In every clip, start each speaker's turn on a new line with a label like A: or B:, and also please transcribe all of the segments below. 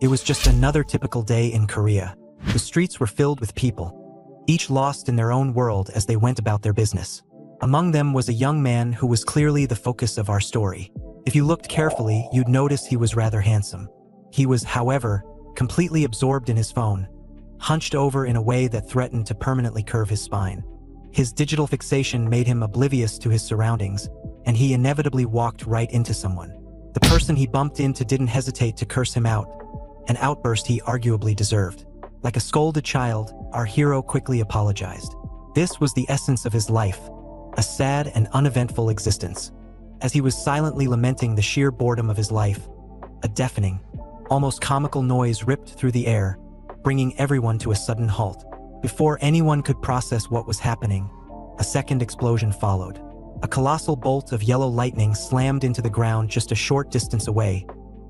A: It was just another typical day in Korea. The streets were filled with people, each lost in their own world as they went about their business. Among them was a young man who was clearly the focus of our story. If you looked carefully, you'd notice he was rather handsome. He was, however, completely absorbed in his phone, hunched over in a way that threatened to permanently curve his spine. His digital fixation made him oblivious to his surroundings, and he inevitably walked right into someone. The person he bumped into didn't hesitate to curse him out, an outburst he arguably deserved. Like a scolded child, our hero quickly apologized. This was the essence of his life, a sad and uneventful existence. As he was silently lamenting the sheer boredom of his life, a deafening, almost comical noise ripped through the air, bringing everyone to a sudden halt. Before anyone could process what was happening, a second explosion followed. A colossal bolt of yellow lightning slammed into the ground just a short distance away,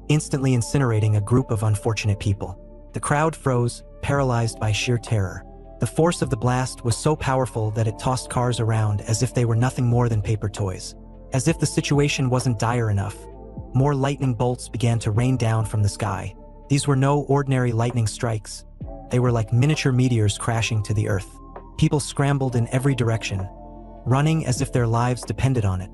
A: instantly incinerating a group of unfortunate people. The crowd froze, paralyzed by sheer terror. The force of the blast was so powerful that it tossed cars around as if they were nothing more than paper toys. As if the situation wasn't dire enough, more lightning bolts began to rain down from the sky. These were no ordinary lightning strikes. They were like miniature meteors crashing to the earth. People scrambled in every direction, running as if their lives depended on it,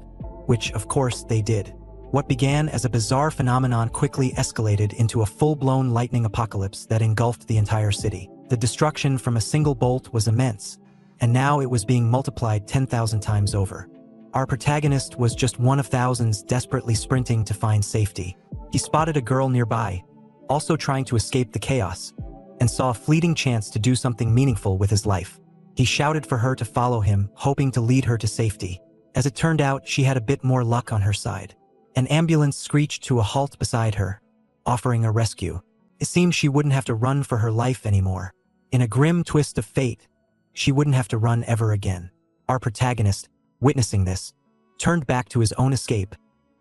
A: which, of course, they did. What began as a bizarre phenomenon quickly escalated into a full-blown lightning apocalypse that engulfed the entire city. The destruction from a single bolt was immense, and now it was being multiplied 10,000 times over. Our protagonist was just one of thousands desperately sprinting to find safety. He spotted a girl nearby, also trying to escape the chaos, and saw a fleeting chance to do something meaningful with his life. He shouted for her to follow him, hoping to lead her to safety. As it turned out, she had a bit more luck on her side. An ambulance screeched to a halt beside her, offering a rescue. It seemed she wouldn't have to run for her life anymore. In a grim twist of fate, she wouldn't have to run ever again. Our protagonist, witnessing this, turned back to his own escape,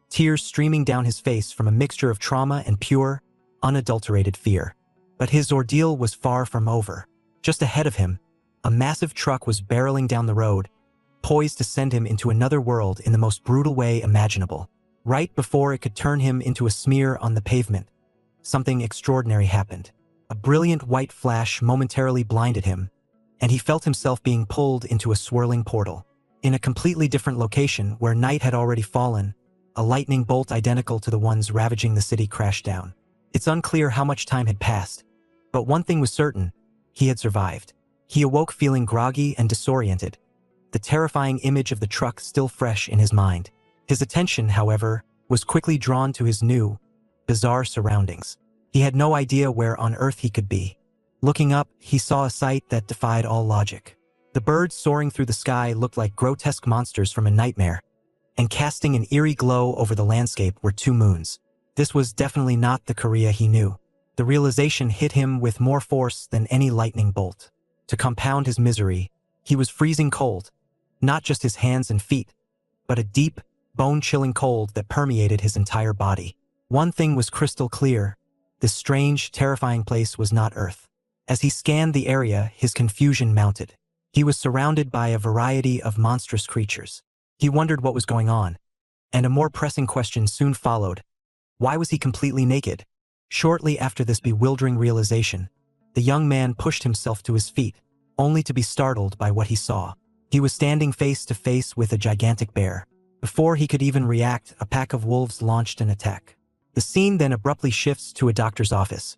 A: tears streaming down his face from a mixture of trauma and pure, unadulterated fear. But his ordeal was far from over. Just ahead of him, a massive truck was barreling down the road, poised to send him into another world in the most brutal way imaginable. Right before it could turn him into a smear on the pavement, something extraordinary happened. A brilliant white flash momentarily blinded him, and he felt himself being pulled into a swirling portal. In a completely different location where night had already fallen, a lightning bolt identical to the ones ravaging the city crashed down. It's unclear how much time had passed, but one thing was certain: he had survived. He awoke feeling groggy and disoriented, the terrifying image of the truck still fresh in his mind. His attention, however, was quickly drawn to his new, bizarre surroundings. He had no idea where on earth he could be. Looking up, he saw a sight that defied all logic. The birds soaring through the sky looked like grotesque monsters from a nightmare, and casting an eerie glow over the landscape were two moons. This was definitely not the Korea he knew. The realization hit him with more force than any lightning bolt. To compound his misery, he was freezing cold, not just his hands and feet, but a deep, bone-chilling cold that permeated his entire body. One thing was crystal clear: this strange, terrifying place was not Earth. As he scanned the area, his confusion mounted. He was surrounded by a variety of monstrous creatures. He wondered what was going on, and a more pressing question soon followed. Why was he completely naked? Shortly after this bewildering realization, the young man pushed himself to his feet, only to be startled by what he saw. He was standing face to face with a gigantic bear. Before he could even react, a pack of wolves launched an attack. The scene then abruptly shifts to a doctor's office,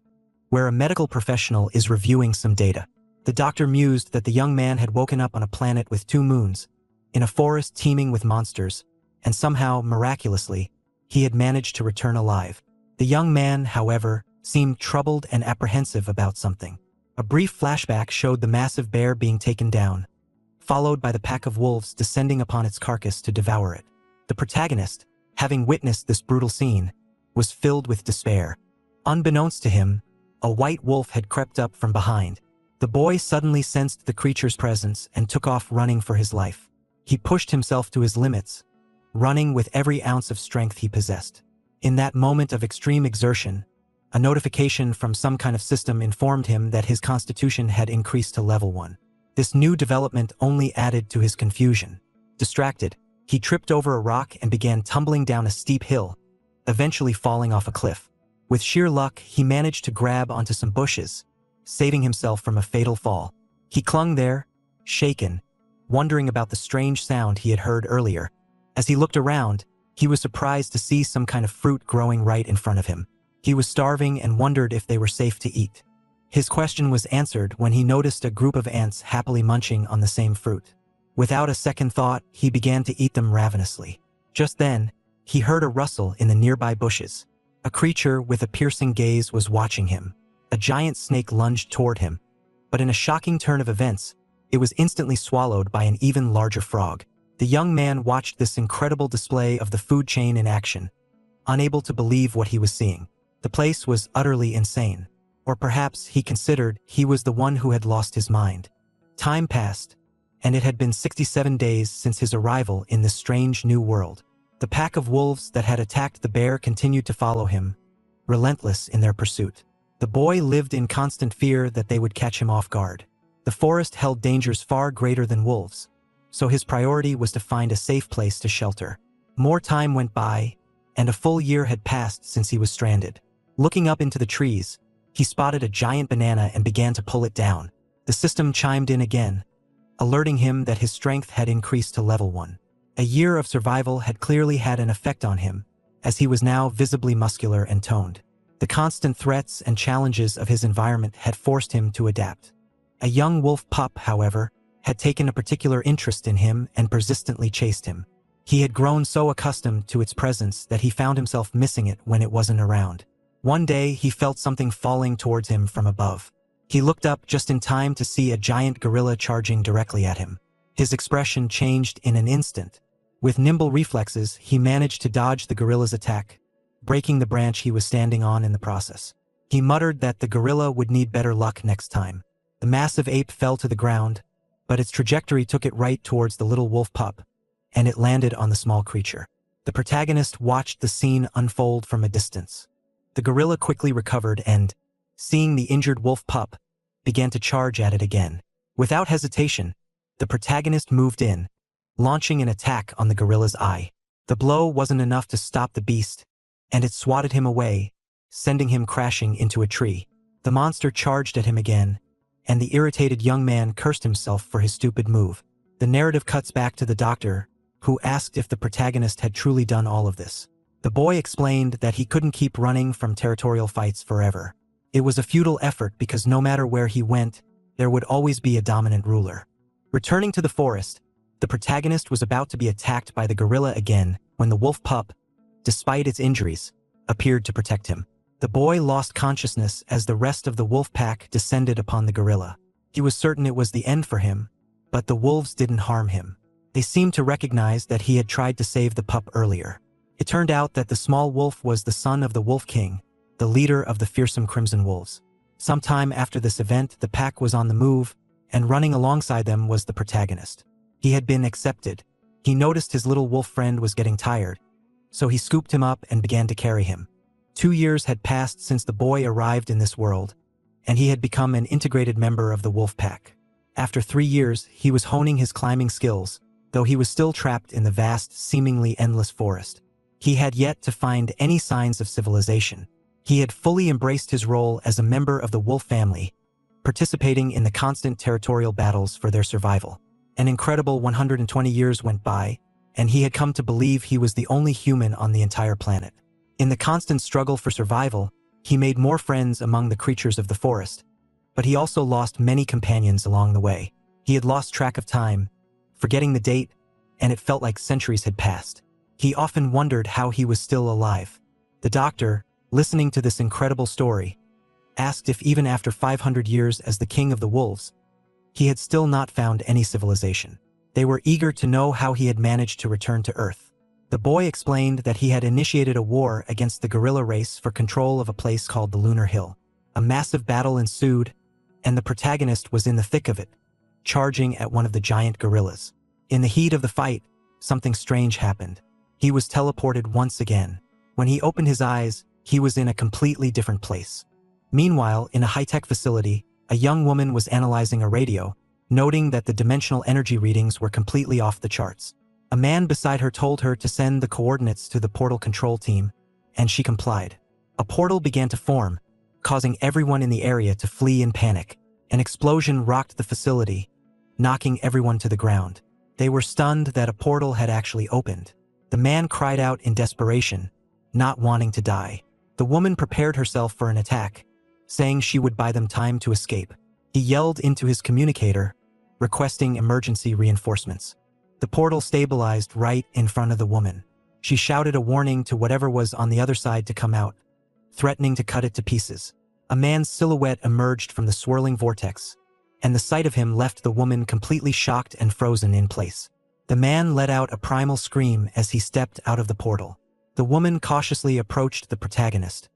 A: where a medical professional is reviewing some data. The doctor mused that the young man had woken up on a planet with two moons, in a forest teeming with monsters, and somehow, miraculously, he had managed to return alive. The young man, however, seemed troubled and apprehensive about something. A brief flashback showed the massive bear being taken down, followed by the pack of wolves descending upon its carcass to devour it. The protagonist, having witnessed this brutal scene, was filled with despair. Unbeknownst to him, a white wolf had crept up from behind. The boy suddenly sensed the creature's presence and took off running for his life. He pushed himself to his limits, running with every ounce of strength he possessed. In that moment of extreme exertion, a notification from some kind of system informed him that his constitution had increased to level 1. This new development only added to his confusion. Distracted, he tripped over a rock and began tumbling down a steep hill, eventually falling off a cliff. With sheer luck, he managed to grab onto some bushes, saving himself from a fatal fall. He clung there, shaken, wondering about the strange sound he had heard earlier. As he looked around, he was surprised to see some kind of fruit growing right in front of him. He was starving and wondered if they were safe to eat. His question was answered when he noticed a group of ants happily munching on the same fruit. Without a second thought, he began to eat them ravenously. Just then, he heard a rustle in the nearby bushes. A creature with a piercing gaze was watching him. A giant snake lunged toward him, but in a shocking turn of events, it was instantly swallowed by an even larger frog. The young man watched this incredible display of the food chain in action, unable to believe what he was seeing. The place was utterly insane. Or perhaps he considered he was the one who had lost his mind. Time passed, and it had been 67 days since his arrival in this strange new world. The pack of wolves that had attacked the bear continued to follow him, relentless in their pursuit. The boy lived in constant fear that they would catch him off guard. The forest held dangers far greater than wolves, so his priority was to find a safe place to shelter. More time went by, and a full year had passed since he was stranded. Looking up into the trees, he spotted a giant banana and began to pull it down. The system chimed in again, alerting him that his strength had increased to level 1. A year of survival had clearly had an effect on him, as he was now visibly muscular and toned. The constant threats and challenges of his environment had forced him to adapt. A young wolf pup, however, had taken a particular interest in him and persistently chased him. He had grown so accustomed to its presence that he found himself missing it when it wasn't around. One day, he felt something falling towards him from above. He looked up just in time to see a giant gorilla charging directly at him. His expression changed in an instant. With nimble reflexes, he managed to dodge the gorilla's attack, breaking the branch he was standing on in the process. He muttered that the gorilla would need better luck next time. The massive ape fell to the ground, but its trajectory took it right towards the little wolf pup, and it landed on the small creature. The protagonist watched the scene unfold from a distance. The gorilla quickly recovered and, seeing the injured wolf pup, began to charge at it again. Without hesitation, the protagonist moved in, launching an attack on the gorilla's eye. The blow wasn't enough to stop the beast, and it swatted him away, sending him crashing into a tree. The monster charged at him again, and the irritated young man cursed himself for his stupid move. The narrative cuts back to the doctor, who asked if the protagonist had truly done all of this. The boy explained that he couldn't keep running from territorial fights forever. It was a futile effort because no matter where he went, there would always be a dominant ruler. Returning to the forest, the protagonist was about to be attacked by the gorilla again when the wolf pup, despite its injuries, appeared to protect him. The boy lost consciousness as the rest of the wolf pack descended upon the gorilla. He was certain it was the end for him, but the wolves didn't harm him. They seemed to recognize that he had tried to save the pup earlier. It turned out that the small wolf was the son of the Wolf King, the leader of the fearsome Crimson Wolves. Sometime after this event, the pack was on the move, and running alongside them was the protagonist. He had been accepted. He noticed his little wolf friend was getting tired, so he scooped him up and began to carry him. 2 years had passed since the boy arrived in this world, and he had become an integrated member of the wolf pack. After 3 years, he was honing his climbing skills, though he was still trapped in the vast, seemingly endless forest. He had yet to find any signs of civilization. He had fully embraced his role as a member of the wolf family, participating in the constant territorial battles for their survival. An incredible 120 years went by, and he had come to believe he was the only human on the entire planet. In the constant struggle for survival, he made more friends among the creatures of the forest, but he also lost many companions along the way. He had lost track of time, forgetting the date, and it felt like centuries had passed. He often wondered how he was still alive. The doctor, listening to this incredible story, asked if even after 500 years as the king of the wolves, he had still not found any civilization. They were eager to know how he had managed to return to Earth. The boy explained that he had initiated a war against the gorilla race for control of a place called the Lunar Hill. A massive battle ensued, and the protagonist was in the thick of it, charging at one of the giant gorillas. In the heat of the fight, something strange happened. He was teleported once again. When he opened his eyes, he was in a completely different place. Meanwhile, in a high-tech facility, a young woman was analyzing a radio, noting that the dimensional energy readings were completely off the charts. A man beside her told her to send the coordinates to the portal control team, and she complied. A portal began to form, causing everyone in the area to flee in panic. An explosion rocked the facility, knocking everyone to the ground. They were stunned that a portal had actually opened. The man cried out in desperation, not wanting to die. The woman prepared herself for an attack, saying she would buy them time to escape. He yelled into his communicator, requesting emergency reinforcements. The portal stabilized right in front of the woman. She shouted a warning to whatever was on the other side to come out, threatening to cut it to pieces. A man's silhouette emerged from the swirling vortex, and the sight of him left the woman completely shocked and frozen in place. The man let out a primal scream as he stepped out of the portal. The woman cautiously approached the protagonist,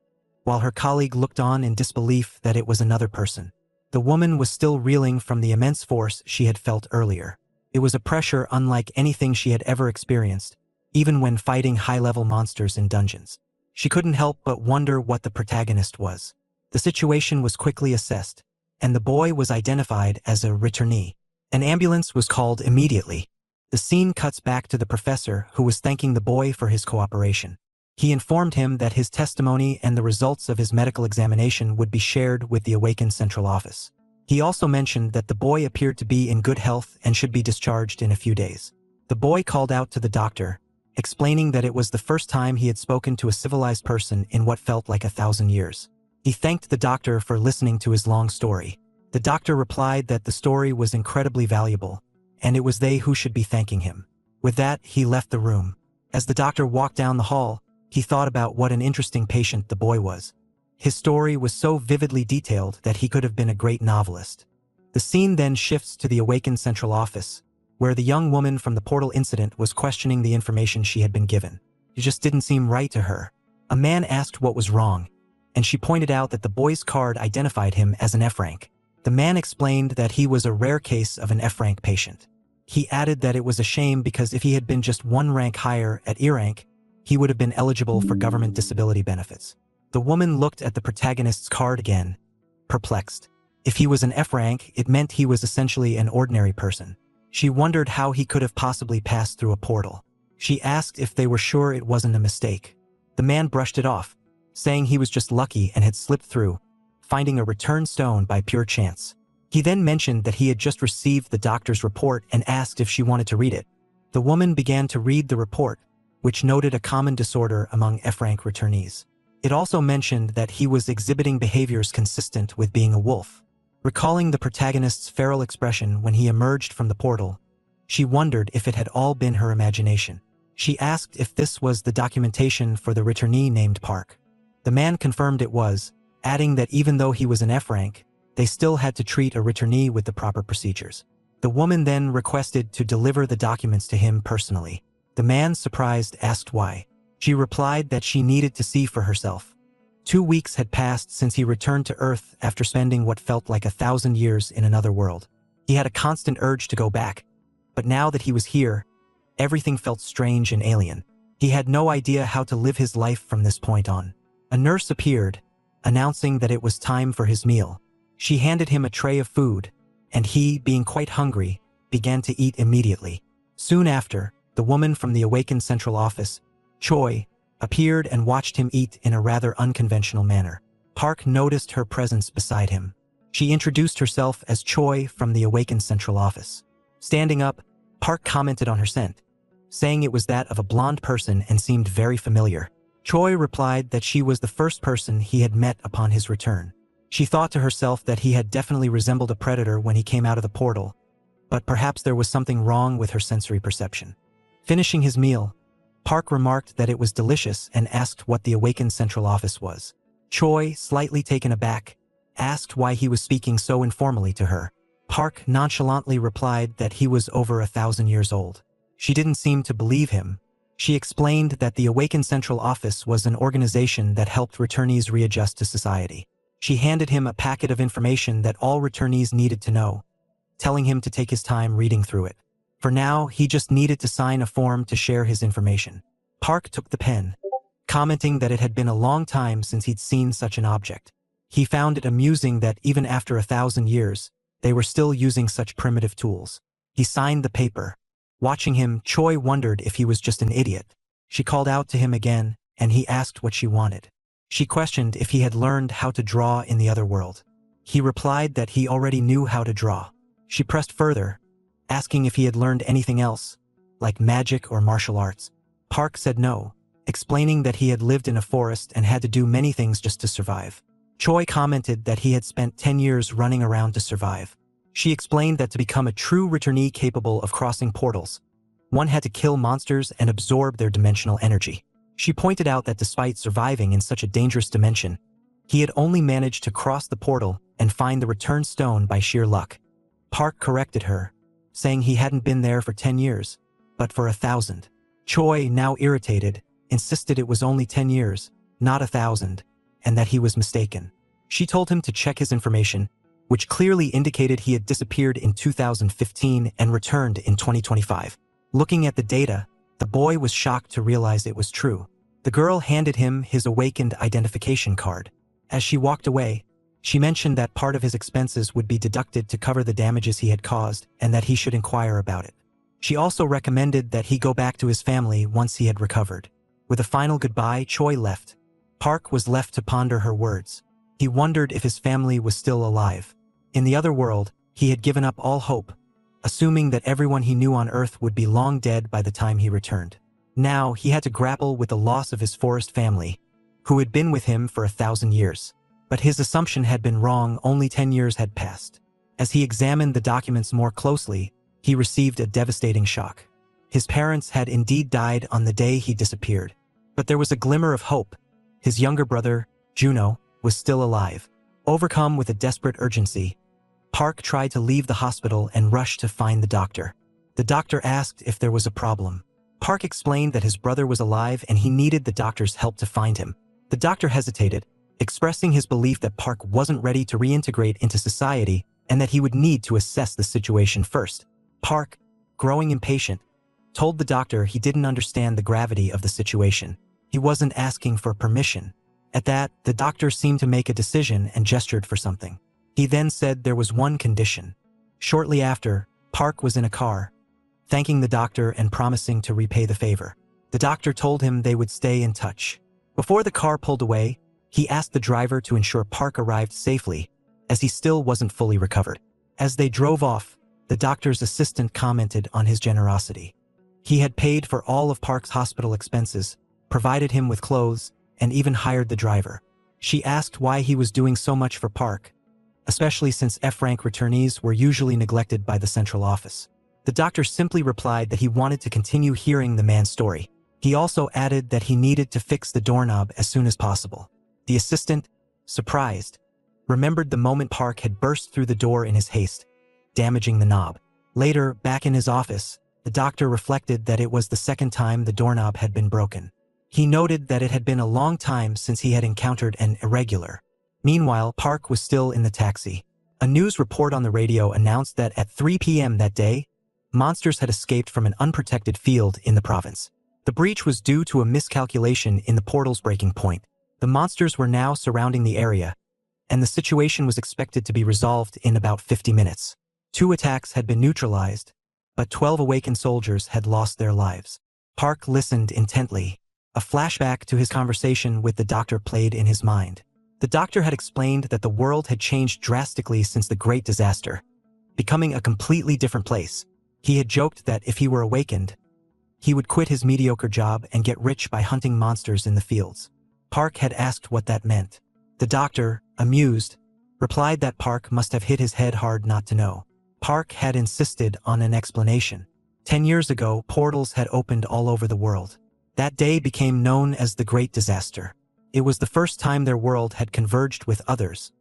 A: while her colleague looked on in disbelief that it was another person. The woman was still reeling from the immense force she had felt earlier. It was a pressure unlike anything she had ever experienced, even when fighting high-level monsters in dungeons. She couldn't help but wonder what the protagonist was. The situation was quickly assessed, and the boy was identified as a returnee. An ambulance was called immediately. The scene cuts back to the professor, who was thanking the boy for his cooperation. He informed him that his testimony and the results of his medical examination would be shared with the Awakened Central Office. He also mentioned that the boy appeared to be in good health and should be discharged in a few days. The boy called out to the doctor, explaining that it was the first time he had spoken to a civilized person in what felt like 1,000 years. He thanked the doctor for listening to his long story. The doctor replied that the story was incredibly valuable, and it was they who should be thanking him. With that, he left the room. As the doctor walked down the hall, he thought about what an interesting patient the boy was. His story was so vividly detailed that he could have been a great novelist. The scene then shifts to the Awakened Central Office, where the young woman from the portal incident was questioning the information she had been given. It just didn't seem right to her. A man asked what was wrong, and she pointed out that the boy's card identified him as an F rank. The man explained that he was a rare case of an F rank patient. He added that it was a shame because if he had been just one rank higher at E rank, he would have been eligible for government disability benefits. The woman looked at the protagonist's card again, perplexed. If he was an F rank, it meant he was essentially an ordinary person. She wondered how he could have possibly passed through a portal. She asked if they were sure it wasn't a mistake. The man brushed it off, saying he was just lucky and had slipped through, finding a return stone by pure chance. He then mentioned that he had just received the doctor's report and asked if she wanted to read it. The woman began to read the report, which noted a common disorder among F-rank returnees. It also mentioned that he was exhibiting behaviors consistent with being a wolf. Recalling the protagonist's feral expression when he emerged from the portal, she wondered if it had all been her imagination. She asked if this was the documentation for the returnee named Park. The man confirmed it was, adding that even though he was an F-rank, they still had to treat a returnee with the proper procedures. The woman then requested to deliver the documents to him personally. The man, surprised, asked why. She replied that she needed to see for herself. 2 weeks had passed since he returned to Earth after spending what felt like 1,000 years in another world. He had a constant urge to go back, but now that he was here, everything felt strange and alien. He had no idea how to live his life from this point on. A nurse appeared, announcing that it was time for his meal. She handed him a tray of food, and he, being quite hungry, began to eat immediately. Soon after, the woman from the Awakened Central Office, Choi, appeared and watched him eat in a rather unconventional manner. Park noticed her presence beside him. She introduced herself as Choi from the Awakened Central Office. Standing up, Park commented on her scent, saying it was that of a blonde person and seemed very familiar. Choi replied that she was the first person he had met upon his return. She thought to herself that he had definitely resembled a predator when he came out of the portal, but perhaps there was something wrong with her sensory perception. Finishing his meal, Park remarked that it was delicious and asked what the Awakened Central Office was. Choi, slightly taken aback, asked why he was speaking so informally to her. Park nonchalantly replied that he was over 1,000 years old. She didn't seem to believe him. She explained that the Awakened Central Office was an organization that helped returnees readjust to society. She handed him a packet of information that all returnees needed to know, telling him to take his time reading through it. For now, he just needed to sign a form to share his information. Park took the pen, commenting that it had been a long time since he'd seen such an object. He found it amusing that even after 1,000 years, they were still using such primitive tools. He signed the paper. Watching him, Choi wondered if he was just an idiot. She called out to him again, and he asked what she wanted. She questioned if he had learned how to draw in the other world. He replied that he already knew how to draw. She pressed further, asking if he had learned anything else, like magic or martial arts. Park said no, explaining that he had lived in a forest and had to do many things just to survive. Choi commented that he had spent 10 years running around to survive. She explained that to become a true returnee capable of crossing portals, one had to kill monsters and absorb their dimensional energy. She pointed out that despite surviving in such a dangerous dimension, he had only managed to cross the portal and find the return stone by sheer luck. Park corrected her, saying he hadn't been there for 10 years, but for 1,000. Choi, now irritated, insisted it was only 10 years, not 1,000, and that he was mistaken. She told him to check his information, which clearly indicated he had disappeared in 2015 and returned in 2025. Looking at the data, the boy was shocked to realize it was true. The girl handed him his awakened identification card. As she walked away, she mentioned that part of his expenses would be deducted to cover the damages he had caused and that he should inquire about it. She also recommended that he go back to his family once he had recovered. With a final goodbye, Choi left. Park was left to ponder her words. He wondered if his family was still alive. In the other world, he had given up all hope, assuming that everyone he knew on Earth would be long dead by the time he returned. Now, he had to grapple with the loss of his forest family, who had been with him for 1,000 years. But his assumption had been wrong. Only 10 years had passed. As he examined the documents more closely, he received a devastating shock. His parents had indeed died on the day he disappeared. But there was a glimmer of hope. His younger brother, Juno, was still alive. Overcome with a desperate urgency, Park tried to leave the hospital and rushed to find the doctor. The doctor asked if there was a problem. Park explained that his brother was alive and he needed the doctor's help to find him. The doctor hesitated, expressing his belief that Park wasn't ready to reintegrate into society and that he would need to assess the situation first. Park, growing impatient, told the doctor he didn't understand the gravity of the situation. He wasn't asking for permission. At that, the doctor seemed to make a decision and gestured for something. He then said there was one condition. Shortly after, Park was in a car, thanking the doctor and promising to repay the favor. The doctor told him they would stay in touch. Before the car pulled away, he asked the driver to ensure Park arrived safely, as he still wasn't fully recovered. As they drove off, the doctor's assistant commented on his generosity. He had paid for all of Park's hospital expenses, provided him with clothes, and even hired the driver. She asked why he was doing so much for Park, especially since F-rank returnees were usually neglected by the central office. The doctor simply replied that he wanted to continue hearing the man's story. He also added that he needed to fix the doorknob as soon as possible. The assistant, surprised, remembered the moment Park had burst through the door in his haste, damaging the knob. Later, back in his office, the doctor reflected that it was the second time the doorknob had been broken. He noted that it had been a long time since he had encountered an irregular. Meanwhile, Park was still in the taxi. A news report on the radio announced that at 3 p.m. that day, monsters had escaped from an unprotected field in the province. The breach was due to a miscalculation in the portal's breaking point. The monsters were now surrounding the area, and the situation was expected to be resolved in about 50 minutes. 2 attacks had been neutralized, but 12 awakened soldiers had lost their lives. Park listened intently. A flashback to his conversation with the doctor played in his mind. The doctor had explained that the world had changed drastically since the Great Disaster, becoming a completely different place. He had joked that if he were awakened, he would quit his mediocre job and get rich by hunting monsters in the fields. Park had asked what that meant. The doctor, amused, replied that Park must have hit his head hard not to know. Park had insisted on an explanation. 10 years ago, portals had opened all over the world. That day became known as the Great Disaster. It was the first time their world had converged with others,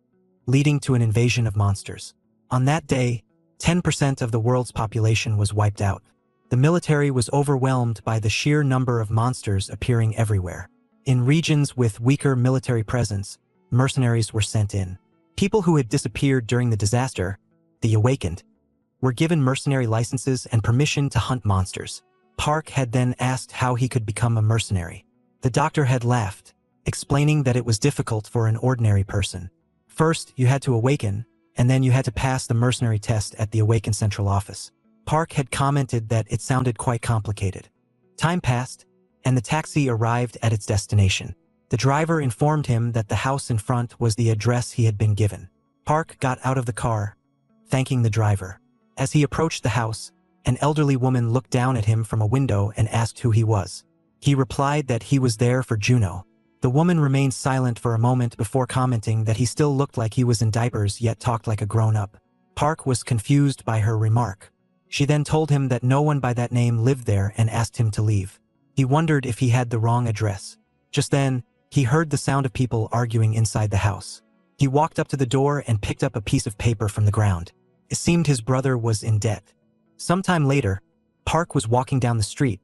A: leading to an invasion of monsters. On that day, 10% of the world's population was wiped out. The military was overwhelmed by the sheer number of monsters appearing everywhere. In regions with weaker military presence, mercenaries were sent in. People who had disappeared during the disaster, the awakened, were given mercenary licenses and permission to hunt monsters. Park had then asked how he could become a mercenary. The doctor had laughed, explaining that it was difficult for an ordinary person. First, you had to awaken, and then you had to pass the mercenary test at the Awaken Central Office. Park had commented that it sounded quite complicated. Time passed, and the taxi arrived at its destination. The driver informed him that the house in front was the address he had been given. Park got out of the car, thanking the driver. As he approached the house, an elderly woman looked down at him from a window and asked who he was. He replied that he was there for Juno. The woman remained silent for a moment before commenting that he still looked like he was in diapers yet talked like a grown-up. Park was confused by her remark. She then told him that no one by that name lived there and asked him to leave. He wondered if he had the wrong address. Just then, he heard the sound of people arguing inside the house. He walked up to the door and picked up a piece of paper from the ground. It seemed his brother was in debt. Sometime later, Park was walking down the street,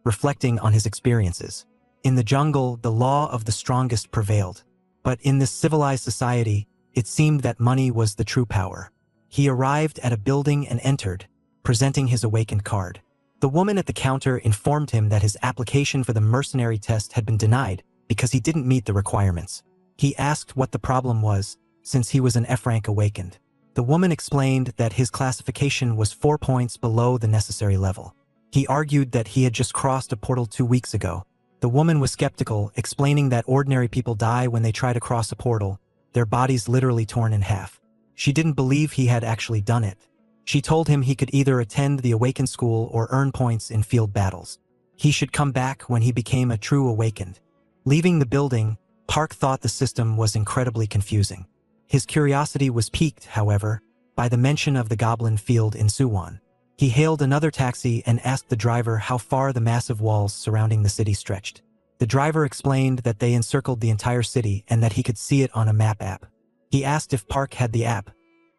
A: reflecting on his experiences. In the jungle, the law of the strongest prevailed. But in this civilized society, it seemed that money was the true power. He arrived at a building and entered, presenting his awakened card. The woman at the counter informed him that his application for the mercenary test had been denied because he didn't meet the requirements. He asked what the problem was, since he was an F rank awakened. The woman explained that his classification was 4 points below the necessary level. He argued that he had just crossed a portal 2 weeks ago. The woman was skeptical, explaining that ordinary people die when they try to cross a portal, their bodies literally torn in half. She didn't believe he had actually done it. She told him he could either attend the awakened school or earn points in field battles. He should come back when he became a true awakened. Leaving the building, Park thought the system was incredibly confusing. His curiosity was piqued, however, by the mention of the goblin field in Suwon. He hailed another taxi and asked the driver how far the massive walls surrounding the city stretched. The driver explained that they encircled the entire city and that he could see it on a map app. He asked if Park had the app,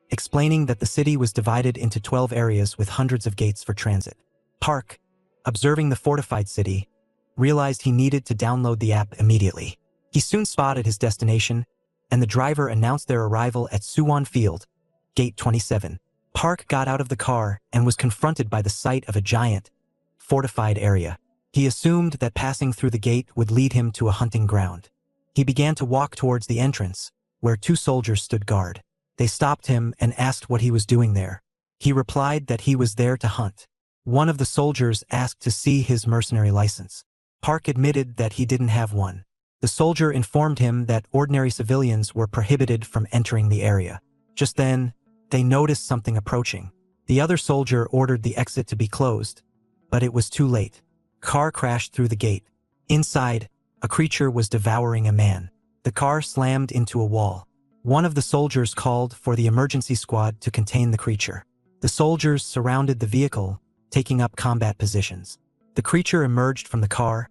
A: explaining that the city was divided into 12 areas with hundreds of gates for transit. Park, observing the fortified city, realized he needed to download the app immediately. He soon spotted his destination, and the driver announced their arrival at Suwon Field, Gate 27. Park got out of the car and was confronted by the sight of a giant, fortified area. He assumed that passing through the gate would lead him to a hunting ground. He began to walk towards the entrance, where 2 soldiers stood guard. They stopped him and asked what he was doing there. He replied that he was there to hunt. One of the soldiers asked to see his mercenary license. Park admitted that he didn't have one. The soldier informed him that ordinary civilians were prohibited from entering the area. Just then, they noticed something approaching. The other soldier ordered the exit to be closed, but it was too late. Car crashed through the gate. Inside, a creature was devouring a man. The car slammed into a wall. One of the soldiers called for the emergency squad to contain the creature. The soldiers surrounded the vehicle, taking up combat positions. The creature emerged from the car,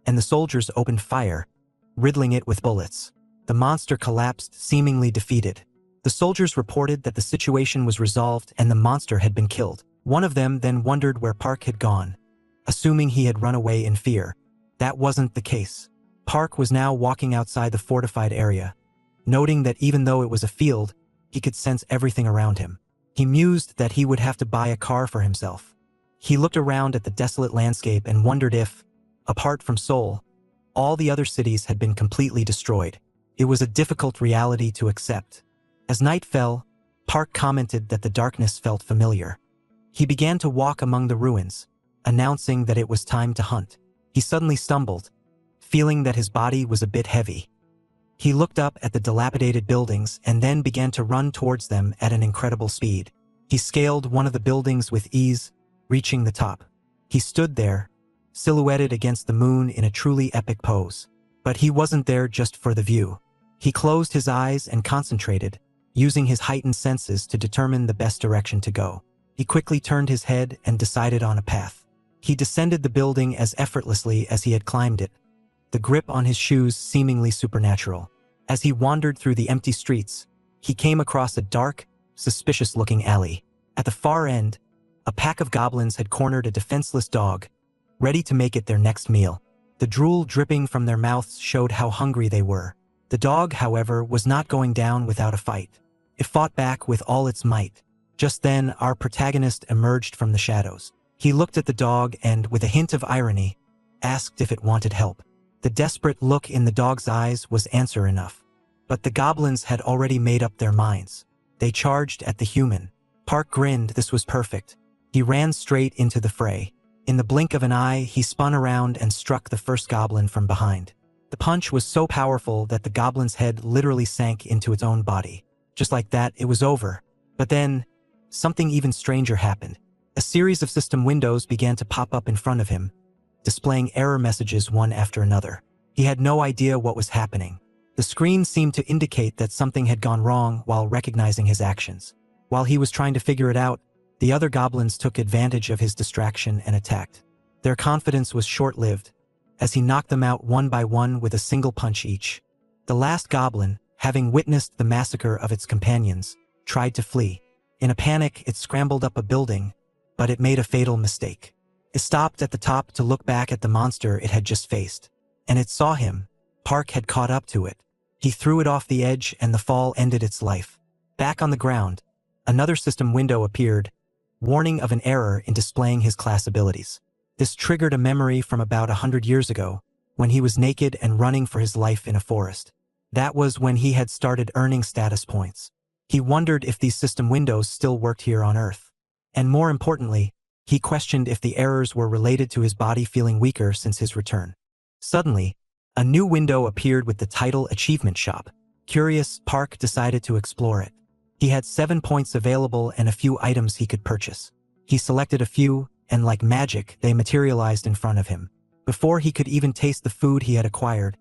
A: and the soldiers opened fire, riddling it with bullets. The monster collapsed, seemingly defeated. The soldiers reported that the situation was resolved and the monster had been killed. One of them then wondered where Park had gone, assuming he had run away in fear. That wasn't the case. Park was now walking outside the fortified area, noting that even though it was a field, he could sense everything around him. He mused that he would have to buy a car for himself. He looked around at the desolate landscape and wondered if, apart from Seoul, all the other cities had been completely destroyed. It was a difficult reality to accept. As night fell, Park commented that the darkness felt familiar. He began to walk among the ruins, announcing that it was time to hunt. He suddenly stumbled, feeling that his body was a bit heavy. He looked up at the dilapidated buildings and then began to run towards them at an incredible speed. He scaled one of the buildings with ease, reaching the top. He stood there, silhouetted against the moon in a truly epic pose. But he wasn't there just for the view. He closed his eyes and concentrated, using his heightened senses to determine the best direction to go. He quickly turned his head and decided on a path. He descended the building as effortlessly as he had climbed it, the grip on his shoes seemingly supernatural. As he wandered through the empty streets, he came across a dark, suspicious-looking alley. At the far end, a pack of goblins had cornered a defenseless dog, ready to make it their next meal. The drool dripping from their mouths showed how hungry they were. The dog, however, was not going down without a fight. It fought back with all its might. Just then, our protagonist emerged from the shadows. He looked at the dog and, with a hint of irony, asked if it wanted help. The desperate look in the dog's eyes was answer enough. But the goblins had already made up their minds. They charged at the human. Park grinned. This was perfect. He ran straight into the fray. In the blink of an eye, he spun around and struck the first goblin from behind. The punch was so powerful that the goblin's head literally sank into its own body. Just like that, it was over. But then, something even stranger happened. A series of system windows began to pop up in front of him, displaying error messages one after another. He had no idea what was happening. The screen seemed to indicate that something had gone wrong while recognizing his actions. While he was trying to figure it out, the other goblins took advantage of his distraction and attacked. Their confidence was short-lived, as he knocked them out one by one with a single punch each. The last goblin, having witnessed the massacre of its companions, tried to flee. In a panic, it scrambled up a building, but it made a fatal mistake. It stopped at the top to look back at the monster it had just faced, and it saw him. Park had caught up to it. He threw it off the edge and the fall ended its life. Back on the ground, another system window appeared, warning of an error in displaying his class abilities. This triggered a memory from about 100 years ago, when he was naked and running for his life in a forest. That was when he had started earning status points. He wondered if these system windows still worked here on Earth. And more importantly, he questioned if the errors were related to his body feeling weaker since his return. Suddenly, a new window appeared with the title Achievement Shop. Curious, Park decided to explore it. He had 7 points available and a few items he could purchase. He selected a few, and like magic, they materialized in front of him. Before he could even taste the food he had acquired,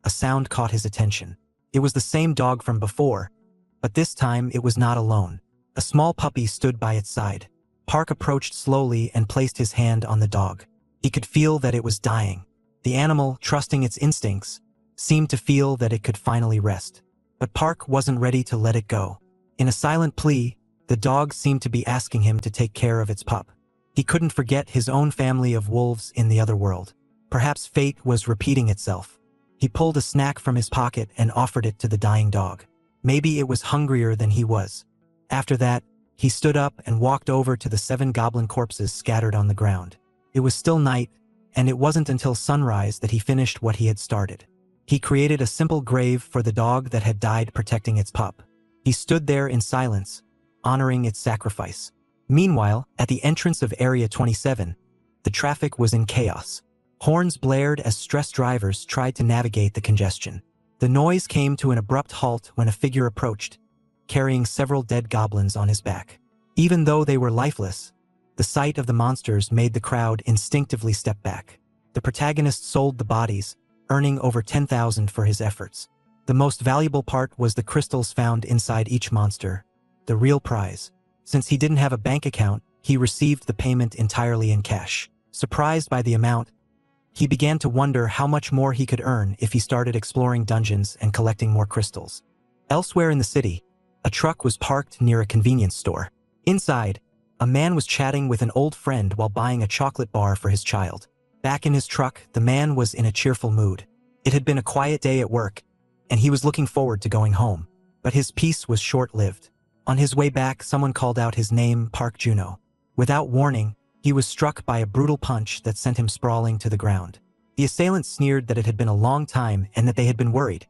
A: a sound caught his attention. It was the same dog from before, but this time it was not alone. A small puppy stood by its side. Park approached slowly and placed his hand on the dog. He could feel that it was dying. The animal, trusting its instincts, seemed to feel that it could finally rest. But Park wasn't ready to let it go. In a silent plea, the dog seemed to be asking him to take care of its pup. He couldn't forget his own family of wolves in the other world. Perhaps fate was repeating itself. He pulled a snack from his pocket and offered it to the dying dog. Maybe it was hungrier than he was. After that, he stood up and walked over to the 7 goblin corpses scattered on the ground. It was still night, and it wasn't until sunrise that he finished what he had started. He created a simple grave for the dog that had died protecting its pup. He stood there in silence, honoring its sacrifice. Meanwhile, at the entrance of Area 27, the traffic was in chaos. Horns blared as stressed drivers tried to navigate the congestion. The noise came to an abrupt halt when a figure approached, carrying several dead goblins on his back. Even though they were lifeless, the sight of the monsters made the crowd instinctively step back. The protagonist sold the bodies, earning over 10,000 for his efforts. The most valuable part was the crystals found inside each monster, the real prize. Since he didn't have a bank account, he received the payment entirely in cash. Surprised by the amount, he began to wonder how much more he could earn if he started exploring dungeons and collecting more crystals. Elsewhere in the city, a truck was parked near a convenience store. Inside, a man was chatting with an old friend while buying a chocolate bar for his child. Back in his truck, the man was in a cheerful mood. It had been a quiet day at work, and he was looking forward to going home. But his peace was short-lived. On his way back, someone called out his name, Park Juno. Without warning, he was struck by a brutal punch that sent him sprawling to the ground. The assailant sneered that it had been a long time and that they had been worried,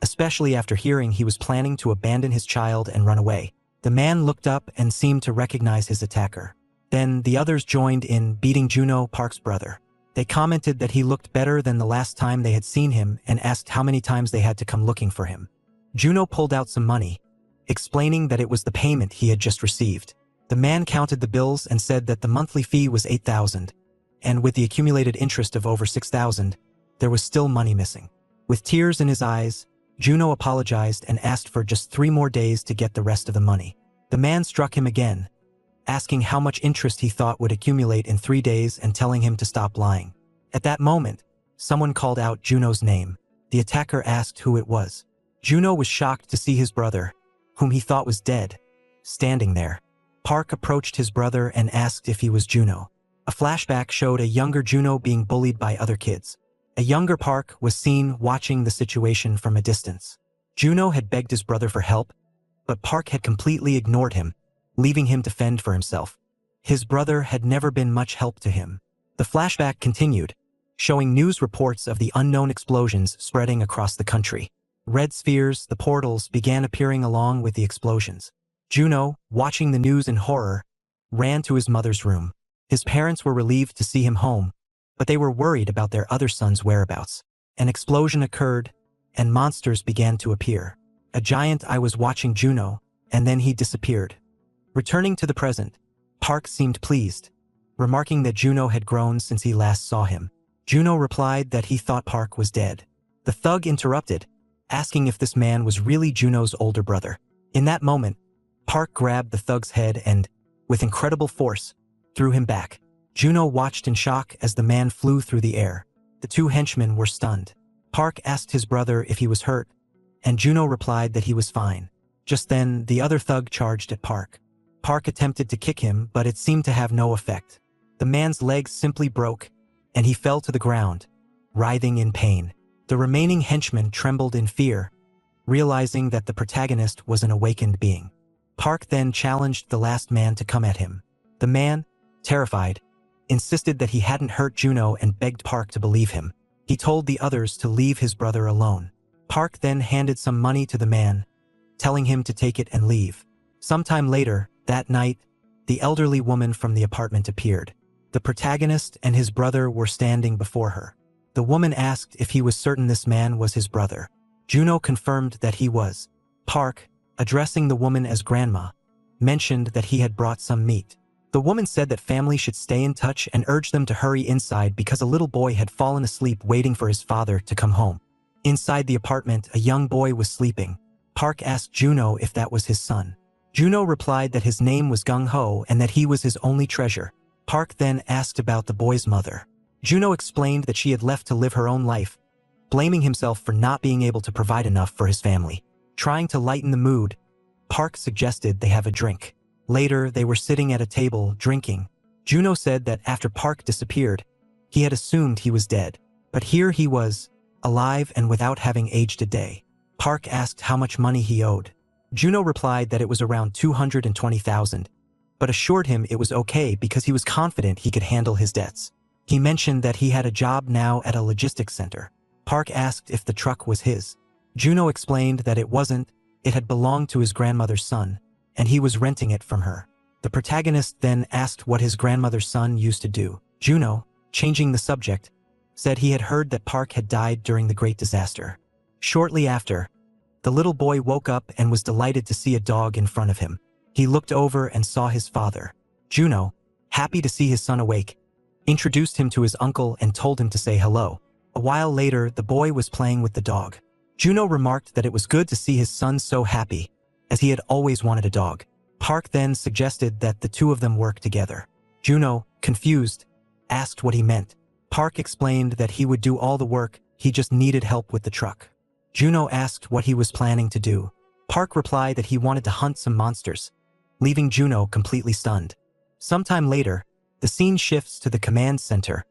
A: especially after hearing he was planning to abandon his child and run away. The man looked up and seemed to recognize his attacker. Then the others joined in beating Juno, Park's brother. They commented that he looked better than the last time they had seen him and asked how many times they had to come looking for him. Juno pulled out some money, explaining that it was the payment he had just received. The man counted the bills and said that the monthly fee was 8,000, and with the accumulated interest of over 6,000, there was still money missing. With tears in his eyes, Juno apologized and asked for just 3 more days to get the rest of the money. The man struck him again, asking how much interest he thought would accumulate in 3 days and telling him to stop lying. At that moment, someone called out Juno's name. The attacker asked who it was. Juno was shocked to see his brother, whom he thought was dead, standing there. Park approached his brother and asked if he was Juno. A flashback showed a younger Juno being bullied by other kids. A younger Park was seen watching the situation from a distance. Juno had begged his brother for help, but Park had completely ignored him, leaving him to fend for himself. His brother had never been much help to him. The flashback continued, showing news reports of the unknown explosions spreading across the country. Red spheres, the portals, began appearing along with the explosions. Juno, watching the news in horror, ran to his mother's room. His parents were relieved to see him home, but they were worried about their other son's whereabouts. An explosion occurred, and monsters began to appear. A giant I was watching Juno, and then he disappeared. Returning to the present, Park seemed pleased, remarking that Juno had grown since he last saw him. Juno replied that he thought Park was dead. The thug interrupted, asking if this man was really Juno's older brother. In that moment, Park grabbed the thug's head and, with incredible force, threw him back. Juno watched in shock as the man flew through the air. The two henchmen were stunned. Park asked his brother if he was hurt, and Juno replied that he was fine. Just then, the other thug charged at Park. Park attempted to kick him, but it seemed to have no effect. The man's legs simply broke, and he fell to the ground, writhing in pain. The remaining henchmen trembled in fear, realizing that the protagonist was an awakened being. Park then challenged the last man to come at him. The man, terrified, insisted that he hadn't hurt Juno and begged Park to believe him. He told the others to leave his brother alone. Park then handed some money to the man, telling him to take it and leave. Sometime later, that night, the elderly woman from the apartment appeared. The protagonist and his brother were standing before her. The woman asked if he was certain this man was his brother. Juno confirmed that he was. Park, addressing the woman as grandma, mentioned that he had brought some meat. The woman said that family should stay in touch and urged them to hurry inside because a little boy had fallen asleep waiting for his father to come home. Inside the apartment, a young boy was sleeping. Park asked Juno if that was his son. Juno replied that his name was Gung Ho and that he was his only treasure. Park then asked about the boy's mother. Juno explained that she had left to live her own life, blaming himself for not being able to provide enough for his family. Trying to lighten the mood, Park suggested they have a drink. Later, they were sitting at a table, drinking. Juno said that after Park disappeared, he had assumed he was dead. But here he was, alive and without having aged a day. Park asked how much money he owed. Juno replied that it was around 220,000, but assured him it was okay because he was confident he could handle his debts. He mentioned that he had a job now at a logistics center. Park asked if the truck was his. Juno explained that it wasn't, it had belonged to his grandmother's son, and he was renting it from her. The protagonist then asked what his grandmother's son used to do. Juno, changing the subject, said he had heard that Park had died during the Great Disaster. Shortly after, the little boy woke up and was delighted to see a dog in front of him. He looked over and saw his father. Juno, happy to see his son awake, introduced him to his uncle and told him to say hello. A while later, the boy was playing with the dog. Juno remarked that it was good to see his son so happy, as he had always wanted a dog. Park then suggested that the two of them work together. Juno, confused, asked what he meant. Park explained that he would do all the work, he just needed help with the truck. Juno asked what he was planning to do. Park replied that he wanted to hunt some monsters, leaving Juno completely stunned. Sometime later, the scene shifts to the command center,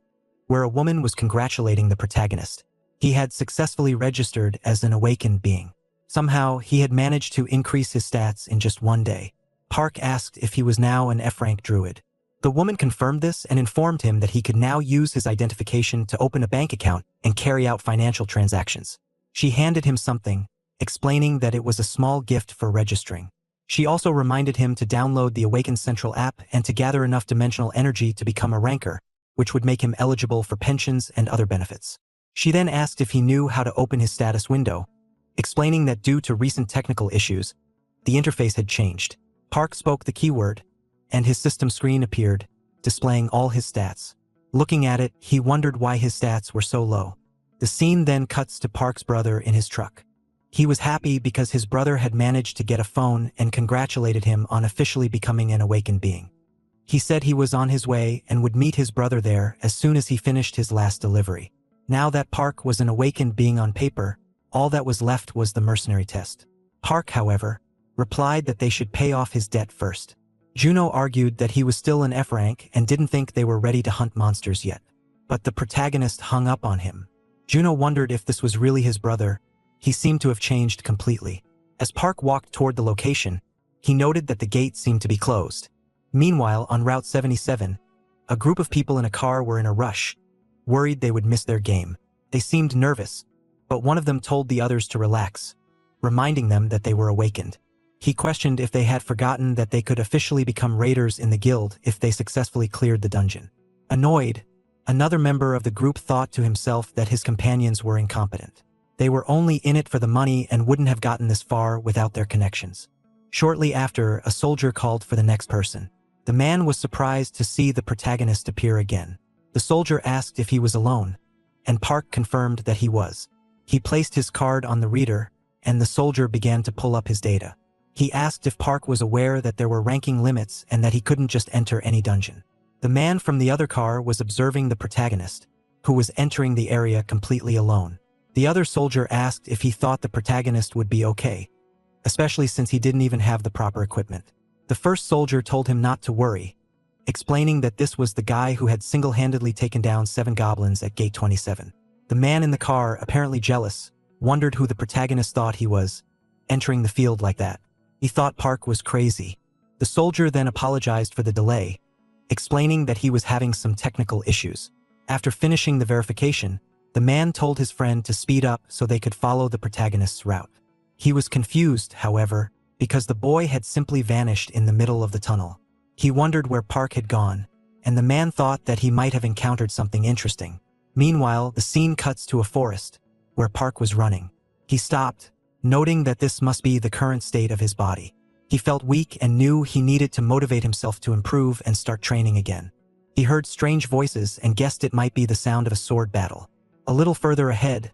A: where a woman was congratulating the protagonist. He had successfully registered as an awakened being. Somehow, he had managed to increase his stats in just one day. Park asked if he was now an F-rank druid. The woman confirmed this and informed him that he could now use his identification to open a bank account and carry out financial transactions. She handed him something, explaining that it was a small gift for registering. She also reminded him to download the Awakened Central app and to gather enough dimensional energy to become a ranker, which would make him eligible for pensions and other benefits. She then asked if he knew how to open his status window, explaining that due to recent technical issues, the interface had changed. Park spoke the keyword, and his system screen appeared, displaying all his stats. Looking at it, he wondered why his stats were so low. The scene then cuts to Park's brother in his truck. He was happy because his brother had managed to get a phone and congratulated him on officially becoming an awakened being. He said he was on his way and would meet his brother there as soon as he finished his last delivery. Now that Park was an awakened being on paper, all that was left was the mercenary test. Park, however, replied that they should pay off his debt first. Juno argued that he was still an F rank and didn't think they were ready to hunt monsters yet. But the protagonist hung up on him. Juno wondered if this was really his brother. He seemed to have changed completely. As Park walked toward the location, he noted that the gate seemed to be closed. Meanwhile, on Route 77, a group of people in a car were in a rush, worried they would miss their game. They seemed nervous, but one of them told the others to relax, reminding them that they were awakened. He questioned if they had forgotten that they could officially become raiders in the guild if they successfully cleared the dungeon. Annoyed, Another member of the group thought to himself that his companions were incompetent. They were only in it for the money and wouldn't have gotten this far without their connections. Shortly after, a soldier called for the next person. The man was surprised to see the protagonist appear again. The soldier asked if he was alone, and Park confirmed that he was. He placed his card on the reader, and the soldier began to pull up his data. He asked if Park was aware that there were ranking limits and that he couldn't just enter any dungeon. The man from the other car was observing the protagonist, who was entering the area completely alone. The other soldier asked if he thought the protagonist would be okay, especially since he didn't even have the proper equipment. The first soldier told him not to worry, explaining that this was the guy who had single-handedly taken down 7 goblins at Gate 27. The man in the car, apparently jealous, wondered who the protagonist thought he was, entering the field like that. He thought Park was crazy. The soldier then apologized for the delay, explaining that he was having some technical issues. After finishing the verification, the man told his friend to speed up so they could follow the protagonist's route. He was confused, however, because the boy had simply vanished in the middle of the tunnel. He wondered where Park had gone, and the man thought that he might have encountered something interesting. Meanwhile, the scene cuts to a forest, where Park was running. He stopped, noting that this must be the current state of his body. He felt weak and knew he needed to motivate himself to improve and start training again. He heard strange voices and guessed it might be the sound of a sword battle. A little further ahead,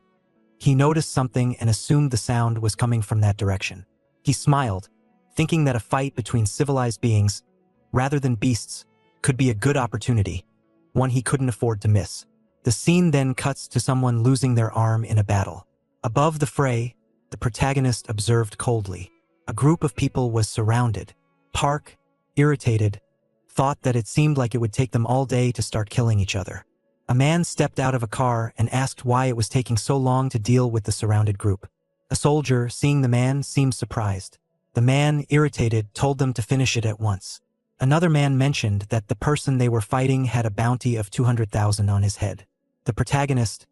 A: he noticed something and assumed the sound was coming from that direction. He smiled, thinking that a fight between civilized beings, rather than beasts, could be a good opportunity, one he couldn't afford to miss. The scene then cuts to someone losing their arm in a battle. Above the fray, the protagonist observed coldly. A group of people was surrounded. Park, irritated, thought that it seemed like it would take them all day to start killing each other. A man stepped out of a car and asked why it was taking so long to deal with the surrounded group. A soldier, seeing the man, seemed surprised. The man, irritated, told them to finish it at once. Another man mentioned that the person they were fighting had a bounty of 200,000 on his head. The protagonist,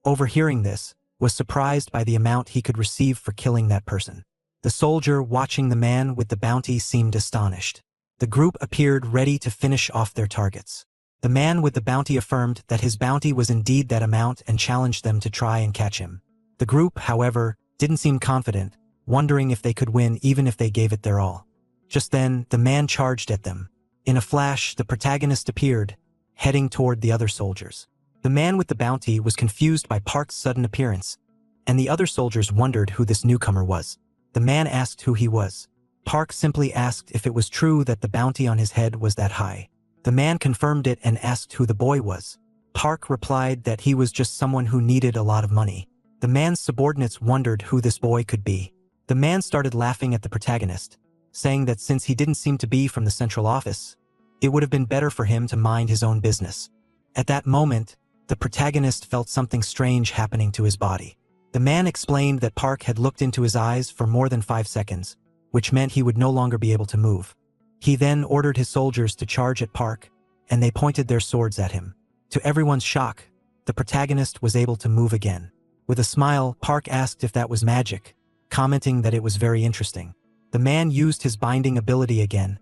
A: overhearing this, was surprised by the amount he could receive for killing that person. The soldier, watching the man with the bounty, seemed astonished. The group appeared ready to finish off their targets. The man with the bounty affirmed that his bounty was indeed that amount and challenged them to try and catch him. The group, however, didn't seem confident, wondering if they could win even if they gave it their all. Just then, the man charged at them. In a flash, the protagonist appeared, heading toward the other soldiers. The man with the bounty was confused by Park's sudden appearance, and the other soldiers wondered who this newcomer was. The man asked who he was. Park simply asked if it was true that the bounty on his head was that high. The man confirmed it and asked who the boy was. Park replied that he was just someone who needed a lot of money. The man's subordinates wondered who this boy could be. The man started laughing at the protagonist, saying that since he didn't seem to be from the central office, it would have been better for him to mind his own business. At that moment, the protagonist felt something strange happening to his body. The man explained that Park had looked into his eyes for more than 5 seconds, which meant he would no longer be able to move. He then ordered his soldiers to charge at Park, and they pointed their swords at him. To everyone's shock, the protagonist was able to move again. With a smile, Park asked if that was magic, commenting that it was very interesting. The man used his binding ability again,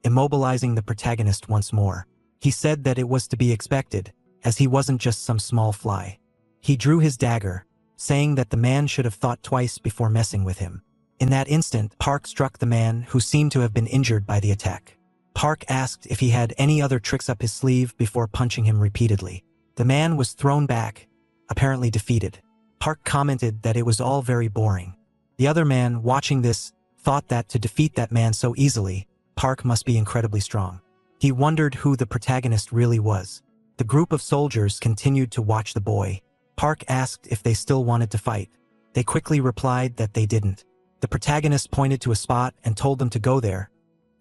A: immobilizing the protagonist once more. He said that it was to be expected, as he wasn't just some small fly. He drew his dagger, saying that the man should have thought twice before messing with him. In that instant, Park struck the man, who seemed to have been injured by the attack. Park asked if he had any other tricks up his sleeve before punching him repeatedly. The man was thrown back, apparently defeated. Park commented that it was all very boring. The other man, watching this, thought that to defeat that man so easily, Park must be incredibly strong. He wondered who the protagonist really was. The group of soldiers continued to watch the boy. Park asked if they still wanted to fight. They quickly replied that they didn't. The protagonist pointed to a spot and told them to go there,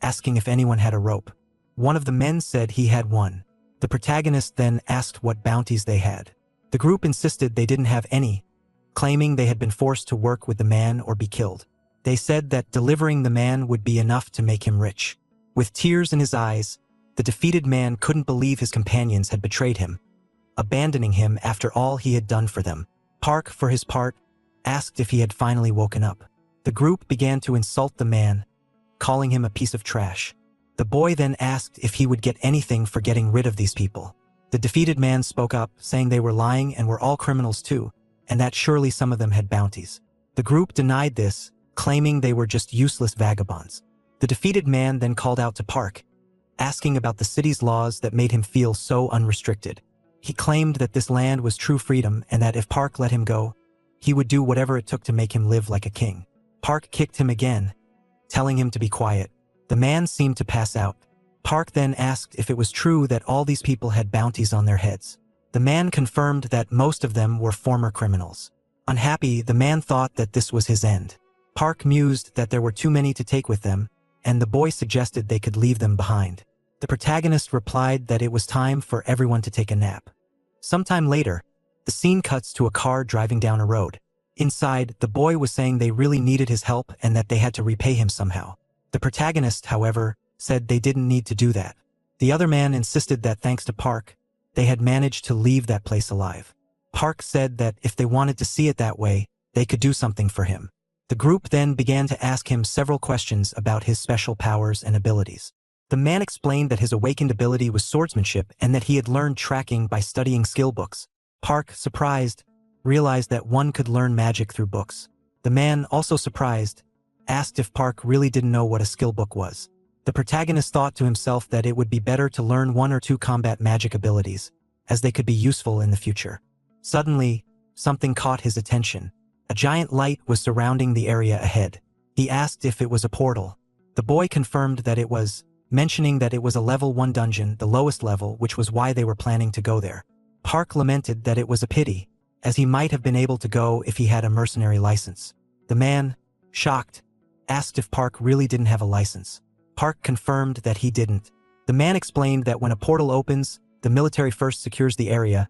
A: asking if anyone had a rope. One of the men said he had one. The protagonist then asked what bounties they had. The group insisted they didn't have any, claiming they had been forced to work with the man or be killed. They said that delivering the man would be enough to make him rich. With tears in his eyes, the defeated man couldn't believe his companions had betrayed him, abandoning him after all he had done for them. Park, for his part, asked if he had finally woken up. The group began to insult the man, calling him a piece of trash. The boy then asked if he would get anything for getting rid of these people. The defeated man spoke up, saying they were lying and were all criminals too, and that surely some of them had bounties. The group denied this, claiming they were just useless vagabonds. The defeated man then called out to Park, asking about the city's laws that made him feel so unrestricted. He claimed that this land was true freedom and that if Park let him go, he would do whatever it took to make him live like a king. Park kicked him again, telling him to be quiet. The man seemed to pass out. Park then asked if it was true that all these people had bounties on their heads. The man confirmed that most of them were former criminals. Unhappy, the man thought that this was his end. Park mused that there were too many to take with them, and the boy suggested they could leave them behind. The protagonist replied that it was time for everyone to take a nap. Sometime later, the scene cuts to a car driving down a road. Inside, the boy was saying they really needed his help and that they had to repay him somehow. The protagonist, however, said they didn't need to do that. The other man insisted that thanks to Park, they had managed to leave that place alive. Park said that if they wanted to see it that way, they could do something for him. The group then began to ask him several questions about his special powers and abilities. The man explained that his awakened ability was swordsmanship and that he had learned tracking by studying skill books. Park, surprised, realized that one could learn magic through books. The man, also surprised, asked if Park really didn't know what a skill book was. The protagonist thought to himself that it would be better to learn 1 or 2 combat magic abilities, as they could be useful in the future. Suddenly, something caught his attention. A giant light was surrounding the area ahead. He asked if it was a portal. The boy confirmed that it was, mentioning that it was a level 1 dungeon, the lowest level, which was why they were planning to go there. Park lamented that it was a pity, as he might have been able to go if he had a mercenary license. The man, shocked, asked if Park really didn't have a license. Park confirmed that he didn't. The man explained that when a portal opens, the military first secures the area,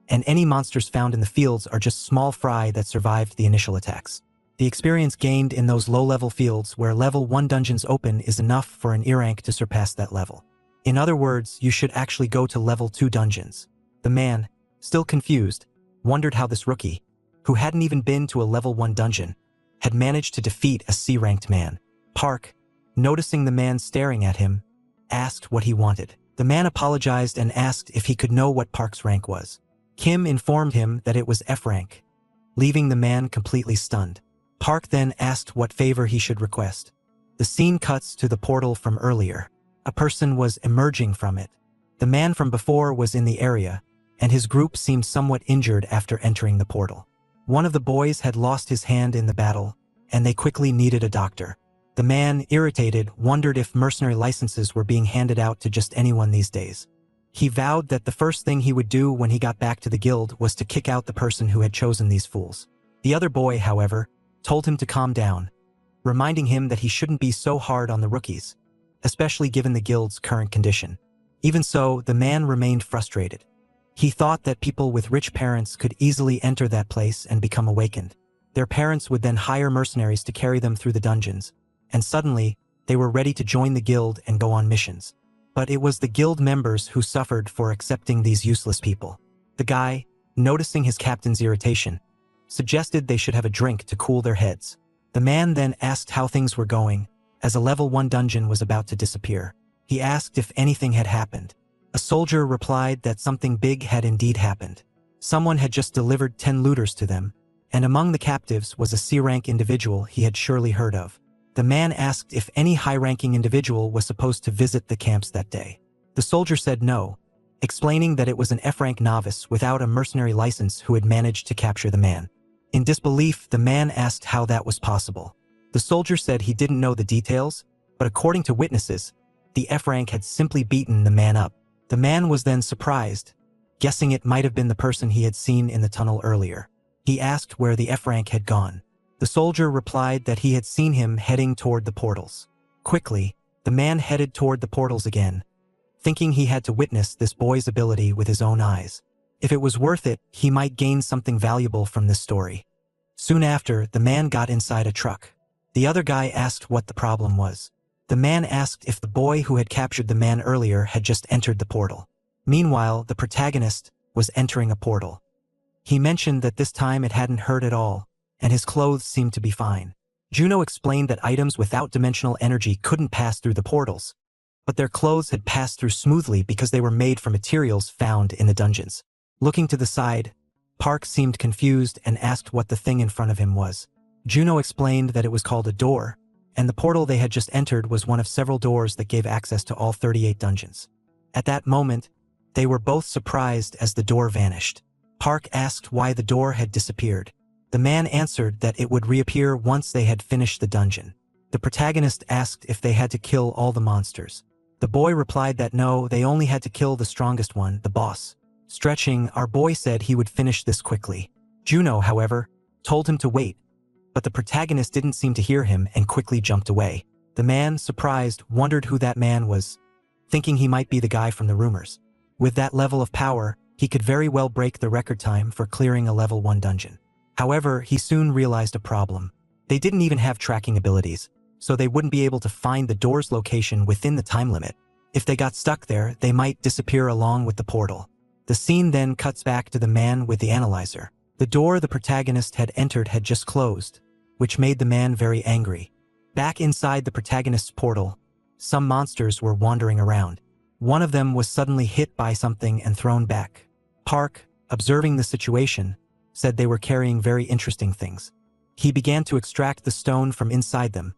A: and any monsters found in the fields are just small fry that survived the initial attacks. The experience gained in those low-level fields where level 1 dungeons open is enough for an E rank to surpass that level. In other words, you should actually go to level 2 dungeons. The man, still confused, wondered how this rookie, who hadn't even been to a level 1 dungeon, had managed to defeat a C-ranked man. Park, noticing the man staring at him, asked what he wanted. The man apologized and asked if he could know what Park's rank was. Kim informed him that it was F rank, leaving the man completely stunned. Park then asked what favor he should request. The scene cuts to the portal from earlier. A person was emerging from it. The man from before was in the area, and his group seemed somewhat injured after entering the portal. One of the boys had lost his hand in the battle, and they quickly needed a doctor. The man, irritated, wondered if mercenary licenses were being handed out to just anyone these days. He vowed that the first thing he would do when he got back to the guild was to kick out the person who had chosen these fools. The other boy, however, told him to calm down, reminding him that he shouldn't be so hard on the rookies, especially given the guild's current condition. Even so, the man remained frustrated. He thought that people with rich parents could easily enter that place and become awakened. Their parents would then hire mercenaries to carry them through the dungeons, and suddenly, they were ready to join the guild and go on missions. But it was the guild members who suffered for accepting these useless people. The guy, noticing his captain's irritation, suggested they should have a drink to cool their heads. The man then asked how things were going, as a level 1 dungeon was about to disappear. He asked if anything had happened. A soldier replied that something big had indeed happened. Someone had just delivered 10 looters to them, and among the captives was a C-rank individual he had surely heard of. The man asked if any high-ranking individual was supposed to visit the camps that day. The soldier said no, explaining that it was an F-rank novice without a mercenary license who had managed to capture the man. In disbelief, the man asked how that was possible. The soldier said he didn't know the details, but according to witnesses, the F-rank had simply beaten the man up. The man was then surprised, guessing it might have been the person he had seen in the tunnel earlier. He asked where the F-rank had gone. The soldier replied that he had seen him heading toward the portals. Quickly, the man headed toward the portals again, thinking he had to witness this boy's ability with his own eyes. If it was worth it, he might gain something valuable from this story. Soon after, the man got inside a truck. The other guy asked what the problem was. The man asked if the boy who had captured the man earlier had just entered the portal. Meanwhile, the protagonist was entering a portal. He mentioned that this time it hadn't hurt at all, and his clothes seemed to be fine. Juno explained that items without dimensional energy couldn't pass through the portals, but their clothes had passed through smoothly because they were made from materials found in the dungeons. Looking to the side, Park seemed confused and asked what the thing in front of him was. Juno explained that it was called a door, and the portal they had just entered was one of several doors that gave access to all 38 dungeons. At that moment, they were both surprised as the door vanished. Park asked why the door had disappeared. The man answered that it would reappear once they had finished the dungeon. The protagonist asked if they had to kill all the monsters. The boy replied that no, they only had to kill the strongest one, the boss. Stretching, our boy said he would finish this quickly. Juno, however, told him to wait, but the protagonist didn't seem to hear him and quickly jumped away. The man, surprised, wondered who that man was, thinking he might be the guy from the rumors. With that level of power, he could very well break the record time for clearing a level 1 dungeon. However, he soon realized a problem. They didn't even have tracking abilities, so they wouldn't be able to find the door's location within the time limit. If they got stuck there, they might disappear along with the portal. The scene then cuts back to the man with the analyzer. The door the protagonist had entered had just closed, which made the man very angry. Back inside the protagonist's portal, some monsters were wandering around. One of them was suddenly hit by something and thrown back. Park, observing the situation, said they were carrying very interesting things. He began to extract the stone from inside them,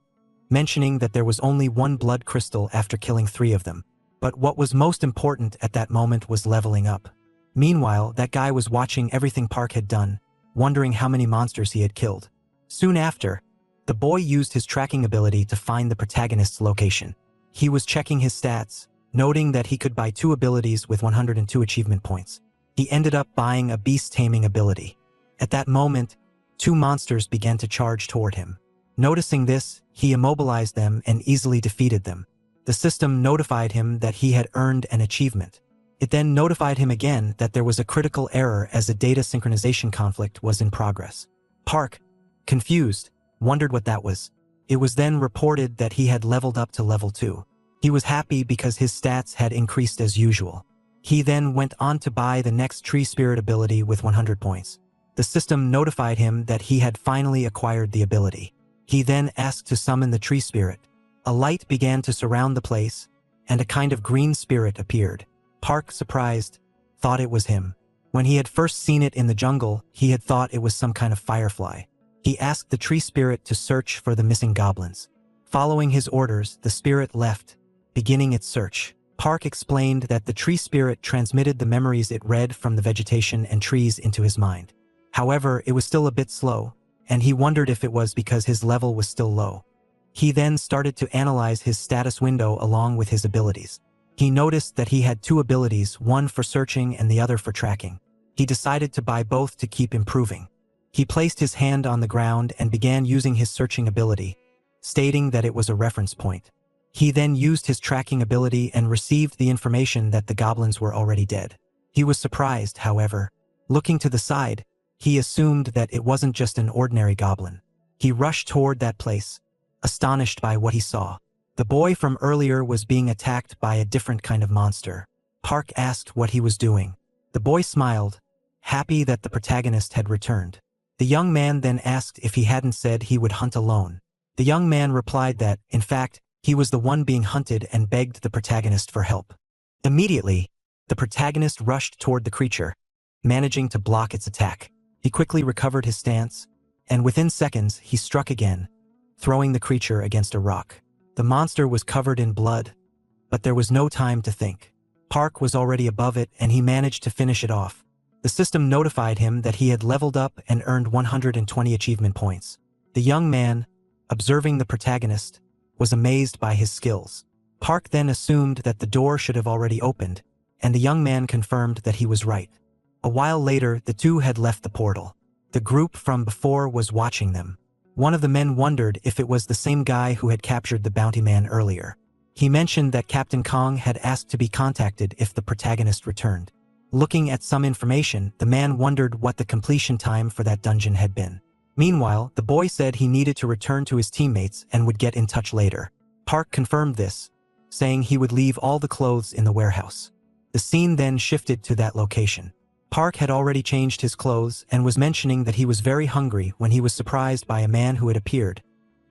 A: mentioning that there was only 1 blood crystal after killing 3 of them. But what was most important at that moment was leveling up. Meanwhile, that guy was watching everything Park had done, wondering how many monsters he had killed. Soon after, the boy used his tracking ability to find the protagonist's location. He was checking his stats, noting that he could buy 2 abilities with 102 achievement points. He ended up buying a beast taming ability. At that moment, 2 monsters began to charge toward him. Noticing this, he immobilized them and easily defeated them. The system notified him that he had earned an achievement. It then notified him again that there was a critical error as a data synchronization conflict was in progress. Park, confused, wondered what that was. It was then reported that he had leveled up to level 2. He was happy because his stats had increased as usual. He then went on to buy the next tree spirit ability with 100 points. The system notified him that he had finally acquired the ability. He then asked to summon the tree spirit. A light began to surround the place, and a kind of green spirit appeared. Park, surprised, thought it was him. When he had first seen it in the jungle, he had thought it was some kind of firefly. He asked the tree spirit to search for the missing goblins. Following his orders, the spirit left, beginning its search. Park explained that the tree spirit transmitted the memories it read from the vegetation and trees into his mind. However, it was still a bit slow, and he wondered if it was because his level was still low. He then started to analyze his status window along with his abilities. He noticed that he had 2 abilities, one for searching and the other for tracking. He decided to buy both to keep improving. He placed his hand on the ground and began using his searching ability, stating that it was a reference point. He then used his tracking ability and received the information that the goblins were already dead. He was surprised, however. Looking to the side, he assumed that it wasn't just an ordinary goblin. He rushed toward that place, astonished by what he saw. The boy from earlier was being attacked by a different kind of monster. Park asked what he was doing. The boy smiled, happy that the protagonist had returned. The young man then asked if he hadn't said he would hunt alone. The young man replied that, in fact, he was the one being hunted and begged the protagonist for help. Immediately, the protagonist rushed toward the creature, managing to block its attack. He quickly recovered his stance, and within seconds he struck again, throwing the creature against a rock. The monster was covered in blood, but there was no time to think. Park was already above it and he managed to finish it off. The system notified him that he had leveled up and earned 120 achievement points. The young man, observing the protagonist, was amazed by his skills. Park then assumed that the door should have already opened, and the young man confirmed that he was right. A while later, the 2 had left the portal. The group from before was watching them. One of the men wondered if it was the same guy who had captured the bounty man earlier. He mentioned that Captain Kong had asked to be contacted if the protagonist returned. Looking at some information, the man wondered what the completion time for that dungeon had been. Meanwhile, the boy said he needed to return to his teammates and would get in touch later. Park confirmed this, saying he would leave all the clothes in the warehouse. The scene then shifted to that location. Park had already changed his clothes and was mentioning that he was very hungry when he was surprised by a man who had appeared,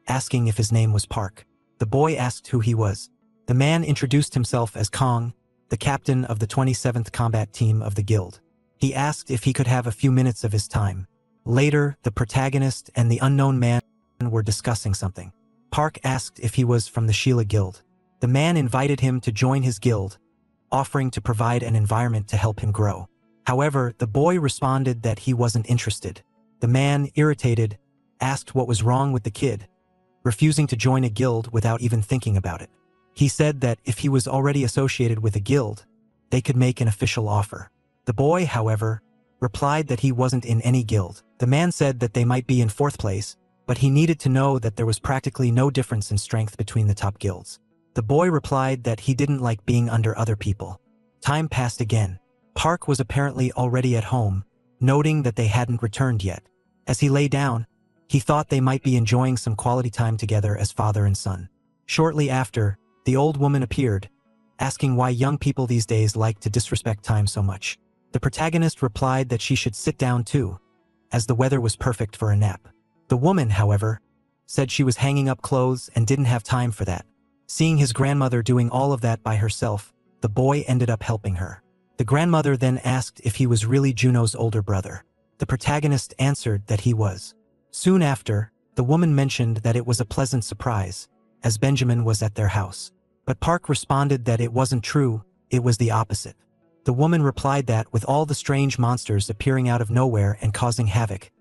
A: asking if his name was Park. The boy asked who he was. The The man introduced himself as Kong, the captain of the 27th combat team of the guild. He asked if he could have a few minutes of his time. Later, the protagonist and the unknown man were discussing something. Park asked if he was from the Sheila Guild. The man invited him to join his guild, offering to provide an environment to help him grow. However, the boy responded that he wasn't interested. The man, irritated, asked what was wrong with the kid, refusing to join a guild without even thinking about it. He said that if he was already associated with a guild, they could make an official offer. The boy, however, replied that he wasn't in any guild. The man said that they might be in fourth place, but he needed to know that there was practically no difference in strength between the top guilds. The boy replied that he didn't like being under other people. Time passed again. Park was apparently already at home, noting that they hadn't returned yet. As he lay down, he thought they might be enjoying some quality time together as father and son. Shortly after, the old woman appeared, asking why young people these days like to disrespect time so much. The protagonist replied that she should sit down too, as the weather was perfect for a nap. The woman, however, said she was hanging up clothes and didn't have time for that. Seeing his grandmother doing all of that by herself, the boy ended up helping her. The grandmother then asked if he was really Juno's older brother. The protagonist answered that he was. Soon after, the woman mentioned that it was a pleasant surprise, as Benjamin was at their house. But Park responded that it wasn't true, it was the opposite. The woman replied that with all the strange monsters appearing out of nowhere and causing havoc,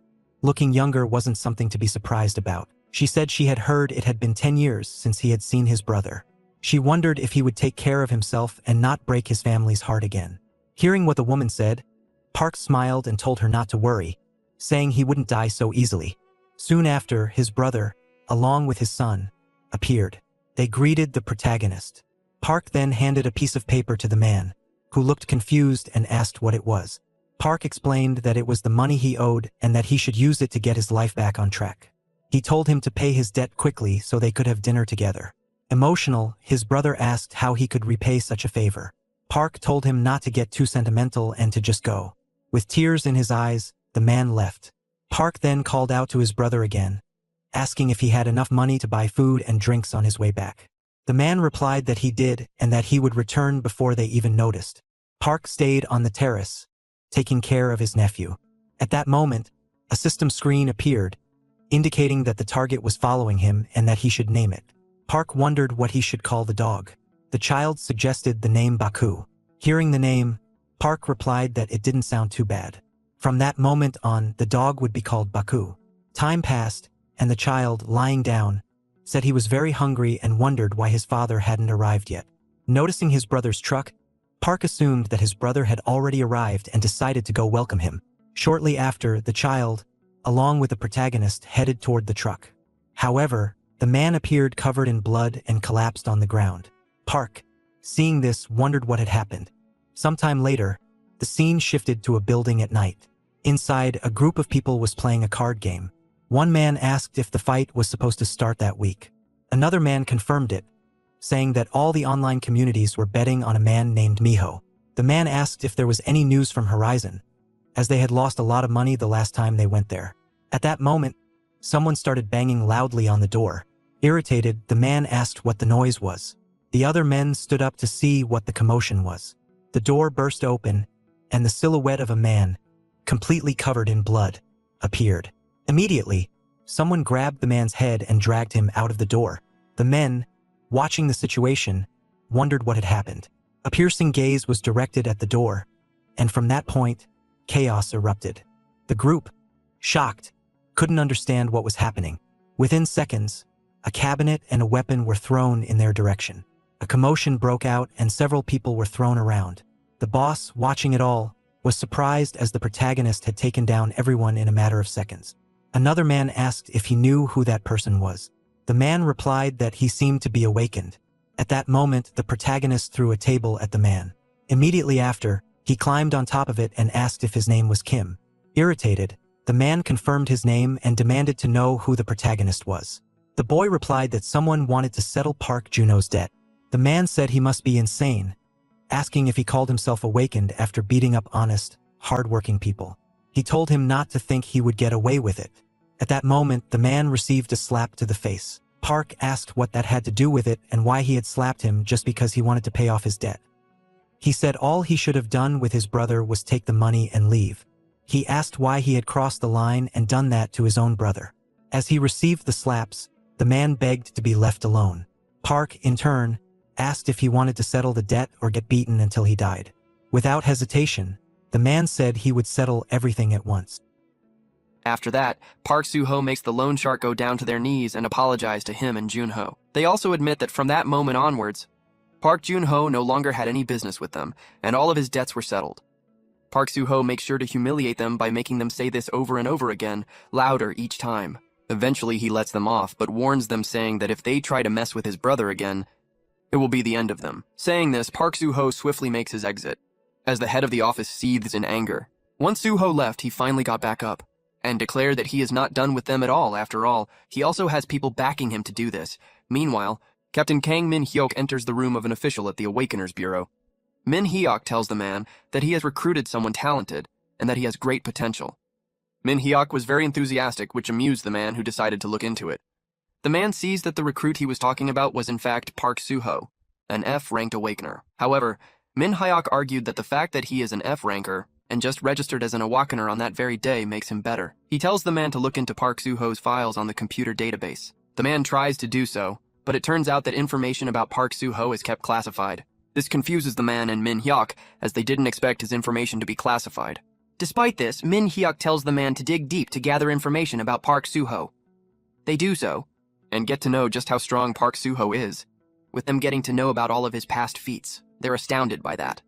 A: looking younger wasn't something to be surprised about. She said she had heard it had been 10 years since he had seen his brother. She wondered if he would take care of himself and not break his family's heart again. Hearing what the woman said, Park smiled and told her not to worry, saying he wouldn't die so easily. Soon after, his brother, along with his son, appeared. They greeted the protagonist. Park then handed a piece of paper to the man, who looked confused and asked what it was. Park explained that it was the money he owed and that he should use it to get his life back on track. He told him to pay his debt quickly so they could have dinner together. Emotional, his brother asked how he could repay such a favor. Park told him not to get too sentimental and to just go. With tears in his eyes, the man left. Park then called out to his brother again, asking if he had enough money to buy food and drinks on his way back. The man replied that he did and that he would return before they even noticed. Park stayed on the terrace, taking care of his nephew. At that moment, a system screen appeared, indicating that the target was following him and that he should name it. Park wondered what he should call the dog. The child suggested the name Baku. Hearing the name, Park replied that it didn't sound too bad. From that moment on, the dog would be called Baku. Time passed, and the child, lying down, said he was very hungry and wondered why his father hadn't arrived yet. Noticing his brother's truck, Park assumed that his brother had already arrived and decided to go welcome him. Shortly after, the child, along with the protagonist, headed toward the truck. However, the man appeared covered in blood and collapsed on the ground. Park, seeing this, wondered what had happened. Sometime later, the scene shifted to a building at night. Inside, a group of people was playing a card game. One man asked if the fight was supposed to start that week. Another man confirmed it, saying that all the online communities were betting on a man named Miho. The man asked if there was any news from Horizon, as they had lost a lot of money the last time they went there. At that moment, someone started banging loudly on the door. Irritated, the man asked what the noise was. The other men stood up to see what the commotion was. The door burst open, and the silhouette of a man, completely covered in blood, appeared. Immediately, someone grabbed the man's head and dragged him out of the door. The men, watching the situation, wondered what had happened. A piercing gaze was directed at the door, and from that point, chaos erupted. The group, shocked, couldn't understand what was happening. Within seconds, a cabinet and a weapon were thrown in their direction. A commotion broke out and several people were thrown around. The boss, watching it all, was surprised as the protagonist had taken down everyone in a matter of seconds. Another man asked if he knew who that person was. The man replied that he seemed to be awakened. At that moment, the protagonist threw a table at the man. Immediately after, he climbed on top of it and asked if his name was Kim. Irritated, the man confirmed his name and demanded to know who the protagonist was. The boy replied that someone wanted to settle Park Juno's debt. The man said he must be insane, asking if he called himself awakened after beating up honest, hard-working people. He told him not to think he would get away with it. At that moment, the man received a slap to the face. Park Park asked what that had to do with it and why he had slapped him just because he wanted to pay off his debt. He said all he should have done with his brother was take the money and leave. He asked why he had crossed the line and done that to his own brother. As he received the slaps, the man begged to be left alone. Park, in turn, asked if he wanted to settle the debt or get beaten until he died. Without hesitation, the man said he would settle everything at once.
B: After that, Park Soo-ho makes the loan shark go down to their knees and apologize to him and Jun-ho. They also admit that from that moment onwards, Park Jun-ho no longer had any business with them, and all of his debts were settled. Park Soo-ho makes sure to humiliate them by making them say this over and over again, louder each time. Eventually he lets them off, but warns them, saying that if they try to mess with his brother again, it will be the end of them. Saying this, Park Soo-ho swiftly makes his exit, as the head of the office seethes in anger. Once Soo-ho left, he finally got back up, and declared that he is not done with them at all. After all, he also has people backing him to do this. Meanwhile, Captain Kang Min-hyuk enters the room of an official at the Awakeners Bureau. Min-hyuk tells the man that he has recruited someone talented, and that he has great potential. Min-hyuk was very enthusiastic, which amused the man, who decided to look into it. The man sees that the recruit he was talking about was in fact Park Soo-ho, an F-ranked Awakener. However, Min-hyuk argued that the fact that he is an F-ranker and just registered as an Awakener on that very day makes him better. He tells the man to look into Park Soo-ho's files on the computer database. The man tries to do so, but it turns out that information about Park Soo-ho is kept classified. This confuses the man and Min-hyuk, as they didn't expect his information to be classified. Despite this, Min-hyuk tells the man to dig deep to gather information about Park Soo-ho. They do so, and get to know just how strong Park Soo-ho is. With them getting to know about all of his past feats, they're astounded by that,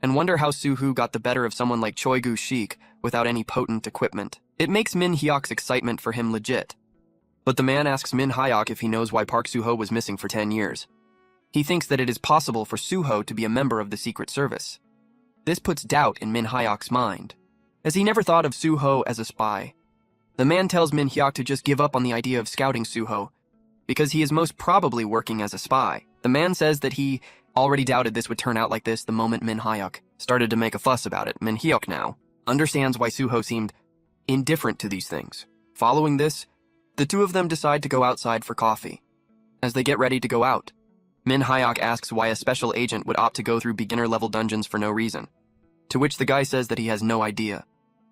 B: and wonder how Soo-ho got the better of someone like Choi-gu-shik without any potent equipment. It makes Min-hyuk's excitement for him legit. But the man asks Min-hyuk if he knows why Park Soo-ho was missing for 10 years. He thinks that it is possible for Soo-ho to be a member of the Secret Service. This puts doubt in Min-hyuk's mind, as he never thought of Soo-ho as a spy. The man tells Min-hyuk to just give up on the idea of scouting Soo-ho, because he is most probably working as a spy. The man says that he already doubted this would turn out like this the moment Min-hyuk started to make a fuss about it. Min-hyuk now understands why Soo-ho seemed indifferent to these things. Following this, the two of them decide to go outside for coffee. As they get ready to go out, Min-hyuk asks why a special agent would opt to go through beginner-level dungeons for no reason, to which the guy says that he has no idea.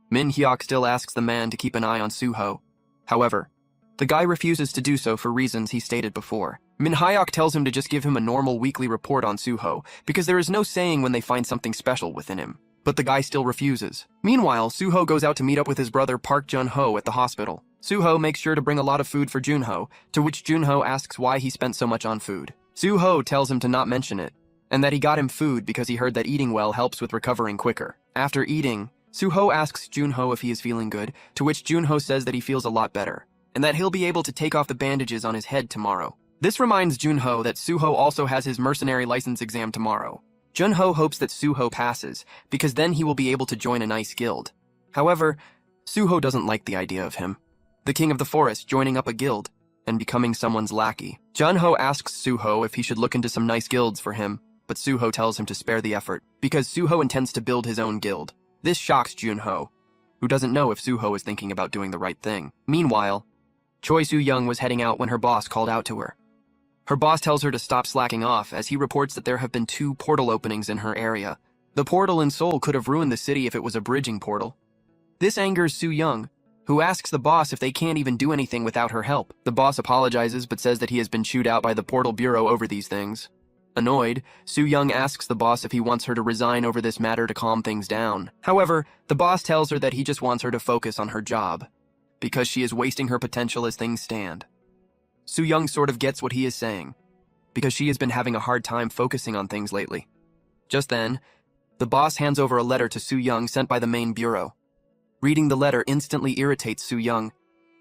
B: Min-hyuk still asks the man to keep an eye on Soo-ho. However, the guy refuses to do so for reasons he stated before. Min-hyuk tells him to just give him a normal weekly report on Soo-ho, because there is no saying when they find something special within him. But the guy still refuses. Meanwhile, Soo-ho goes out to meet up with his brother Park Jun-ho at the hospital. Soo-ho makes sure to bring a lot of food for Jun-ho, to which Jun-ho asks why he spent so much on food. Soo-ho tells him to not mention it, and that he got him food because he heard that eating well helps with recovering quicker. After eating, Soo-ho asks Jun-ho if he is feeling good, to which Jun-ho says that he feels a lot better, and that he'll be able to take off the bandages on his head tomorrow. This reminds Jun-ho that Soo-ho also has his mercenary license exam tomorrow. Jun-ho hopes that Soo-ho passes, because then he will be able to join a nice guild. However, Soo-ho doesn't like the idea of him, the king of the forest, joining up a guild and becoming someone's lackey. Jun-ho asks Soo-ho if he should look into some nice guilds for him, but Soo-ho tells him to spare the effort, because Soo-ho intends to build his own guild. This shocks Jun-ho, who doesn't know if Soo-ho is thinking about doing the right thing. Meanwhile, Choi Soo-young was heading out when her boss called out to her. Her boss tells her to stop slacking off, as he reports that there have been 2 portal openings in her area. The portal in Seoul could have ruined the city if it was a bridging portal. This angers Soo-young, who asks the boss if they can't even do anything without her help. The boss apologizes but says that he has been chewed out by the portal bureau over these things. Annoyed, Soo-young asks the boss if he wants her to resign over this matter to calm things down. However, the boss tells her that he just wants her to focus on her job, because she is wasting her potential as things stand. Soo-young sort of gets what he is saying, because she has been having a hard time focusing on things lately. Just then, the boss hands over a letter to Soo-young sent by the main bureau. Reading the letter instantly irritates Soo-young,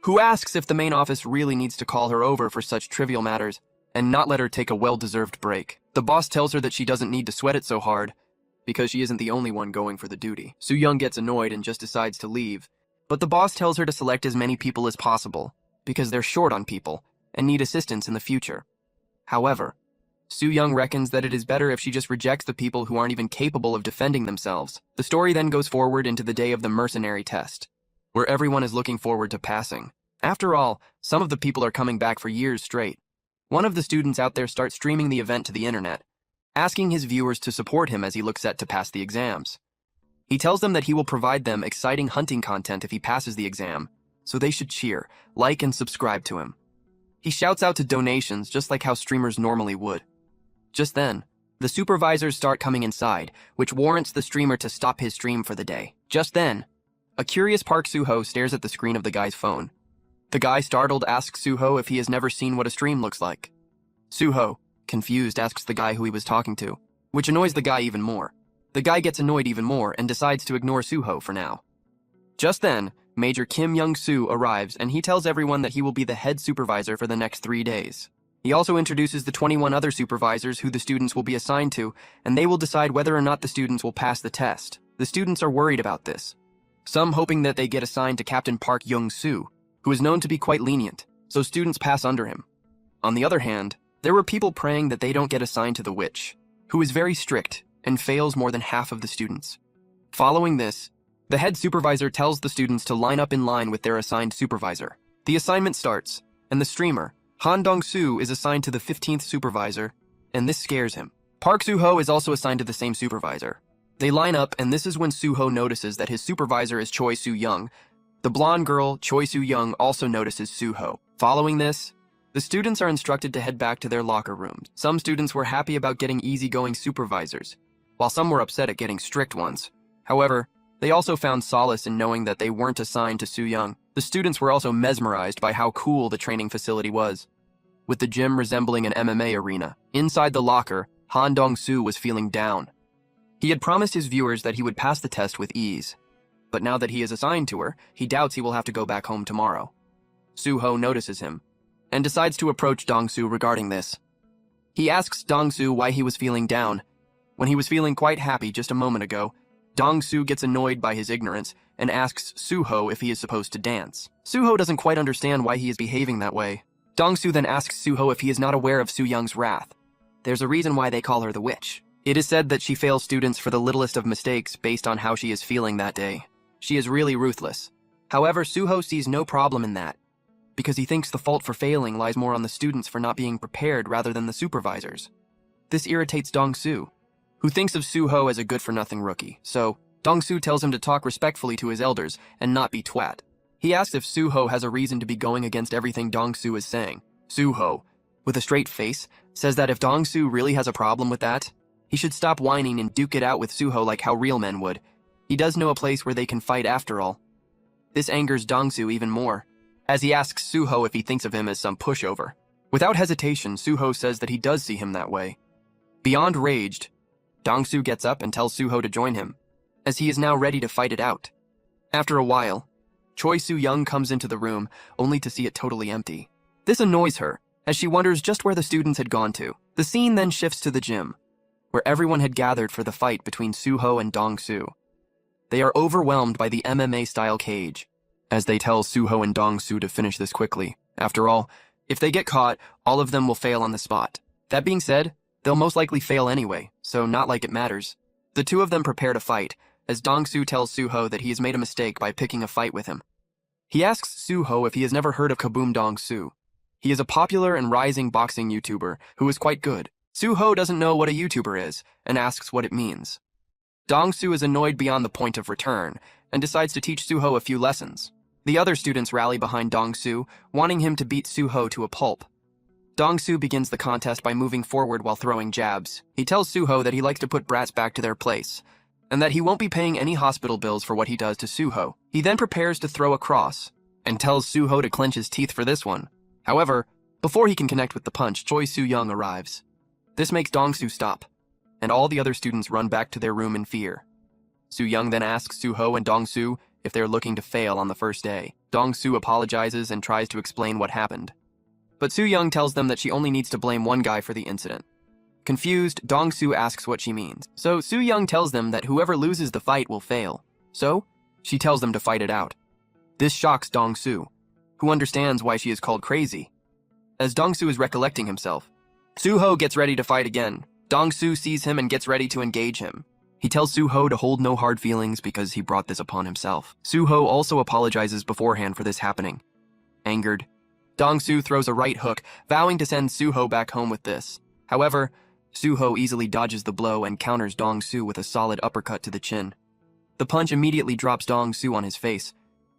B: who asks if the main office really needs to call her over for such trivial matters and not let her take a well-deserved break. The boss tells her that she doesn't need to sweat it so hard, because she isn't the only one going for the duty. Soo-young gets annoyed and just decides to leave, but the boss tells her to select as many people as possible, because they're short on people and need assistance in the future. However, Soo-young reckons that it is better if she just rejects the people who aren't even capable of defending themselves. The story then goes forward into the day of the mercenary test, where everyone is looking forward to passing. After all, some of the people are coming back for years straight, One of the students out there starts streaming the event to the internet, asking his viewers to support him as he looks set to pass the exams. He tells them that he will provide them exciting hunting content if he passes the exam, so they should cheer, like, and subscribe to him. He shouts out to donations just like how streamers normally would. Just then, the supervisors start coming inside, which warrants the streamer to stop his stream for the day. Just then, a curious Park Soo-ho stares at the screen of the guy's phone. The guy, startled, asks Soo-ho if he has never seen what a stream looks like. Soo-ho, confused, asks the guy who he was talking to, which annoys the guy even more. The guy gets annoyed even more and decides to ignore Soo-ho for now. Just then, Major Kim Young-soo arrives and he tells everyone that he will be the head supervisor for the next 3 days. He also introduces the 21 other supervisors who the students will be assigned to, and they will decide whether or not the students will pass the test. The students are worried about this, some hoping that they get assigned to Captain Park Young-soo, who is known to be quite lenient, so students pass under him. On the other hand, there were people praying that they don't get assigned to the witch, who is very strict and fails more than half of the students. Following this, the head supervisor tells the students to line up in line with their assigned supervisor. The assignment starts, and the streamer, Han Dong-soo, is assigned to the 15th supervisor, and this scares him. Park Soo-ho is also assigned to the same supervisor. They line up, and this is when Soo-ho notices that his supervisor is Choi Soo-young. The blonde girl, Choi Soo-young, also notices Soo-ho. Following this, the students are instructed to head back to their locker rooms. Some students were happy about getting easygoing supervisors, while some were upset at getting strict ones. However, they also found solace in knowing that they weren't assigned to Soo-young. The students were also mesmerized by how cool the training facility was, with the gym resembling an MMA arena. Inside the locker, Han Dong-soo was feeling down. He had promised his viewers that he would pass the test with ease, but now that he is assigned to her, he doubts he will have to go back home tomorrow. Soo-ho notices him, and decides to approach Dong-soo regarding this. He asks Dong-soo why he was feeling down, when he was feeling quite happy just a moment ago. Dong-soo gets annoyed by his ignorance and asks Soo-ho if he is supposed to dance. Soo-ho doesn't quite understand why he is behaving that way. Dong-soo then asks Soo-ho if he is not aware of Soo-young's wrath. There's a reason why they call her the witch. It is said that she fails students for the littlest of mistakes based on how she is feeling that day. She is really ruthless. However, Soo-ho sees no problem in that, because he thinks the fault for failing lies more on the students for not being prepared rather than the supervisors. This irritates Dong-soo, who thinks of Soo-ho as a good-for-nothing rookie, so Dong-soo tells him to talk respectfully to his elders and not be twat. He asks if Soo-ho has a reason to be going against everything Dong-soo is saying. Soo-ho, with a straight face, says that if Dong-soo really has a problem with that, he should stop whining and duke it out with Soo-ho like how real men would. He does know a place where they can fight after all. This angers Dong-soo even more, as he asks Soo-ho if he thinks of him as some pushover. Without hesitation, Soo-ho says that he does see him that way. Beyond raged, Dong-soo gets up and tells Soo-ho to join him, as he is now ready to fight it out. After a while, Choi Soo-young comes into the room, only to see it totally empty. This annoys her, as she wonders just where the students had gone to. The scene then shifts to the gym, where everyone had gathered for the fight between Soo-ho and Dong-soo. They are overwhelmed by the MMA-style cage, as they tell Soo-ho and Dong-soo to finish this quickly. After all, if they get caught, all of them will fail on the spot. That being said, they'll most likely fail anyway, so not like it matters. The two of them prepare to fight, as Dong-soo tells Soo-ho that he has made a mistake by picking a fight with him. He asks Soo-ho if he has never heard of Kaboom Dong-soo. He is a popular and rising boxing YouTuber who is quite good. Soo-ho doesn't know what a YouTuber is, and asks what it means. Dong-soo is annoyed beyond the point of return, and decides to teach Soo-ho a few lessons. The other students rally behind Dong-soo, wanting him to beat Soo-ho to a pulp. Dong-soo begins the contest by moving forward while throwing jabs. He tells Soo-ho that he likes to put brats back to their place, and that he won't be paying any hospital bills for what he does to Soo-ho. He then prepares to throw a cross, and tells Soo-ho to clench his teeth for this one. However, before he can connect with the punch, Choi Soo-young arrives. This makes Dong-soo stop, and all the other students run back to their room in fear. Soo-young then asks Soo-ho and Dong-soo if they're looking to fail on the first day. Dong-soo apologizes and tries to explain what happened, but Soo-young tells them that she only needs to blame one guy for the incident. Confused, Dong-soo asks what she means. So Soo-young tells them that whoever loses the fight will fail. So, she tells them to fight it out. This shocks Dong-soo, who understands why she is called crazy. As Dong-soo is recollecting himself, Soo-ho gets ready to fight again. Dong-soo sees him and gets ready to engage him. He tells Soo-ho to hold no hard feelings because he brought this upon himself. Soo-ho also apologizes beforehand for this happening. Angered, Dong-soo throws a right hook, vowing to send Soo-ho back home with this. However, Soo-ho easily dodges the blow and counters Dong-soo with a solid uppercut to the chin. The punch immediately drops Dong-soo on his face,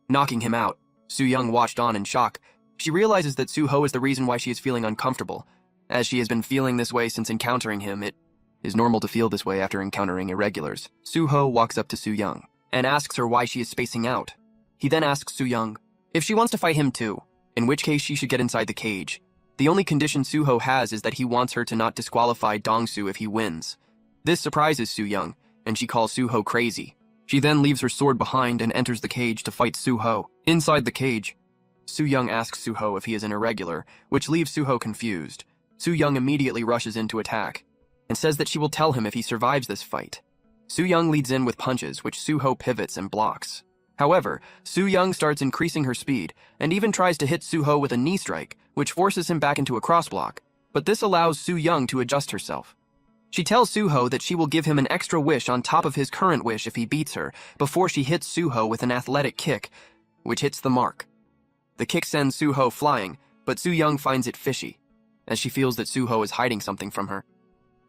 B: knocking him out. Soo-young watched on in shock. She realizes that Soo-ho is the reason why she is feeling uncomfortable. As she has been feeling this way since encountering him, it is normal to feel this way after encountering irregulars. Soo-ho walks up to Soo-young and asks her why she is spacing out. He then asks Soo-young if she wants to fight him too, in which case she should get inside the cage. The only condition Soo-ho has is that he wants her to not disqualify Dong-soo if he wins. This surprises Soo-young, and she calls Soo-ho crazy. She then leaves her sword behind and enters the cage to fight Soo-ho. Inside the cage, Soo-young asks Soo-ho if he is an irregular, which leaves Soo-ho confused. Soo-young immediately rushes in to attack, and says that she will tell him if he survives this fight. Soo-young leads in with punches, which Soo-ho pivots and blocks. However, Soo-young starts increasing her speed, and even tries to hit Soo-ho with a knee strike, which forces him back into a crossblock, but this allows Soo-young to adjust herself. She tells Soo-ho that she will give him an extra wish on top of his current wish if he beats her, before she hits Soo-ho with an athletic kick, which hits the mark. The kick sends Soo-ho flying, but Soo-young finds it fishy, as she feels that Soo-ho is hiding something from her.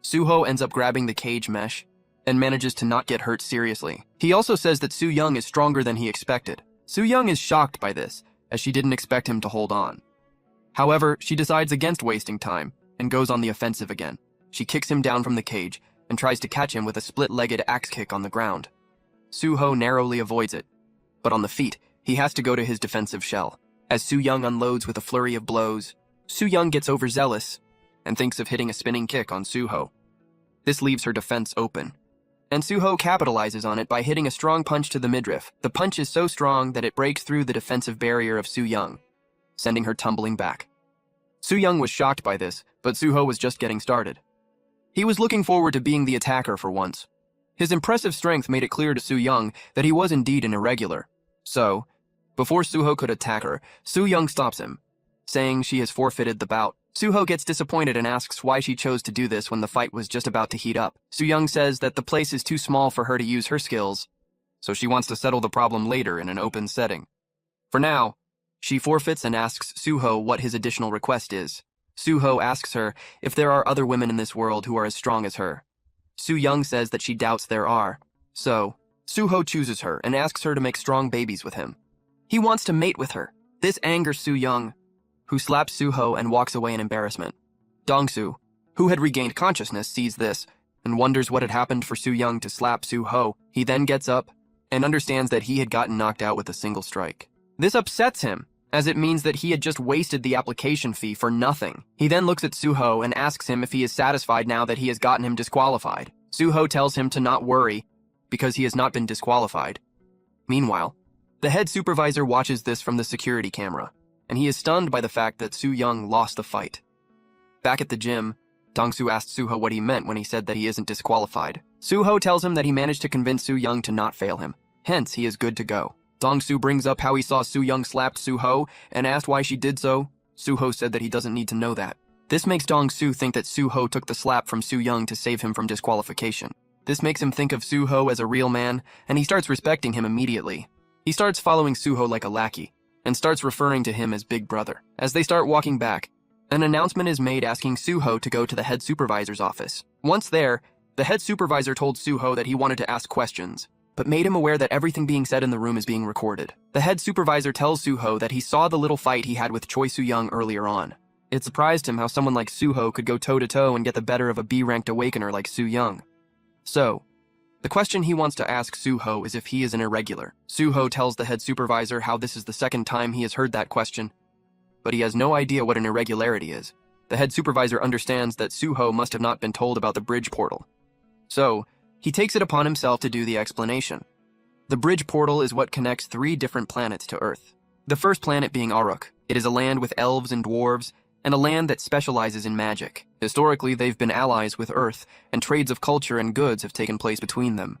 B: Soo-ho ends up grabbing the cage mesh, and manages to not get hurt seriously. He also says that Soo-young is stronger than he expected. Soo-young is shocked by this, as she didn't expect him to hold on. However, she decides against wasting time, and goes on the offensive again. She kicks him down from the cage, and tries to catch him with a split-legged axe kick on the ground. Soo-ho narrowly avoids it, but on the feet, he has to go to his defensive shell. As Soo-young unloads with a flurry of blows, Soo-young gets overzealous, and thinks of hitting a spinning kick on Soo-ho. This leaves her defense open, and Soo-ho capitalizes on it by hitting a strong punch to the midriff. The punch is so strong that it breaks through the defensive barrier of Soo-young, sending her tumbling back. Soo-young was shocked by this, but Soo-ho was just getting started. He was looking forward to being the attacker for once. His impressive strength made it clear to Soo-young that he was indeed an irregular. So, before Soo-ho could attack her, Soo-young stops him, saying she has forfeited the bout. Soo-ho gets disappointed and asks why she chose to do this when the fight was just about to heat up. Soo-young says that the place is too small for her to use her skills, so she wants to settle the problem later in an open setting. For now, she forfeits and asks Soo-ho what his additional request is. Soo-ho asks her if there are other women in this world who are as strong as her. Soo-young says that she doubts there are. So, Soo-ho chooses her and asks her to make strong babies with him. He wants to mate with her. This angers Soo-young, who slaps Soo-ho and walks away in embarrassment. Dong-soo, who had regained consciousness, sees this and wonders what had happened for Soo-young to slap Soo-ho. He then gets up and understands that he had gotten knocked out with a single strike. This upsets him, as it means that he had just wasted the application fee for nothing. He then looks at Soo-ho and asks him if he is satisfied now that he has gotten him disqualified. Soo-ho tells him to not worry, because he has not been disqualified. Meanwhile, the head supervisor watches this from the security camera, and he is stunned by the fact that Soo-young lost the fight. Back at the gym, Dong-soo asks Soo-ho what he meant when he said that he isn't disqualified. Soo-ho tells him that he managed to convince Soo-young to not fail him, hence he is good to go. Dong-soo brings up how he saw Soo-young slapped Soo-ho and asked why she did so. Soo-ho said that he doesn't need to know that. This makes Dong-soo think that Soo-ho took the slap from Soo-young to save him from disqualification. This makes him think of Soo-ho as a real man, and he starts respecting him immediately. He starts following Soo-ho like a lackey, and starts referring to him as Big Brother. As they start walking back, an announcement is made asking Soo-ho to go to the head supervisor's office. Once there, the head supervisor told Soo-ho that he wanted to ask questions, but made him aware that everything being said in the room is being recorded. The head supervisor tells Soo-ho that he saw the little fight he had with Choi Soo-young earlier on. It surprised him how someone like Soo-ho could go toe-to-toe and get the better of a B-ranked awakener like Soo-young. So, the question he wants to ask Soo-ho is if he is an irregular. Soo-ho tells the head supervisor how this is the second time he has heard that question, but he has no idea what an irregularity is. The head supervisor understands that Soo-ho must have not been told about the bridge portal. So, he takes it upon himself to do the explanation. The bridge portal is what connects 3 different planets to Earth. The first planet being Aruk. It is a land with elves and dwarves, and a land that specializes in magic. Historically, they've been allies with Earth, and trades of culture and goods have taken place between them.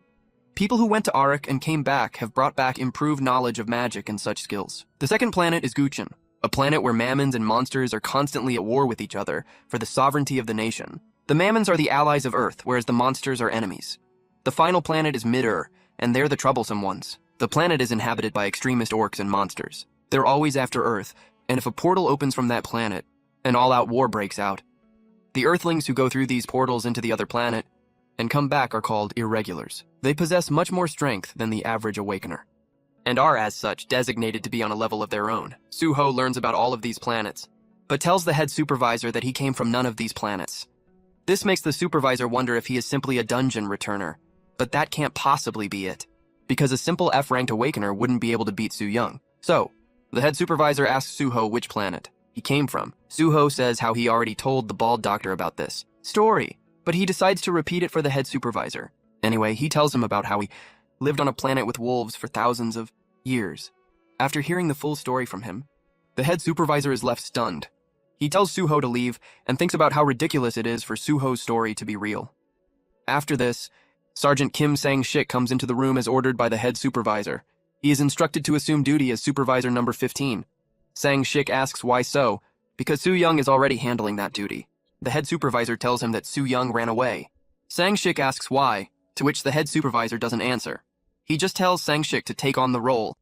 B: People who went to Aruk and came back have brought back improved knowledge of magic and such skills. The second planet is Guchin, a planet where mammons and monsters are constantly at war with each other for the sovereignty of the nation. The mammons are the allies of Earth, whereas the monsters are enemies. The final planet is Mid-Ur, and they're the troublesome ones. The planet is inhabited by extremist orcs and monsters. They're always after Earth, and if a portal opens from that planet, an all-out war breaks out. The Earthlings who go through these portals into the other planet and come back are called irregulars. They possess much more strength than the average awakener, and are as such designated to be on a level of their own. Suho learns about all of these planets, but tells the head supervisor that he came from none of these planets. This makes the supervisor wonder if he is simply a dungeon returner, but that can't possibly be it, because a simple F-ranked awakener wouldn't be able to beat Su Young. So, the head supervisor asks Suho which planet he came from. Suho says how he already told the bald doctor about this story, but he decides to repeat it for the head supervisor. Anyway, he tells him about how he lived on a planet with wolves for thousands of years. After hearing the full story from him, the head supervisor is left stunned. He tells Suho to leave and thinks about how ridiculous it is for Suho's story to be real. After this, Sergeant Kim Sang-shik comes into the room as ordered by the head supervisor. He is instructed to assume duty as supervisor number 15. Sang-shik asks why so, because Su Young is already handling that duty. The head supervisor tells him that Su Young ran away. Sang-shik asks why, to which the head supervisor doesn't answer. He just tells Sang-shik to take on the role,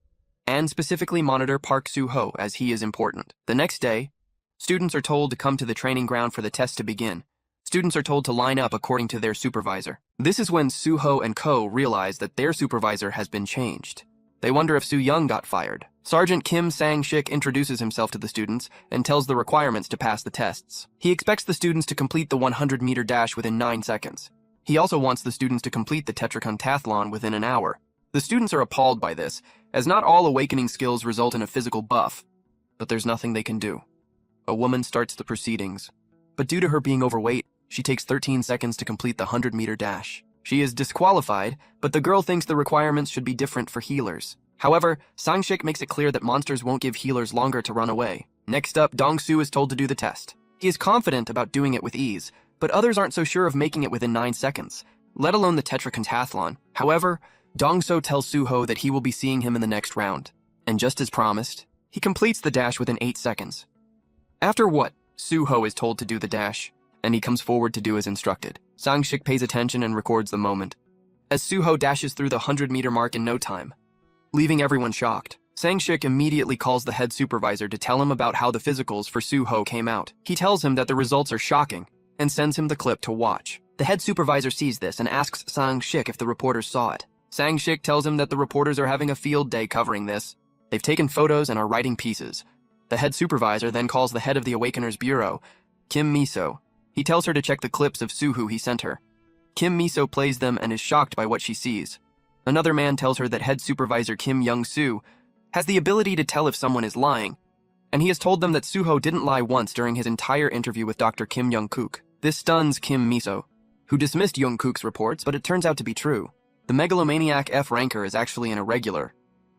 B: and specifically monitor Park Suho as he is important. The next day, students are told to come to the training ground for the test to begin. Students are told to line up according to their supervisor. This is when Suho and Ko realize that their supervisor has been changed. They wonder if Su Young got fired. Sergeant Kim Sang-shik introduces himself to the students and tells the requirements to pass the tests. He expects the students to complete the 100-meter dash within 9 seconds. He also wants the students to complete the tetracontathlon within an hour. The students are appalled by this, as not all awakening skills result in a physical buff, but there's nothing they can do. A woman starts the proceedings, but due to her being overweight, she takes 13 seconds to complete the 100-meter dash. She is disqualified, but the girl thinks the requirements should be different for healers. However, Sang-shik makes it clear that monsters won't give healers longer to run away. Next up, Dong-su is told to do the test. He is confident about doing it with ease, but others aren't so sure of making it within 9 seconds, let alone the tetracontathlon. However, Dong-so tells Suho that he will be seeing him in the next round, and just as promised, he completes the dash within 8 seconds. After what, Suho is told to do the dash, and he comes forward to do as instructed. Sang-shik pays attention and records the moment, as Suho dashes through the 100-meter mark in no time, leaving everyone shocked. Sang-shik immediately calls the head supervisor to tell him about how the physicals for Suho came out. He tells him that the results are shocking, and sends him the clip to watch. The head supervisor sees this and asks Sang-shik if the reporters saw it. Sang-shik tells him that the reporters are having a field day covering this. They've taken photos and are writing pieces. The head supervisor then calls the head of the Awakeners Bureau, Kim Miso. He tells her to check the clips of Suho he sent her. Kim Miso plays them and is shocked by what she sees. Another man tells her that head supervisor Kim Young-soo has the ability to tell if someone is lying, and he has told them that Suho didn't lie once during his entire interview with Dr. Kim Young-kook. This stuns Kim Miso, who dismissed Young-kook's reports, but it turns out to be true. The megalomaniac F ranker is actually an irregular,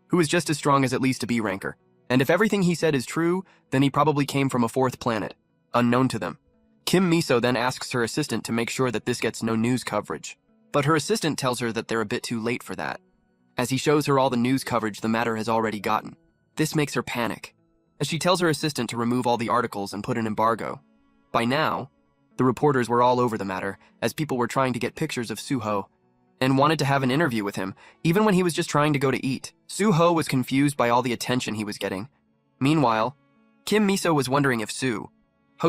B: who is just as strong as at least a B ranker. And if everything he said is true, then he probably came from a 4th planet, unknown to them. Kim Miso then asks her assistant to make sure that this gets no news coverage. But her assistant tells her that they're a bit too late for that, as he shows her all the news coverage the matter has already gotten. This makes her panic, as she tells her assistant to remove all the articles and put an embargo. By now, the reporters were all over the matter, as people were trying to get pictures of Suho, and wanted to have an interview with him, even when he was just trying to go to eat. Suho was confused by all the attention he was getting. Meanwhile, Kim Miso was wondering if Suho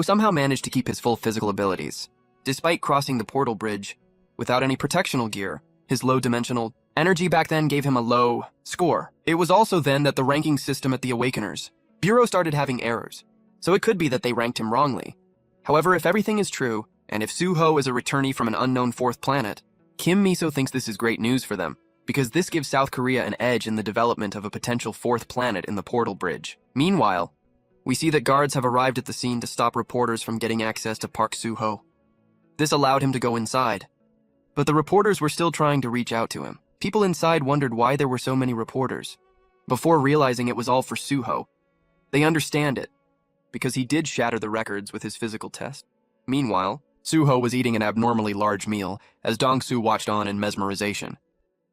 B: somehow managed to keep his full physical abilities, despite crossing the portal bridge without any protectional gear. His low-dimensional energy back then gave him a low score. It was also then that the ranking system at the Awakeners Bureau started having errors, so it could be that they ranked him wrongly. However, if everything is true, and if Suho is a returnee from an unknown 4th planet, Kim Miso thinks this is great news for them, because this gives South Korea an edge in the development of a potential 4th planet in the portal bridge. Meanwhile, we see that guards have arrived at the scene to stop reporters from getting access to Park Suho. This allowed him to go inside, but the reporters were still trying to reach out to him. People inside wondered why there were so many reporters. Before realizing it was all for Suho, they understand it, because he did shatter the records with his physical test. Meanwhile, Suho was eating an abnormally large meal as Dong-su watched on in mesmerization.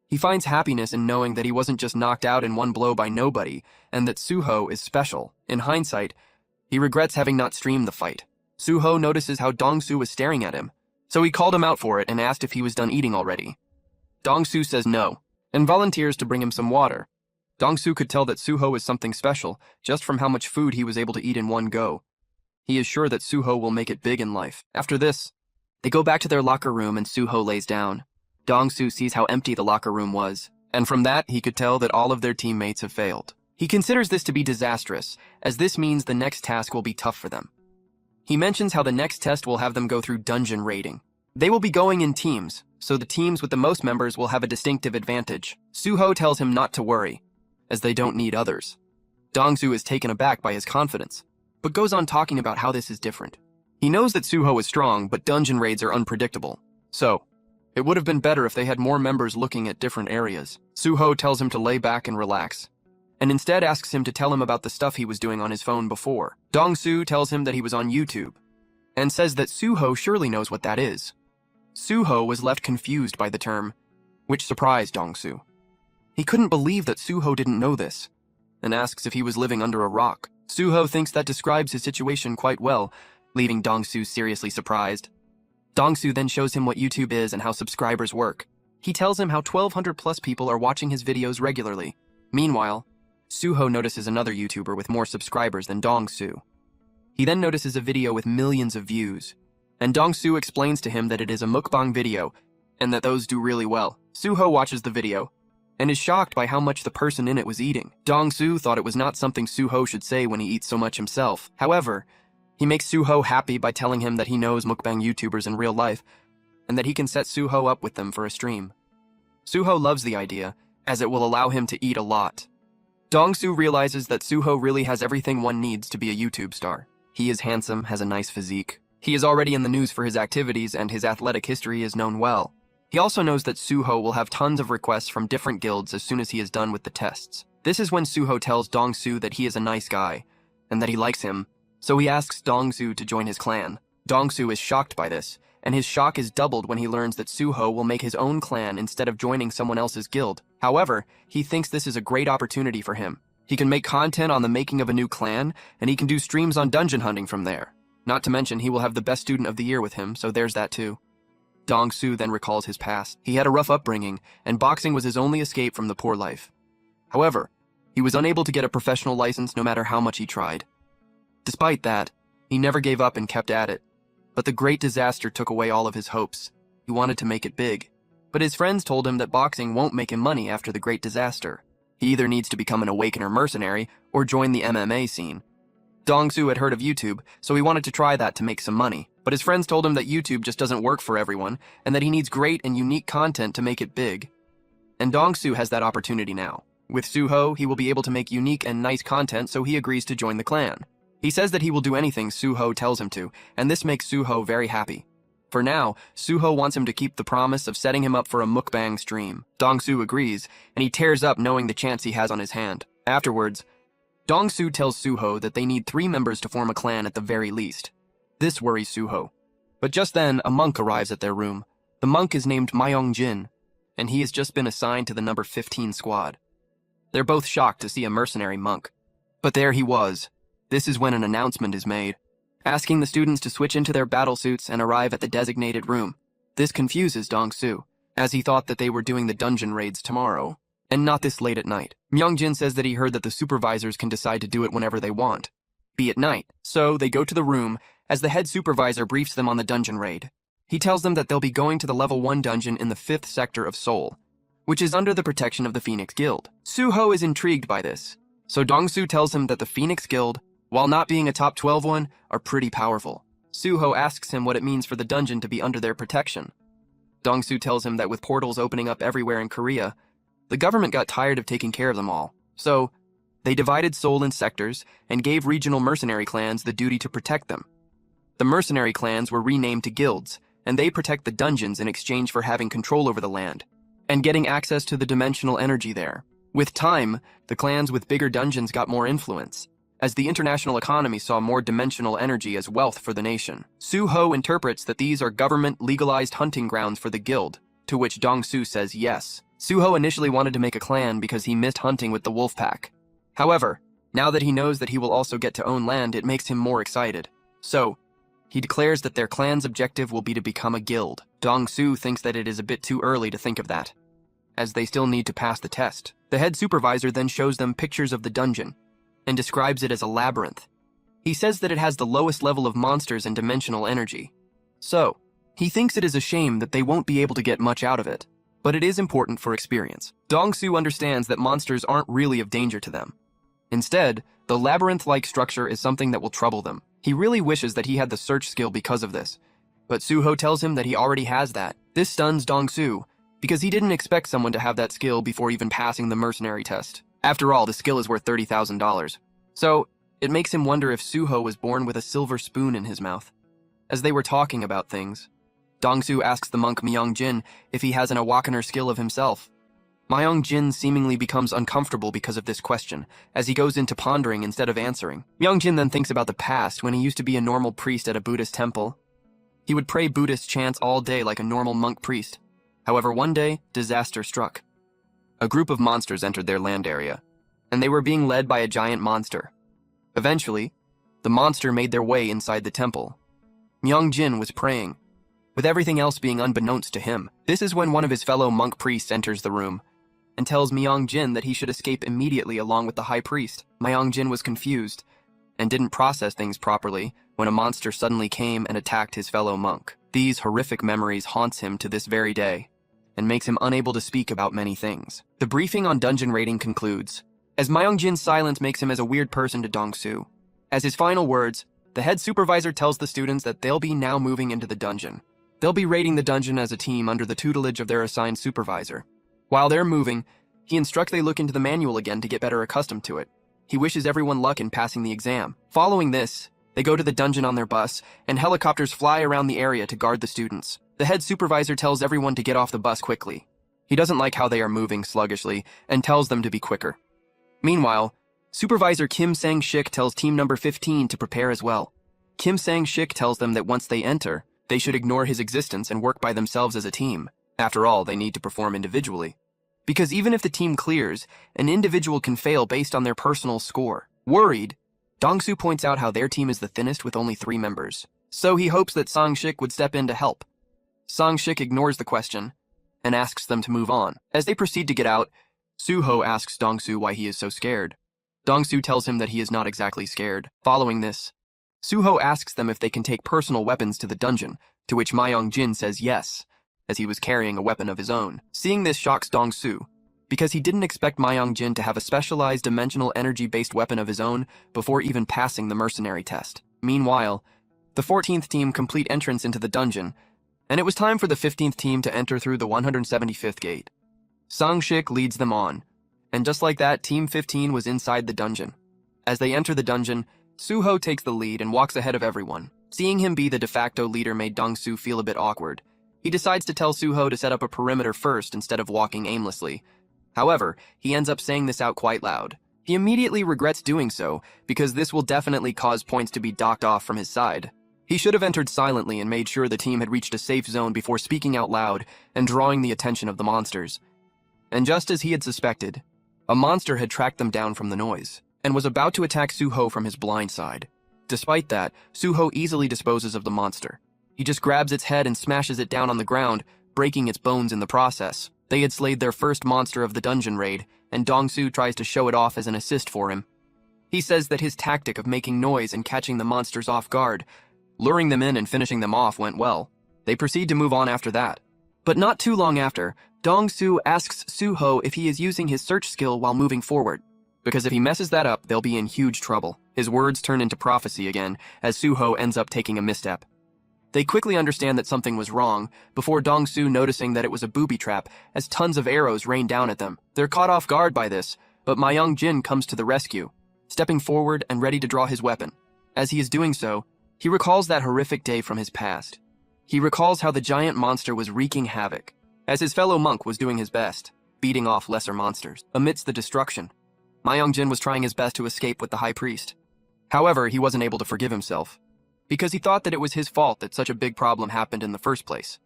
B: He finds happiness in knowing that he wasn't just knocked out in one blow by nobody, and that Suho is special. In hindsight, he regrets having not streamed the fight. Suho notices how Dong-su was staring at him, so he called him out for it and asked if he was done eating already. Dong-su says no, and volunteers to bring him some water. Dong-soo could tell that Suho is something special just from how much food he was able to eat in one go. He is sure that Suho will make it big in life. After this, they go back to their locker room and Suho lays down. Dong-soo sees how empty the locker room was, and from that he could tell that all of their teammates have failed. He considers this to be disastrous, as this means the next task will be tough for them. He mentions how the next test will have them go through dungeon raiding. They will be going in teams, so the teams with the most members will have a distinctive advantage. Suho tells him not to worry, as they don't need others. Dong-soo is taken aback by his confidence, but goes on talking about how this is different. He knows that Suho is strong, but dungeon raids are unpredictable. So, it would have been better if they had more members looking at different areas. Suho tells him to lay back and relax, and instead asks him to tell him about the stuff he was doing on his phone before. Dong-soo tells him that he was on YouTube, and says that Suho surely knows what that is. Suho was left confused by the term, which surprised Dong-soo. He couldn't believe that Suho didn't know this, and asks if he was living under a rock. Suho thinks that describes his situation quite well, leaving Dong-soo seriously surprised. Dong-soo then shows him what YouTube is and how subscribers work. He tells him how 1,200 plus people are watching his videos regularly. Meanwhile, Suho notices another YouTuber with more subscribers than Dong-soo. He then notices a video with millions of views, and Dong-soo explains to him that it is a mukbang video, and that those do really well. Suho watches the video, and is shocked by how much the person in it was eating. Dong-soo thought it was not something Suho should say when he eats so much himself. However, he makes Suho happy by telling him that he knows mukbang YouTubers in real life, and that he can set Suho up with them for a stream. Suho loves the idea, as it will allow him to eat a lot. Dong-soo realizes that Suho really has everything one needs to be a YouTube star. He is handsome, has a nice physique. He is already in the news for his activities, and his athletic history is known well. He also knows that Suho will have tons of requests from different guilds as soon as he is done with the tests. This is when Suho tells Dong-soo that he is a nice guy, and that he likes him, so he asks Dong-soo to join his clan. Dong-soo is shocked by this, and his shock is doubled when he learns that Suho will make his own clan instead of joining someone else's guild. However, he thinks this is a great opportunity for him. He can make content on the making of a new clan, and he can do streams on dungeon hunting from there. Not to mention, he will have the best student of the year with him, so there's that too. Dong-soo then recalls his past. He had a rough upbringing, and boxing was his only escape from the poor life. However, he was unable to get a professional license no matter how much he tried. Despite that, he never gave up and kept at it. But the great disaster took away all of his hopes. He wanted to make it big. But his friends told him that boxing won't make him money after the great disaster. He either needs to become an awakener mercenary or join the MMA scene. Dong-soo had heard of YouTube, so he wanted to try that to make some money. But his friends told him that YouTube just doesn't work for everyone, and that he needs great and unique content to make it big. And Dong-soo has that opportunity now. With Suho, he will be able to make unique and nice content, so he agrees to join the clan. He says that he will do anything Suho tells him to, and this makes Suho very happy. For now, Suho wants him to keep the promise of setting him up for a mukbang stream. Dong-soo agrees, and he tears up knowing the chance he has on his hand. Afterwards, Dong-soo tells Suho that they need 3 members to form a clan at the very least. This worries Suho. But just then, a monk arrives at their room. The monk is named Myong-jin, and he has just been assigned to the number 15 squad. They're both shocked to see a mercenary monk. But there he was. This is when an announcement is made, asking the students to switch into their battle suits and arrive at the designated room. This confuses Dong-soo, as he thought that they were doing the dungeon raids tomorrow, and not this late at night. Myung-jin says that he heard that the supervisors can decide to do it whenever they want, be at night. So they go to the room as the head supervisor briefs them on the dungeon raid. He tells them that they'll be going to the level 1 dungeon in the 5th sector of Seoul, which is under the protection of the Phoenix Guild. Suho is intrigued by this, so Dong-soo tells him that the Phoenix Guild, while not being a top 12 one, are pretty powerful. Suho asks him what it means for the dungeon to be under their protection. Dong-soo tells him that with portals opening up everywhere in Korea, the government got tired of taking care of them all. So, they divided Seoul in sectors and gave regional mercenary clans the duty to protect them. The mercenary clans were renamed to guilds, and they protect the dungeons in exchange for having control over the land and getting access to the dimensional energy there. With time, the clans with bigger dungeons got more influence, as the international economy saw more dimensional energy as wealth for the nation. Suho interprets that these are government-legalized hunting grounds for the guild, to which Dong-soo says yes. Suho initially wanted to make a clan because he missed hunting with the wolf pack. However, now that he knows that he will also get to own land, it makes him more excited. So, he declares that their clan's objective will be to become a guild. Dong-soo thinks that it is a bit too early to think of that, as they still need to pass the test. The head supervisor then shows them pictures of the dungeon and describes it as a labyrinth. He says that it has the lowest level of monsters and dimensional energy. So, he thinks it is a shame that they won't be able to get much out of it, but it is important for experience. Dong-soo understands that monsters aren't really of danger to them. Instead, the labyrinth-like structure is something that will trouble them. He really wishes that he had the search skill because of this, but Soo-ho tells him that he already has that. This stuns Dong-soo, because he didn't expect someone to have that skill before even passing the mercenary test. After all, the skill is worth $30,000. So, it makes him wonder if Soo-ho was born with a silver spoon in his mouth. As they were talking about things, Dong-soo asks the monk Myung-jin if he has an awakener skill of himself. Myung-jin seemingly becomes uncomfortable because of this question, as he goes into pondering instead of answering. Myung-jin then thinks about the past when he used to be a normal priest at a Buddhist temple. He would pray Buddhist chants all day like a normal monk priest. However, one day, disaster struck. A group of monsters entered their land area, and they were being led by a giant monster. Eventually, the monster made their way inside the temple. Myung-jin was praying, with everything else being unbeknownst to him. This is when one of his fellow monk priests enters the room and tells Myung-jin that he should escape immediately along with the high priest. Myung-jin was confused and didn't process things properly when a monster suddenly came and attacked his fellow monk. These horrific memories haunts him to this very day and makes him unable to speak about many things. The briefing on dungeon raiding concludes, as Myung-jin's silence makes him as a weird person to Dong-soo. As his final words, the head supervisor tells the students that they'll be now moving into the dungeon. They'll be raiding the dungeon as a team under the tutelage of their assigned supervisor. While they're moving, he instructs they look into the manual again to get better accustomed to it. He wishes everyone luck in passing the exam. Following this, they go to the dungeon on their bus, and helicopters fly around the area to guard the students. The head supervisor tells everyone to get off the bus quickly. He doesn't like how they are moving sluggishly and tells them to be quicker. Meanwhile, Supervisor Kim Sang-shik tells team number 15 to prepare as well. Kim Sang-shik tells them that once they enter, they should ignore his existence and work by themselves as a team. After all, they need to perform individually. Because even if the team clears, an individual can fail based on their personal score. Worried, Dong-soo points out how their team is the thinnest with only 3 members. So he hopes that Sang-shik would step in to help. Sang-shik ignores the question and asks them to move on. As they proceed to get out, Soo-ho asks Dong-soo why he is so scared. Dong-soo tells him that he is not exactly scared. Following this, Soo-ho asks them if they can take personal weapons to the dungeon, to which Myung-jin says yes, as he was carrying a weapon of his own. Seeing this shocks Dong-soo, because he didn't expect Myung-jin to have a specialized dimensional energy-based weapon of his own before even passing the mercenary test. Meanwhile, the 14th team complete entrance into the dungeon, and it was time for the 15th team to enter through the 175th gate. Sang-shik leads them on, and just like that, Team 15 was inside the dungeon. As they enter the dungeon, Soo-ho takes the lead and walks ahead of everyone. Seeing him be the de facto leader made Dong-soo feel a bit awkward. He decides to tell Soo-ho to set up a perimeter first instead of walking aimlessly. However, he ends up saying this out quite loud. He immediately regrets doing so, because this will definitely cause points to be docked off from his side. He should have entered silently and made sure the team had reached a safe zone before speaking out loud and drawing the attention of the monsters. And just as he had suspected, a monster had tracked them down from the noise, and was about to attack Soo-ho from his blind side. Despite that, Soo-ho easily disposes of the monster. He just grabs its head and smashes it down on the ground, breaking its bones in the process. They had slayed their first monster of the dungeon raid, and Dong-soo tries to show it off as an assist for him. He says that his tactic of making noise and catching the monsters off guard, luring them in and finishing them off went well. They proceed to move on after that. But not too long after, Dong-soo asks Soo-ho if he is using his search skill while moving forward, because if he messes that up, they'll be in huge trouble. His words turn into prophecy again, as Soo-ho ends up taking a misstep. They quickly understand that something was wrong, before Dong-soo noticing that it was a booby trap, as tons of arrows rain down at them. They're caught off guard by this, but Myung-jin comes to the rescue, stepping forward and ready to draw his weapon. As he is doing so, he recalls that horrific day from his past. He recalls how the giant monster was wreaking havoc, as his fellow monk was doing his best, beating off lesser monsters. Amidst the destruction, Myung-jin was trying his best to escape with the high priest. However, he wasn't able to forgive himself, because he thought that it was his fault that such a big problem happened in the first place.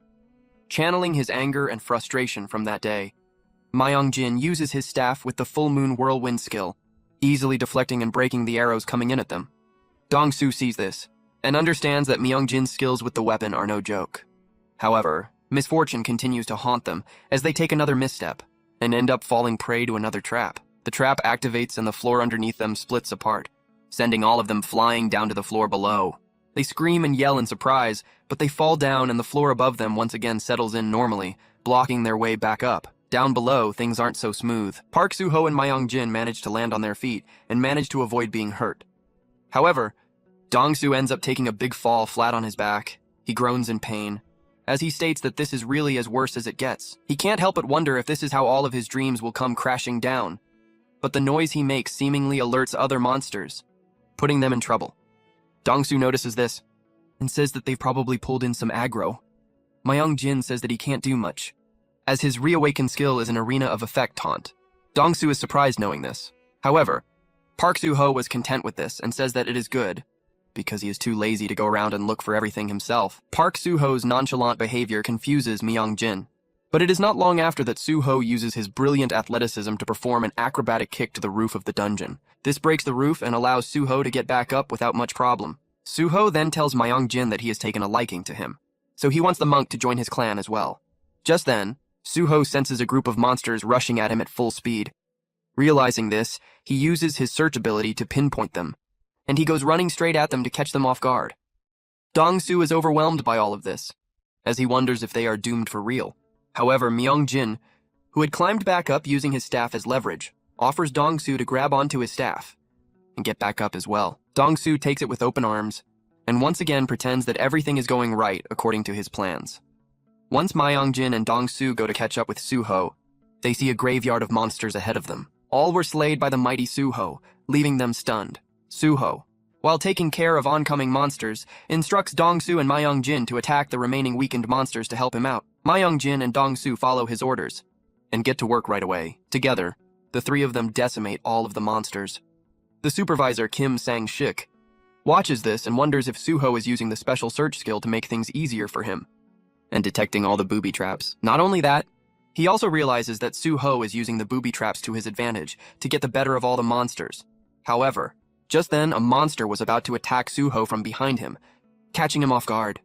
B: Channeling his anger and frustration from that day, Myung-jin uses his staff with the full moon whirlwind skill, easily deflecting and breaking the arrows coming in at them. Dong-soo sees this, and understands that Myung-jin's skills with the weapon are no joke. However, misfortune continues to haunt them as they take another misstep, and end up falling prey to another trap. The trap activates and the floor underneath them splits apart, sending all of them flying down to the floor below. They scream and yell in surprise, but they fall down and the floor above them once again settles in normally, blocking their way back up. Down below, things aren't so smooth. Park Soo-ho and Myung-jin manage to land on their feet and manage to avoid being hurt. However, Dong-soo ends up taking a big fall flat on his back. He groans in pain, as he states that this is really as worse as it gets. He can't help but wonder if this is how all of his dreams will come crashing down. But the noise he makes seemingly alerts other monsters, putting them in trouble. Dong-soo notices this and says that they've probably pulled in some aggro. Myung-jin says that he can't do much, as his reawakened skill is an arena of effect taunt. Dong-soo is surprised knowing this. However, Park Soo-ho was content with this and says that it is good, because he is too lazy to go around and look for everything himself. Park Soo-ho's nonchalant behavior confuses Myung-jin, but it is not long after that Soo-ho uses his brilliant athleticism to perform an acrobatic kick to the roof of the dungeon. This breaks the roof and allows Soo-ho to get back up without much problem. Soo-ho then tells Myung-jin that he has taken a liking to him, so he wants the monk to join his clan as well. Just then, Soo-ho senses a group of monsters rushing at him at full speed. Realizing this, he uses his search ability to pinpoint them, and he goes running straight at them to catch them off guard. Dong-soo is overwhelmed by all of this, as he wonders if they are doomed for real. However, Myung-jin, who had climbed back up using his staff as leverage, offers Dong-soo to grab onto his staff and get back up as well. Dong-soo takes it with open arms, and once again pretends that everything is going right according to his plans. Once Myung-jin and Dong-soo go to catch up with Soo-ho, they see a graveyard of monsters ahead of them. All were slayed by the mighty Soo-ho, leaving them stunned. Soo-ho, while taking care of oncoming monsters, instructs Dong-soo and Myung-jin to attack the remaining weakened monsters to help him out. Myung-jin and Dong-soo follow his orders and get to work right away. Together, the three of them decimate all of the monsters. The supervisor, Kim Sang-shik, watches this and wonders if Soo-ho is using the special search skill to make things easier for him and detecting all the booby traps. Not only that, he also realizes that Soo-ho is using the booby traps to his advantage to get the better of all the monsters. However, just then a monster was about to attack Soo-ho from behind him, catching him off guard.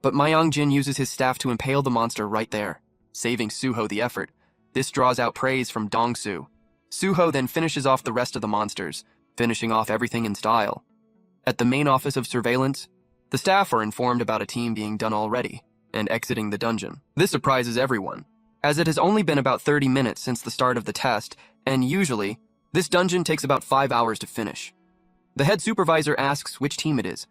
B: But Myung-jin uses his staff to impale the monster right there, saving Soo-ho the effort. This draws out praise from Dong-soo. Soo-ho then finishes off the rest of the monsters, finishing off everything in style. At the main office of surveillance, the staff are informed about a team being done already and exiting the dungeon. This surprises everyone, as it has only been about 30 minutes since the start of the test, and usually, this dungeon takes about 5 hours to finish. The head supervisor asks which team it is,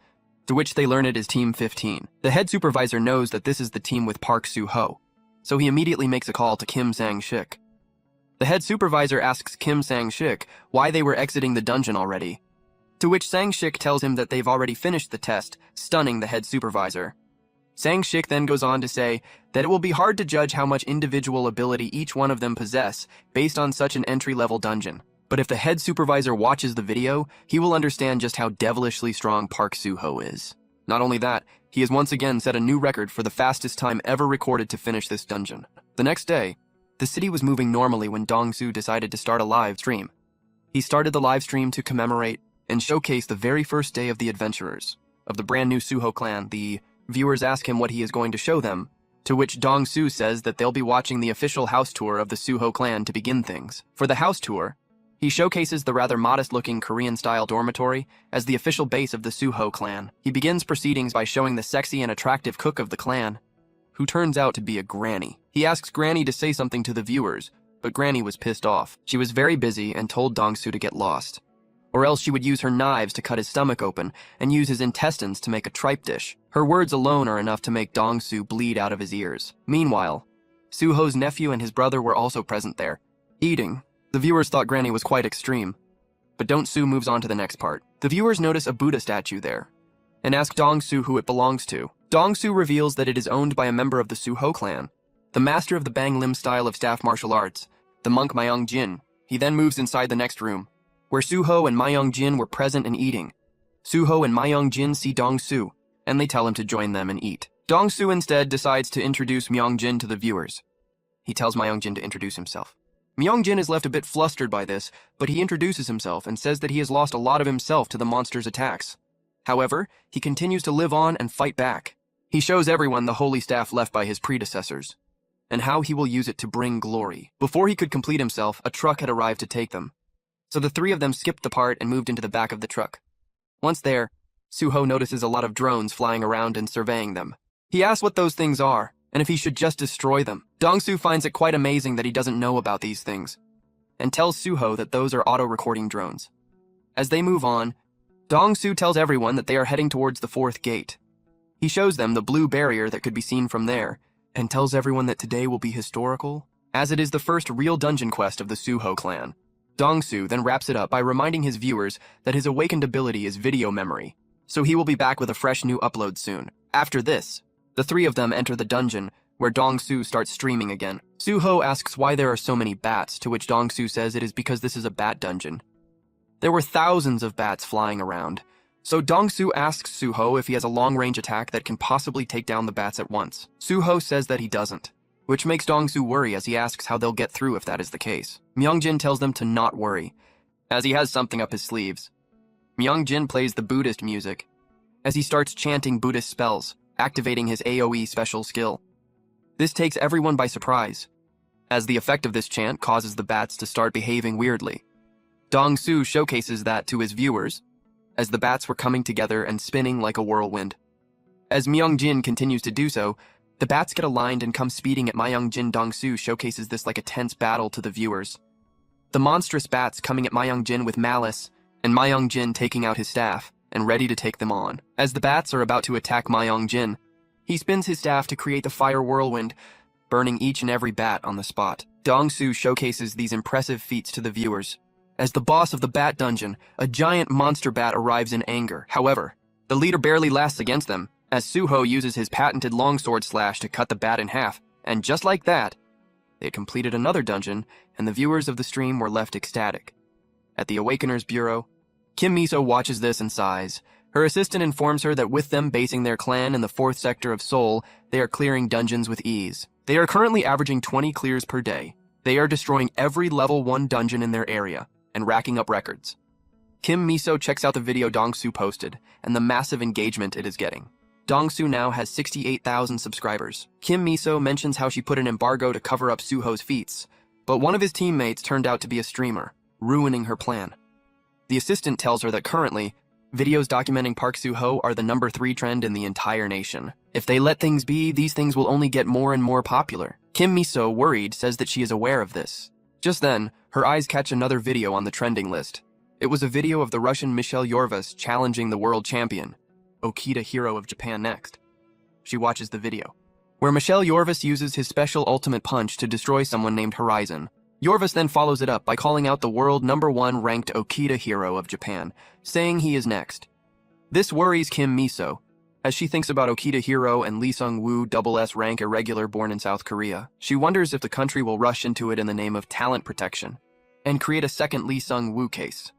B: to which they learn it is Team 15. The head supervisor knows that this is the team with Park Soo-ho, so he immediately makes a call to Kim Sang-shik. The head supervisor asks Kim Sang-shik why they were exiting the dungeon already, to which Sang-shik tells him that they've already finished the test, stunning the head supervisor. Sang-shik then goes on to say that it will be hard to judge how much individual ability each one of them possess based on such an entry-level dungeon. But if the head supervisor watches the video, he will understand just how devilishly strong Park Soo-ho is. Not only that, he has once again set a new record for the fastest time ever recorded to finish this dungeon. The next day, the city was moving normally when Dong-soo decided to start a live stream. He started the live stream to commemorate and showcase the very first day of the adventurers of the brand new Soo-ho clan. The viewers ask him what he is going to show them, to which Dong-soo says that they'll be watching the official house tour of the Soo-ho clan to begin things. For the house tour, he showcases the rather modest-looking Korean-style dormitory as the official base of the Soo-ho clan. He begins proceedings by showing the sexy and attractive cook of the clan, who turns out to be a granny. He asks Granny to say something to the viewers, but Granny was pissed off. She was very busy and told Dong-soo to get lost, or else she would use her knives to cut his stomach open and use his intestines to make a tripe dish. Her words alone are enough to make Dong-soo bleed out of his ears. Meanwhile, Soo-ho's nephew and his brother were also present there, eating. The viewers thought Granny was quite extreme, but Dong-soo moves on to the next part. The viewers notice a Buddha statue there, and ask Dong-soo who it belongs to. Dong-soo reveals that it is owned by a member of the Soo-ho clan, the master of the Bang Lim style of staff martial arts, the monk Myung-jin. He then moves inside the next room, where Soo-ho and Myung-jin were present and eating. Soo-ho and Myung-jin see Dong-soo, and they tell him to join them and eat. Dong-soo instead decides to introduce Myung-jin to the viewers. He tells Myung-jin to introduce himself. Myung-jin is left a bit flustered by this, but he introduces himself and says that he has lost a lot of himself to the monster's attacks. However, he continues to live on and fight back. He shows everyone the holy staff left by his predecessors, and how he will use it to bring glory. Before he could complete himself, a truck had arrived to take them. So the three of them skipped the part and moved into the back of the truck. Once there, Suho notices a lot of drones flying around and surveying them. He asks what those things are, and if he should just destroy them. Dong-soo finds it quite amazing that he doesn't know about these things, and tells Suho that those are auto-recording drones. As they move on, Dong-soo tells everyone that they are heading towards the fourth gate. He shows them the blue barrier that could be seen from there, and tells everyone that today will be historical, as it is the first real dungeon quest of the Suho clan. Dong-soo then wraps it up by reminding his viewers that his awakened ability is video memory, so he will be back with a fresh new upload soon. After this, the three of them enter the dungeon, where Dong-soo starts streaming again. Suho asks why there are so many bats, to which Dong-soo says it is because this is a bat dungeon. There were thousands of bats flying around, so Dong-soo asks Suho if he has a long-range attack that can possibly take down the bats at once. Suho says that he doesn't, which makes Dong-soo worry as he asks how they'll get through if that is the case. Myungjin tells them to not worry, as he has something up his sleeves. Myungjin plays the Buddhist music, as he starts chanting Buddhist spells, activating his AoE special skill. This takes everyone by surprise, as the effect of this chant causes the bats to start behaving weirdly. Dong-soo showcases that to his viewers, as the bats were coming together and spinning like a whirlwind. As Myungjin continues to do so, the bats get aligned and come speeding at Myungjin. Dong-soo showcases this like a tense battle to the viewers. The monstrous bats coming at Myungjin with malice, and Myungjin taking out his staff and ready to take them on. As the bats are about to attack Myungjin, he spins his staff to create the fire whirlwind, burning each and every bat on the spot. Dong-soo showcases these impressive feats to the viewers. As the boss of the bat dungeon, a giant monster bat arrives in anger. However, the leader barely lasts against them, as Suho uses his patented longsword slash to cut the bat in half, and just like that, they completed another dungeon, and the viewers of the stream were left ecstatic. At the Awakener's Bureau, Kim Miso watches this and sighs. Her assistant informs her that with them basing their clan in the 4th sector of Seoul, they are clearing dungeons with ease. They are currently averaging 20 clears per day. They are destroying every level 1 dungeon in their area, and racking up records. Kim Miso checks out the video Dong-soo posted, and the massive engagement it is getting. Dong-soo now has 68,000 subscribers. Kim Miso mentions how she put an embargo to cover up Suho's feats, but one of his teammates turned out to be a streamer, ruining her plan. The assistant tells her that currently, videos documenting Park Suho are the number 3 trend in the entire nation. If they let things be, these things will only get more and more popular. Kim Miso, worried, says that she is aware of this. Just then, her eyes catch another video on the trending list. It was a video of the Russian Michelle Yorvas challenging the world champion, Okita Hero of Japan next. She watches the video, where Michelle Yorvas uses his special ultimate punch to destroy someone named Horizon. Yorvas then follows it up by calling out the world #1 ranked Okita Hero of Japan, saying he is next. This worries Kim Miso, as she thinks about Okita Hero and Lee Sung-woo SS rank irregular born in South Korea. She wonders if the country will rush into it in the name of talent protection, and create a second Lee Sung-woo case.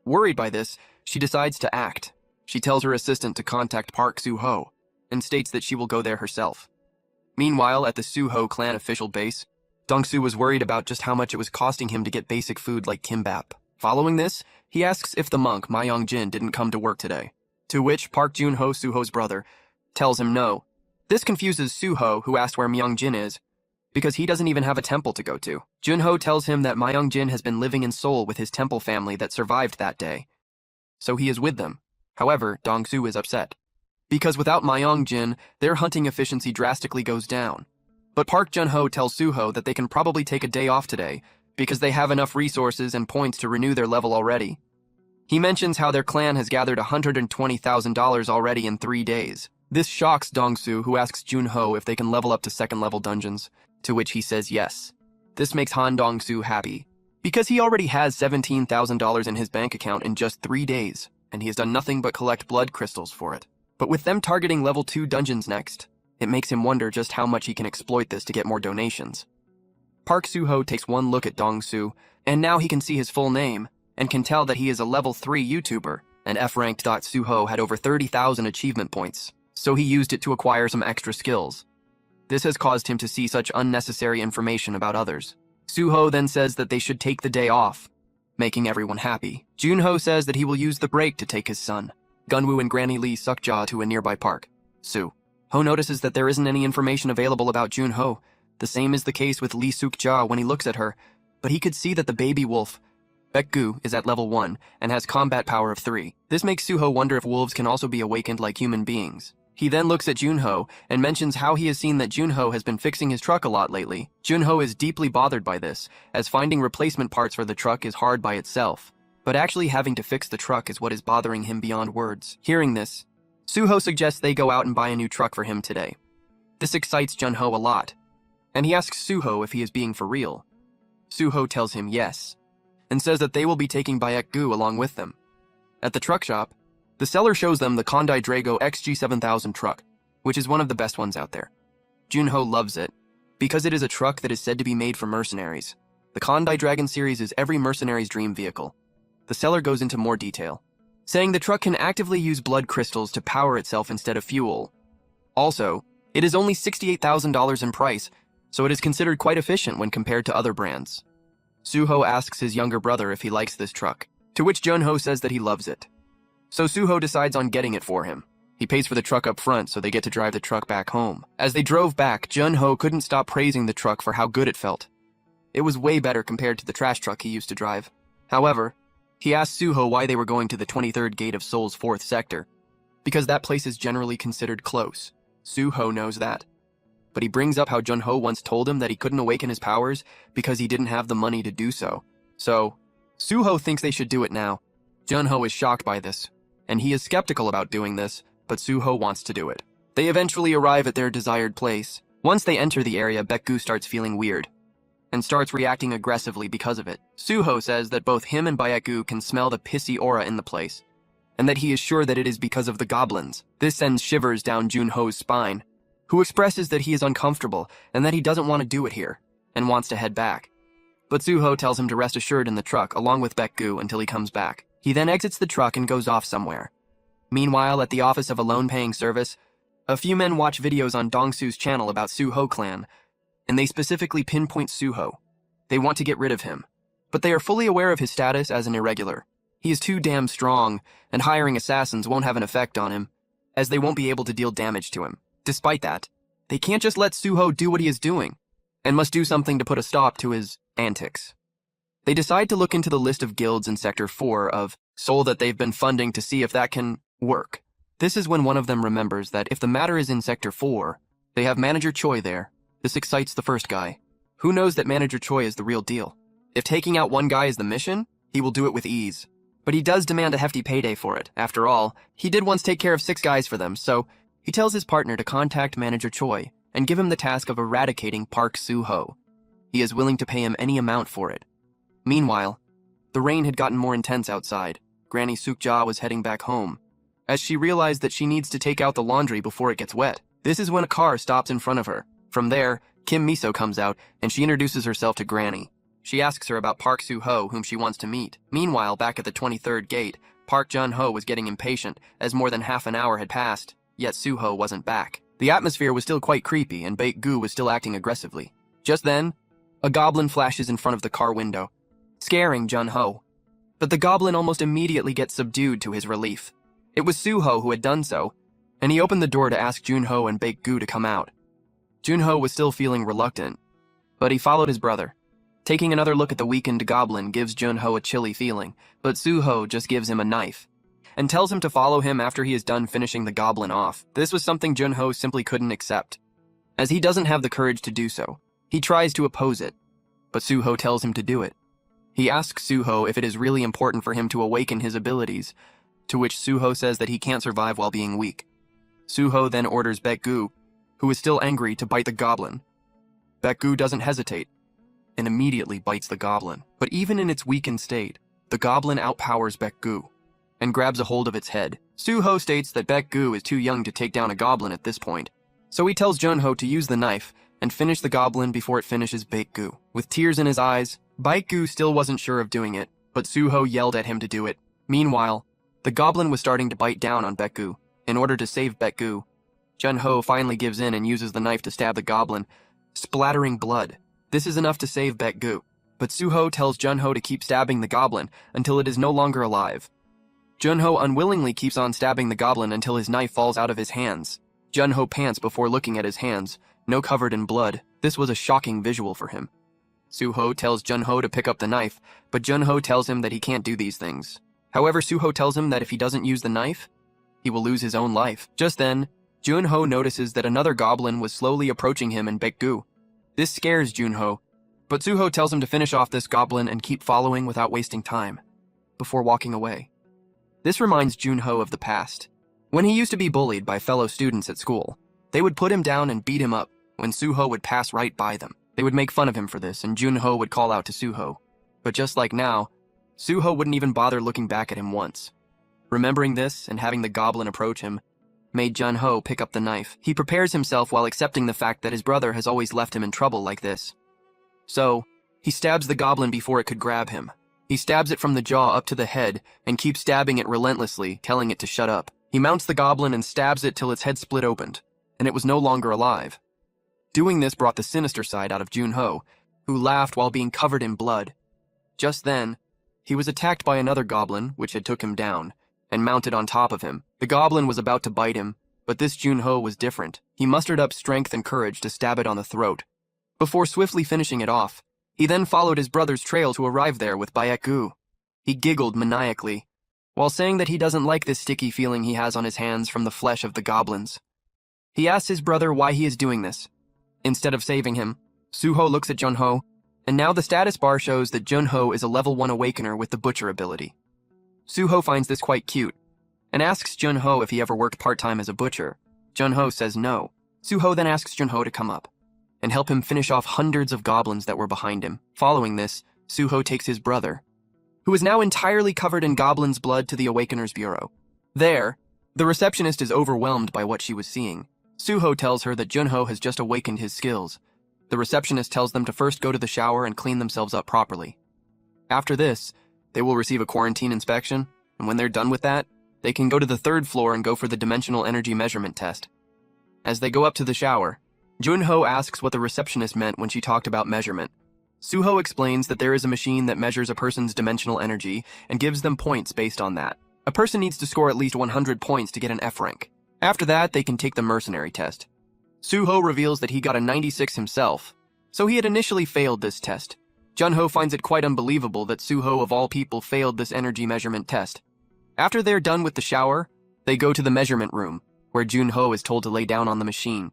B: Worried by this, she decides to act. She tells her assistant to contact Park Suho, and states that she will go there herself. Meanwhile, at the Suho clan official base, Dong-soo was worried about just how much it was costing him to get basic food like kimbap. Following this, he asks if the monk Myungjin didn't come to work today, to which Park Junho, Suho's brother, tells him no. This confuses Suho, who asked where Myungjin is, because he doesn't even have a temple to go to. Junho tells him that Myungjin has been living in Seoul with his temple family that survived that day, so he is with them. However, Dong-soo is upset, because without Myungjin, their hunting efficiency drastically goes down. But Park Junho tells Suho that they can probably take a day off today, because they have enough resources and points to renew their level already. He mentions how their clan has gathered $120,000 already in 3 days. This shocks Dong-soo, who asks Junho if they can level up to 2nd level dungeons, to which he says yes. This makes Han Dong-soo happy, because he already has $17,000 in his bank account in just 3 days, and he has done nothing but collect blood crystals for it. But with them targeting level 2 dungeons next, it makes him wonder just how much he can exploit this to get more donations. Park Suho takes one look at Dong-soo, and now he can see his full name, and can tell that he is a level 3 YouTuber, and F-ranked. Suho had over 30,000 achievement points, so he used it to acquire some extra skills. This has caused him to see such unnecessary information about others. Suho then says that they should take the day off, making everyone happy. Junho says that he will use the break to take his son, Gunwoo and Granny Lee Sukja, to a nearby park. Suho notices that there isn't any information available about Junho, The same is the case with Lee Suk-ja when he looks at her, but he could see that the baby wolf, Baek-gu, is at level 1 and has combat power of 3. This makes Suho wonder if wolves can also be awakened like human beings. He then looks at Junho and mentions how he has seen that Junho has been fixing his truck a lot lately. Junho is deeply bothered by this, as finding replacement parts for the truck is hard by itself. But actually having to fix the truck is what is bothering him beyond words. Hearing this, Suho suggests they go out and buy a new truck for him today. This excites Junho a lot, and he asks Suho if he is being for real. Suho tells him yes, and says that they will be taking Baek-gu along with them. At the truck shop, the seller shows them the Kondai Drago XG7000 truck, which is one of the best ones out there. Junho loves it, because it is a truck that is said to be made for mercenaries. The Kondai Dragon series is every mercenary's dream vehicle. The seller goes into more detail, saying the truck can actively use blood crystals to power itself instead of fuel. Also, it is only $68,000 in price, so it is considered quite efficient when compared to other brands. Suho asks his younger brother if he likes this truck, to which Junho says that he loves it. So Suho decides on getting it for him. He pays for the truck up front so they get to drive the truck back home. As they drove back, Junho couldn't stop praising the truck for how good it felt. It was way better compared to the trash truck he used to drive. However, he asked Suho why they were going to the 23rd gate of Seoul's 4th sector, because that place is generally considered close. Suho knows that. But he brings up how Junho once told him that he couldn't awaken his powers because he didn't have the money to do so. So, Suho thinks they should do it now. Junho is shocked by this, and he is skeptical about doing this, but Suho wants to do it. They eventually arrive at their desired place. Once they enter the area, Baek-gu starts feeling weird, and starts reacting aggressively because of it. Suho says that both him and Baek-gu can smell the pissy aura in the place, and that he is sure that it is because of the goblins. This sends shivers down Junho's spine, who expresses that he is uncomfortable and that he doesn't want to do it here, and wants to head back. But Suho tells him to rest assured in the truck along with Baek-gu until he comes back. He then exits the truck and goes off somewhere. Meanwhile, at the office of a loan-paying service, a few men watch videos on Dongsu's channel about Suho clan, and they specifically pinpoint Suho. They want to get rid of him, but they are fully aware of his status as an irregular. He is too damn strong, and hiring assassins won't have an effect on him, as they won't be able to deal damage to him. Despite that, they can't just let Suho do what he is doing, and must do something to put a stop to his antics. They decide to look into the list of guilds in Sector 4 of Seoul that they've been funding to see if that can work. This is when one of them remembers that if the matter is in Sector 4, they have Manager Choi there. This excites the first guy, who knows that Manager Choi is the real deal. If taking out one guy is the mission, he will do it with ease. But he does demand a hefty payday for it. After all, he did once take care of 6 guys for them, so he tells his partner to contact Manager Choi and give him the task of eradicating Park Soo-ho. He is willing to pay him any amount for it. Meanwhile, the rain had gotten more intense outside. Granny Suk-ja was heading back home, as she realized that she needs to take out the laundry before it gets wet. This is when a car stops in front of her. From there, Kim Miso comes out, and she introduces herself to Granny. She asks her about Park Soo-ho, whom she wants to meet. Meanwhile, back at the 23rd gate, Park Jun-ho was getting impatient, as more than half an hour had passed, yet Soo-ho wasn't back. The atmosphere was still quite creepy, and Baek-gu was still acting aggressively. Just then, a goblin flashes in front of the car window, scaring Jun-ho. But the goblin almost immediately gets subdued to his relief. It was Soo-ho who had done so, and he opened the door to ask Junho and Baek-gu to come out. Junho was still feeling reluctant, but he followed his brother. Taking another look at the weakened goblin gives Junho a chilly feeling, but Soo-ho just gives him a knife, and tells him to follow him after he is done finishing the goblin off. This was something Junho simply couldn't accept, as he doesn't have the courage to do so. He tries to oppose it, but Soo-ho tells him to do it. He asks Soo-ho if it is really important for him to awaken his abilities, to which Soo-ho says that he can't survive while being weak. Soo-ho then orders Baek-gu, who is still angry, to bite the goblin. Baek-gu doesn't hesitate, and immediately bites the goblin. But even in its weakened state, the goblin outpowers Baek-gu, and grabs a hold of its head. Soo-ho states that Baek-gu is too young to take down a goblin at this point, so he tells Junho to use the knife and finish the goblin before it finishes Baek-gu. With tears in his eyes, Baek-gu still wasn't sure of doing it, but Soo-ho yelled at him to do it. Meanwhile, the goblin was starting to bite down on Baek-gu. In order to save Baek-gu, Junho finally gives in and uses the knife to stab the goblin, splattering blood. This is enough to save Baek-gu, but Soo-ho tells Junho to keep stabbing the goblin until it is no longer alive. Junho unwillingly keeps on stabbing the goblin until his knife falls out of his hands. Junho pants before looking at his hands, no covered in blood. This was a shocking visual for him. Suho tells Junho to pick up the knife, but Junho tells him that he can't do these things. However, Suho tells him that if he doesn't use the knife, he will lose his own life. Just then, Junho notices that another goblin was slowly approaching him in Baekgu. This scares Junho, but Suho tells him to finish off this goblin and keep following without wasting time, before walking away. This reminds Junho of the past. When he used to be bullied by fellow students at school, they would put him down and beat him up when Suho would pass right by them. They would make fun of him for this, and Junho would call out to Suho. But just like now, Suho wouldn't even bother looking back at him once. Remembering this and having the goblin approach him made Junho pick up the knife. He prepares himself while accepting the fact that his brother has always left him in trouble like this. So, he stabs the goblin before it could grab him. He stabs it from the jaw up to the head and keeps stabbing it relentlessly, telling it to shut up. He mounts the goblin and stabs it till its head split opened, and it was no longer alive. Doing this brought the sinister side out of Junho, who laughed while being covered in blood. Just then, he was attacked by another goblin, which had took him down, and mounted on top of him. The goblin was about to bite him, but this Junho was different. He mustered up strength and courage to stab it on the throat, before swiftly finishing it off. He then followed his brother's trail to arrive there with Baekgu. He giggled maniacally, while saying that he doesn't like this sticky feeling he has on his hands from the flesh of the goblins. He asks his brother why he is doing this. Instead of saving him, Suho looks at Junho, and now the status bar shows that Junho is a level 1 awakener with the butcher ability. Suho finds this quite cute, and asks Junho if he ever worked part-time as a butcher. Junho says no. Suho then asks Junho to come up and help him finish off hundreds of goblins that were behind him. Following this, Suho takes his brother, who is now entirely covered in goblins' blood, to the Awakeners Bureau. There, the receptionist is overwhelmed by what she was seeing. Suho tells her that Junho has just awakened his skills. The receptionist tells them to first go to the shower and clean themselves up properly. After this, they will receive a quarantine inspection, and when they're done with that, they can go to the 3rd floor and go for the dimensional energy measurement test. As they go up to the shower, Junho asks what the receptionist meant when she talked about measurement. Suho explains that there is a machine that measures a person's dimensional energy and gives them points based on that. A person needs to score at least 100 points to get an F rank. After that, they can take the mercenary test. Suho reveals that he got a 96 himself, so he had initially failed this test. Junho finds it quite unbelievable that Suho of all people failed this energy measurement test. After they're done with the shower, they go to the measurement room, where Junho is told to lay down on the machine.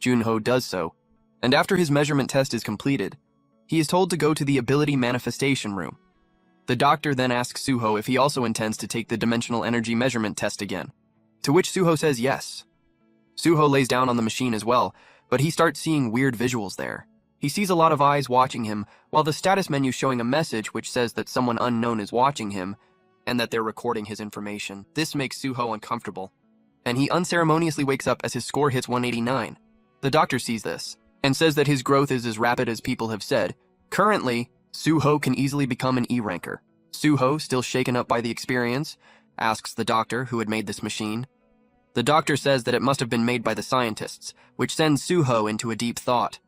B: Junho does so, and after his measurement test is completed, he is told to go to the ability manifestation room. The doctor then asks Suho if he also intends to take the dimensional energy measurement test again, to which Suho says yes. Suho lays down on the machine as well, but he starts seeing weird visuals there. He sees a lot of eyes watching him, while the status menu showing a message which says that someone unknown is watching him, and that they're recording his information. This makes Suho uncomfortable, and he unceremoniously wakes up as his score hits 189. The doctor sees this, and says that his growth is as rapid as people have said. Currently, Suho can easily become an E ranker. Suho, still shaken up by the experience, asks the doctor who had made this machine. The doctor says that it must have been made by the scientists, which sends Suho into a deep thought.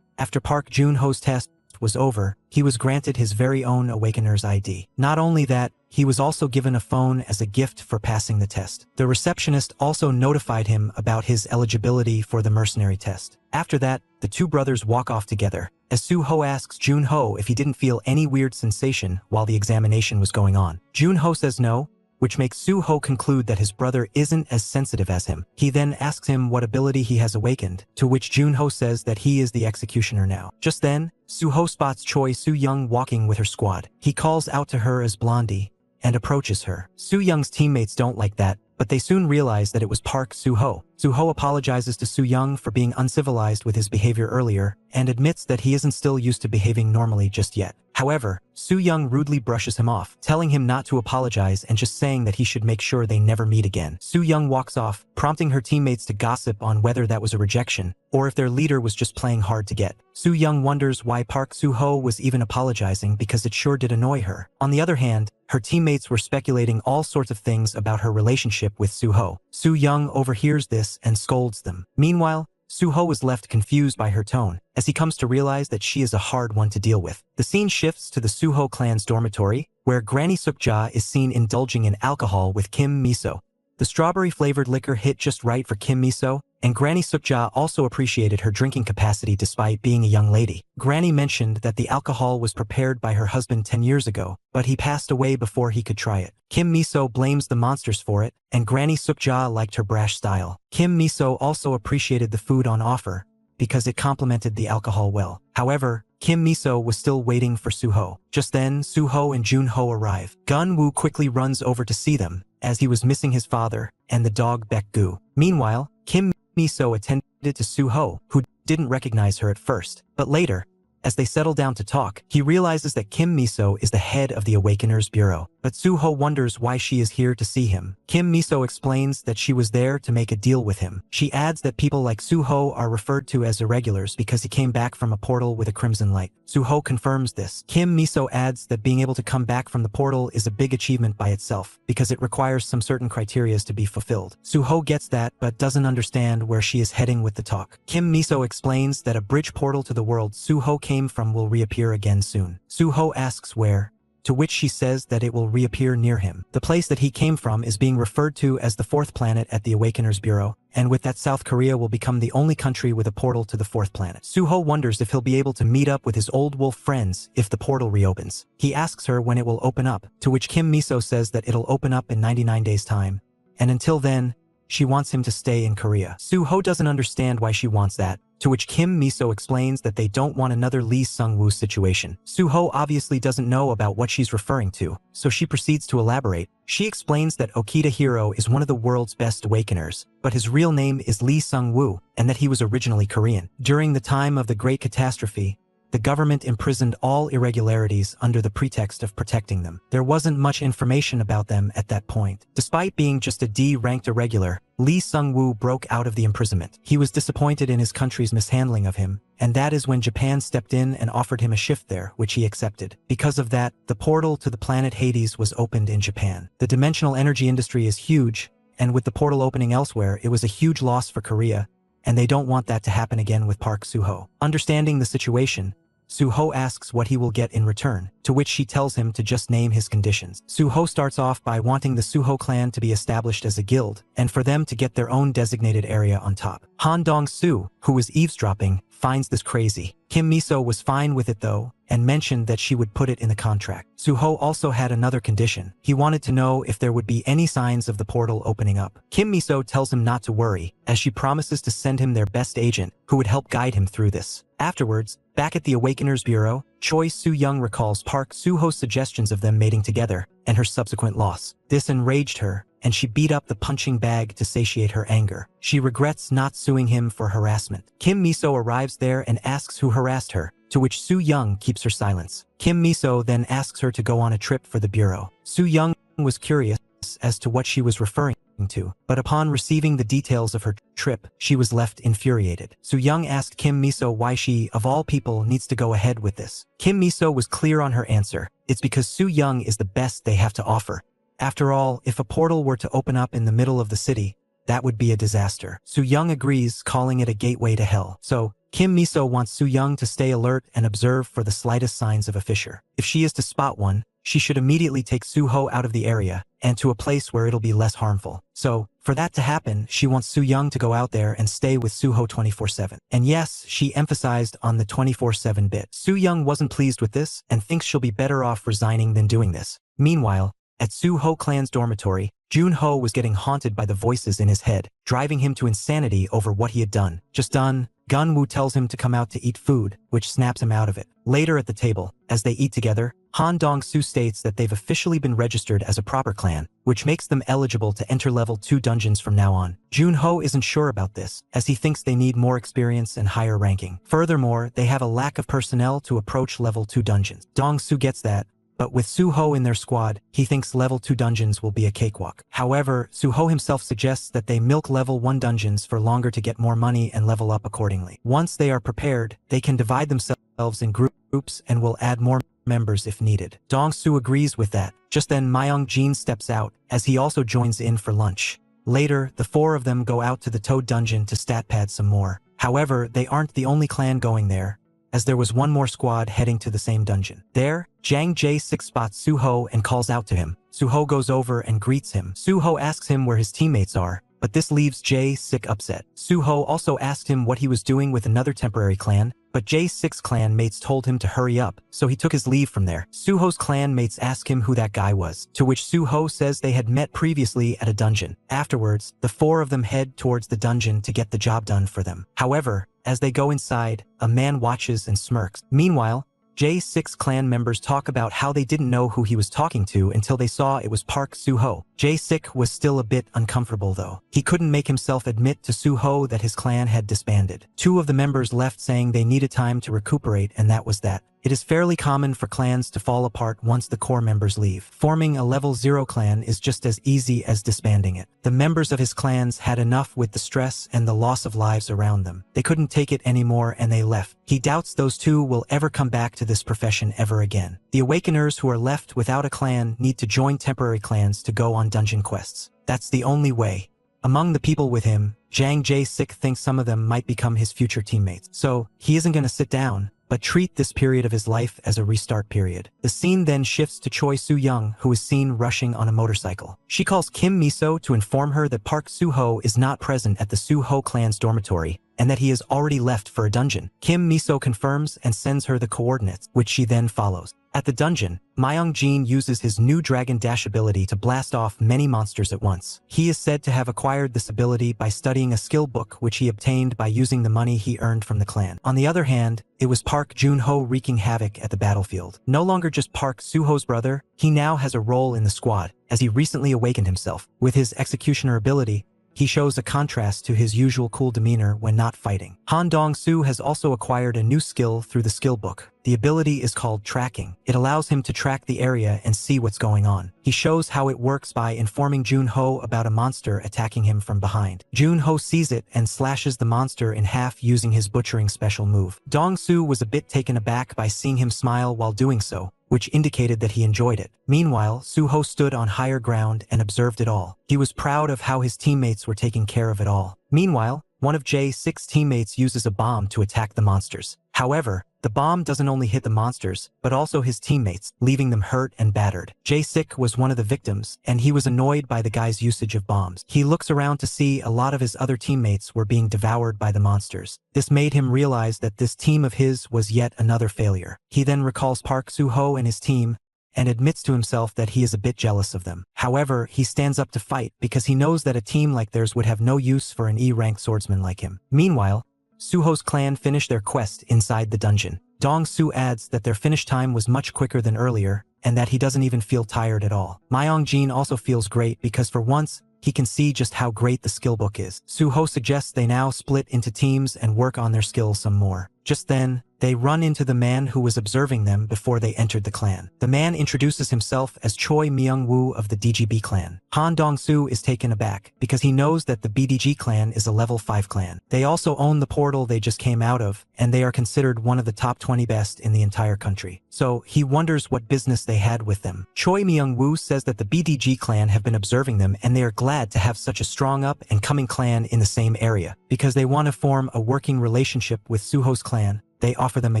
A: After Park Junho's test was over, he was granted his very own Awakener's ID. Not only that, he was also given a phone as a gift for passing the test. The receptionist also notified him about his eligibility for the mercenary test. After that, the two brothers walk off together, as Suho asks Junho if he didn't feel any weird sensation while the examination was going on. Junho says no, which makes Suho conclude that his brother isn't as sensitive as him. He then asks him what ability he has awakened, to which Junho says that he is the executioner now. Just then, Suho spots Choi Soo-young walking with her squad. He calls out to her as Blondie, and approaches her. Soo-young's teammates don't like that, but they soon realize that it was Park Soo-ho. Soo-ho apologizes to Soo-young for being uncivilized with his behavior earlier, and admits that he isn't still used to behaving normally just yet. However, Soo-young rudely brushes him off, telling him not to apologize and just saying that he should make sure they never meet again. Soo-young walks off, prompting her teammates to gossip on whether that was a rejection, or if their leader was just playing hard to get. Soo-young wonders why Park Soo-ho was even apologizing, because it sure did annoy her. On the other hand, her teammates were speculating all sorts of things about her relationship with Soo-ho. Soo-young overhears this and scolds them. Meanwhile, Soo-ho is left confused by her tone, as he comes to realize that she is a hard one to deal with. The scene shifts to the Soo-ho clan's dormitory, where Granny Sukja is seen indulging in alcohol with Kim Miso. The strawberry-flavored liquor hit just right for Kim Miso, and Granny Sukja also appreciated her drinking capacity despite being a young lady. Granny mentioned that the alcohol was prepared by her husband 10 years ago, but he passed away before he could try it. Kim Miso blames the monsters for it, and Granny Sukja liked her brash style. Kim Miso also appreciated the food on offer, because it complemented the alcohol well. However, Kim Miso was still waiting for Suho. Just then, Suho and Junho arrive. Gun-woo quickly runs over to see them, as he was missing his father and the dog Baek-gu. Meanwhile, Kim Miso attended to Suho, who didn't recognize her at first. But later, as they settle down to talk, he realizes that Kim Miso is the head of the Awakeners Bureau. But Suho wonders why she is here to see him. Kim Miso explains that she was there to make a deal with him. She adds that people like Suho are referred to as irregulars because he came back from a portal with a crimson light. Suho confirms this. Kim Miso adds that being able to come back from the portal is a big achievement by itself, because it requires some certain criteria to be fulfilled. Suho gets that, but doesn't understand where she is heading with the talk. Kim Miso explains that a bridge portal to the world Suho came from will reappear again soon. Suho asks where, to which she says that it will reappear near him. The place that he came from is being referred to as the fourth planet at the Awakeners Bureau, and with that South Korea will become the only country with a portal to the fourth planet. Suho wonders if he'll be able to meet up with his old wolf friends if the portal reopens. He asks her when it will open up, to which Kim Miso says that it'll open up in 99 days' time, and until then, she wants him to stay in Korea. Suho doesn't understand why she wants that, to which Kim Miso explains that they don't want another Lee Sung-woo situation. Suho obviously doesn't know about what she's referring to, so she proceeds to elaborate. She explains that Okita Hiro is one of the world's best awakeners, but his real name is Lee Sung-woo, and that he was originally Korean. During the time of the Great Catastrophe, the government imprisoned all irregularities under the pretext of protecting them. There wasn't much information about them at that point. Despite being just a D-ranked irregular, Lee Sung-woo broke out of the imprisonment. He was disappointed in his country's mishandling of him, and that is when Japan stepped in and offered him a shift there, which he accepted. Because of that, the portal to the planet Hades was opened in Japan. The dimensional energy industry is huge, and with the portal opening elsewhere, it was a huge loss for Korea, and they don't want that to happen again with Park Suho. Understanding the situation, Suho asks what he will get in return, to which she tells him to just name his conditions. Suho starts off by wanting the Suho clan to be established as a guild, and for them to get their own designated area on top. Han Dong-soo, who was eavesdropping, finds this crazy. Kim Miso was fine with it though, and mentioned that she would put it in the contract. Suho also had another condition. He wanted to know if there would be any signs of the portal opening up. Kim Miso tells him not to worry, as she promises to send him their best agent, who would help guide him through this. Afterwards, back at the Awakeners Bureau, Choi Soo-young recalls Park Suho's suggestions of them mating together, and her subsequent loss. This enraged her, and she beat up the punching bag to satiate her anger. She regrets not suing him for harassment. Kim Miso arrives there and asks who harassed her, to which Soo-young keeps her silence. Kim Miso then asks her to go on a trip for the Bureau. Soo-young was curious as to what she was referring to, but upon receiving the details of her trip, she was left infuriated. Soo-young asked Kim Miso why she, of all people, needs to go ahead with this. Kim Miso was clear on her answer. It's because Soo-young is the best they have to offer. After all, if a portal were to open up in the middle of the city, that would be a disaster. Soo-young agrees, calling it a gateway to hell. So, Kim Miso wants Soo-young to stay alert and observe for the slightest signs of a fissure. If she is to spot one, she should immediately take Suho out of the area, and to a place where it'll be less harmful. So, for that to happen, she wants Soo-young to go out there and stay with Suho 24/7. And yes, she emphasized on the 24/7 bit. Soo-young wasn't pleased with this, and thinks she'll be better off resigning than doing this. Meanwhile, at Suho clan's dormitory, Junho was getting haunted by the voices in his head, driving him to insanity over what he had done. Just done, Gun-woo tells him to come out to eat food, which snaps him out of it. Later at the table, as they eat together, Han Dong-soo states that they've officially been registered as a proper clan, which makes them eligible to enter level 2 dungeons from now on. Junho isn't sure about this, as he thinks they need more experience and higher ranking. Furthermore, they have a lack of personnel to approach level 2 dungeons. Dong-soo gets that, but with Suho in their squad, he thinks level 2 dungeons will be a cakewalk. However, Suho himself suggests that they milk level 1 dungeons for longer to get more money and level up accordingly. Once they are prepared, they can divide themselves in groups and will add more members if needed. Dong-soo agrees with that. Just then Myung-jin steps out, as he also joins in for lunch. Later, the four of them go out to the Toad dungeon to stat pad some more. However, they aren't the only clan going there, as there was one more squad heading to the same dungeon. There, Jang Jae-sik spots Suho and calls out to him. Suho goes over and greets him. Suho asks him where his teammates are, but this leaves Jae-sik upset. Suho also asked him what he was doing with another temporary clan, but Jae-sik's clan mates told him to hurry up, so he took his leave from there. Suho's clan mates ask him who that guy was, to which Suho says they had met previously at a dungeon. Afterwards, the four of them head towards the dungeon to get the job done for them. However, as they go inside, a man watches and smirks. Meanwhile, Jae-sik's clan members talk about how they didn't know who he was talking to until they saw it was Park Suho. Jae-sik was still a bit uncomfortable though. He couldn't make himself admit to Suho that his clan had disbanded. Two of the members left saying they needed time to recuperate, and that was that. It is fairly common for clans to fall apart once the core members leave. Forming a level 0 clan is just as easy as disbanding it. The members of his clans had enough with the stress and the loss of lives around them. They couldn't take it anymore and they left. He doubts those two will ever come back to this profession ever again. The Awakeners who are left without a clan need to join temporary clans to go on dungeon quests. That's the only way. Among the people with him, Jang Jae-sik thinks some of them might become his future teammates. So, he isn't gonna sit down, but treat this period of his life as a restart period. The scene then shifts to Choi Soo-young, who is seen rushing on a motorcycle. She calls Kim Miso to inform her that Park Suho is not present at the Suho clan's dormitory, and that he has already left for a dungeon. Kim Miso confirms and sends her the coordinates, which she then follows. At the dungeon, Myung-jin uses his new Dragon Dash ability to blast off many monsters at once. He is said to have acquired this ability by studying a skill book which he obtained by using the money he earned from the clan. On the other hand, it was Park Jun-ho wreaking havoc at the battlefield. No longer just Park Suho's brother, he now has a role in the squad, as he recently awakened himself. With his executioner ability, he shows a contrast to his usual cool demeanor when not fighting. Han Dong-soo has also acquired a new skill through the skill book. The ability is called tracking. It allows him to track the area and see what's going on. He shows how it works by informing Jun-ho about a monster attacking him from behind. Jun-ho sees it and slashes the monster in half using his butchering special move. Dong-soo was a bit taken aback by seeing him smile while doing so, which indicated that he enjoyed it. Meanwhile, Suho stood on higher ground and observed it all. He was proud of how his teammates were taking care of it all. Meanwhile, one of Jae-sik's teammates uses a bomb to attack the monsters. However, the bomb doesn't only hit the monsters, but also his teammates, leaving them hurt and battered. Jae-sik was one of the victims, and he was annoyed by the guy's usage of bombs. He looks around to see a lot of his other teammates were being devoured by the monsters. This made him realize that this team of his was yet another failure. He then recalls Park Suho and his team, and admits to himself that he is a bit jealous of them. However, he stands up to fight because he knows that a team like theirs would have no use for an E-rank swordsman like him. Meanwhile, Suho's clan finished their quest inside the dungeon. Dong-soo adds that their finish time was much quicker than earlier, and that he doesn't even feel tired at all. Myung-jin also feels great because for once, he can see just how great the skill book is. Suho suggests they now split into teams and work on their skills some more. Just then, they run into the man who was observing them before they entered the clan. The man introduces himself as Choi Myung-woo of the DGB clan. Han Dong-soo is taken aback because he knows that the BDG clan is a level 5 clan. They also own the portal they just came out of, and they are considered one of the top 20 best in the entire country. So he wonders what business they had with them. Choi Myung-woo says that the BDG clan have been observing them and they are glad to have such a strong up and coming clan in the same area. Because they want to form a working relationship with Suho's clan, they offer them a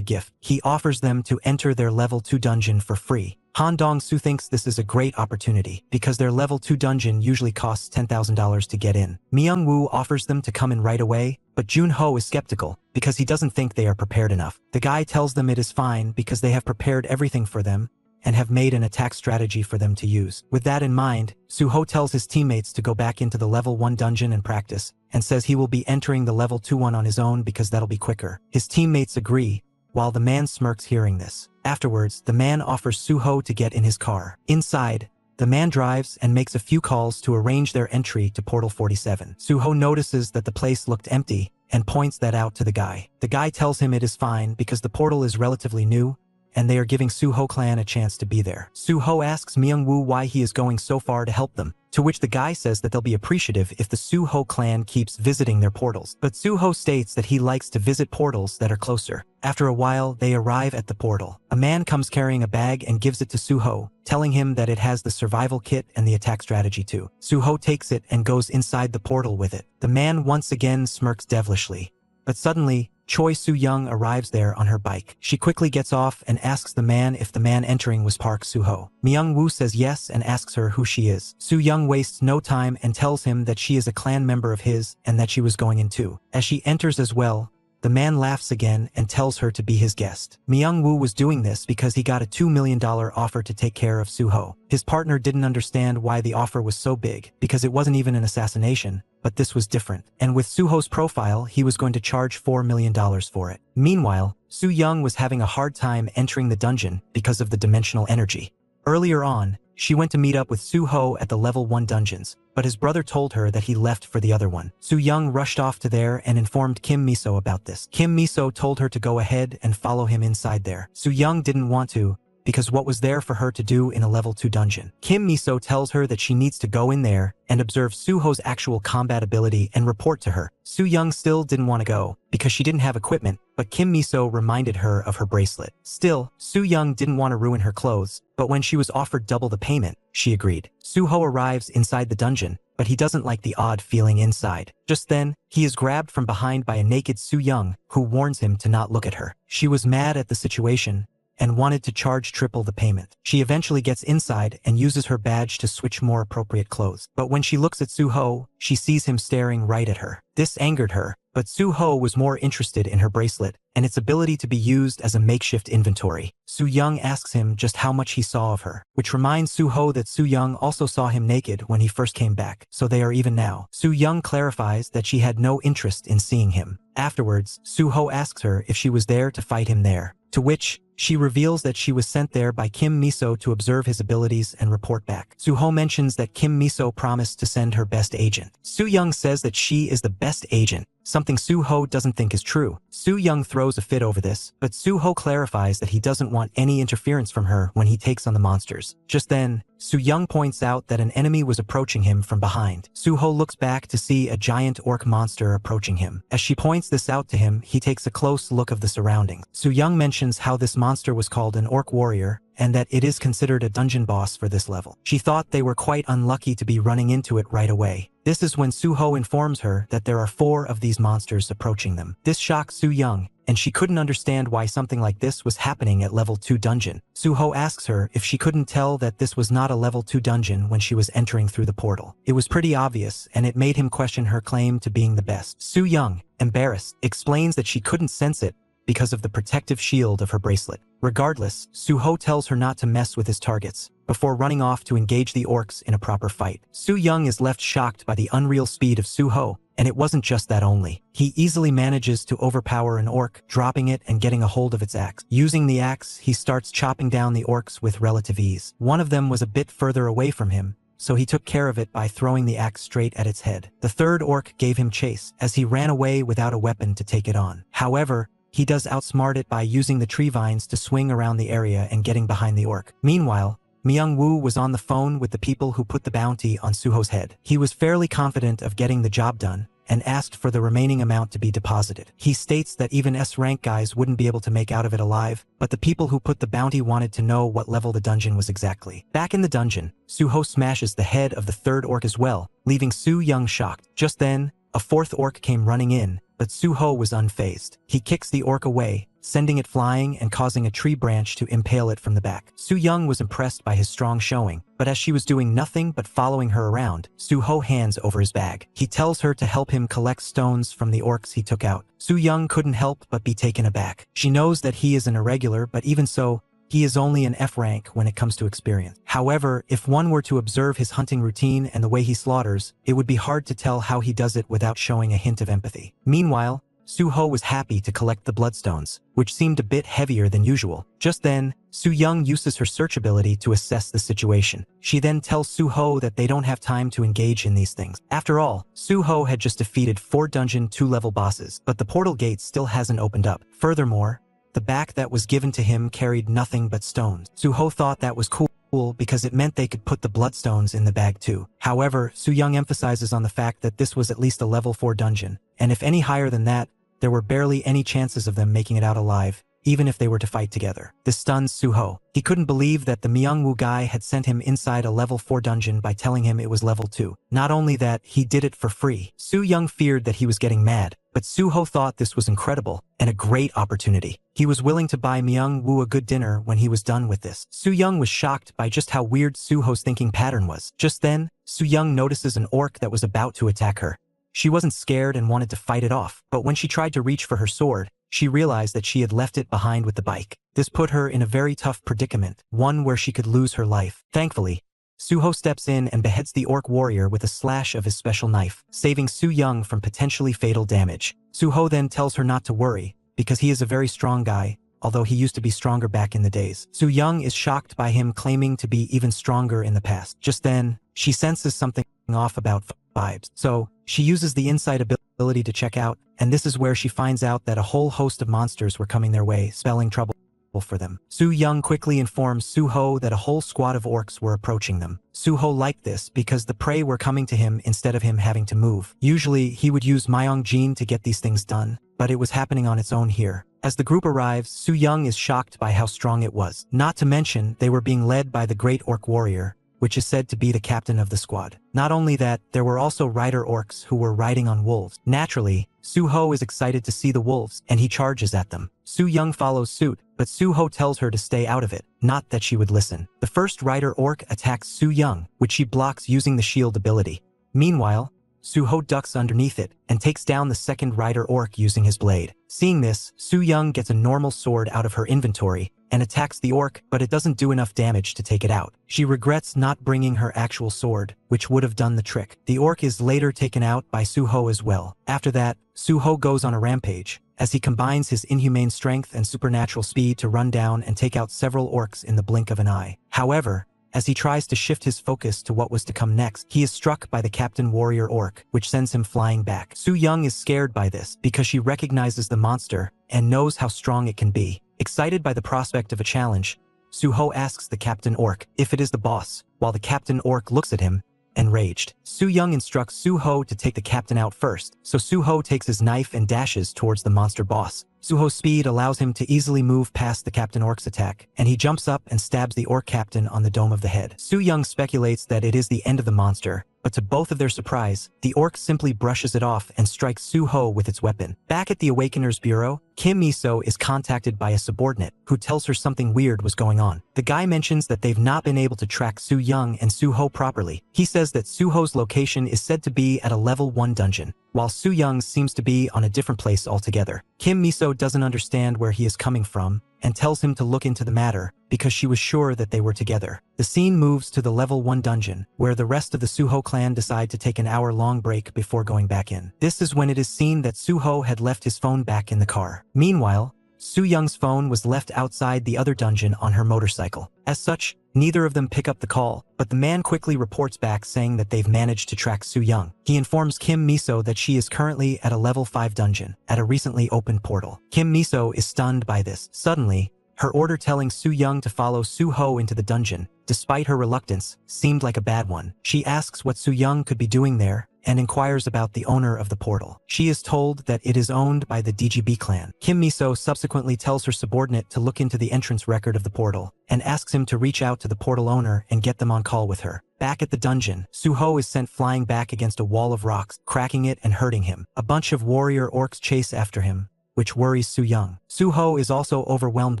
A: gift. He offers them to enter their level 2 dungeon for free. Han Dong-soo thinks this is a great opportunity because their level 2 dungeon usually costs $10,000 to get in. Myung-woo offers them to come in right away, but Jun-ho is skeptical because he doesn't think they are prepared enough. The guy tells them it is fine because they have prepared everything for them and have made an attack strategy for them to use. With that in mind, Suho tells his teammates to go back into the level 1 dungeon and practice, and says he will be entering the level 2 one on his own because that'll be quicker. His teammates agree, while the man smirks hearing this. Afterwards, the man offers Suho to get in his car. Inside, the man drives and makes a few calls to arrange their entry to Portal 47. Suho notices that the place looked empty and points that out to the guy. The guy tells him it is fine because the portal is relatively new, and they are giving Suho clan a chance to be there. Suho asks Myung-woo why he is going so far to help them, to which the guy says that they'll be appreciative if the Suho clan keeps visiting their portals. But Suho states that he likes to visit portals that are closer. After a while, they arrive at the portal. A man comes carrying a bag and gives it to Suho, telling him that it has the survival kit and the attack strategy too. Suho takes it and goes inside the portal with it. The man once again smirks devilishly. But suddenly, Choi Soo-young arrives there on her bike. She quickly gets off and asks the man if the man entering was Park Soo-ho. Myung-woo says yes and asks her who she is. Soo-young wastes no time and tells him that she is a clan member of his and that she was going in too. As she enters as well, the man laughs again and tells her to be his guest. Myung-woo was doing this because he got a $2 million offer to take care of Soo-ho. His partner didn't understand why the offer was so big, because it wasn't even an assassination, but this was different. And with Soo-ho's profile, he was going to charge $4 million for it. Meanwhile, Soo-young was having a hard time entering the dungeon because of the dimensional energy. Earlier on, she went to meet up with Soo-ho at the level 1 dungeons, but his brother told her that he left for the other one. Soo-young rushed off to there and informed Kim Miso about this. Kim Miso told her to go ahead and follow him inside there. Soo-young didn't want to, because what was there for her to do in a level 2 dungeon? Kim Miso tells her that she needs to go in there and observe Soo-ho's actual combat ability and report to her. Soo-young still didn't want to go, because she didn't have equipment, but Kim Miso reminded her of her bracelet. Still, Soo-young didn't want to ruin her clothes, but when she was offered double the payment, she agreed. Soo-ho arrives inside the dungeon, but he doesn't like the odd feeling inside. Just then, he is grabbed from behind by a naked Soo-young, who warns him to not look at her. She was mad at the situation and wanted to charge triple the payment. She eventually gets inside and uses her badge to switch more appropriate clothes. But when she looks at Soo-ho, she sees him staring right at her. This angered her, but Soo-ho was more interested in her bracelet and its ability to be used as a makeshift inventory. Soo-young asks him just how much he saw of her, which reminds Soo-ho that Soo-young also saw him naked when he first came back, so they are even now. Soo-young clarifies that she had no interest in seeing him. Afterwards, Soo-ho asks her if she was there to fight him there, to which she reveals that she was sent there by Kim Miso to observe his abilities and report back. Soo-ho mentions that Kim Miso promised to send her best agent. Soo-young says that she is the best agent, something Soo-ho doesn't think is true. Soo-young throws a fit over this, but Soo-ho clarifies that he doesn't want any interference from her when he takes on the monsters. Just then, Soo-young points out that an enemy was approaching him from behind. Soo-ho looks back to see a giant orc monster approaching him. As she points this out to him, he takes a close look of the surroundings. Soo-young mentions how this monster was called an orc warrior, and that it is considered a dungeon boss for this level. She thought they were quite unlucky to be running into it right away. This is when Soo-ho informs her that there are 4 of these monsters approaching them. This shocks Soo-young, and she couldn't understand why something like this was happening at level 2 dungeon. Soo-ho asks her if she couldn't tell that this was not a level 2 dungeon when she was entering through the portal. It was pretty obvious, and it made him question her claim to being the best. Soo-young, embarrassed, explains that she couldn't sense it because of the protective shield of her bracelet. Regardless, Soo-ho tells her not to mess with his targets, before running off to engage the orcs in a proper fight. Soo-young is left shocked by the unreal speed of Soo-ho, and it wasn't just that only. He easily manages to overpower an orc, dropping it and getting a hold of its axe. Using the axe, he starts chopping down the orcs with relative ease. One of them was a bit further away from him, so he took care of it by throwing the axe straight at its head. The third orc gave him chase, as he ran away without a weapon to take it on. However, he does outsmart it by using the tree vines to swing around the area and getting behind the orc. Meanwhile, Myung-woo was on the phone with the people who put the bounty on Soo-ho's head. He was fairly confident of getting the job done, and asked for the remaining amount to be deposited. He states that even S-rank guys wouldn't be able to make out of it alive, but the people who put the bounty wanted to know what level the dungeon was exactly. Back in the dungeon, Soo-ho smashes the head of the third orc as well, leaving Soo-young shocked. Just then, a fourth orc came running in, but Soo-ho was unfazed. He kicks the orc away, sending it flying and causing a tree branch to impale it from the back. Soo-young was impressed by his strong showing, but as she was doing nothing but following her around, Soo-ho hands over his bag. He tells her to help him collect stones from the orcs he took out. Soo-young couldn't help but be taken aback. She knows that he is an irregular, but even so, he is only an F rank when it comes to experience. However, if one were to observe his hunting routine and the way he slaughters, it would be hard to tell how he does it without showing a hint of empathy. Meanwhile, Soo-ho was happy to collect the bloodstones, which seemed a bit heavier than usual. Just then, Soo-young uses her search ability to assess the situation. She then tells Soo-ho that they don't have time to engage in these things. After all, Soo-ho had just defeated 4 dungeon 2-level bosses, but the portal gate still hasn't opened up. Furthermore, the bag that was given to him carried nothing but stones. Soo-ho thought that was cool because it meant they could put the bloodstones in the bag too. However, Soo-young emphasizes on the fact that this was at least a level 4 dungeon, and if any higher than that, there were barely any chances of them making it out alive, even if they were to fight together. This stuns Soo-ho. He couldn't believe that the Myung-woo guy had sent him inside a level 4 dungeon by telling him it was level 2. Not only that, he did it for free. Soo-young feared that he was getting mad, but Suho thought this was incredible and a great opportunity. He was willing to buy Myung-woo a good dinner when he was done with this. Soo-young was shocked by just how weird Suho's thinking pattern was. Just then, Soo-young notices an orc that was about to attack her. She wasn't scared and wanted to fight it off, but when she tried to reach for her sword, she realized that she had left it behind with the bike. This put her in a very tough predicament, one where she could lose her life. Thankfully, Suho steps in and beheads the orc warrior with a slash of his special knife, saving Soo-young from potentially fatal damage. Suho then tells her not to worry, because he is a very strong guy, although he used to be stronger back in the days. Soo-young is shocked by him claiming to be even stronger in the past. Just then, she senses something off about vibes, so she uses the insight ability to check out, and this is where she finds out that a whole host of monsters were coming their way, spelling trouble for them. Soo-young quickly informs Suho that a whole squad of orcs were approaching them. Suho liked this because the prey were coming to him instead of him having to move. Usually, he would use Myung-jin to get these things done, but it was happening on its own here. As the group arrives, Soo-young is shocked by how strong it was. Not to mention, they were being led by the great orc warrior, which is said to be the captain of the squad. Not only that, there were also rider orcs who were riding on wolves. Naturally, Suho is excited to see the wolves, and he charges at them. Soo-young follows suit, but Suho tells her to stay out of it, not that she would listen. The first rider orc attacks Soo-young, which she blocks using the shield ability. Meanwhile, Suho ducks underneath it and takes down the second rider orc using his blade. Seeing this, Soo-young gets a normal sword out of her inventory and attacks the orc, but it doesn't do enough damage to take it out. She regrets not bringing her actual sword, which would have done the trick. The orc is later taken out by Suho as well. After that, Suho goes on a rampage, as he combines his inhumane strength and supernatural speed to run down and take out several orcs in the blink of an eye. However, as he tries to shift his focus to what was to come next, he is struck by the Captain Warrior Orc, which sends him flying back. Soo-young is scared by this because she recognizes the monster and knows how strong it can be. Excited by the prospect of a challenge, Suho asks the Captain Orc if it is the boss, while the Captain Orc looks at him, enraged. Soo-young instructs Suho to take the captain out first, so Suho takes his knife and dashes towards the monster boss. Suho's speed allows him to easily move past the Captain Orc's attack, and he jumps up and stabs the orc captain on the dome of the head. Soo-young speculates that it is the end of the monster, but to both of their surprise, the orc simply brushes it off and strikes Suho with its weapon. Back at the Awakener's Bureau, Kim Miso is contacted by a subordinate who tells her something weird was going on. The guy mentions that they've not been able to track Soo-young and Suho properly. He says that Suho's location is said to be at a level 1 dungeon, while Soo-young's seems to be on a different place altogether. Kim Miso doesn't understand where he is coming from and tells him to look into the matter because she was sure that they were together. The scene moves to the level 1 dungeon, where the rest of the Suho clan decide to take an hour-long break before going back in. This is when it is seen that Suho had left his phone back in the car. Meanwhile, Soo-young's phone was left outside the other dungeon on her motorcycle. As such, neither of them pick up the call, but the man quickly reports back saying that they've managed to track Soo-young. He informs Kim Miso that she is currently at a level 5 dungeon, at a recently opened portal. Kim Miso is stunned by this. Suddenly, her order telling Soo-young to follow Suho into the dungeon, despite her reluctance, seemed like a bad one. She asks what Soo-young could be doing there, and inquires about the owner of the portal. She is told that it is owned by the DGB clan. Kim Miso subsequently tells her subordinate to look into the entrance record of the portal, and asks him to reach out to the portal owner and get them on call with her. Back at the dungeon, Suho is sent flying back against a wall of rocks, cracking it and hurting him. A bunch of warrior orcs chase after him, which worries Soo-young. Suho is also overwhelmed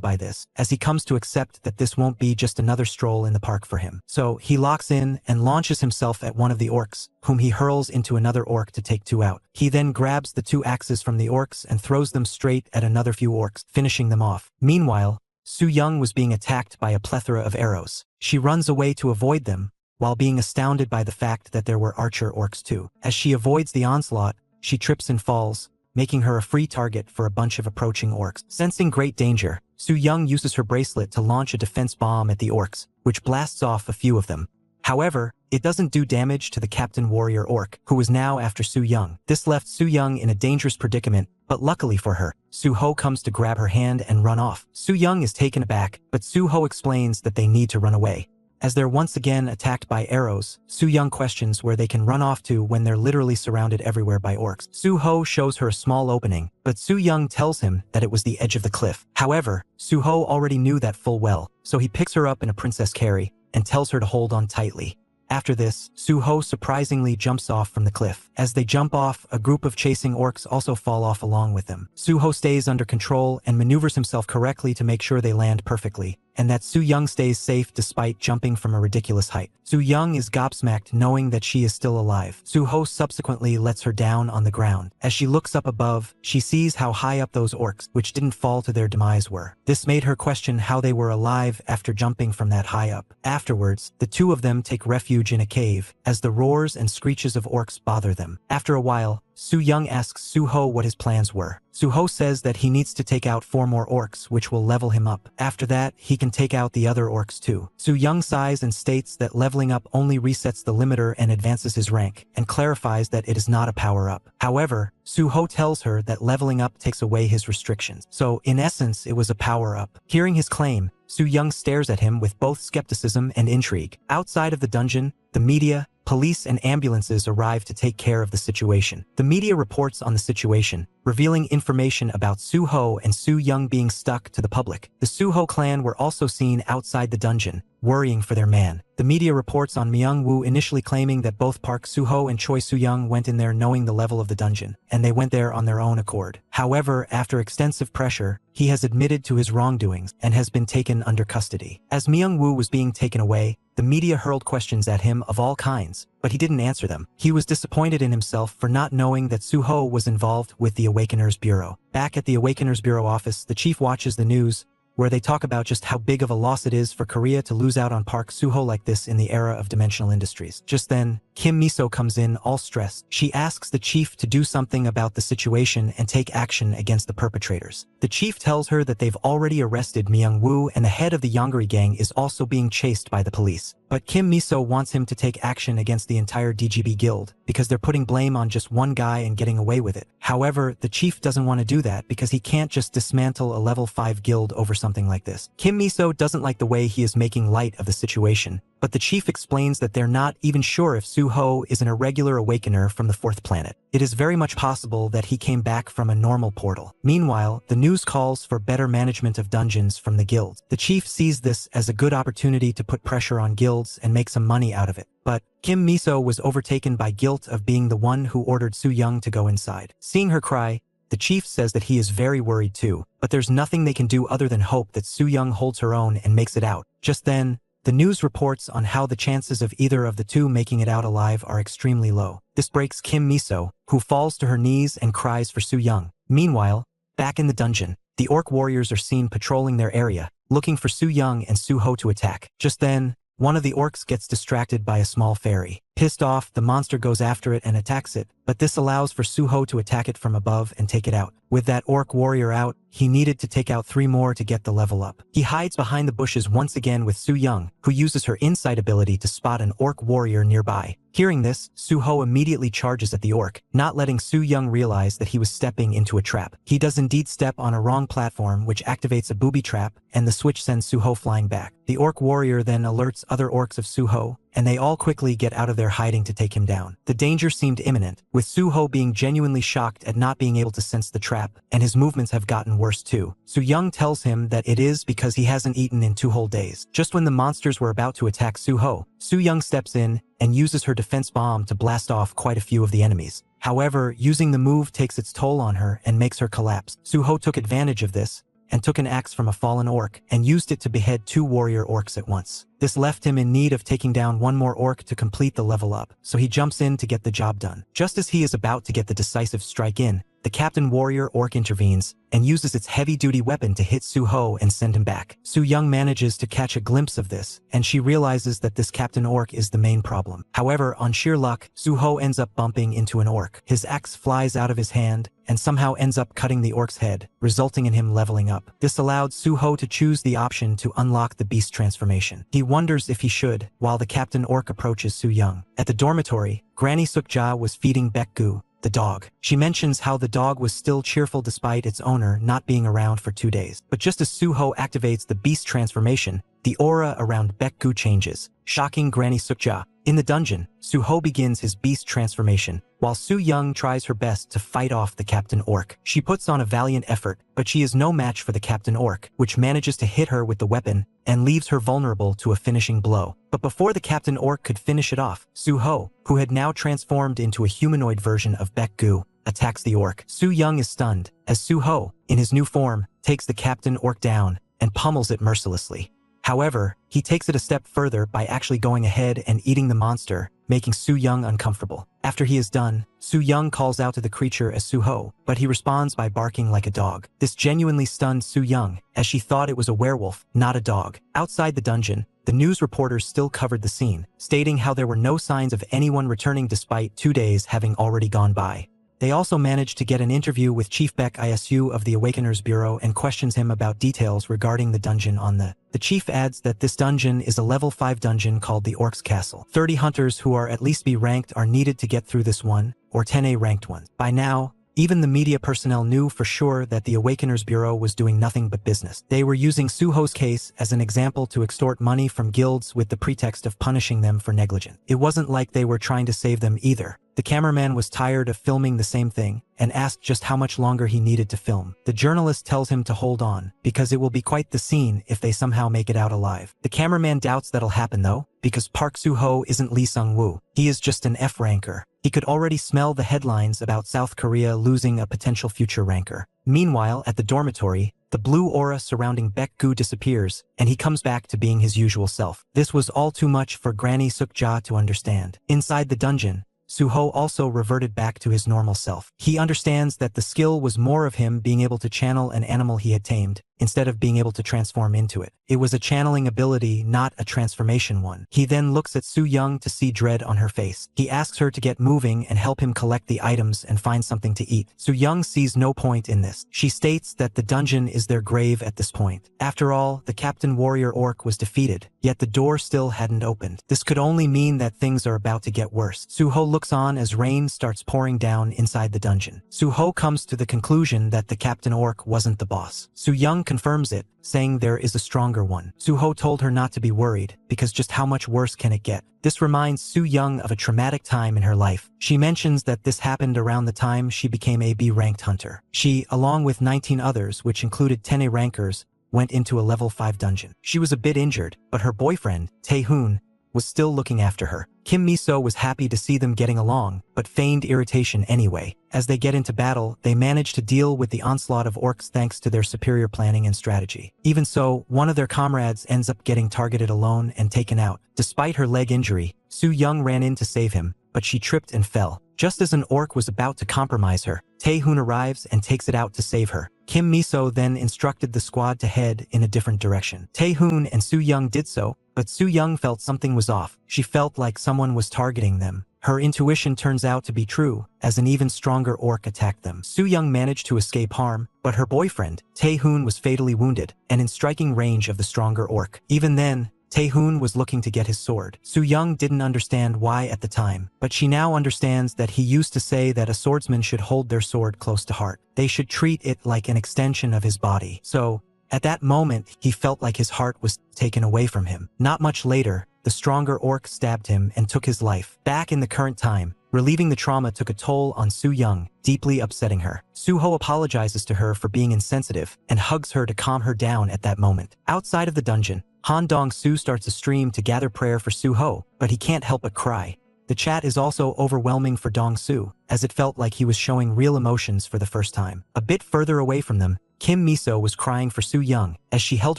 A: by this, as he comes to accept that this won't be just another stroll in the park for him. So he locks in and launches himself at one of the orcs, whom he hurls into another orc to take 2 out. He then grabs the 2 axes from the orcs and throws them straight at another few orcs, finishing them off. Meanwhile, Soo-young was being attacked by a plethora of arrows. She runs away to avoid them, while being astounded by the fact that there were archer orcs too. As she avoids the onslaught, she trips and falls, making her a free target for a bunch of approaching orcs. Sensing great danger, Soo-young uses her bracelet to launch a defense bomb at the orcs, which blasts off a few of them. However, it doesn't do damage to the Captain Warrior Orc, who was now after Soo-young. This left Soo-young in a dangerous predicament, but luckily for her, Suho comes to grab her hand and run off. Soo-young is taken aback, but Suho explains that they need to run away. As they're once again attacked by arrows, Soo-young questions where they can run off to when they're literally surrounded everywhere by orcs. Suho shows her a small opening, but Soo-young tells him that it was the edge of the cliff. However, Suho already knew that full well, so he picks her up in a princess carry and tells her to hold on tightly. After this, Suho surprisingly jumps off from the cliff. As they jump off, a group of chasing orcs also fall off along with them. Suho stays under control and maneuvers himself correctly to make sure they land perfectly, and that Su Young stays safe despite jumping from a ridiculous height. Su Young is gobsmacked knowing that she is still alive. Suho subsequently lets her down on the ground. As she looks up above, she sees how high up those orcs, which didn't fall to their demise, were. This made her question how they were alive after jumping from that high up. Afterwards, the two of them take refuge in a cave, as the roars and screeches of orcs bother them. After a while, Su Young asks Suho what his plans were. Suho says that he needs to take out 4 more orcs, which will level him up. After that, he can take out the other orcs too. Su Young sighs and states that leveling up only resets the limiter and advances his rank, and clarifies that it is not a power-up. However, Suho tells her that leveling up takes away his restrictions. So, in essence, it was a power-up. Hearing his claim, Su Young stares at him with both skepticism and intrigue. Outside of the dungeon, the media, police, and ambulances arrive to take care of the situation. The media reports on the situation, revealing information about Suho and Su Young being stuck to the public. The Suho clan were also seen outside the dungeon, worrying for their man. The media reports on Myung-woo initially claiming that both Park Suho and Choi Su-young went in there knowing the level of the dungeon, and they went there on their own accord. However, after extensive pressure, he has admitted to his wrongdoings and has been taken under custody. As Myung-woo was being taken away, the media hurled questions at him of all kinds, but he didn't answer them. He was disappointed in himself for not knowing that Suho was involved with the Awakeners Bureau. Back at the Awakeners Bureau office, the chief watches the news, where they talk about just how big of a loss it is for Korea to lose out on Park Suho like this in the era of dimensional industries. Just then, Kim Miso comes in all stressed. She asks the chief to do something about the situation and take action against the perpetrators. The chief tells her that they've already arrested Myung-woo and the head of the Yongari gang is also being chased by the police. But Kim Miso wants him to take action against the entire DGB guild because they're putting blame on just one guy and getting away with it. However, the chief doesn't want to do that because he can't just dismantle a level 5 guild over something like this. Kim Miso doesn't like the way he is making light of the situation, but the chief explains that they're not even sure if Suho is an irregular awakener from the 4th planet. It is very much possible that he came back from a normal portal. Meanwhile, the news calls for better management of dungeons from the guild. The chief sees this as a good opportunity to put pressure on guilds and make some money out of it. But Kim Miso was overtaken by guilt of being the one who ordered Su Young to go inside. Seeing her cry, the chief says that he is very worried too, but there's nothing they can do other than hope that Su Young holds her own and makes it out. Just then, the news reports on how the chances of either of the two making it out alive are extremely low. This breaks Kim Miso, who falls to her knees and cries for Su Young. Meanwhile, back in the dungeon, the orc warriors are seen patrolling their area, looking for Su Young and Suho to attack. Just then, one of the orcs gets distracted by a small fairy. Pissed off, the monster goes after it and attacks it, but this allows for Suho to attack it from above and take it out. With that orc warrior out, he needed to take out 3 more to get the level up. He hides behind the bushes once again with Su Young, who uses her insight ability to spot an orc warrior nearby. Hearing this, Suho immediately charges at the orc, not letting Su Young realize that he was stepping into a trap. He does indeed step on a wrong platform, which activates a booby trap, and the switch sends Suho flying back. The orc warrior then alerts other orcs of Suho, and they all quickly get out of their hiding to take him down. The danger seemed imminent, with Suho being genuinely shocked at not being able to sense the trap, and his movements have gotten worse too. Su Young tells him that it is because he hasn't eaten in 2 whole days. Just when the monsters were about to attack Suho, Su Young steps in and uses her defense bomb to blast off quite a few of the enemies. However, using the move takes its toll on her and makes her collapse. Suho took advantage of this, and took an axe from a fallen orc and used it to behead 2 warrior orcs at once. This left him in need of taking down 1 more orc to complete the level up, so he jumps in to get the job done. Just as he is about to get the decisive strike in, the Captain Warrior Orc intervenes and uses its heavy-duty weapon to hit Suho and send him back. Su Young manages to catch a glimpse of this, and she realizes that this Captain Orc is the main problem. However, on sheer luck, Suho ends up bumping into an orc. His axe flies out of his hand and somehow ends up cutting the orc's head, resulting in him leveling up. This allowed Suho to choose the option to unlock the beast transformation. He wonders if he should, while the Captain Orc approaches Su Young. At the dormitory, Granny Sukja was feeding Baekgu, the dog. She mentions how the dog was still cheerful despite its owner not being around for 2 days. But just as Suho activates the beast transformation, the aura around Baekgu changes, shocking Granny Sukja, In the dungeon, Suho begins his beast transformation, while Su Young tries her best to fight off the Captain Orc. She puts on a valiant effort, but she is no match for the Captain Orc, which manages to hit her with the weapon and leaves her vulnerable to a finishing blow. But before the Captain Orc could finish it off, Suho, who had now transformed into a humanoid version of Baek-gu, attacks the orc. Su Young is stunned, as Suho, in his new form, takes the Captain Orc down and pummels it mercilessly. However, he takes it a step further by actually going ahead and eating the monster, making Su Young uncomfortable. After he is done, Su Young calls out to the creature as Suho, but he responds by barking like a dog. This genuinely stunned Su Young, as she thought it was a werewolf, not a dog. Outside the dungeon, the news reporters still covered the scene, stating how there were no signs of anyone returning despite 2 days having already gone by. They also managed to get an interview with Chief Beck ISU of the Awakeners Bureau and questions him about details regarding the dungeon on the chief adds that this dungeon is a level 5 dungeon called the Orc's Castle. 30 hunters who are at least B ranked are needed to get through this one, or 10A ranked ones. By now, even the media personnel knew for sure that the Awakeners Bureau was doing nothing but business. They were using Suho's case as an example to extort money from guilds with the pretext of punishing them for negligence. It wasn't like they were trying to save them either. The cameraman was tired of filming the same thing and asked just how much longer he needed to film. The journalist tells him to hold on, because it will be quite the scene if they somehow make it out alive. The cameraman doubts that'll happen though, because Park Suho isn't Lee Sung-woo. He is just an F ranker. He could already smell the headlines about South Korea losing a potential future ranker. Meanwhile, at the dormitory, the blue aura surrounding Baek-gu disappears, and he comes back to being his usual self. This was all too much for Granny Suk-ja to understand. Inside the dungeon, Suho also reverted back to his normal self. He understands that the skill was more of him being able to channel an animal he had tamed, instead of being able to transform into it. It was a channeling ability, not a transformation one. He then looks at Su Young to see dread on her face. He asks her to get moving and help him collect the items and find something to eat. Su Young sees no point in this. She states that the dungeon is their grave at this point. After all, the Captain Warrior Orc was defeated, yet the door still hadn't opened. This could only mean that things are about to get worse. Suho looks on as rain starts pouring down inside the dungeon. Suho comes to the conclusion that the Captain Orc wasn't the boss. Su Young confirms it, saying there is a stronger one. Suho told her not to be worried, because just how much worse can it get? This reminds Su Young of a traumatic time in her life. She mentions that this happened around the time she became a B-ranked hunter. She, along with 19 others, which included 10 A rankers, went into a level 5 dungeon. She was a bit injured, but her boyfriend, Tae-hoon, was still looking after her. Kim Miso was happy to see them getting along, but feigned irritation anyway. As they get into battle, they manage to deal with the onslaught of orcs thanks to their superior planning and strategy. Even so, one of their comrades ends up getting targeted alone and taken out. Despite her leg injury, Su Young ran in to save him, but she tripped and fell. Just as an orc was about to compromise her, Tae-hoon arrives and takes it out to save her. Kim Miso then instructed the squad to head in a different direction. Tae-hoon and Su Young did so, but Su Young felt something was off. She felt like someone was targeting them. Her intuition turns out to be true, as an even stronger orc attacked them. Su Young managed to escape harm, but her boyfriend, Tae-hoon, was fatally wounded, and in striking range of the stronger orc. Even then, Tae-hoon was looking to get his sword. Su Young didn't understand why at the time, but she now understands that he used to say that a swordsman should hold their sword close to heart. They should treat it like an extension of his body. So, at that moment, he felt like his heart was taken away from him. Not much later, the stronger orc stabbed him and took his life. Back in the current time, relieving the trauma took a toll on Su Young, deeply upsetting her. Suho apologizes to her for being insensitive and hugs her to calm her down at that moment. Outside of the dungeon, Han Dong-soo starts a stream to gather prayer for Suho, but he can't help but cry. The chat is also overwhelming for Dong-soo, as it felt like he was showing real emotions for the first time. A bit further away from them, Kim Miso was crying for Su Young, as she held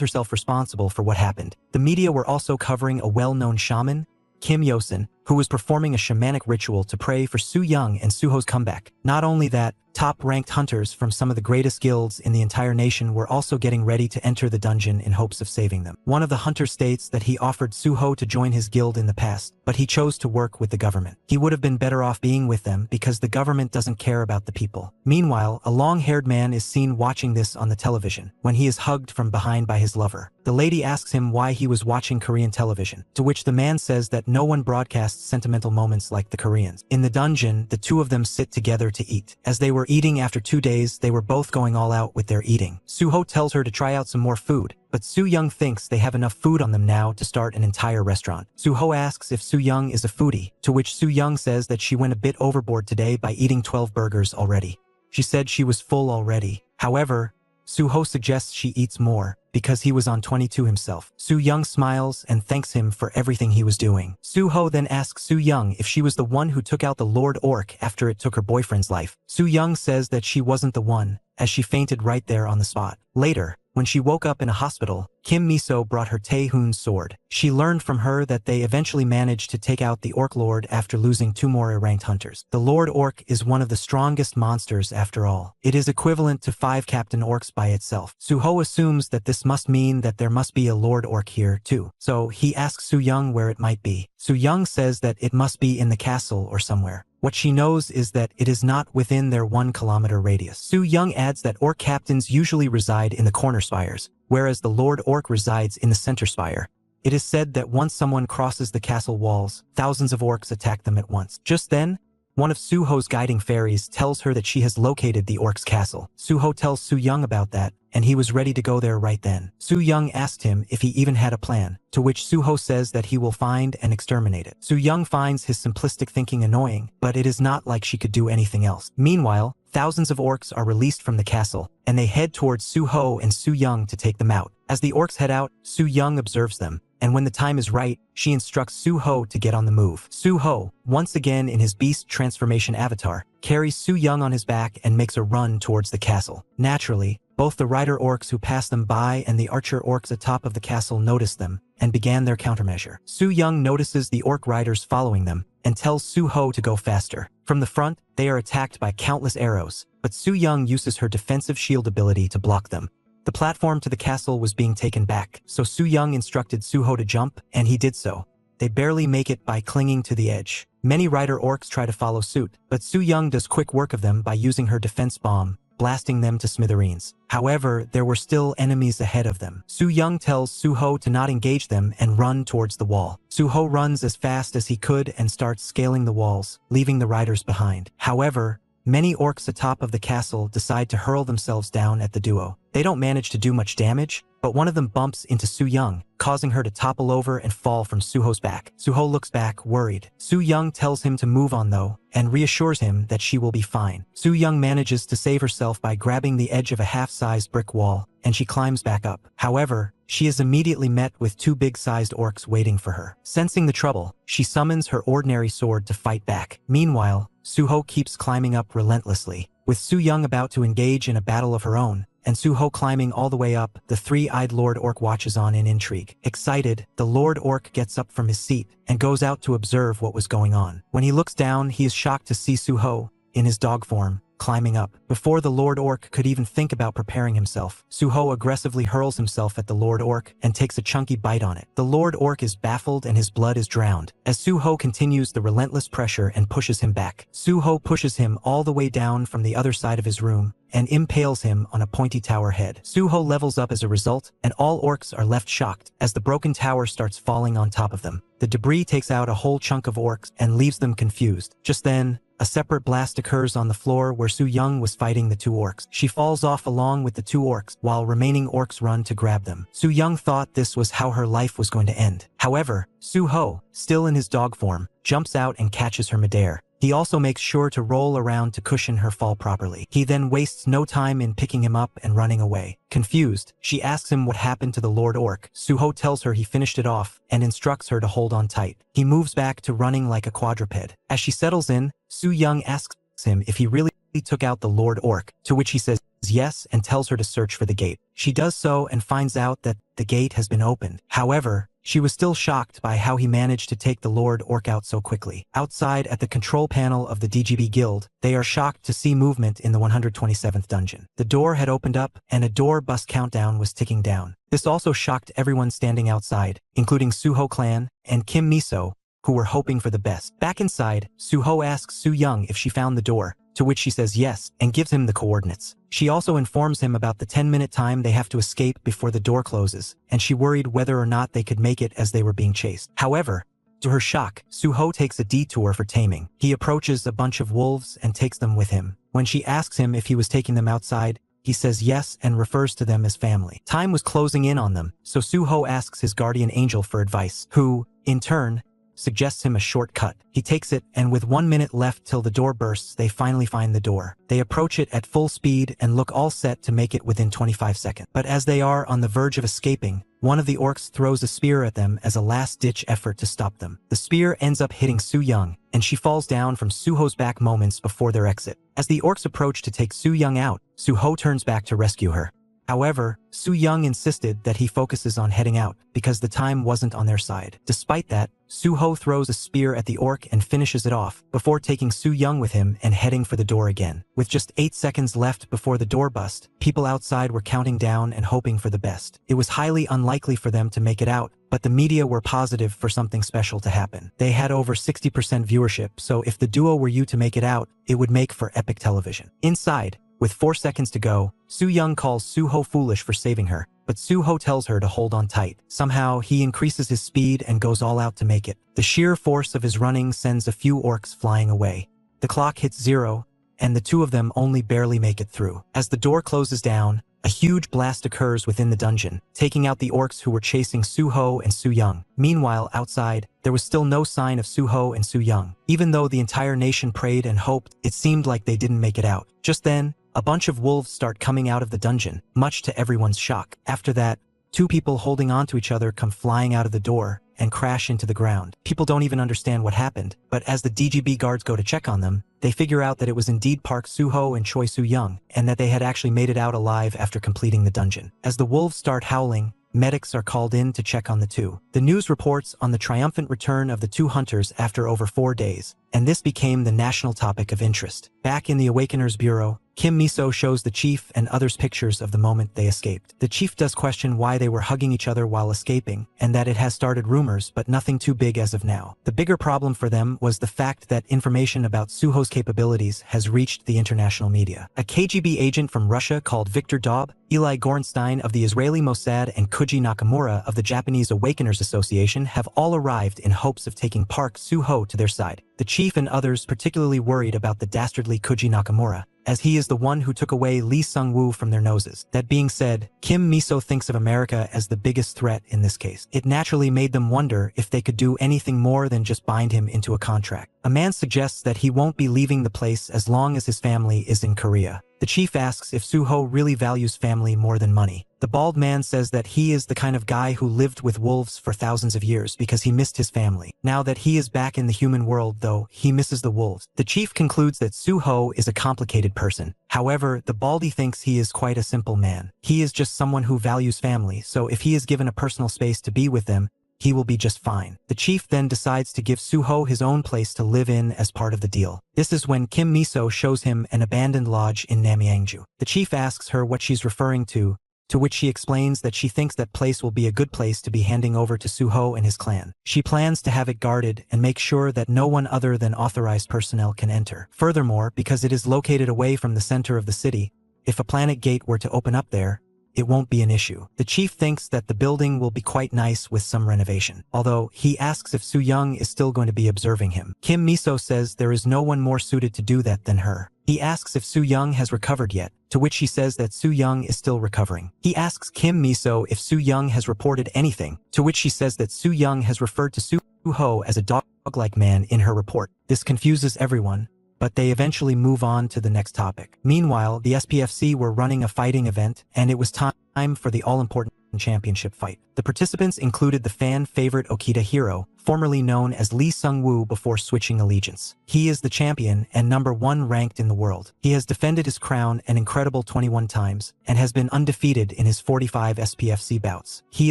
A: herself responsible for what happened. The media were also covering a well-known shaman, Kim Yosin, who was performing a shamanic ritual to pray for Su Young and Suho's comeback. Not only that, top-ranked hunters from some of the greatest guilds in the entire nation were also getting ready to enter the dungeon in hopes of saving them. One of the hunters states that he offered Suho to join his guild in the past, but he chose to work with the government. He would have been better off being with them because the government doesn't care about the people. Meanwhile, a long-haired man is seen watching this on the television, when he is hugged from behind by his lover. The lady asks him why he was watching Korean television, to which the man says that no one broadcasts fast, sentimental moments like the Koreans. In the dungeon, the two of them sit together to eat. As they were eating after 2 days, they were both going all out with their eating. Soo-ho tells her to try out some more food, but Soo-young thinks they have enough food on them now to start an entire restaurant. Soo-ho asks if Soo-young is a foodie, to which Soo-young says that she went a bit overboard today by eating 12 burgers already. She said she was full already. However, Soo-ho suggests she eats more, because he was on 22 himself. Soo-young smiles and thanks him for everything he was doing. Soo-ho then asks Soo-young if she was the one who took out the Lord Orc after it took her boyfriend's life. Soo-young says that she wasn't the one, as she fainted right there on the spot. Later, when she woke up in a hospital, Kim Miso brought her Tae-hoon's sword. She learned from her that they eventually managed to take out the Orc Lord after losing 2 more ranked hunters. The Lord Orc is one of the strongest monsters after all. It is equivalent to 5 Captain Orcs by itself. Soo-ho assumes that this must mean that there must be a Lord Orc here too. So he asks Soo-young where it might be. Soo-young says that it must be in the castle or somewhere. What she knows is that it is not within their 1-kilometer radius. Soo-young adds that Orc captains usually reside in the corner spires, whereas the Lord Orc resides in the center spire. It is said that once someone crosses the castle walls, thousands of orcs attack them at once. Just then, one of Soo-ho's guiding fairies tells her that she has located the orc's castle. Soo-ho tells Soo-young about that, and he was ready to go there right then. Soo-young asked him if he even had a plan, to which Soo-ho says that he will find and exterminate it. Soo-young finds his simplistic thinking annoying, but it is not like she could do anything else. Meanwhile, thousands of orcs are released from the castle, and they head towards Soo-ho and Soo-young to take them out. As the orcs head out, Soo-young observes them, and when the time is right, she instructs Soo-ho to get on the move. Soo-ho, once again in his beast transformation avatar, carries Soo-young on his back and makes a run towards the castle. Naturally, both the rider orcs who pass them by and the archer orcs atop of the castle notice them, and began their countermeasure. Soo-young notices the orc riders following them, and tells Soo-ho to go faster. From the front, they are attacked by countless arrows, but Soo-young uses her defensive shield ability to block them. The platform to the castle was being taken back, so Soo-young instructed Soo-ho to jump, and he did so. They barely make it by clinging to the edge. Many rider orcs try to follow suit, but Soo-young does quick work of them by using her defense bomb, blasting them to smithereens. However, there were still enemies ahead of them. Soo-young tells Soo-ho to not engage them and run towards the wall. Soo-ho runs as fast as he could and starts scaling the walls, leaving the riders behind. However, many orcs atop of the castle decide to hurl themselves down at the duo. They don't manage to do much damage, but one of them bumps into Soo-young, causing her to topple over and fall from Soo-ho's back. Soo-ho looks back, worried. Soo-young tells him to move on though, and reassures him that she will be fine. Soo-young manages to save herself by grabbing the edge of a half-sized brick wall, and she climbs back up. However, she is immediately met with 2 big-sized orcs waiting for her. Sensing the trouble, she summons her ordinary sword to fight back. Meanwhile, Soo-ho keeps climbing up relentlessly. With Soo-young about to engage in a battle of her own, and Soo-ho climbing all the way up, the 3-eyed Lord Orc watches on in intrigue. Excited, the Lord Orc gets up from his seat and goes out to observe what was going on. When he looks down, he is shocked to see Soo-ho, in his dog form, climbing up. Before the Lord Orc could even think about preparing himself, Soo-ho aggressively hurls himself at the Lord Orc and takes a chunky bite on it. The Lord Orc is baffled and his blood is drowned, as Soo-ho continues the relentless pressure and pushes him back. Soo-ho pushes him all the way down from the other side of his room, and impales him on a pointy tower head. Soo-ho levels up as a result, and all orcs are left shocked as the broken tower starts falling on top of them. The debris takes out a whole chunk of orcs and leaves them confused. Just then, a separate blast occurs on the floor where Soo-young was fighting the 2 orcs. She falls off along with the 2 orcs, while remaining orcs run to grab them. Soo-young thought this was how her life was going to end. However, Soo-ho, still in his dog form, jumps out and catches her midair. He also makes sure to roll around to cushion her fall properly. He then wastes no time in picking him up and running away. Confused, she asks him what happened to the Lord Orc. Soo-ho tells her he finished it off and instructs her to hold on tight. He moves back to running like a quadruped. As she settles in, Soo-young asks him if he really took out the Lord Orc, to which he says yes and tells her to search for the gate. She does so and finds out that the gate has been opened. However, she was still shocked by how he managed to take the Lord Orc out so quickly. Outside at the control panel of the DGB Guild, they are shocked to see movement in the 127th dungeon. The door had opened up and a door bus countdown was ticking down. This also shocked everyone standing outside, including Soo-ho clan and Kim Miso, who were hoping for the best. Back inside, Soo-ho asks Soo-young if she found the door, to which she says yes and gives him the coordinates. She also informs him about the 10-minute time they have to escape before the door closes, and she worried whether or not they could make it as they were being chased. However, To her shock, Suho takes a detour for taming. He approaches a bunch of wolves and takes them with him. When she asks him if he was taking them outside, he says yes and refers to them as family. Time was closing in on them, so Suho asks his guardian angel for advice, who, in turn, suggests him a shortcut. He takes it, and with 1 minute left till the door bursts, they finally find the door. They approach it at full speed and look all set to make it within 25 seconds. But as they are on the verge of escaping, one of the orcs throws a spear at them as a last-ditch effort to stop them. The spear ends up hitting Su Young, and she falls down from Suho's back moments before their exit. As the orcs approach to take Su Young out, Suho turns back to rescue her. However, Su Young insisted that he focuses on heading out because the time wasn't on their side. Despite that, Suho throws a spear at the orc and finishes it off, before taking Su Young with him and heading for the door again. With just 8 seconds left before the door bust, people outside were counting down and hoping for the best. It was highly unlikely for them to make it out, but the media were positive for something special to happen. They had over 60% viewership, so if the duo were to make it out, it would make for epic television. Inside, with 4 seconds to go, Su Young calls Suho foolish for saving her, but Suho tells her to hold on tight. Somehow, he increases his speed and goes all out to make it. The sheer force of his running sends a few orcs flying away. The clock hits 0, and the two of them only barely make it through. As the door closes down, a huge blast occurs within the dungeon, taking out the orcs who were chasing Suho and Su Young. Meanwhile, outside, there was still no sign of Suho and Su Young. Even though the entire nation prayed and hoped, it seemed like they didn't make it out. Just then, a bunch of wolves start coming out of the dungeon, much to everyone's shock. After that, 2 people holding on to each other come flying out of the door and crash into the ground. People don't even understand what happened, but as the DGB guards go to check on them, they figure out that it was indeed Park Suho and Choi Su Young, and that they had actually made it out alive after completing the dungeon. As the wolves start howling, medics are called in to check on the two. The news reports on the triumphant return of the 2 hunters after over 4 days, and this became the national topic of interest. Back in the Awakeners Bureau, Kim Miso shows the chief and others pictures of the moment they escaped. The chief does question why they were hugging each other while escaping, and that it has started rumors, but nothing too big as of now. The bigger problem for them was the fact that information about Suho's capabilities has reached the international media. A KGB agent from Russia called Viktor Daub, Eli Gorenstein of the Israeli Mossad, and Kuji Nakamura of the Japanese Awakeners Association have all arrived in hopes of taking Park Suho to their side. The chief and others particularly worried about the dastardly Kuji Nakamura, as he is the one who took away Lee Sung-woo from their noses. That being said, Kim Miso thinks of America as the biggest threat in this case. It naturally made them wonder if they could do anything more than just bind him into a contract. A man suggests that he won't be leaving the place as long as his family is in Korea. The chief asks if Suho really values family more than money. The bald man says that he is the kind of guy who lived with wolves for thousands of years because he missed his family. Now that he is back in the human world, though, he misses the wolves. The chief concludes that Suho is a complicated person. However, the baldy thinks he is quite a simple man. He is just someone who values family, so if he is given a personal space to be with them, he will be just fine. The chief then decides to give Suho his own place to live in as part of the deal. This is when Kim Miso shows him an abandoned lodge in Namyangju. The chief asks her what she's referring to which she explains that she thinks that place will be a good place to be handing over to Suho and his clan. She plans to have it guarded and make sure that no one other than authorized personnel can enter. Furthermore, because it is located away from the center of the city, if a planet gate were to open up there, it won't be an issue. The chief thinks that the building will be quite nice with some renovation, although he asks if Su Young is still going to be observing him. Kim Miso says there is no one more suited to do that than her. He asks if Su Young has recovered yet, to which she says that Su Young is still recovering. He asks Kim Miso if Su Young has reported anything, to which she says that Su Young has referred to Su Ho as a dog-like man in her report. This confuses everyone, but they eventually move on to the next topic. Meanwhile, the SPFC were running a fighting event, and it was time for the all-important championship fight. The participants included the fan-favorite Okita Hero, formerly known as Lee Sung-woo before switching allegiance. He is the champion and #1 ranked in the world. He has defended his crown an incredible 21 times, and has been undefeated in his 45 SPFC bouts. He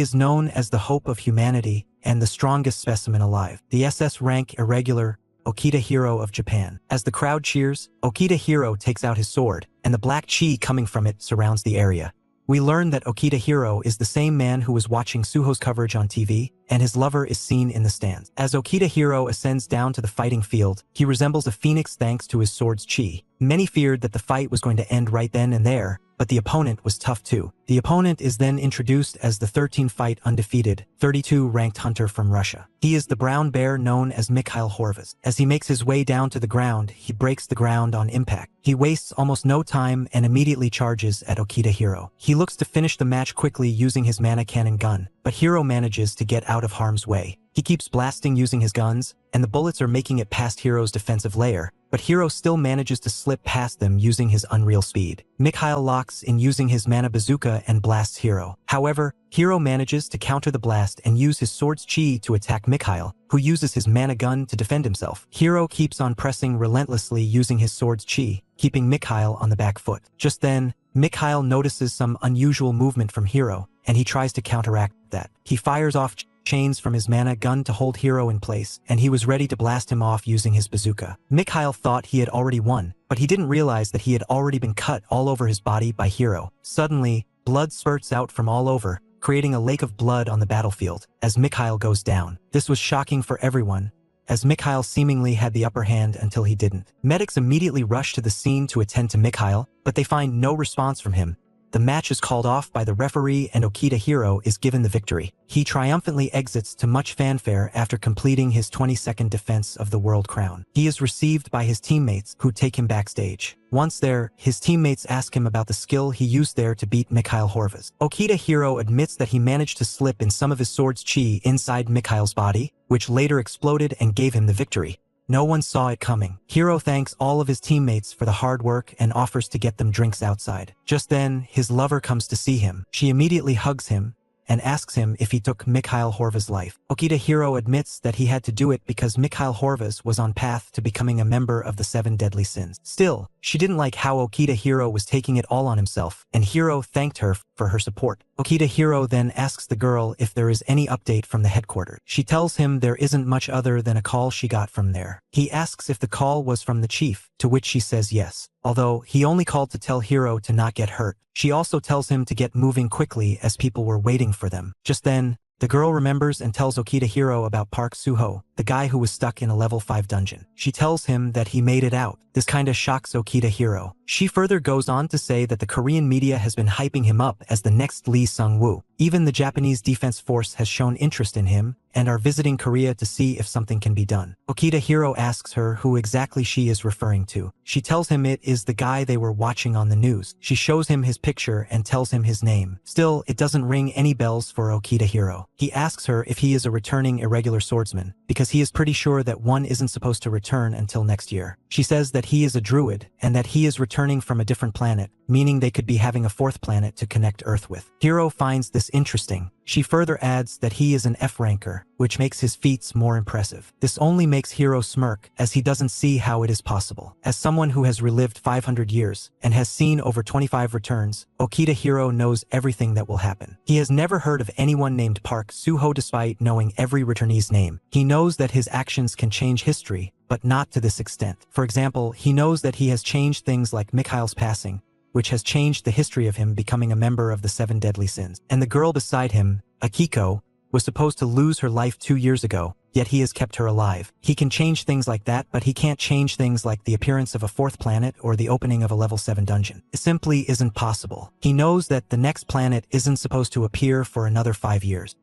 A: is known as the hope of humanity and the strongest specimen alive. The SS rank irregular Okita Hero of Japan. As the crowd cheers, Okita Hero takes out his sword, and the black chi coming from it surrounds the area. We learn that Okita Hero is the same man who was watching Suho's coverage on TV, and his lover is seen in the stands. As Okita Hero ascends down to the fighting field, he resembles a phoenix thanks to his sword's chi. Many feared that the fight was going to end right then and there, but the opponent was tough too. The opponent is then introduced as the 13th undefeated, 32-ranked hunter from Russia. He is the brown bear known as Mikhail Horvaz. As he makes his way down to the ground, he breaks the ground on impact. He wastes almost no time and immediately charges at Okita Hero. He looks to finish the match quickly using his mana cannon gun, but Hero manages to get out of harm's way. He keeps blasting using his guns, and the bullets are making it past Hero's defensive layer, but Hero still manages to slip past them using his unreal speed. Mikhail locks in using his mana bazooka and blasts Hero. However, Hero manages to counter the blast and use his sword's chi to attack Mikhail, who uses his mana gun to defend himself. Hero keeps on pressing relentlessly using his sword's chi, keeping Mikhail on the back foot. Just then, Mikhail notices some unusual movement from Hero, and he tries to counteract that. He fires off chains from his mana gun to hold Hero in place, and he was ready to blast him off using his bazooka. Mikhail thought he had already won, but he didn't realize that he had already been cut all over his body by Hero. Suddenly, blood spurts out from all over, creating a lake of blood on the battlefield as Mikhail goes down. This was shocking for everyone, as Mikhail seemingly had the upper hand until he didn't. Medics immediately rush to the scene to attend to Mikhail, but they find no response from him. The match is called off by the referee and Okita Hero is given the victory. He triumphantly exits to much fanfare after completing his 22nd defense of the world crown. He is received by his teammates, who take him backstage. Once there, his teammates ask him about the skill he used there to beat Mikhail Horvaz. Okita Hero admits that he managed to slip in some of his sword's chi inside Mikhail's body, which later exploded and gave him the victory. No one saw it coming. Hero thanks all of his teammates for the hard work and offers to get them drinks outside. Just then, his lover comes to see him. She immediately hugs him and asks him if he took Mikhail Horvaz's life. Okita Hero admits that he had to do it because Mikhail Horvaz was on path to becoming a member of the 7 deadly sins. Still, she didn't like how Okita Hero was taking it all on himself, and Hero thanked her for her support. Okita Hero then asks the girl if there is any update from the headquarters. She tells him there isn't much other than a call she got from there. He asks if the call was from the chief, to which she says yes, although he only called to tell Hero to not get hurt. She also tells him to get moving quickly as people were waiting for them. Just then, the girl remembers and tells Okita Hero about Park Suho, the guy who was stuck in a level 5 dungeon. She tells him that he made it out. This kinda shocks Okita Hero. She further goes on to say that the Korean media has been hyping him up as the next Lee Sung-woo. Even the Japanese Defense Force has shown interest in him and are visiting Korea to see if something can be done. Okita Hero asks her who exactly she is referring to. She tells him it is the guy they were watching on the news. She shows him his picture and tells him his name. Still, it doesn't ring any bells for Okita Hero. He asks her if he is a returning irregular swordsman, because he is pretty sure that one isn't supposed to return until next year. She says that he is a druid, and that he is returning from a different planet, meaning they could be having a 4th planet to connect Earth with. Hero finds this interesting. She further adds that he is an F-ranker, which makes his feats more impressive. This only makes Hero smirk, as he doesn't see how it is possible. As someone who has relived 500 years, and has seen over 25 returns, Okita Hero knows everything that will happen. He has never heard of anyone named Park Suho despite knowing every returnee's name. He knows that his actions can change history, but not to this extent. For example, he knows that he has changed things like Mikhail's passing, which has changed the history of him becoming a member of the 7 deadly sins. And the girl beside him, Akiko, was supposed to lose her life 2 years ago, yet he has kept her alive. He can change things like that, but he can't change things like the appearance of a 4th planet or the opening of a level 7 dungeon. It simply isn't possible. He knows that the next planet isn't supposed to appear for another 5 years.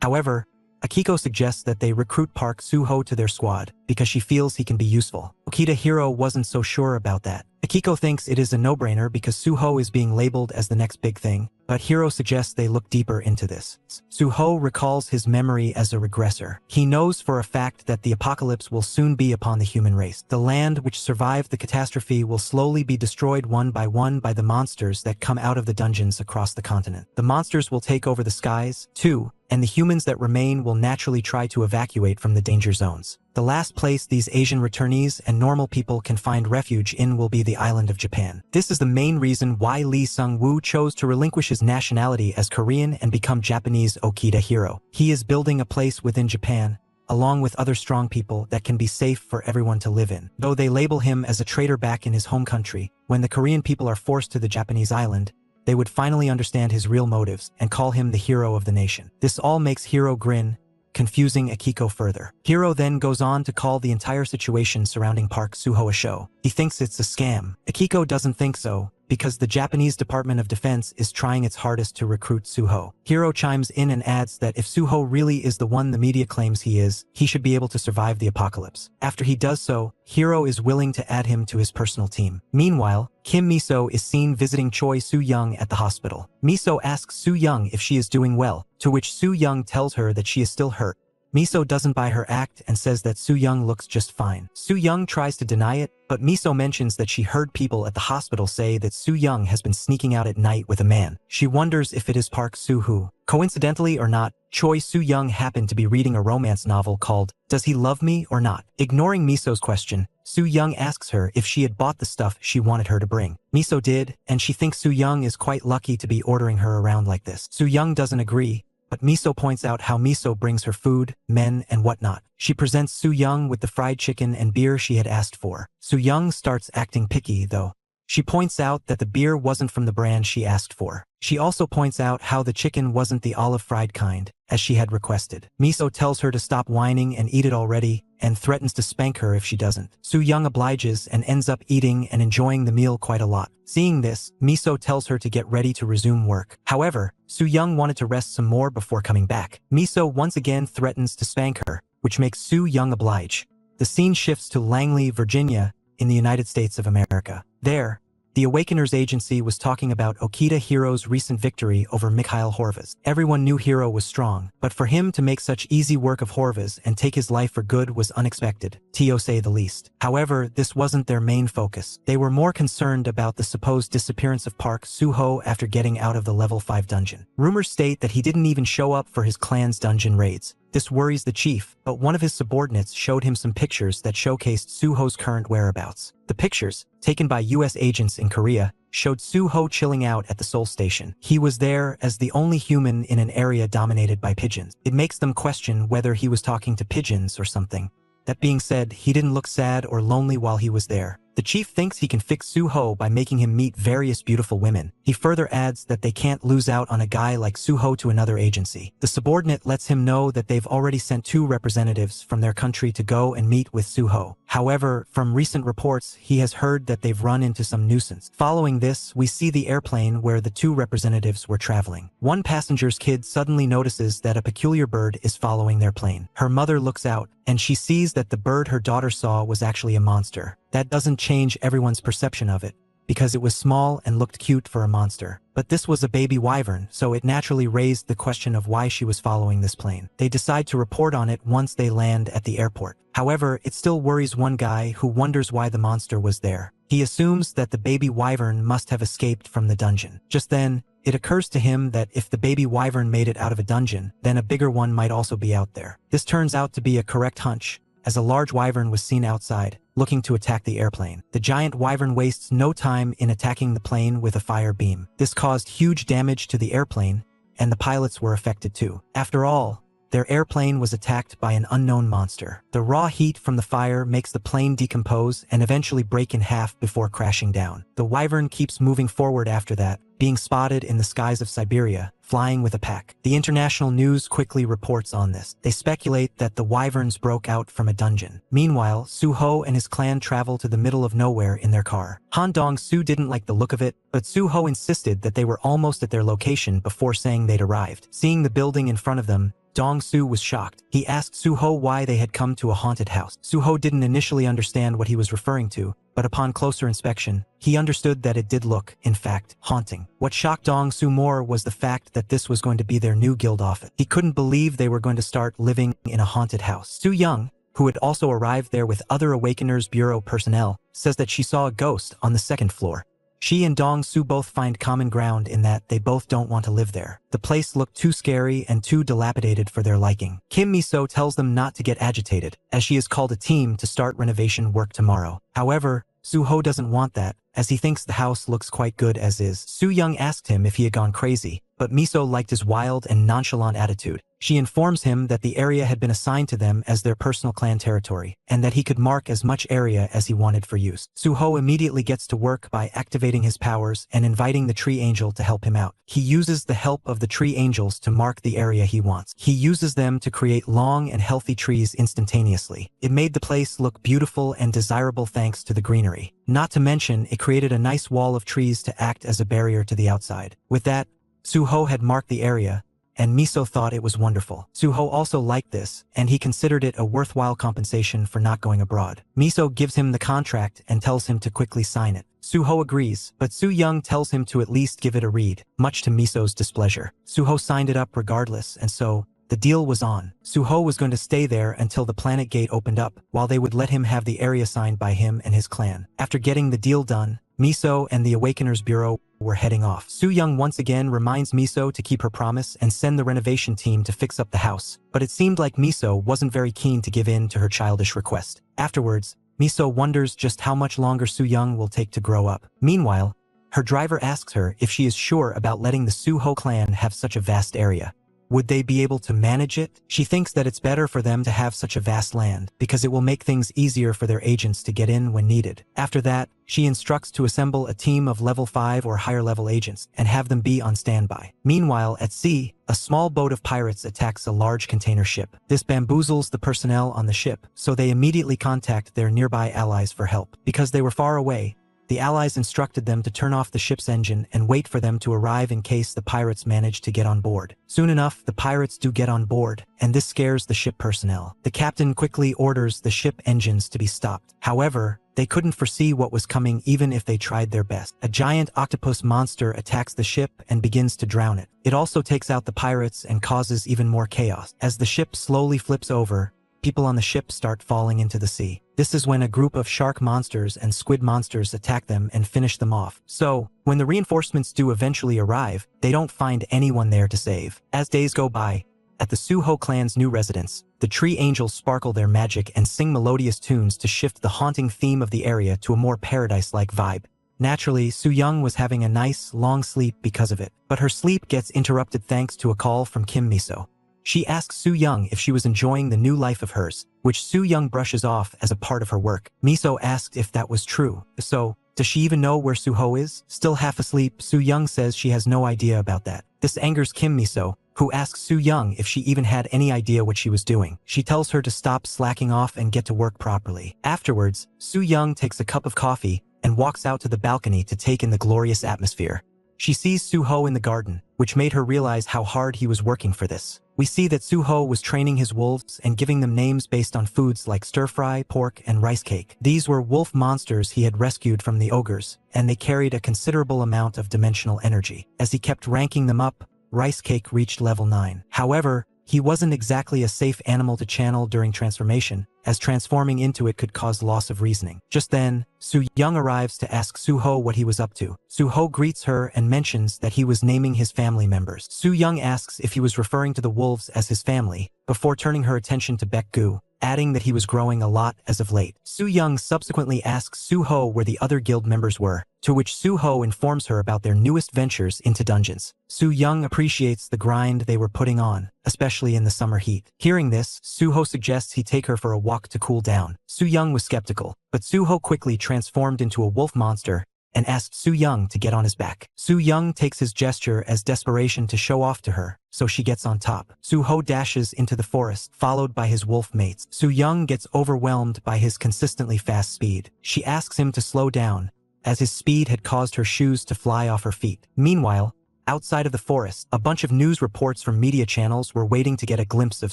A: However, Akiko suggests that they recruit Park Suho to their squad because she feels he can be useful. Okita Hero wasn't so sure about that. Akiko thinks it is a no-brainer because Suho is being labeled as the next big thing, but Hero suggests they look deeper into this. Suho recalls his memory as a regressor. He knows for a fact that the apocalypse will soon be upon the human race. The land which survived the catastrophe will slowly be destroyed one by the monsters that come out of the dungeons across the continent. The monsters will take over the skies, too, and the humans that remain will naturally try to evacuate from the danger zones. The last place these Asian returnees and normal people can find refuge in will be the island of Japan. This is the main reason why Lee Sung-woo chose to relinquish his nationality as Korean and become Japanese Okita Hero. He is building a place within Japan, along with other strong people that can be safe for everyone to live in. Though they label him as a traitor back in his home country, when the Korean people are forced to the Japanese island, they would finally understand his real motives and call him the hero of the nation. This all makes Hero grin, confusing Akiko further. Hiro then goes on to call the entire situation surrounding Park Suho a show. He thinks it's a scam. Akiko doesn't think so, because the Japanese Department of Defense is trying its hardest to recruit Suho. Hiro chimes in and adds that if Suho really is the one the media claims he is, he should be able to survive the apocalypse. After he does so, Hiro is willing to add him to his personal team. Meanwhile, Kim Miso is seen visiting Choi Soo-young at the hospital. Miso asks Soo-young if she is doing well, to which Soo-young tells her that she is still hurt. Miso doesn't buy her act and says that Soo-young looks just fine. Soo-young tries to deny it, but Miso mentions that she heard people at the hospital say that Soo-young has been sneaking out at night with a man. She wonders if it is Park Soo-hoo. Coincidentally or not, Choi Soo-young happened to be reading a romance novel called Does He Love Me or Not? Ignoring Miso's question, Soo-young asks her if she had bought the stuff she wanted her to bring. Miso did, and she thinks Soo-young is quite lucky to be ordering her around like this. Soo-young doesn't agree, but Miso points out how Miso brings her food, men, and whatnot. She presents Soo-young with the fried chicken and beer she had asked for. Soo-young starts acting picky, though. She points out that the beer wasn't from the brand she asked for. She also points out how the chicken wasn't the olive-fried kind, as she had requested. Miso tells her to stop whining and eat it already, and threatens to spank her if she doesn't. Soo-young obliges and ends up eating and enjoying the meal quite a lot. Seeing this, Miso tells her to get ready to resume work. However, Soo-young wanted to rest some more before coming back. Miso once again threatens to spank her, which makes Soo-young oblige. The scene shifts to Langley, Virginia, in the United States of America. There, the Awakeners Agency was talking about Okita Hiro's recent victory over Mikhail Horvaz. Everyone knew Hiro was strong, but for him to make such easy work of Horvaz and take his life for good was unexpected, to say the least. However, this wasn't their main focus. They were more concerned about the supposed disappearance of Park Suho after getting out of the level 5 dungeon. Rumors state that he didn't even show up for his clan's dungeon raids. This worries the chief, but one of his subordinates showed him some pictures that showcased Suho's current whereabouts. The pictures, taken by US agents in Korea, showed Suho chilling out at the Seoul station. He was there as the only human in an area dominated by pigeons. It makes them question whether he was talking to pigeons or something. That being said, he didn't look sad or lonely while he was there. The chief thinks he can fix Suho by making him meet various beautiful women. He further adds that they can't lose out on a guy like Suho to another agency. The subordinate lets him know that they've already sent 2 representatives from their country to go and meet with Suho. However, from recent reports, he has heard that they've run into some nuisance. Following this, we see the airplane where the 2 representatives were traveling. One passenger's kid suddenly notices that a peculiar bird is following their plane. Her mother looks out, and she sees that the bird her daughter saw was actually a monster. That doesn't change everyone's perception of it, because it was small and looked cute for a monster. But this was a baby wyvern, so it naturally raised the question of why she was following this plane. They decide to report on it once they land at the airport. However, it still worries one guy who wonders why the monster was there. He assumes that the baby wyvern must have escaped from the dungeon. Just then, it occurs to him that if the baby wyvern made it out of a dungeon, then a bigger one might also be out there. This turns out to be a correct hunch, as a large wyvern was seen outside, looking to attack the airplane. The giant wyvern wastes no time in attacking the plane with a fire beam. This caused huge damage to the airplane, and the pilots were affected too. After all, their airplane was attacked by an unknown monster. The raw heat from the fire makes the plane decompose and eventually break in half before crashing down. The wyvern keeps moving forward after that, being spotted in the skies of Siberia, flying with a pack. The international news quickly reports on this. They speculate that the wyverns broke out from a dungeon. Meanwhile, Suho and his clan travel to the middle of nowhere in their car. Han Dong-soo didn't like the look of it, but Suho insisted that they were almost at their location before saying they'd arrived. Seeing the building in front of them, Dong-soo was shocked. He asked Suho why they had come to a haunted house. Suho didn't initially understand what he was referring to, but upon closer inspection, he understood that it did look, in fact, haunting. What shocked Dong-soo more was the fact that this was going to be their new guild office. He couldn't believe they were going to start living in a haunted house. Soo-young, who had also arrived there with other Awakeners Bureau personnel, says that she saw a ghost on the 2nd floor. She and Dong-soo both find common ground in that they both don't want to live there. The place looked too scary and too dilapidated for their liking. Kim Miso tells them not to get agitated, as she has called a team to start renovation work tomorrow. However, Suho doesn't want that, as he thinks the house looks quite good as is. Soo-young asked him if he had gone crazy, but Miso liked his wild and nonchalant attitude. She informs him that the area had been assigned to them as their personal clan territory, and that he could mark as much area as he wanted for use. Suho immediately gets to work by activating his powers and inviting the tree angel to help him out. He uses the help of the tree angels to mark the area he wants. He uses them to create long and healthy trees instantaneously. It made the place look beautiful and desirable thanks to the greenery. Not to mention, it created a nice wall of trees to act as a barrier to the outside. With that, Suho had marked the area, and Miso thought it was wonderful. Suho also liked this, and he considered it a worthwhile compensation for not going abroad. Miso gives him the contract and tells him to quickly sign it. Suho agrees, but Su Young tells him to at least give it a read, much to Miso's displeasure. Suho signed it up regardless, and so the deal was on. Suho was going to stay there until the planet gate opened up, while they would let him have the area signed by him and his clan. After getting the deal done, Miso and the Awakeners Bureau were heading off. Su Young once again reminds Miso to keep her promise and send the renovation team to fix up the house, but it seemed like Miso wasn't very keen to give in to her childish request. Afterwards, Miso wonders just how much longer Su Young will take to grow up. Meanwhile, her driver asks her if she is sure about letting the Suho clan have such a vast area. Would they be able to manage it? She thinks that it's better for them to have such a vast land, because it will make things easier for their agents to get in when needed. After that, she instructs to assemble a team of level 5 or higher level agents, and have them be on standby. Meanwhile, at sea, a small boat of pirates attacks a large container ship. This bamboozles the personnel on the ship, so they immediately contact their nearby allies for help. Because they were far away, the allies instructed them to turn off the ship's engine and wait for them to arrive in case the pirates managed to get on board. Soon enough, the pirates do get on board, and this scares the ship personnel. The captain quickly orders the ship engines to be stopped. However, they couldn't foresee what was coming even if they tried their best. A giant octopus monster attacks the ship and begins to drown it. It also takes out the pirates and causes even more chaos. As the ship slowly flips over, people on the ship start falling into the sea. This is when a group of shark monsters and squid monsters attack them and finish them off. So, when the reinforcements do eventually arrive, they don't find anyone there to save. As days go by, at the Suho clan's new residence, the tree angels sparkle their magic and sing melodious tunes to shift the haunting theme of the area to a more paradise-like vibe. Naturally, Su Young was having a nice, long sleep because of it, but her sleep gets interrupted thanks to a call from Kim Miso. She asks Su Young if she was enjoying the new life of hers, which Su Young brushes off as a part of her work. Miso asked if that was true. So, does she even know where Suho is? Still half asleep, Su Young says she has no idea about that. This angers Kim Miso, who asks Su Young if she even had any idea what she was doing. She tells her to stop slacking off and get to work properly. Afterwards, Su Young takes a cup of coffee and walks out to the balcony to take in the glorious atmosphere. She sees Suho in the garden, which made her realize how hard he was working for this. We see that Suho was training his wolves and giving them names based on foods like stir-fry, pork, and rice cake. These were wolf monsters he had rescued from the ogres, and they carried a considerable amount of dimensional energy. As he kept ranking them up, rice cake reached level 9. However, he wasn't exactly a safe animal to channel during transformation, as transforming into it could cause loss of reasoning. Just then, Su Young arrives to ask Suho what he was up to. Suho greets her and mentions that he was naming his family members. Su Young asks if he was referring to the wolves as his family, before turning her attention to Baek-gu, adding that he was growing a lot as of late. Su Young subsequently asks Suho where the other guild members were, to which Suho informs her about their newest ventures into dungeons. Su Young appreciates the grind they were putting on, especially in the summer heat. Hearing this, Suho suggests he take her for a walk to cool down. Su Young was skeptical, but Suho quickly transformed into a wolf monster and asked Su Young to get on his back. Su Young takes his gesture as desperation to show off to her, so she gets on top. Suho dashes into the forest, followed by his wolf mates. Su Young gets overwhelmed by his consistently fast speed. She asks him to slow down, as his speed had caused her shoes to fly off her feet. Meanwhile, outside of the forest, a bunch of news reports from media channels were waiting to get a glimpse of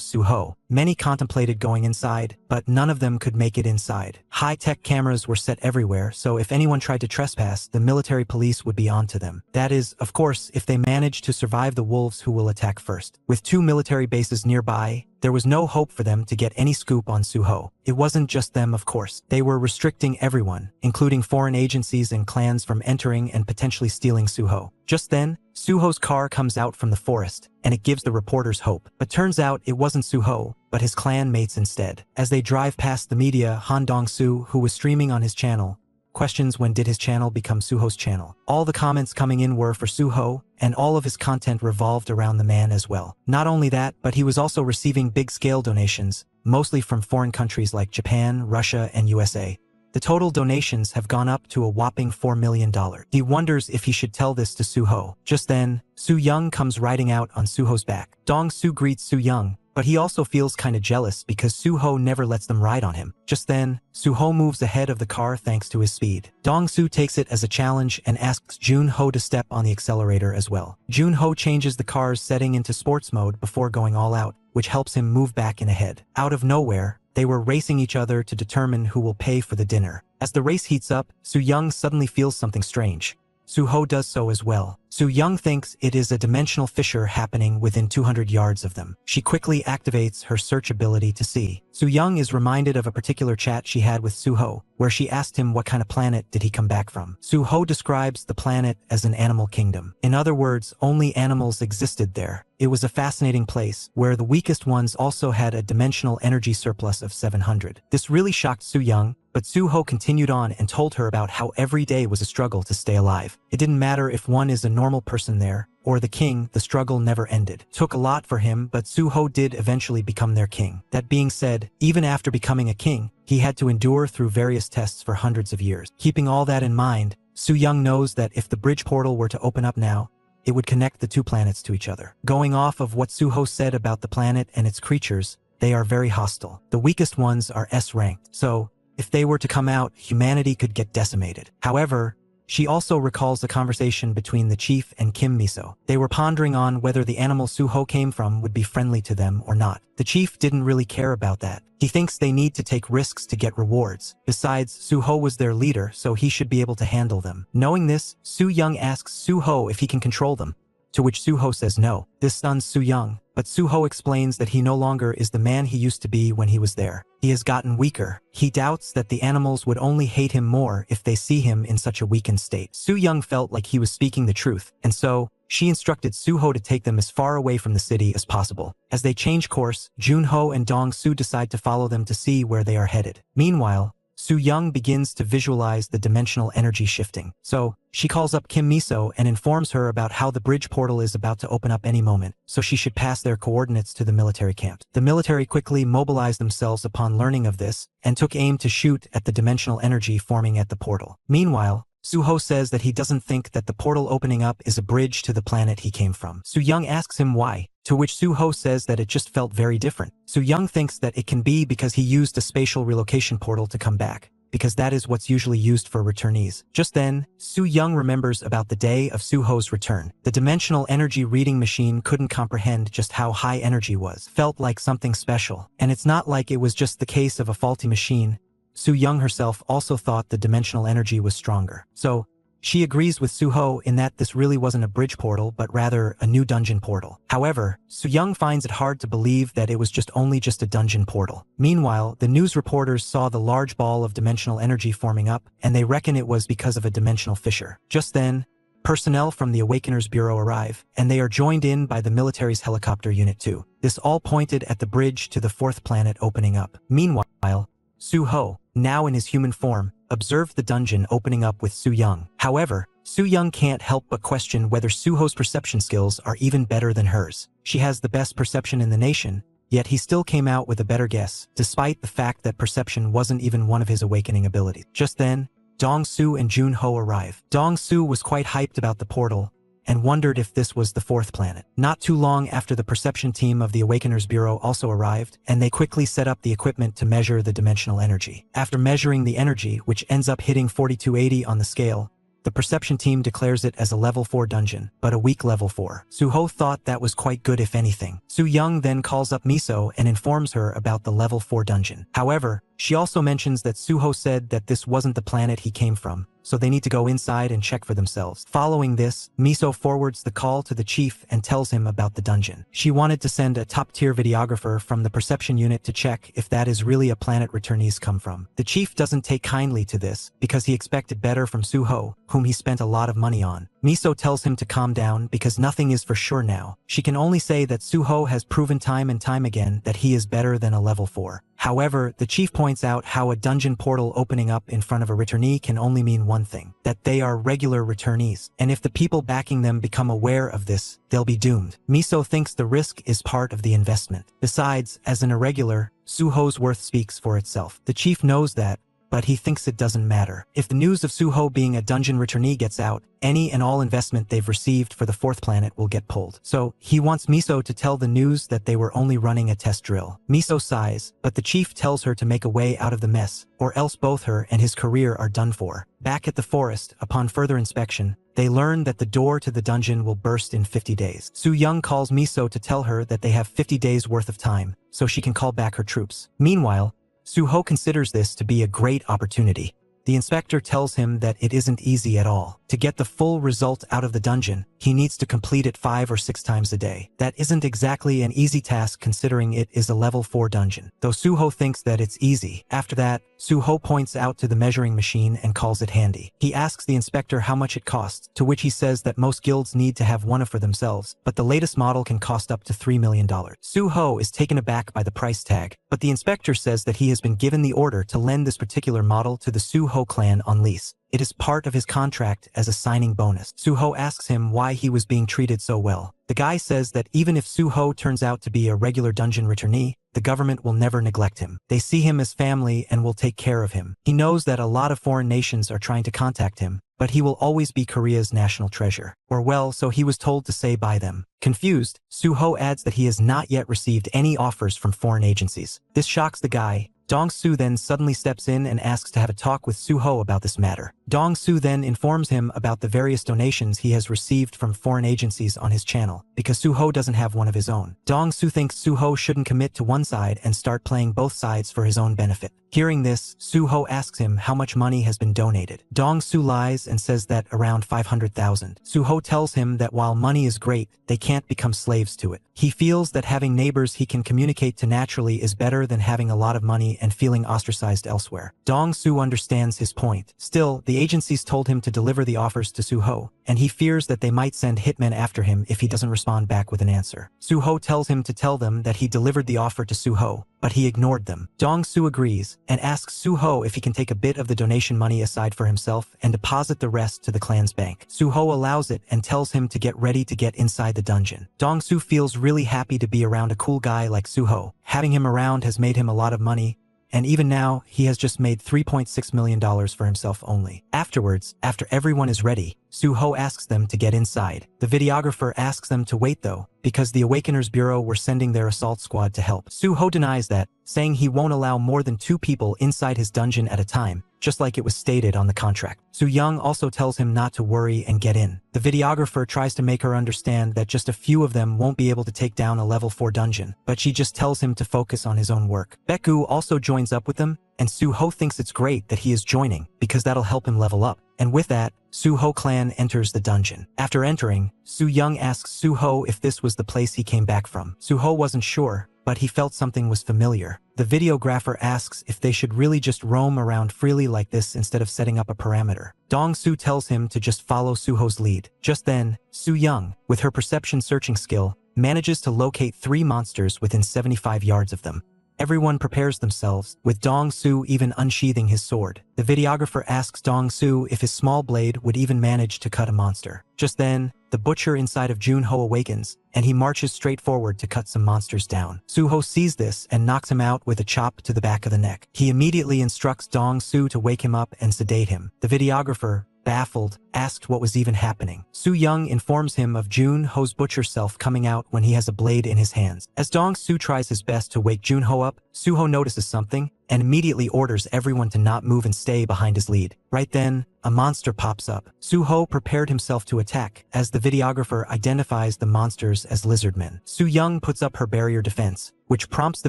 A: Suho. Many contemplated going inside, but none of them could make it inside. High-tech cameras were set everywhere, so if anyone tried to trespass, the military police would be onto them. That is, of course, if they managed to survive the wolves who will attack first. With 2 military bases nearby, there was no hope for them to get any scoop on Suho. It wasn't just them, of course. They were restricting everyone, including foreign agencies and clans, from entering and potentially stealing Suho. Just then, Suho's car comes out from the forest, and it gives the reporters hope. But turns out it wasn't Suho, but his clan mates instead. As they drive past the media, Han Dong-soo, who was streaming on his channel, questions when did his channel become Suho's channel. All the comments coming in were for Suho, and all of his content revolved around the man as well. Not only that, but he was also receiving big-scale donations, mostly from foreign countries like Japan, Russia, and USA. The total donations have gone up to a whopping $4 million. He wonders if he should tell this to Suho. Just then, Su Young comes riding out on Suho's back. Dong Su greets Su Young, but he also feels kinda jealous because Suho never lets them ride on him. Just then, Suho moves ahead of the car thanks to his speed. Dong Su takes it as a challenge and asks Junho to step on the accelerator as well. Junho changes the car's setting into sports mode before going all out, which helps him move back in ahead. Out of nowhere, they were racing each other to determine who will pay for the dinner. As the race heats up, Su Young suddenly feels something strange. Suho does so as well. Su Young thinks it is a dimensional fissure happening within 200 yards of them. She quickly activates her search ability to see. Su Young is reminded of a particular chat she had with Suho, where she asked him what kind of planet did he come back from. Suho describes the planet as an animal kingdom. In other words, only animals existed there. It was a fascinating place, where the weakest ones also had a dimensional energy surplus of 700. This really shocked Su Young, but Suho continued on and told her about how every day was a struggle to stay alive. It didn't matter if one is a normal person there, or the king, the struggle never ended. Took a lot for him, but Suho did eventually become their king. That being said, even after becoming a king, he had to endure through various tests for hundreds of years. Keeping all that in mind, Su Young knows that if the bridge portal were to open up now, it would connect the two planets to each other. Going off of what Suho said about the planet and its creatures, they are very hostile. The weakest ones are S-ranked, so if they were to come out, humanity could get decimated. However, she also recalls the conversation between the chief and Kim Miso. They were pondering on whether the animal Suho came from would be friendly to them or not. The chief didn't really care about that. He thinks they need to take risks to get rewards. Besides, Suho was their leader, so he should be able to handle them. Knowing this, Su Young asks Suho if he can control them, to which Suho says no. This stuns Su Young, but Suho explains that he no longer is the man he used to be when he was there. He has gotten weaker. He doubts that the animals would only hate him more if they see him in such a weakened state. Su Young felt like he was speaking the truth, and so she instructed Suho to take them as far away from the city as possible. As they change course, Junho and Dong Su decide to follow them to see where they are headed. Meanwhile, Su Young begins to visualize the dimensional energy shifting. So, she calls up Kim Miso and informs her about how the bridge portal is about to open up any moment, so she should pass their coordinates to the military camp. The military quickly mobilized themselves upon learning of this, and took aim to shoot at the dimensional energy forming at the portal. Meanwhile, Suho says that he doesn't think that the portal opening up is a bridge to the planet he came from. Su Young asks him why, to which Suho says that it just felt very different. Su Young thinks that it can be because he used a spatial relocation portal to come back, because that is what's usually used for returnees. Just then, Su Young remembers about the day of Suho's return. The dimensional energy reading machine couldn't comprehend just how high energy was. Felt like something special. And it's not like it was just the case of a faulty machine. Su Young herself also thought the dimensional energy was stronger. So, she agrees with Suho in that this really wasn't a bridge portal but rather a new dungeon portal. However, Su Young finds it hard to believe that it was only a dungeon portal. Meanwhile, the news reporters saw the large ball of dimensional energy forming up, and they reckon it was because of a dimensional fissure. Just then, personnel from the Awakeners Bureau arrive, and they are joined in by the military's helicopter unit too. This all pointed at the bridge to the fourth planet opening up. Meanwhile, Suho, now in his human form, observed the dungeon opening up with Su Young. However, Su Young can't help but question whether Suho's perception skills are even better than hers. She has the best perception in the nation, yet he still came out with a better guess, despite the fact that perception wasn't even one of his awakening abilities. Just then, Dong Su and Junho arrive. Dong Su was quite hyped about the portal, and wondered if this was the fourth planet. Not too long after the perception team of the Awakeners Bureau also arrived, and they quickly set up the equipment to measure the dimensional energy. After measuring the energy, which ends up hitting 4280 on the scale, the perception team declares it as a level 4 dungeon, but a weak level 4. Suho thought that was quite good if anything. Su Young then calls up Miso and informs her about the level 4 dungeon. However, she also mentions that Suho said that this wasn't the planet he came from, so they need to go inside and check for themselves. Following this, Miso forwards the call to the chief and tells him about the dungeon. She wanted to send a top-tier videographer from the perception unit to check if that is really a planet returnees come from. The chief doesn't take kindly to this, because he expected better from Suho, whom he spent a lot of money on. Miso tells him to calm down because nothing is for sure now. She can only say that Suho has proven time and time again that he is better than a level 4. However, the chief points out how a dungeon portal opening up in front of a returnee can only mean one thing, that they are regular returnees, and if the people backing them become aware of this, they'll be doomed. Miso thinks the risk is part of the investment. Besides, as an irregular, Suho's worth speaks for itself. The chief knows that, but he thinks it doesn't matter. If the news of Suho being a dungeon returnee gets out, any and all investment they've received for the fourth planet will get pulled. So, he wants Miso to tell the news that they were only running a test drill. Miso sighs, but the chief tells her to make a way out of the mess, or else both her and his career are done for. Back at the forest, upon further inspection, they learn that the door to the dungeon will burst in 50 days. Su Young calls Miso to tell her that they have 50 days worth of time, so she can call back her troops. Meanwhile, Suho considers this to be a great opportunity. The inspector tells him that it isn't easy at all. To get the full result out of the dungeon, he needs to complete it 5 or 6 times a day. That isn't exactly an easy task considering it is a level 4 dungeon, though Suho thinks that it's easy. After that, Suho points out to the measuring machine and calls it handy. He asks the inspector how much it costs, to which he says that most guilds need to have one for themselves, but the latest model can cost up to $3 million. Suho is taken aback by the price tag, but the inspector says that he has been given the order to lend this particular model to the Suho clan on lease. It is part of his contract as a signing bonus. Suho asks him why he was being treated so well. The guy says that even if Suho turns out to be a regular dungeon returnee, the government will never neglect him. They see him as family and will take care of him. He knows that a lot of foreign nations are trying to contact him, but he will always be Korea's national treasure. Or well, so he was told to say by them. Confused, Suho adds that he has not yet received any offers from foreign agencies. This shocks the guy. Dong-Su then suddenly steps in and asks to have a talk with Suho about this matter. Dong-Su then informs him about the various donations he has received from foreign agencies on his channel, because Suho doesn't have one of his own. Dong-Su thinks Suho shouldn't commit to one side and start playing both sides for his own benefit. Hearing this, Suho asks him how much money has been donated. Dong-Su lies and says that around 500,000. Suho tells him that while money is great, they can't become slaves to it. He feels that having neighbors he can communicate to naturally is better than having a lot of money and feeling ostracized elsewhere. Dong-Su understands his point. Still, the agencies told him to deliver the offers to Suho, and he fears that they might send hitmen after him if he doesn't respond back with an answer. Suho tells him to tell them that he delivered the offer to Suho, but he ignored them. Dong-Su agrees and asks Suho if he can take a bit of the donation money aside for himself and deposit the rest to the clan's bank. Suho allows it and tells him to get ready to get inside the dungeon. Dong-Su feels really happy to be around a cool guy like Suho. Having him around has made him a lot of money, and even now, he has just made $3.6 million for himself only. Afterwards, after everyone is ready, Suho asks them to get inside. The videographer asks them to wait though, because the Awakeners Bureau were sending their assault squad to help. Suho denies that, saying he won't allow more than 2 people inside his dungeon at a time, just like it was stated on the contract. Su Young also tells him not to worry and get in. The videographer tries to make her understand that just a few of them won't be able to take down a level 4 dungeon, but she just tells him to focus on his own work. Baekgu also joins up with them, and Suho thinks it's great that he is joining, because that'll help him level up. And with that, Suho clan enters the dungeon. After entering, Su Young asks Suho if this was the place he came back from. Suho wasn't sure, but he felt something was familiar. The videographer asks if they should really just roam around freely like this instead of setting up a parameter. Dong-Su tells him to just follow Suho's lead. Just then, Su Young, with her perception searching skill, manages to locate 3 monsters within 75 yards of them. Everyone prepares themselves, with Dong-Su even unsheathing his sword. The videographer asks Dong-Su if his small blade would even manage to cut a monster. Just then, the butcher inside of Junho awakens, and he marches straight forward to cut some monsters down. Suho sees this and knocks him out with a chop to the back of the neck. He immediately instructs Dong-Su to wake him up and sedate him. The videographer, baffled, asked what was even happening. Su Young informs him of Junho's butcher self coming out when he has a blade in his hands. As Dong-Su tries his best to wake Junho up, Suho notices something and immediately orders everyone to not move and stay behind his lead. Right then, a monster pops up. Suho prepared himself to attack, as the videographer identifies the monsters as lizardmen. Su Young puts up her barrier defense, which prompts the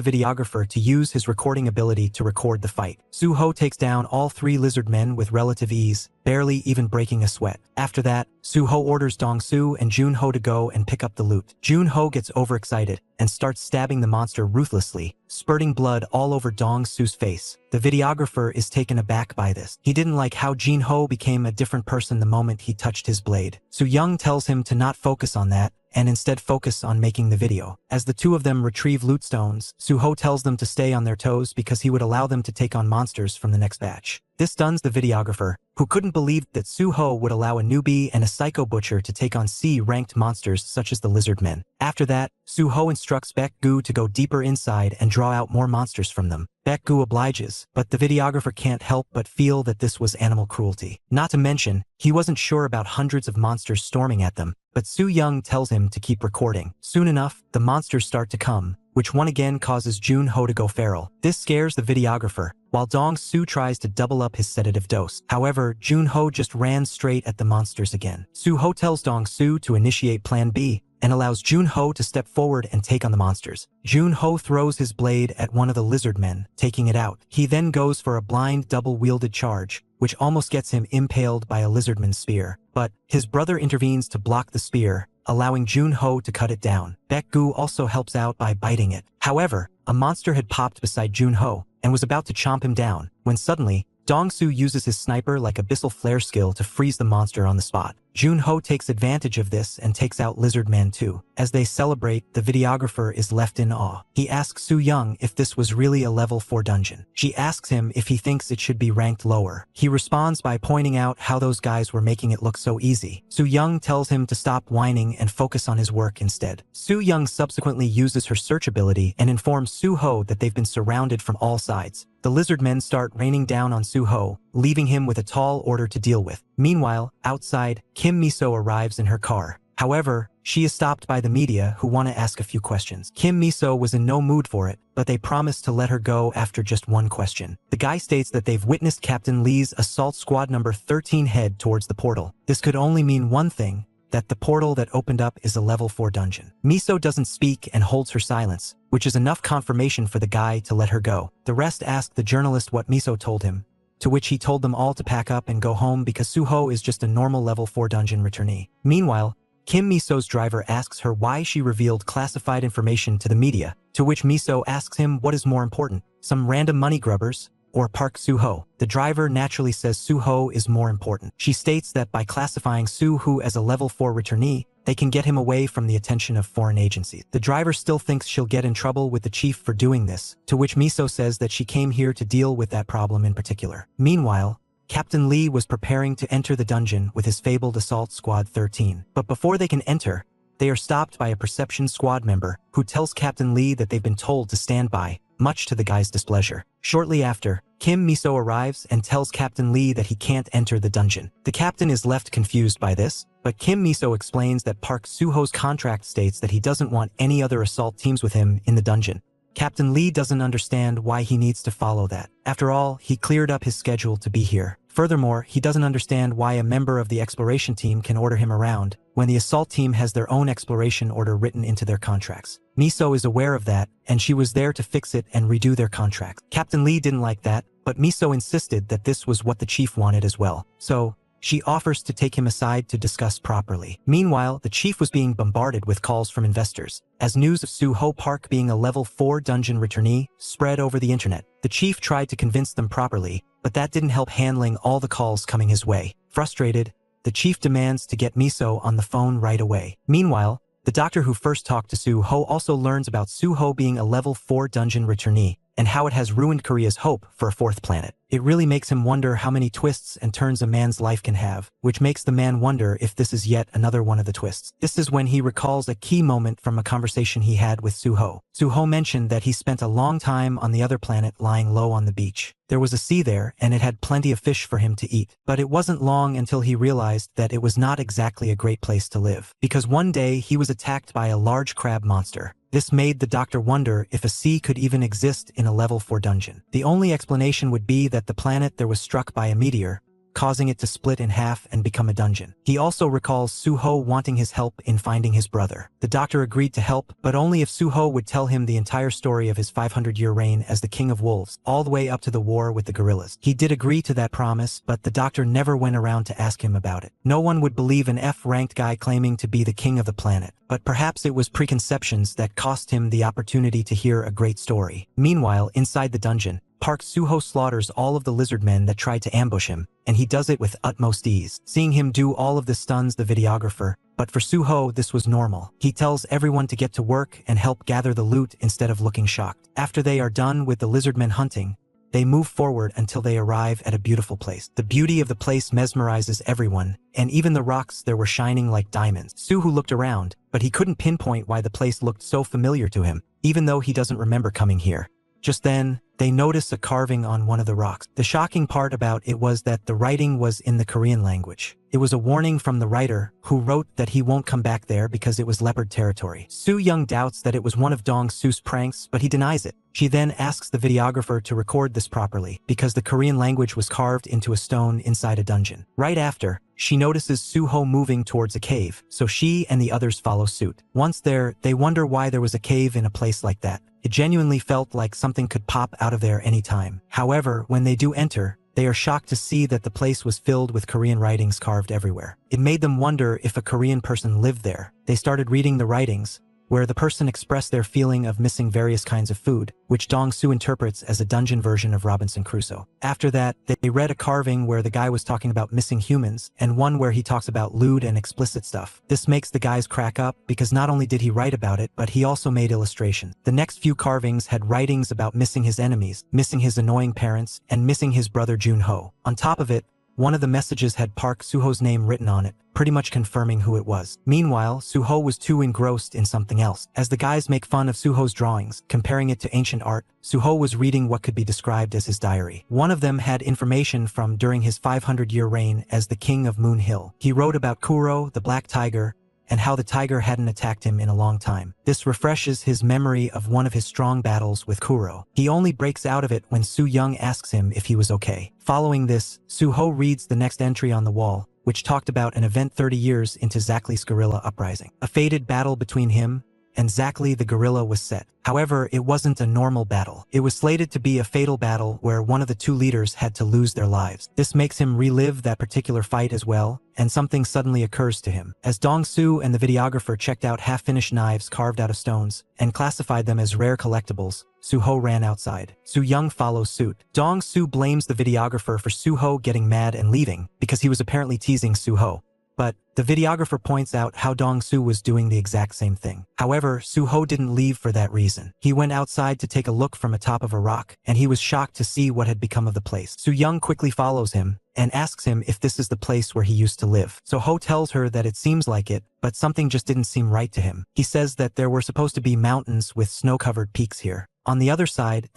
A: videographer to use his recording ability to record the fight. Suho takes down all 3 lizardmen with relative ease, barely even breaking a sweat. After that, Suho orders Dong-Su and Junho to go and pick up the loot. Junho gets overexcited and starts stabbing the monster ruthlessly, spurting blood all over Dong-Su's face. The videographer is taken aback by this. He didn't like how Junho became a different person the moment he touched his blade. Su Young tells him to not focus on that and instead focus on making the video. As the two of them retrieve loot stones, Suho tells them to stay on their toes because he would allow them to take on monsters from the next batch. This stuns the videographer, who couldn't believe that Suho would allow a newbie and a psycho butcher to take on C-ranked monsters such as the lizard men. After that, Suho instructs Baek-gu to go deeper inside and draw out more monsters from them. Baek-gu obliges, but the videographer can't help but feel that this was animal cruelty. Not to mention, he wasn't sure about hundreds of monsters storming at them, but Soo-young tells him to keep recording. Soon enough, the monsters start to come, which one again causes Jun-ho to go feral. This scares the videographer, while Dong-soo tries to double up his sedative dose. However, Jun-ho just ran straight at the monsters again. Suho tells Dong-soo to initiate Plan B, and allows Jun-ho to step forward and take on the monsters. Jun-ho throws his blade at one of the lizard men, taking it out. He then goes for a blind double-wielded charge, which almost gets him impaled by a lizardman's spear. But his brother intervenes to block the spear, allowing Jun-ho to cut it down. Baek-gu also helps out by biting it. However, a monster had popped beside Jun-ho and was about to chomp him down, when suddenly, Dong-soo uses his sniper like abyssal flare skill to freeze the monster on the spot. Jun-ho takes advantage of this and takes out Lizard Man too. As they celebrate, the videographer is left in awe. He asks Soo-young if this was really a level 4 dungeon. She asks him if he thinks it should be ranked lower. He responds by pointing out how those guys were making it look so easy. Soo-young tells him to stop whining and focus on his work instead. Soo-young subsequently uses her search ability and informs Suho that they've been surrounded from all sides. The lizard men start raining down on Suho, leaving him with a tall order to deal with. Meanwhile, outside, Kim Miso arrives in her car. However, she is stopped by the media who want to ask a few questions. Kim Miso was in no mood for it, but they promise to let her go after just one question. The guy states that they've witnessed Captain Lee's assault squad number 13 head towards the portal. This could only mean one thing, that the portal that opened up is a level 4 dungeon. Miso doesn't speak and holds her silence, which is enough confirmation for the guy to let her go. The rest ask the journalist what Miso told him, to which he told them all to pack up and go home because Suho is just a normal level 4 dungeon returnee. Meanwhile, Kim Miso's driver asks her why she revealed classified information to the media, to which Miso asks him what is more important, some random money grubbers, or Park Suho. The driver naturally says Suho is more important. She states that by classifying Suho as a level 4 returnee, they can get him away from the attention of foreign agencies. The driver still thinks she'll get in trouble with the chief for doing this, to which Miso says that she came here to deal with that problem in particular. Meanwhile, Captain Lee was preparing to enter the dungeon with his fabled Assault Squad 13. But before they can enter, they are stopped by a Perception Squad member who tells Captain Lee that they've been told to stand by, much to the guy's displeasure. Shortly after, Kim Miso arrives and tells Captain Lee that he can't enter the dungeon. The captain is left confused by this, but Kim Miso explains that Park Suho's contract states that he doesn't want any other assault teams with him in the dungeon. Captain Lee doesn't understand why he needs to follow that. After all, he cleared up his schedule to be here. Furthermore, he doesn't understand why a member of the exploration team can order him around when the assault team has their own exploration order written into their contracts. Miso is aware of that, and she was there to fix it and redo their contracts. Captain Lee didn't like that, but Miso insisted that this was what the chief wanted as well. So, she offers to take him aside to discuss properly. Meanwhile, the chief was being bombarded with calls from investors, as news of Suho Park being a level 4 dungeon returnee spread over the internet. The chief tried to convince them properly, but that didn't help handling all the calls coming his way. Frustrated, the chief demands to get Miso on the phone right away. Meanwhile, the doctor who first talked to Suho also learns about Suho being a level 4 dungeon returnee, and how it has ruined Korea's hope for a 4th planet. It really makes him wonder how many twists and turns a man's life can have, which makes the man wonder if this is yet another one of the twists. This is when he recalls a key moment from a conversation he had with Suho. Suho mentioned that he spent a long time on the other planet lying low on the beach. There was a sea there, and it had plenty of fish for him to eat. But it wasn't long until he realized that it was not exactly a great place to live, because one day he was attacked by a large crab monster. This made the doctor wonder if a sea could even exist in a level 4 dungeon. The only explanation would be that the planet there was struck by a meteor, causing it to split in half and become a dungeon. He also recalls Suho wanting his help in finding his brother. The doctor agreed to help, but only if Suho would tell him the entire story of his 500-year reign as the King of Wolves, all the way up to the war with the gorillas. He did agree to that promise, but the doctor never went around to ask him about it. No one would believe an F-ranked guy claiming to be the king of the planet, but perhaps it was preconceptions that cost him the opportunity to hear a great story. Meanwhile, inside the dungeon, Park Soo-ho slaughters all of the lizard men that tried to ambush him, and he does it with utmost ease. Seeing him do all of this stuns the videographer, but for Soo-ho this was normal. He tells everyone to get to work and help gather the loot instead of looking shocked. After they are done with the lizardmen hunting, they move forward until they arrive at a beautiful place. The beauty of the place mesmerizes everyone, and even the rocks there were shining like diamonds. Soo-ho looked around, but he couldn't pinpoint why the place looked so familiar to him, even though he doesn't remember coming here. Just then, they notice a carving on one of the rocks. The shocking part about it was that the writing was in the Korean language. It was a warning from the writer, who wrote that he won't come back there because it was leopard territory. Soo-young doubts that it was one of Dong-soo's pranks, but he denies it. She then asks the videographer to record this properly, because the Korean language was carved into a stone inside a dungeon. Right after, she notices Soo-ho moving towards a cave, so she and the others follow suit. Once there, they wonder why there was a cave in a place like that. It genuinely felt like something could pop out of there anytime. However, when they do enter, they are shocked to see that the place was filled with Korean writings carved everywhere. It made them wonder if a Korean person lived there. They started reading the writings, where the person expressed their feeling of missing various kinds of food, which Dong-soo interprets as a dungeon version of Robinson Crusoe. After that, they read a carving where the guy was talking about missing humans, and one where he talks about lewd and explicit stuff. This makes the guys crack up, because not only did he write about it, but he also made illustrations. The next few carvings had writings about missing his enemies, missing his annoying parents, and missing his brother Junho. On top of it, one of the messages had Park Soo-ho's name written on it, pretty much confirming who it was. Meanwhile, Soo-ho was too engrossed in something else. As the guys make fun of Soo-ho's drawings, comparing it to ancient art, Soo-ho was reading what could be described as his diary. One of them had information from during his 500-year reign as the King of Moon Hill. He wrote about Kuro, the black tiger, and how the tiger hadn't attacked him in a long time. This refreshes his memory of one of his strong battles with Kuro. He only breaks out of it when Soo-young asks him if he was okay. Following this, Soo-ho reads the next entry on the wall, which talked about an event 30 years into Zackley's guerrilla uprising. A fated battle between him and Zackley the gorilla was set. However, it wasn't a normal battle. It was slated to be a fatal battle where one of the two leaders had to lose their lives. This makes him relive that particular fight as well, and something suddenly occurs to him. As Dong-soo and the videographer checked out half-finished knives carved out of stones and classified them as rare collectibles, Soo-ho ran outside. Soo-young follows suit. Dong-soo blames the videographer for Soo-ho getting mad and leaving because he was apparently teasing Soo-ho. But the videographer points out how Dong-soo was doing the exact same thing. However, Soo-ho didn't leave for that reason. He went outside to take a look from atop of a rock, and he was shocked to see what had become of the place. Soo-young quickly follows him and asks him if this is the place where he used to live. So-ho tells her that it seems like it, but something just didn't seem right to him. He says that there were supposed to be mountains with snow-covered peaks here. On the other side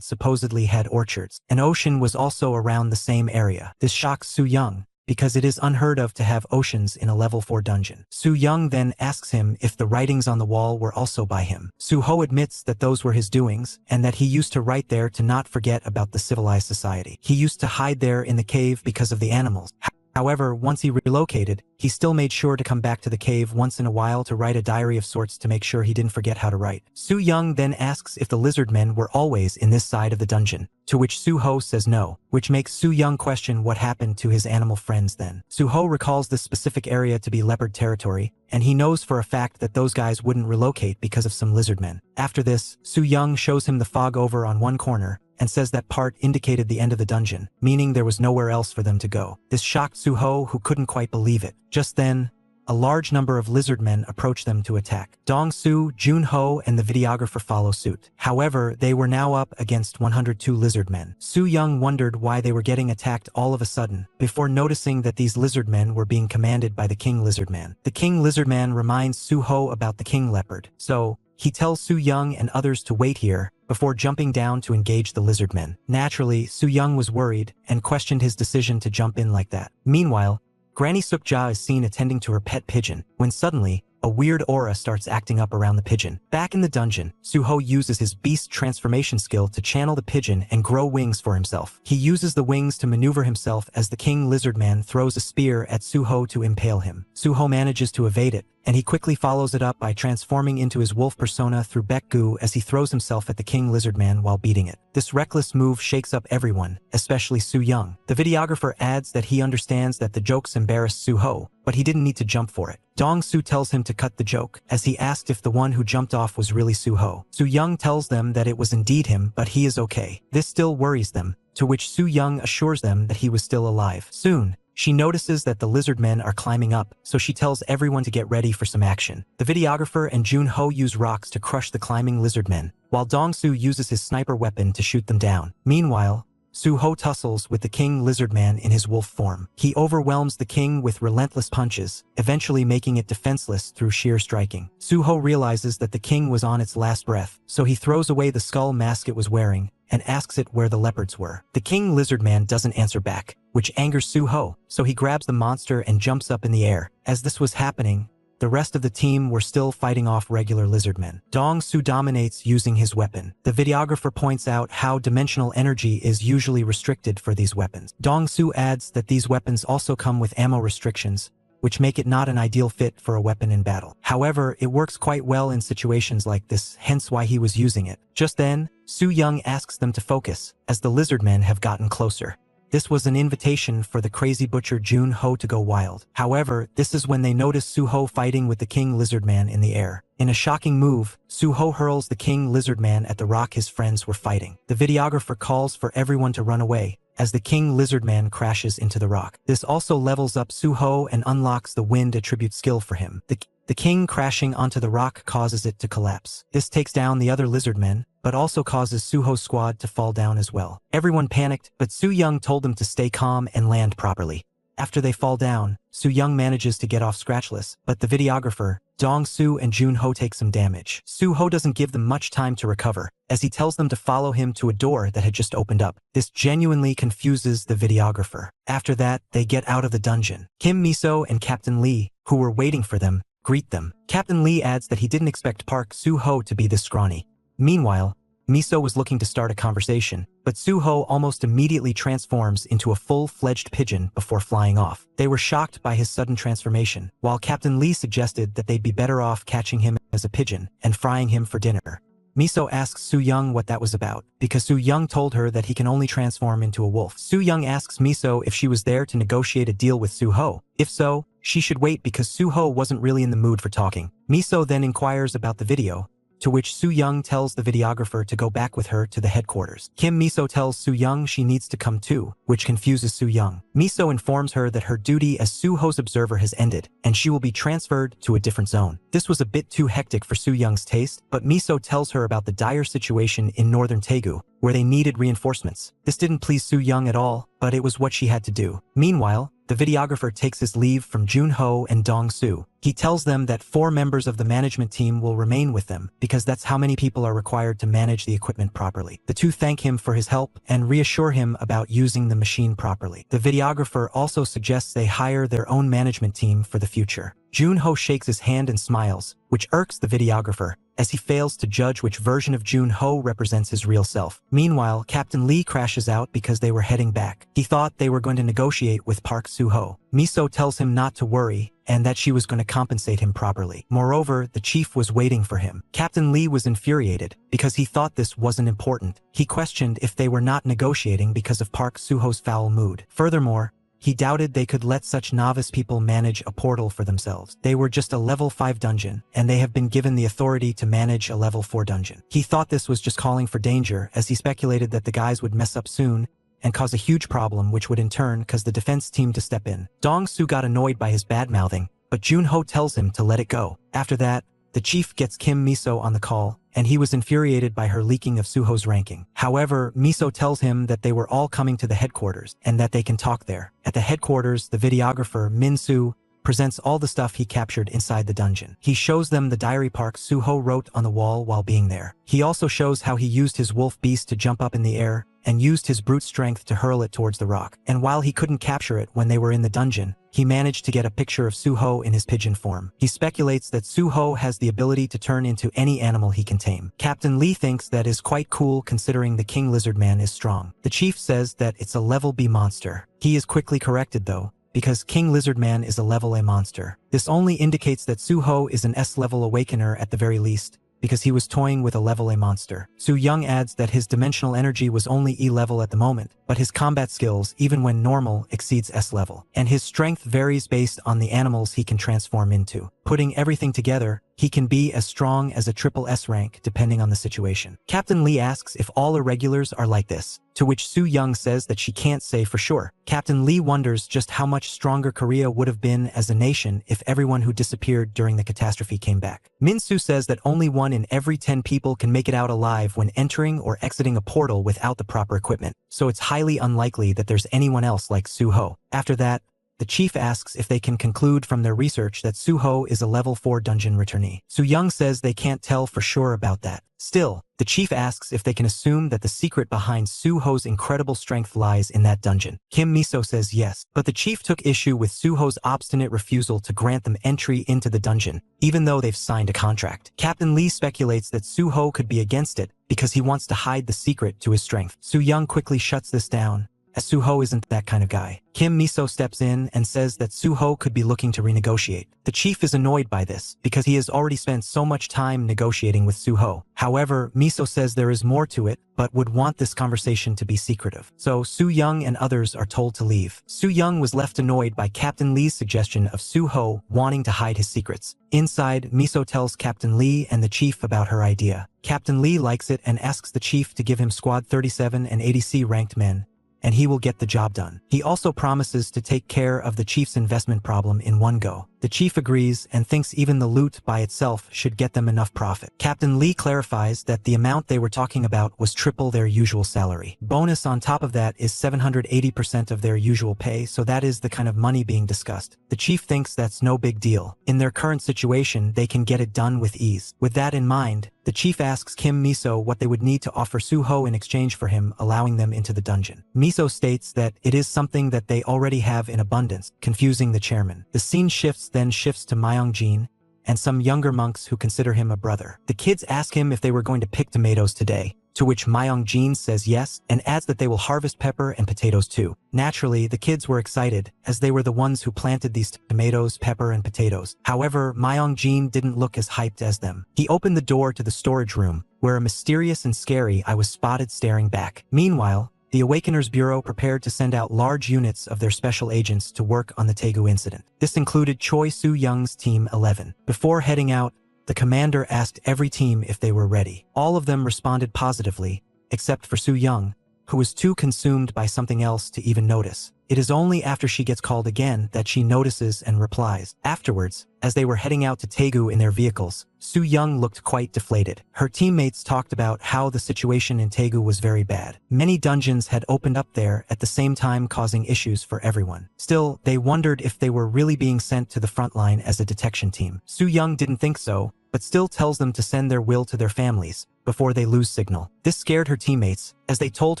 A: supposedly had orchards. An ocean was also around the same area. This shocks Soo-young, because it is unheard of to have oceans in a level 4 dungeon. Soo-young then asks him if the writings on the wall were also by him. Soo-ho admits that those were his doings, and that he used to write there to not forget about the civilized society. He used to hide there in the cave because of the animals. However, once he relocated, he still made sure to come back to the cave once in a while to write a diary of sorts to make sure he didn't forget how to write. Soo-young then asks if the lizard men were always in this side of the dungeon, to which Soo-ho says no, which makes Soo-young question what happened to his animal friends then. Soo-ho recalls this specific area to be leopard territory, and he knows for a fact that those guys wouldn't relocate because of some lizard men. After this, Soo-young shows him the fog over on one corner, and says that part indicated the end of the dungeon, meaning there was nowhere else for them to go. This shocked Soo-ho, who couldn't quite believe it. Just then, a large number of lizard men approach them to attack. Dong-soo, Junho, and the videographer follow suit. However, they were now up against 102 lizard men. Soo-young wondered why they were getting attacked all of a sudden, before noticing that these lizard men were being commanded by the King Lizard Man. The King Lizard Man reminds Soo-ho about the King Leopard, so he tells Soo-young and others to wait here before jumping down to engage the lizard men. Naturally, Soo-young was worried and questioned his decision to jump in like that. Meanwhile, Granny Sukja is seen attending to her pet pigeon, when suddenly, a weird aura starts acting up around the pigeon. Back in the dungeon, Soo-ho uses his beast transformation skill to channel the pigeon and grow wings for himself. He uses the wings to maneuver himself as the King Lizard Man throws a spear at Soo-ho to impale him. Soo-ho manages to evade it, and he quickly follows it up by transforming into his wolf persona through Baek-gu as he throws himself at the King Lizardman while beating it. This reckless move shakes up everyone, especially Soo-young. The videographer adds that he understands that the jokes embarrassed Soo-ho, but he didn't need to jump for it. Dong-soo tells him to cut the joke, as he asked if the one who jumped off was really Soo-ho. Soo-young tells them that it was indeed him, but he is okay. This still worries them, to which Soo-young assures them that he was still alive. Soon, she notices that the lizard men are climbing up, so she tells everyone to get ready for some action. The videographer and Jun-ho use rocks to crush the climbing lizard men, while Dong-soo uses his sniper weapon to shoot them down. Meanwhile, Soo-ho tussles with the King Lizardman in his wolf form. He overwhelms the king with relentless punches, eventually making it defenseless through sheer striking. Soo-ho realizes that the king was on its last breath, so he throws away the skull mask it was wearing and asks it where the leopards were. The King Lizardman doesn't answer back, which angers Soo-ho, so he grabs the monster and jumps up in the air. As this was happening, the rest of the team were still fighting off regular lizardmen. Dong-soo dominates using his weapon. The videographer points out how dimensional energy is usually restricted for these weapons. Dong-soo adds that these weapons also come with ammo restrictions, which make it not an ideal fit for a weapon in battle. However, it works quite well in situations like this, hence why he was using it. Just then, Soo-young asks them to focus, as the lizardmen have gotten closer. This was an invitation for the crazy butcher Jun-ho to go wild. However, this is when they notice Soo-ho fighting with the King Lizardman in the air. In a shocking move, Soo-ho hurls the King Lizardman at the rock his friends were fighting. The videographer calls for everyone to run away, as the King Lizardman crashes into the rock. This also levels up Soo-ho and unlocks the wind attribute skill for him. The king crashing onto the rock causes it to collapse. This takes down the other lizardmen, but also causes Soo-ho's squad to fall down as well. Everyone panicked, but Soo-young told them to stay calm and land properly. After they fall down, Soo-young manages to get off scratchless, but the videographer, Dong-soo and Jun-ho take some damage. Soo-ho doesn't give them much time to recover, as he tells them to follow him to a door that had just opened up. This genuinely confuses the videographer. After that, they get out of the dungeon. Kim Miso and Captain Lee, who were waiting for them, greet them. Captain Lee adds that he didn't expect Park Soo-ho to be this scrawny. Meanwhile, Miso was looking to start a conversation, but Soo-ho almost immediately transforms into a full-fledged pigeon before flying off. They were shocked by his sudden transformation, while Captain Lee suggested that they'd be better off catching him as a pigeon and frying him for dinner. Miso asks Soo-young what that was about, because Soo-young told her that he can only transform into a wolf. Soo-young asks Miso if she was there to negotiate a deal with Soo-ho. If so, she should wait because Soo-ho wasn't really in the mood for talking. Miso then inquires about the video, to which Soo-young tells the videographer to go back with her to the headquarters. Kim Miso tells Soo-young she needs to come too, which confuses Soo-young. Miso informs her that her duty as Soo-ho's observer has ended, and she will be transferred to a different zone. This was a bit too hectic for Soo-young's taste, but Miso tells her about the dire situation in northern Daegu, where they needed reinforcements. This didn't please Soo-young at all, but it was what she had to do. Meanwhile, the videographer takes his leave from Jun-ho and Dong-soo. He tells them that 4 members of the management team will remain with them, because that's how many people are required to manage the equipment properly. The two thank him for his help and reassure him about using the machine properly. The videographer also suggests they hire their own management team for the future. Jun-ho shakes his hand and smiles, which irks the videographer, as he fails to judge which version of Jun-ho represents his real self. Meanwhile, Captain Lee crashes out because they were heading back. He thought they were going to negotiate with Park Soo-ho. Miso tells him not to worry, and that she was going to compensate him properly. Moreover, the chief was waiting for him. Captain Lee was infuriated, because he thought this wasn't important. He questioned if they were not negotiating because of Park Soo-ho's foul mood. Furthermore, he doubted they could let such novice people manage a portal for themselves. They were just a level 5 dungeon, and they have been given the authority to manage a level 4 dungeon. He thought this was just calling for danger, as he speculated that the guys would mess up soon and cause a huge problem, which would in turn cause the defense team to step in. Dong-soo got annoyed by his bad-mouthing, but Jun-ho tells him to let it go. After that, the chief gets Kim Miso on the call, and he was infuriated by her leaking of Soo-ho's ranking. However, Miso tells him that they were all coming to the headquarters, and that they can talk there. At the headquarters, the videographer, Min-soo, presents all the stuff he captured inside the dungeon. He shows them the diary Park Soo-ho wrote on the wall while being there. He also shows how he used his wolf beast to jump up in the air, and used his brute strength to hurl it towards the rock. And while he couldn't capture it when they were in the dungeon, he managed to get a picture of Soo-ho in his pigeon form. He speculates that Soo-ho has the ability to turn into any animal he can tame. Captain Lee thinks that is quite cool considering the King Lizardman is strong. The chief says that it's a level B monster. He is quickly corrected though, because King Lizard Man is a level A monster. This only indicates that Suho is an S-level awakener at the very least, because he was toying with a level A monster. Su Young adds that his dimensional energy was only E level at the moment, but his combat skills, even when normal, exceeds S level, and his strength varies based on the animals he can transform into. Putting everything together, he can be as strong as a triple S rank depending on the situation. Captain Lee asks if all irregulars are like this, to which Su Young says that she can't say for sure. Captain Lee wonders just how much stronger Korea would have been as a nation if everyone who disappeared during the catastrophe came back. Min-soo says that only 1 in every 10 people can make it out alive when entering or exiting a portal without the proper equipment, so it's highly unlikely that there's anyone else like Suho. After that, the chief asks if they can conclude from their research that Suho is a level 4 dungeon returnee. Su Young says they can't tell for sure about that. Still, the chief asks if they can assume that the secret behind Suho's incredible strength lies in that dungeon. Kim Miso says yes, but the chief took issue with Suho's obstinate refusal to grant them entry into the dungeon, even though they've signed a contract. Captain Lee speculates that Suho could be against it because he wants to hide the secret to his strength. Su Young quickly shuts this down, as Suho isn't that kind of guy. Kim Miso steps in and says that Suho could be looking to renegotiate. The chief is annoyed by this, because he has already spent so much time negotiating with Suho. However, Miso says there is more to it, but would want this conversation to be secretive. So Su Young and others are told to leave. Su Young was left annoyed by Captain Lee's suggestion of Suho wanting to hide his secrets. Inside, Miso tells Captain Lee and the chief about her idea. Captain Lee likes it and asks the chief to give him Squad 37 and 80C ranked men, and he will get the job done. He also promises to take care of the chief's investment problem in one go. The chief agrees and thinks even the loot by itself should get them enough profit. Captain Lee clarifies that the amount they were talking about was triple their usual salary. Bonus on top of that is 780% of their usual pay, so that is the kind of money being discussed. The chief thinks that's no big deal. In their current situation, they can get it done with ease. With that in mind, the chief asks Kim Miso what they would need to offer Suho in exchange for him allowing them into the dungeon. Miso states that it is something that they already have in abundance, confusing the chairman. The scene then shifts to Myong-jin and some younger monks who consider him a brother. The kids ask him if they were going to pick tomatoes today, to which Myong-jin says yes and adds that they will harvest pepper and potatoes too. Naturally, the kids were excited, as they were the ones who planted these tomatoes, pepper, and potatoes. However, Myong-jin didn't look as hyped as them. He opened the door to the storage room, where a mysterious and scary eye was spotted staring back. Meanwhile, the Awakeners Bureau prepared to send out large units of their special agents to work on the Taegu incident. This included Choi Soo-young's Team 11. Before heading out, the commander asked every team if they were ready. All of them responded positively, except for Soo-young, who was too consumed by something else to even notice. It is only after she gets called again that she notices and replies. Afterwards, as they were heading out to Taegu in their vehicles, Soo-young looked quite deflated. Her teammates talked about how the situation in Taegu was very bad. Many dungeons had opened up there at the same time, causing issues for everyone. Still, they wondered if they were really being sent to the front line as a detection team. Soo-young didn't think so, but still tells them to send their will to their families before they lose signal. This scared her teammates, as they told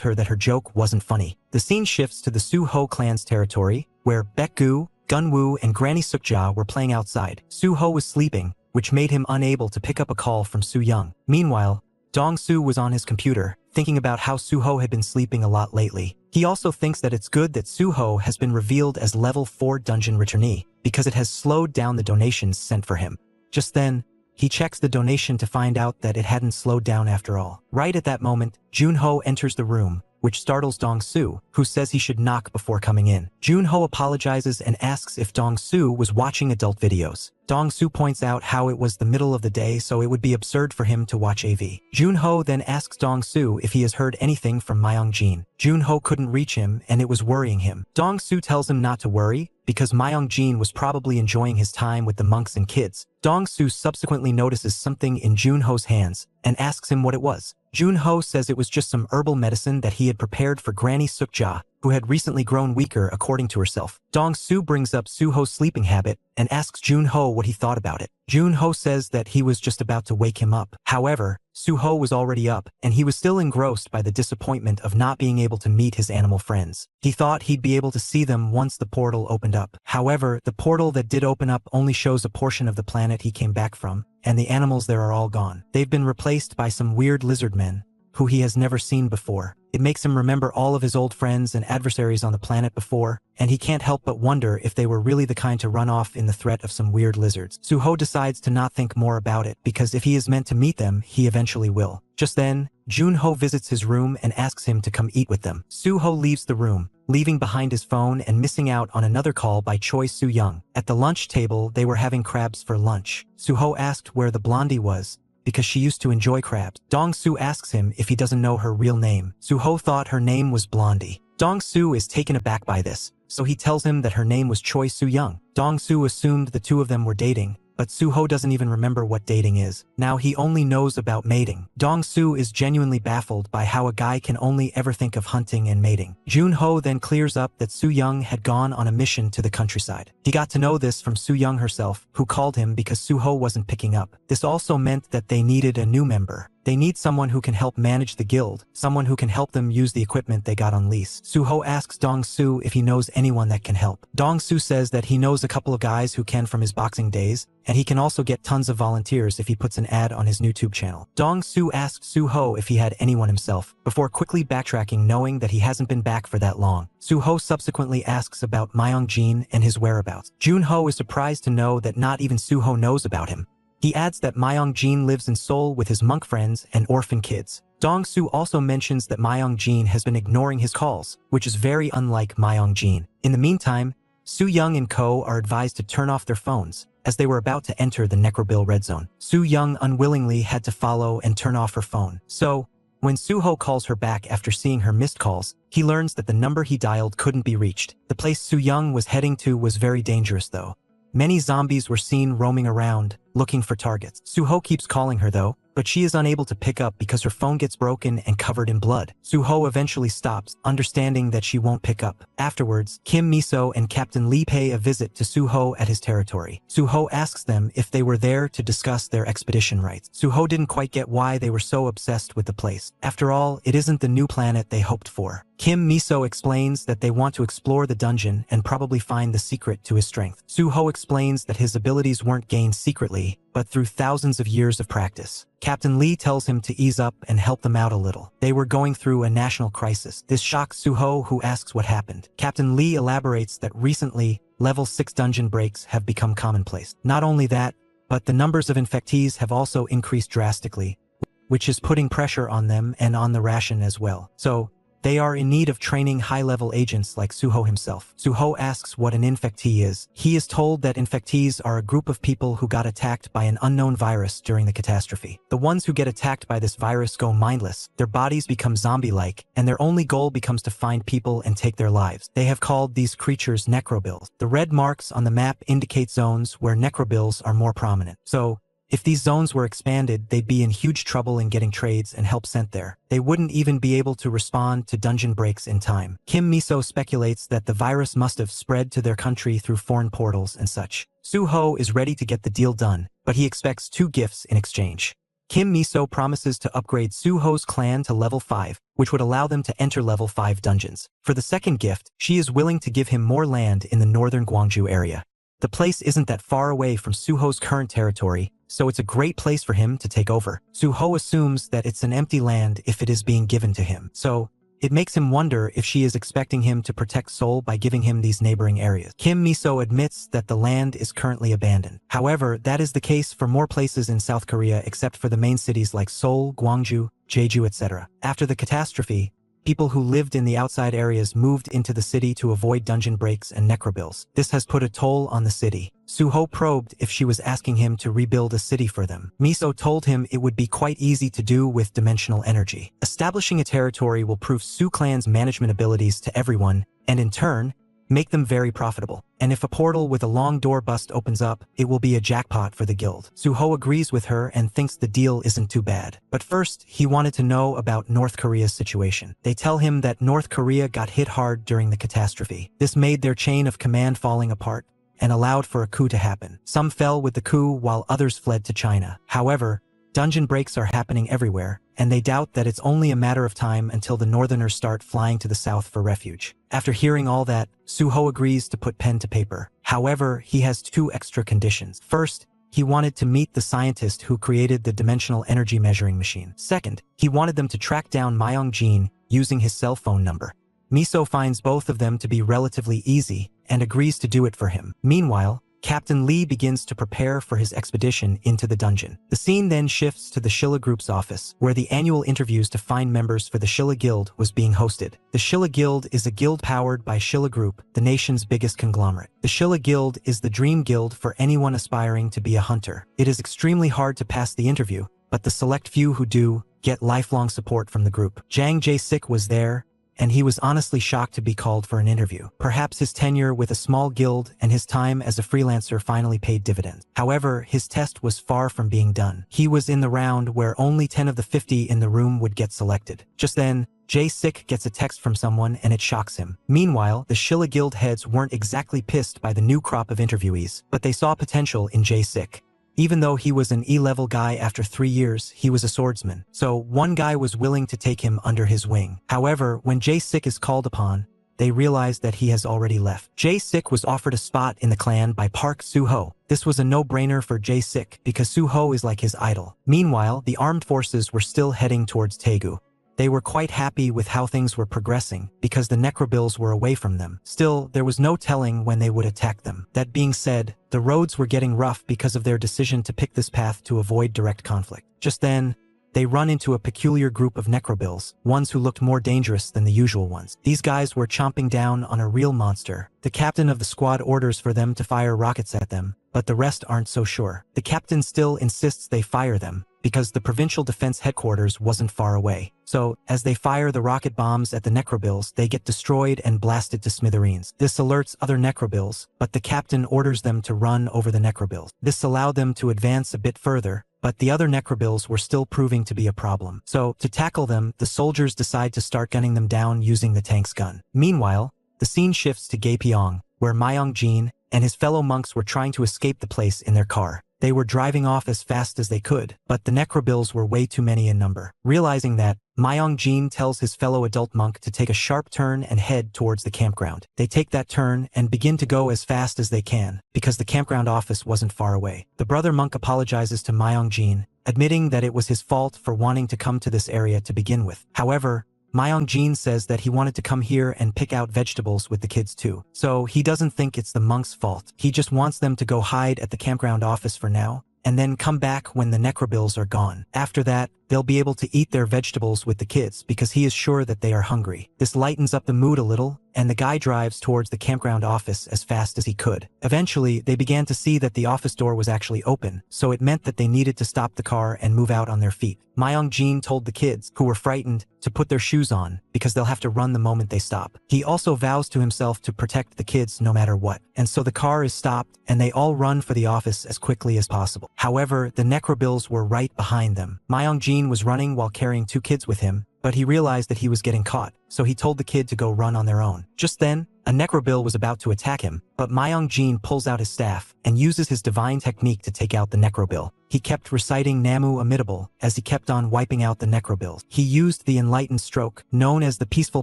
A: her that her joke wasn't funny. The scene shifts to the Suho clan's territory, where Baekgu, Gunwoo, and Granny Sukja were playing outside. Suho was sleeping, which made him unable to pick up a call from Soo-young. Meanwhile, Dong-soo was on his computer, thinking about how Suho had been sleeping a lot lately. He also thinks that it's good that Suho has been revealed as level 4 dungeon returnee, because it has slowed down the donations sent for him. Just then, he checks the donation to find out that it hadn't slowed down after all. Right at that moment, Junho enters the room, which startles Dong-soo, who says he should knock before coming in. Junho apologizes and asks if Dong-soo was watching adult videos. Dong-soo points out how it was the middle of the day, so it would be absurd for him to watch AV. Junho then asks Dong-soo if he has heard anything from Myong-jin. Junho couldn't reach him, and it was worrying him. Dong-soo tells him not to worry, because Myong-jin was probably enjoying his time with the monks and kids. Dong-soo subsequently notices something in Junho's hands, and asks him what it was. Junho says it was just some herbal medicine that he had prepared for Granny Sukja, who had recently grown weaker according to herself. Dong-soo brings up Suho's sleeping habit and asks Junho what he thought about it. Junho says that he was just about to wake him up. However, Suho was already up, and he was still engrossed by the disappointment of not being able to meet his animal friends. He thought he'd be able to see them once the portal opened up. However, the portal that did open up only shows a portion of the planet he came back from, and the animals there are all gone. They've been replaced by some weird lizard men, who he has never seen before. It makes him remember all of his old friends and adversaries on the planet before, and he can't help but wonder if they were really the kind to run off in the threat of some weird lizards. Suho decides to not think more about it because if he is meant to meet them, he eventually will. Just then, Junho visits his room and asks him to come eat with them. Suho leaves the room, leaving behind his phone and missing out on another call by Choi Soo-young. At the lunch table, they were having crabs for lunch. Suho asked where the blondie was, because she used to enjoy crabs. Dong-soo asks him if he doesn't know her real name. Suho thought her name was Blondie. Dong-soo is taken aback by this, so he tells him that her name was Choi Soo-young. Dong-soo assumed the two of them were dating, but Suho doesn't even remember what dating is. Now he only knows about mating. Dong-soo is genuinely baffled by how a guy can only ever think of hunting and mating. Junho then clears up that Soo-young had gone on a mission to the countryside. He got to know this from Soo-young herself, who called him because Suho wasn't picking up. This also meant that they needed a new member. They need someone who can help manage the guild, someone who can help them use the equipment they got on lease. Suho asks Dong-soo if he knows anyone that can help. Dong-soo says that he knows a couple of guys who can from his boxing days, and he can also get tons of volunteers if he puts an ad on his YouTube channel. Dong-soo asked Suho if he had anyone himself, before quickly backtracking knowing that he hasn't been back for that long. Suho subsequently asks about Myung-jin and his whereabouts. Junho is surprised to know that not even Suho knows about him. He adds that Myung-jin lives in Seoul with his monk friends and orphan kids. Dong-soo also mentions that Myung-jin has been ignoring his calls, which is very unlike Myung-jin. In the meantime, Soo-young and Ko are advised to turn off their phones, as they were about to enter the Necrobill red zone. Soo-young unwillingly had to follow and turn off her phone. So, when Suho calls her back after seeing her missed calls, he learns that the number he dialed couldn't be reached. The place Soo-young was heading to was very dangerous though. Many zombies were seen roaming around, looking for targets. Suho keeps calling her though, but she is unable to pick up because her phone gets broken and covered in blood. Suho eventually stops, understanding that she won't pick up. Afterwards, Kim Miso and Captain Lee pay a visit to Suho at his territory. Suho asks them if they were there to discuss their expedition rights. Suho didn't quite get why they were so obsessed with the place. After all, it isn't the new planet they hoped for. Kim Miso explains that they want to explore the dungeon and probably find the secret to his strength. Suho explains that his abilities weren't gained secretly, but through thousands of years of practice. Captain Lee tells him to ease up and help them out a little. They were going through a national crisis. This shocks Suho, who asks what happened. Captain Lee elaborates that recently, level 6 dungeon breaks have become commonplace. Not only that, but the numbers of infectees have also increased drastically, which is putting pressure on them and on the ration as well. So, they are in need of training high-level agents like Suho himself. Suho asks what an infectee is. He is told that infectees are a group of people who got attacked by an unknown virus during the catastrophe. The ones who get attacked by this virus go mindless, their bodies become zombie-like, and their only goal becomes to find people and take their lives. They have called these creatures necrobills. The red marks on the map indicate zones where necrobills are more prominent. So, if these zones were expanded, they'd be in huge trouble in getting trades and help sent there. They wouldn't even be able to respond to dungeon breaks in time. Kim Miso speculates that the virus must have spread to their country through foreign portals and such. Suho is ready to get the deal done, but he expects 2 gifts in exchange. Kim Miso promises to upgrade Suho's clan to level 5, which would allow them to enter level 5 dungeons. For the second gift, she is willing to give him more land in the northern Gwangju area. The place isn't that far away from Suho's current territory, so it's a great place for him to take over. Suho assumes that it's an empty land if it is being given to him, so it makes him wonder if she is expecting him to protect Seoul by giving him these neighboring areas. Kim Miso admits that the land is currently abandoned. However, that is the case for more places in South Korea except for the main cities like Seoul, Gwangju, Jeju, etc. After the catastrophe, people who lived in the outside areas moved into the city to avoid dungeon breaks and necrobills. This has put a toll on the city. Suho probed if she was asking him to rebuild a city for them. Miso told him it would be quite easy to do with dimensional energy. Establishing a territory will prove Su clan's management abilities to everyone, and in turn, make them very profitable. And if a portal with a long door bust opens up, it will be a jackpot for the guild. Suho agrees with her and thinks the deal isn't too bad. But first, he wanted to know about North Korea's situation. They tell him that North Korea got hit hard during the catastrophe. This made their chain of command falling apart and allowed for a coup to happen. Some fell with the coup while others fled to China. However, dungeon breaks are happening everywhere, and they doubt that it's only a matter of time until the northerners start flying to the south for refuge. After hearing all that, Suho agrees to put pen to paper. However, he has 2 extra conditions. First, he wanted to meet the scientist who created the dimensional energy measuring machine. Second, he wanted them to track down Myung-jin using his cell phone number. Miso finds both of them to be relatively easy and agrees to do it for him. Meanwhile, Captain Lee begins to prepare for his expedition into the dungeon. The scene then shifts to the Shilla Group's office, where the annual interviews to find members for the Shilla Guild was being hosted. The Shilla Guild is a guild powered by Shilla Group, the nation's biggest conglomerate. The Shilla Guild is the dream guild for anyone aspiring to be a hunter. It is extremely hard to pass the interview, but the select few who do get lifelong support from the group. Jang Jae-sik was there, and he was honestly shocked to be called for an interview. Perhaps his tenure with a small guild and his time as a freelancer finally paid dividends. However, his test was far from being done. He was in the round where only 10 of the 50 in the room would get selected. Just then, Jae-sik gets a text from someone and it shocks him. Meanwhile, the Shilla Guild heads weren't exactly pissed by the new crop of interviewees, but they saw potential in Jae-sik. Even though he was an E-level guy after 3 years, he was a swordsman. So one guy was willing to take him under his wing. However, when Jae-sik is called upon, they realize that he has already left. Jae-sik was offered a spot in the clan by Park Soo-ho. This was a no-brainer for Jae-sik because Soo-ho is like his idol. Meanwhile, the armed forces were still heading towards Daegu. They were quite happy with how things were progressing because the necrobills were away from them. Still, there was no telling when they would attack them. That being said, the roads were getting rough because of their decision to pick this path to avoid direct conflict. Just then, they run into a peculiar group of necrobills, ones who looked more dangerous than the usual ones. These guys were chomping down on a real monster. The captain of the squad orders for them to fire rockets at them, but the rest aren't so sure. The captain still insists they fire them, because the provincial defense headquarters wasn't far away. So, as they fire the rocket bombs at the necrobills, they get destroyed and blasted to smithereens. This alerts other necrobills, but the captain orders them to run over the necrobills. This allowed them to advance a bit further, but the other necrobills were still proving to be a problem. So, to tackle them, the soldiers decide to start gunning them down using the tank's gun. Meanwhile, the scene shifts to Gaepyeong, where Myung-jin and his fellow monks were trying to escape the place in their car. They were driving off as fast as they could, but the necrobills were way too many in number. Realizing that, Myung-jin tells his fellow adult monk to take a sharp turn and head towards the campground. They take that turn and begin to go as fast as they can, because the campground office wasn't far away. The brother monk apologizes to Myung-jin, admitting that it was his fault for wanting to come to this area to begin with. However, Myung-jin says that he wanted to come here and pick out vegetables with the kids too. So he doesn't think it's the monks' fault. He just wants them to go hide at the campground office for now, and then come back when the necrobills are gone. After that, they'll be able to eat their vegetables with the kids because he is sure that they are hungry. This lightens up the mood a little, and the guy drives towards the campground office as fast as he could. Eventually, they began to see that the office door was actually open, so it meant that they needed to stop the car and move out on their feet. Myung-jin told the kids, who were frightened, to put their shoes on, because they'll have to run the moment they stop. He also vows to himself to protect the kids no matter what. And so the car is stopped, and they all run for the office as quickly as possible. However, the necrobills were right behind them. Myung-jin was running while carrying 2 kids with him, but he realized that he was getting caught, so he told the kid to go run on their own. Just then, a necrobill was about to attack him, but Myung-jin pulls out his staff and uses his divine technique to take out the necrobill. He kept reciting Namu Amitabile as he kept on wiping out the necrobills. He used the enlightened stroke, known as the peaceful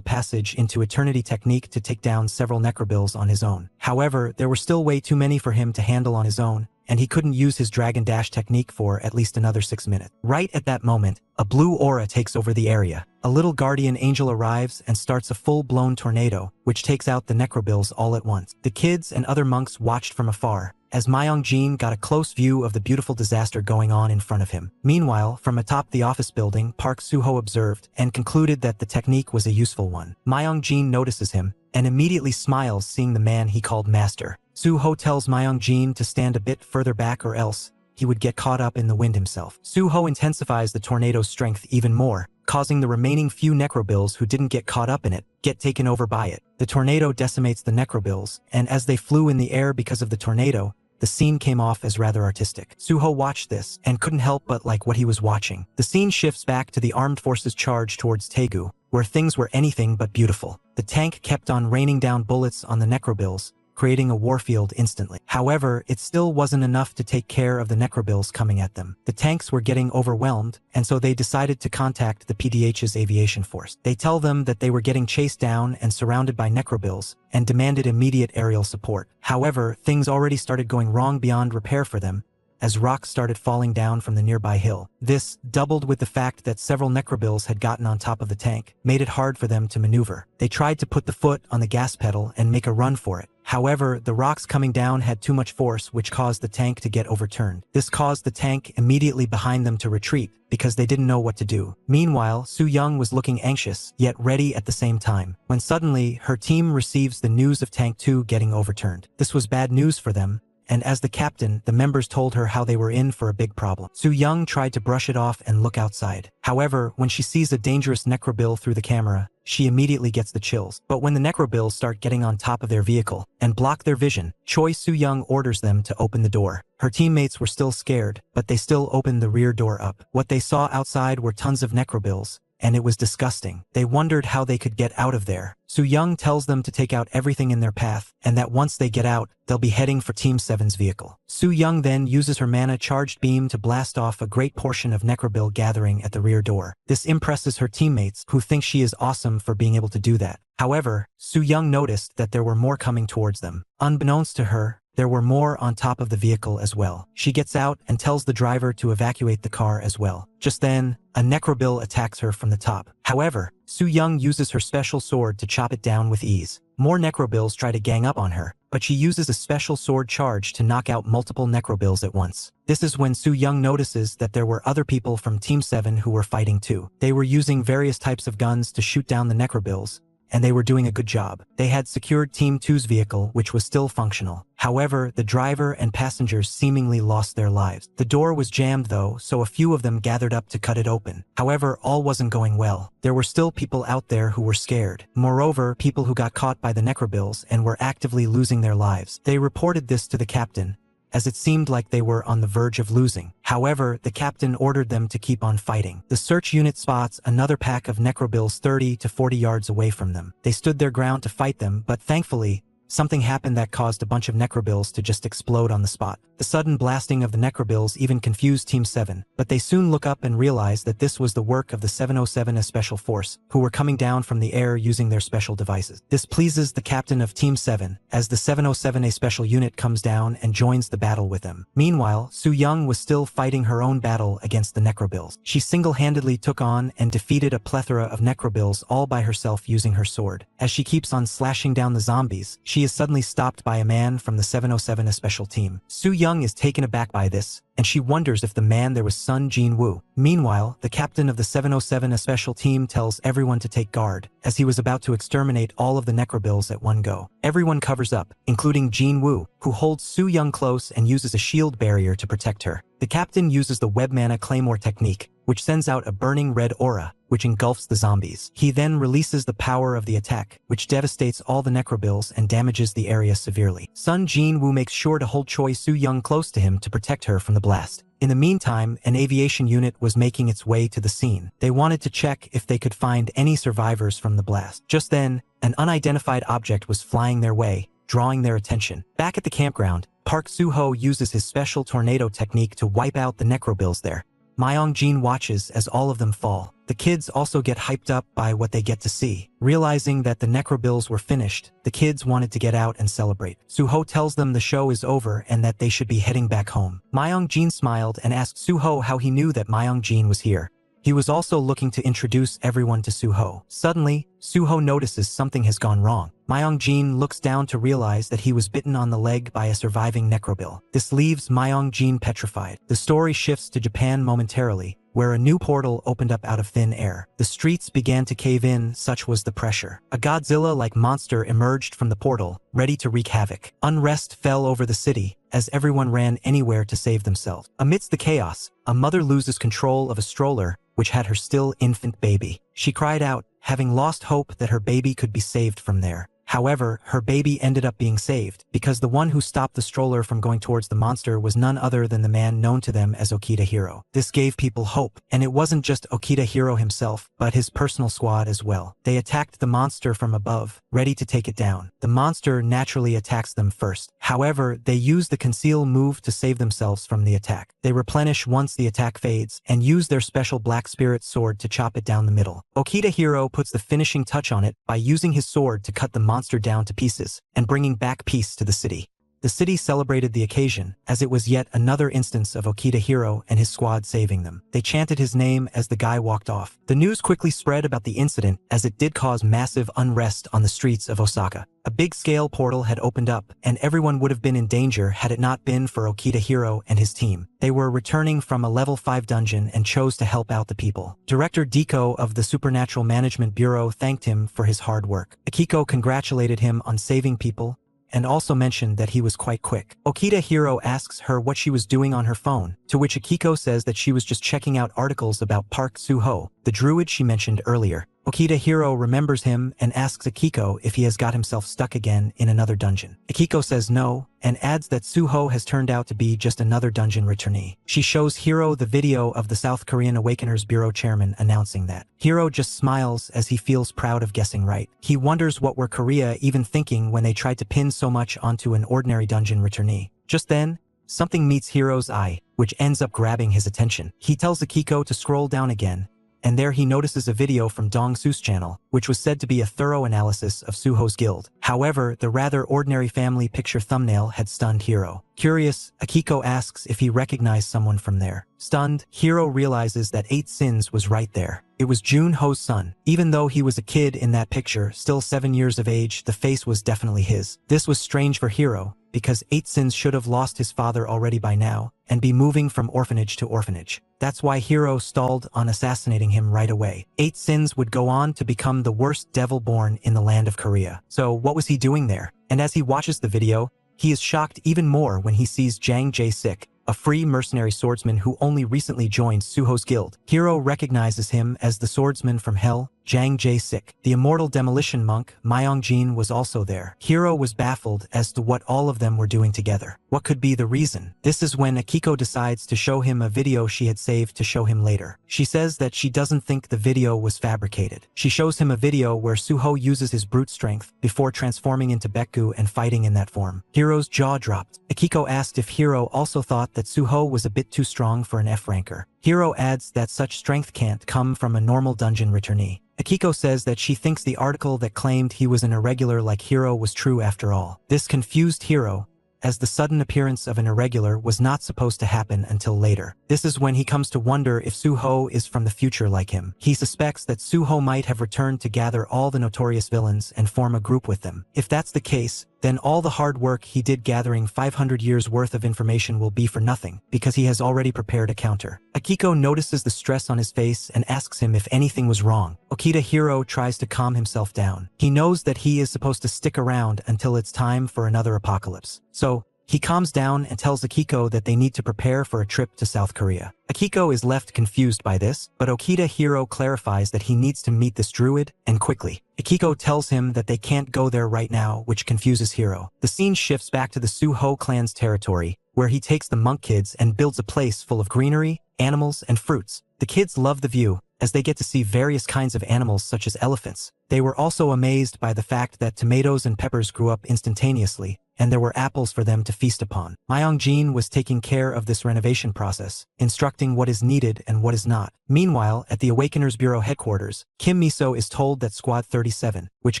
A: passage into eternity technique, to take down several necrobills on his own. However, there were still way too many for him to handle on his own, and he couldn't use his dragon dash technique for at least another 6 minutes. Right at that moment, a blue aura takes over the area. A little guardian angel arrives and starts a full-blown tornado, which takes out the necrobills all at once. The kids and other monks watched from afar, as Myung-jin got a close view of the beautiful disaster going on in front of him. Meanwhile, from atop the office building, Park Soo-ho observed and concluded that the technique was a useful one. Myung-jin notices him and immediately smiles, seeing the man he called master. Soo-ho tells Myung-jin to stand a bit further back or else he would get caught up in the wind himself. Soo-ho intensifies the tornado's strength even more, causing the remaining few necrobills who didn't get caught up in it get taken over by it. The tornado decimates the necrobills, and as they flew in the air because of the tornado, the scene came off as rather artistic. Soo-ho watched this and couldn't help but like what he was watching. The scene shifts back to the armed forces charge towards Daegu, where things were anything but beautiful. The tank kept on raining down bullets on the necrobills, creating a warfield instantly. However, it still wasn't enough to take care of the necrobills coming at them. The tanks were getting overwhelmed, and so they decided to contact the PDH's aviation force. They tell them that they were getting chased down and surrounded by necrobills, and demanded immediate aerial support. However, things already started going wrong beyond repair for them, as rocks started falling down from the nearby hill. This, doubled with the fact that several necrobills had gotten on top of the tank, made it hard for them to maneuver. They tried to put the foot on the gas pedal and make a run for it. However, the rocks coming down had too much force, which caused the tank to get overturned. This caused the tank immediately behind them to retreat, because they didn't know what to do. Meanwhile, Su Young was looking anxious, yet ready at the same time, when suddenly, her team receives the news of Tank 2 getting overturned. This was bad news for them, and as the captain, the members told her how they were in for a big problem. Su Young tried to brush it off and look outside. However, when she sees a dangerous necrobill through the camera, she immediately gets the chills. But when the necrobills start getting on top of their vehicle and block their vision, Choi Su-young orders them to open the door. Her teammates were still scared, but they still opened the rear door up. What they saw outside were tons of necrobills, and it was disgusting. They wondered how they could get out of there. Su-young tells them to take out everything in their path, and that once they get out, they'll be heading for Team 7's vehicle. Su-young then uses her mana-charged beam to blast off a great portion of necrobill gathering at the rear door. This impresses her teammates, who think she is awesome for being able to do that. However, Su-young noticed that there were more coming towards them. Unbeknownst to her, there were more on top of the vehicle as well. She gets out and tells the driver to evacuate the car as well. Just then, a necrobill attacks her from the top. However, Su-young uses her special sword to chop it down with ease. More necrobills try to gang up on her, but she uses a special sword charge to knock out multiple necrobills at once. This is when Su-young notices that there were other people from Team 7 who were fighting too. They were using various types of guns to shoot down the necrobills, and they were doing a good job. They had secured Team 2's vehicle, which was still functional. However, the driver and passengers seemingly lost their lives. The door was jammed though, so a few of them gathered up to cut it open. However, all wasn't going well. There were still people out there who were scared. Moreover, people who got caught by the necrobills and were actively losing their lives. They reported this to the captain, as it seemed like they were on the verge of losing. However, the captain ordered them to keep on fighting. The search unit spots another pack of necrobills 30 to 40 yards away from them. They stood their ground to fight them, but thankfully, something happened that caused a bunch of necrobills to just explode on the spot. The sudden blasting of the necrobills even confused Team 7, but they soon look up and realize that this was the work of the 707 Special Force, who were coming down from the air using their special devices. This pleases the captain of Team 7, as the 707 Special Unit comes down and joins the battle with them. Meanwhile, Su-young was still fighting her own battle against the necrobills. She single-handedly took on and defeated a plethora of necrobills all by herself using her sword. As she keeps on slashing down the zombies, she is suddenly stopped by a man from the 707 Special Team. Su-young is taken aback by this, and she wonders if the man there was Sun Jin-woo. Meanwhile, the captain of the 707 Special Team tells everyone to take guard, as he was about to exterminate all of the necrobills at one go. Everyone covers up, including Jin-woo, who holds Su-young close and uses a shield barrier to protect her. The captain uses the web mana claymore technique, which sends out a burning red aura, which engulfs the zombies. He then releases the power of the attack, which devastates all the necrobills and damages the area severely. Sun Jin-woo makes sure to hold Choi Su-young close to him to protect her from the blast. In the meantime, an aviation unit was making its way to the scene. They wanted to check if they could find any survivors from the blast. Just then, an unidentified object was flying their way, drawing their attention. Back at the campground, Park Soo-ho uses his special tornado technique to wipe out the necrobills there. Myung-jin watches as all of them fall. The kids also get hyped up by what they get to see. Realizing that the necrobills were finished, the kids wanted to get out and celebrate. Soo-ho tells them the show is over and that they should be heading back home. Myung-jin smiled and asked Soo-ho how he knew that Myung-jin was here. He was also looking to introduce everyone to Soo-ho. Suddenly, Soo-ho notices something has gone wrong. Myung-jin looks down to realize that he was bitten on the leg by a surviving necrobill. This leaves Myung-jin petrified. The story shifts to Japan momentarily, where a new portal opened up out of thin air. The streets began to cave in, such was the pressure. A Godzilla-like monster emerged from the portal, ready to wreak havoc. Unrest fell over the city, as everyone ran anywhere to save themselves. Amidst the chaos, a mother loses control of a stroller, which had her still infant baby. She cried out, having lost hope that her baby could be saved from there. However, her baby ended up being saved, because the one who stopped the stroller from going towards the monster was none other than the man known to them as Okita Hiro. This gave people hope, and it wasn't just Okita Hiro himself, but his personal squad as well. They attacked the monster from above, ready to take it down. The monster naturally attacks them first. However, they use the conceal move to save themselves from the attack. They replenish once the attack fades, and use their special Black Spirit sword to chop it down the middle. Okita Hiro puts the finishing touch on it by using his sword to cut the monster down to pieces, and bringing back peace to the city. The city celebrated the occasion, as it was yet another instance of Okita Hiro and his squad saving them. They chanted his name as the guy walked off. The news quickly spread about the incident, as it did cause massive unrest on the streets of Osaka. A big-scale portal had opened up, and everyone would have been in danger had it not been for Okita Hiro and his team. They were returning from a level 5 dungeon and chose to help out the people. Director Deko of the Supernatural Management Bureau thanked him for his hard work. Akiko congratulated him on saving people, and also mentioned that he was quite quick. Okita Hiro asks her what she was doing on her phone, to which Akiko says that she was just checking out articles about Park Suho, the druid she mentioned earlier. Okita Hiro remembers him and asks Akiko if he has got himself stuck again in another dungeon. Akiko says no, and adds that Suho has turned out to be just another dungeon returnee. She shows Hiro the video of the South Korean Awakeners Bureau chairman announcing that. Hiro just smiles as he feels proud of guessing right. He wonders what were Korea even thinking when they tried to pin so much onto an ordinary dungeon returnee. Just then, something meets Hiro's eye, which ends up grabbing his attention. He tells Akiko to scroll down again, and there he notices a video from Dong Su's channel, which was said to be a thorough analysis of Suho's guild. However, the rather ordinary family picture thumbnail had stunned Hiro. Curious, Akiko asks if he recognized someone from there. Stunned, Hiro realizes that 8 Sins was right there. It was Junho's son. Even though he was a kid in that picture, still 7 years of age, the face was definitely his. This was strange for Hiro, because 8 Sins should have lost his father already by now, and be moving from orphanage to orphanage. That's why Hiro stalled on assassinating him right away. 8 Sins would go on to become the worst devil born in the land of Korea. So what was he doing there? And as he watches the video, he is shocked even more when he sees Jang Jae-sik, a free mercenary swordsman who only recently joined Suho's guild. Hiro recognizes him as the swordsman from Hell, Jang Jae-sik. The immortal demolition monk, Myong-jin, was also there. Hiro was baffled as to what all of them were doing together. What could be the reason? This is when Akiko decides to show him a video she had saved to show him later. She says that she doesn't think the video was fabricated. She shows him a video where Suho uses his brute strength before transforming into Bekku and fighting in that form. Hiro's jaw dropped. Akiko asked if Hiro also thought that Suho was a bit too strong for an F-ranker. Hiro adds that such strength can't come from a normal dungeon returnee. Akiko says that she thinks the article that claimed he was an irregular like Hiro was true after all. This confused Hiro, as the sudden appearance of an irregular was not supposed to happen until later. This is when he comes to wonder if Suho is from the future like him. He suspects that Suho might have returned to gather all the notorious villains and form a group with them. If that's the case, then all the hard work he did gathering 500 years worth of information will be for nothing, because he has already prepared a counter. Akiko notices the stress on his face and asks him if anything was wrong. Okita Hiro tries to calm himself down. He knows that he is supposed to stick around until it's time for another apocalypse. So, he calms down and tells Akiko that they need to prepare for a trip to South Korea. Akiko is left confused by this, but Okita Hiro clarifies that he needs to meet this druid, and quickly. Akiko tells him that they can't go there right now, which confuses Hiro. The scene shifts back to the Suho clan's territory, where he takes the monk kids and builds a place full of greenery, animals, and fruits. The kids love the view, as they get to see various kinds of animals such as elephants. They were also amazed by the fact that tomatoes and peppers grew up instantaneously, and there were apples for them to feast upon. Myong-jin was taking care of this renovation process, instructing what is needed and what is not. Meanwhile, at the Awakeners Bureau headquarters, Kim Miso is told that Squad 37, which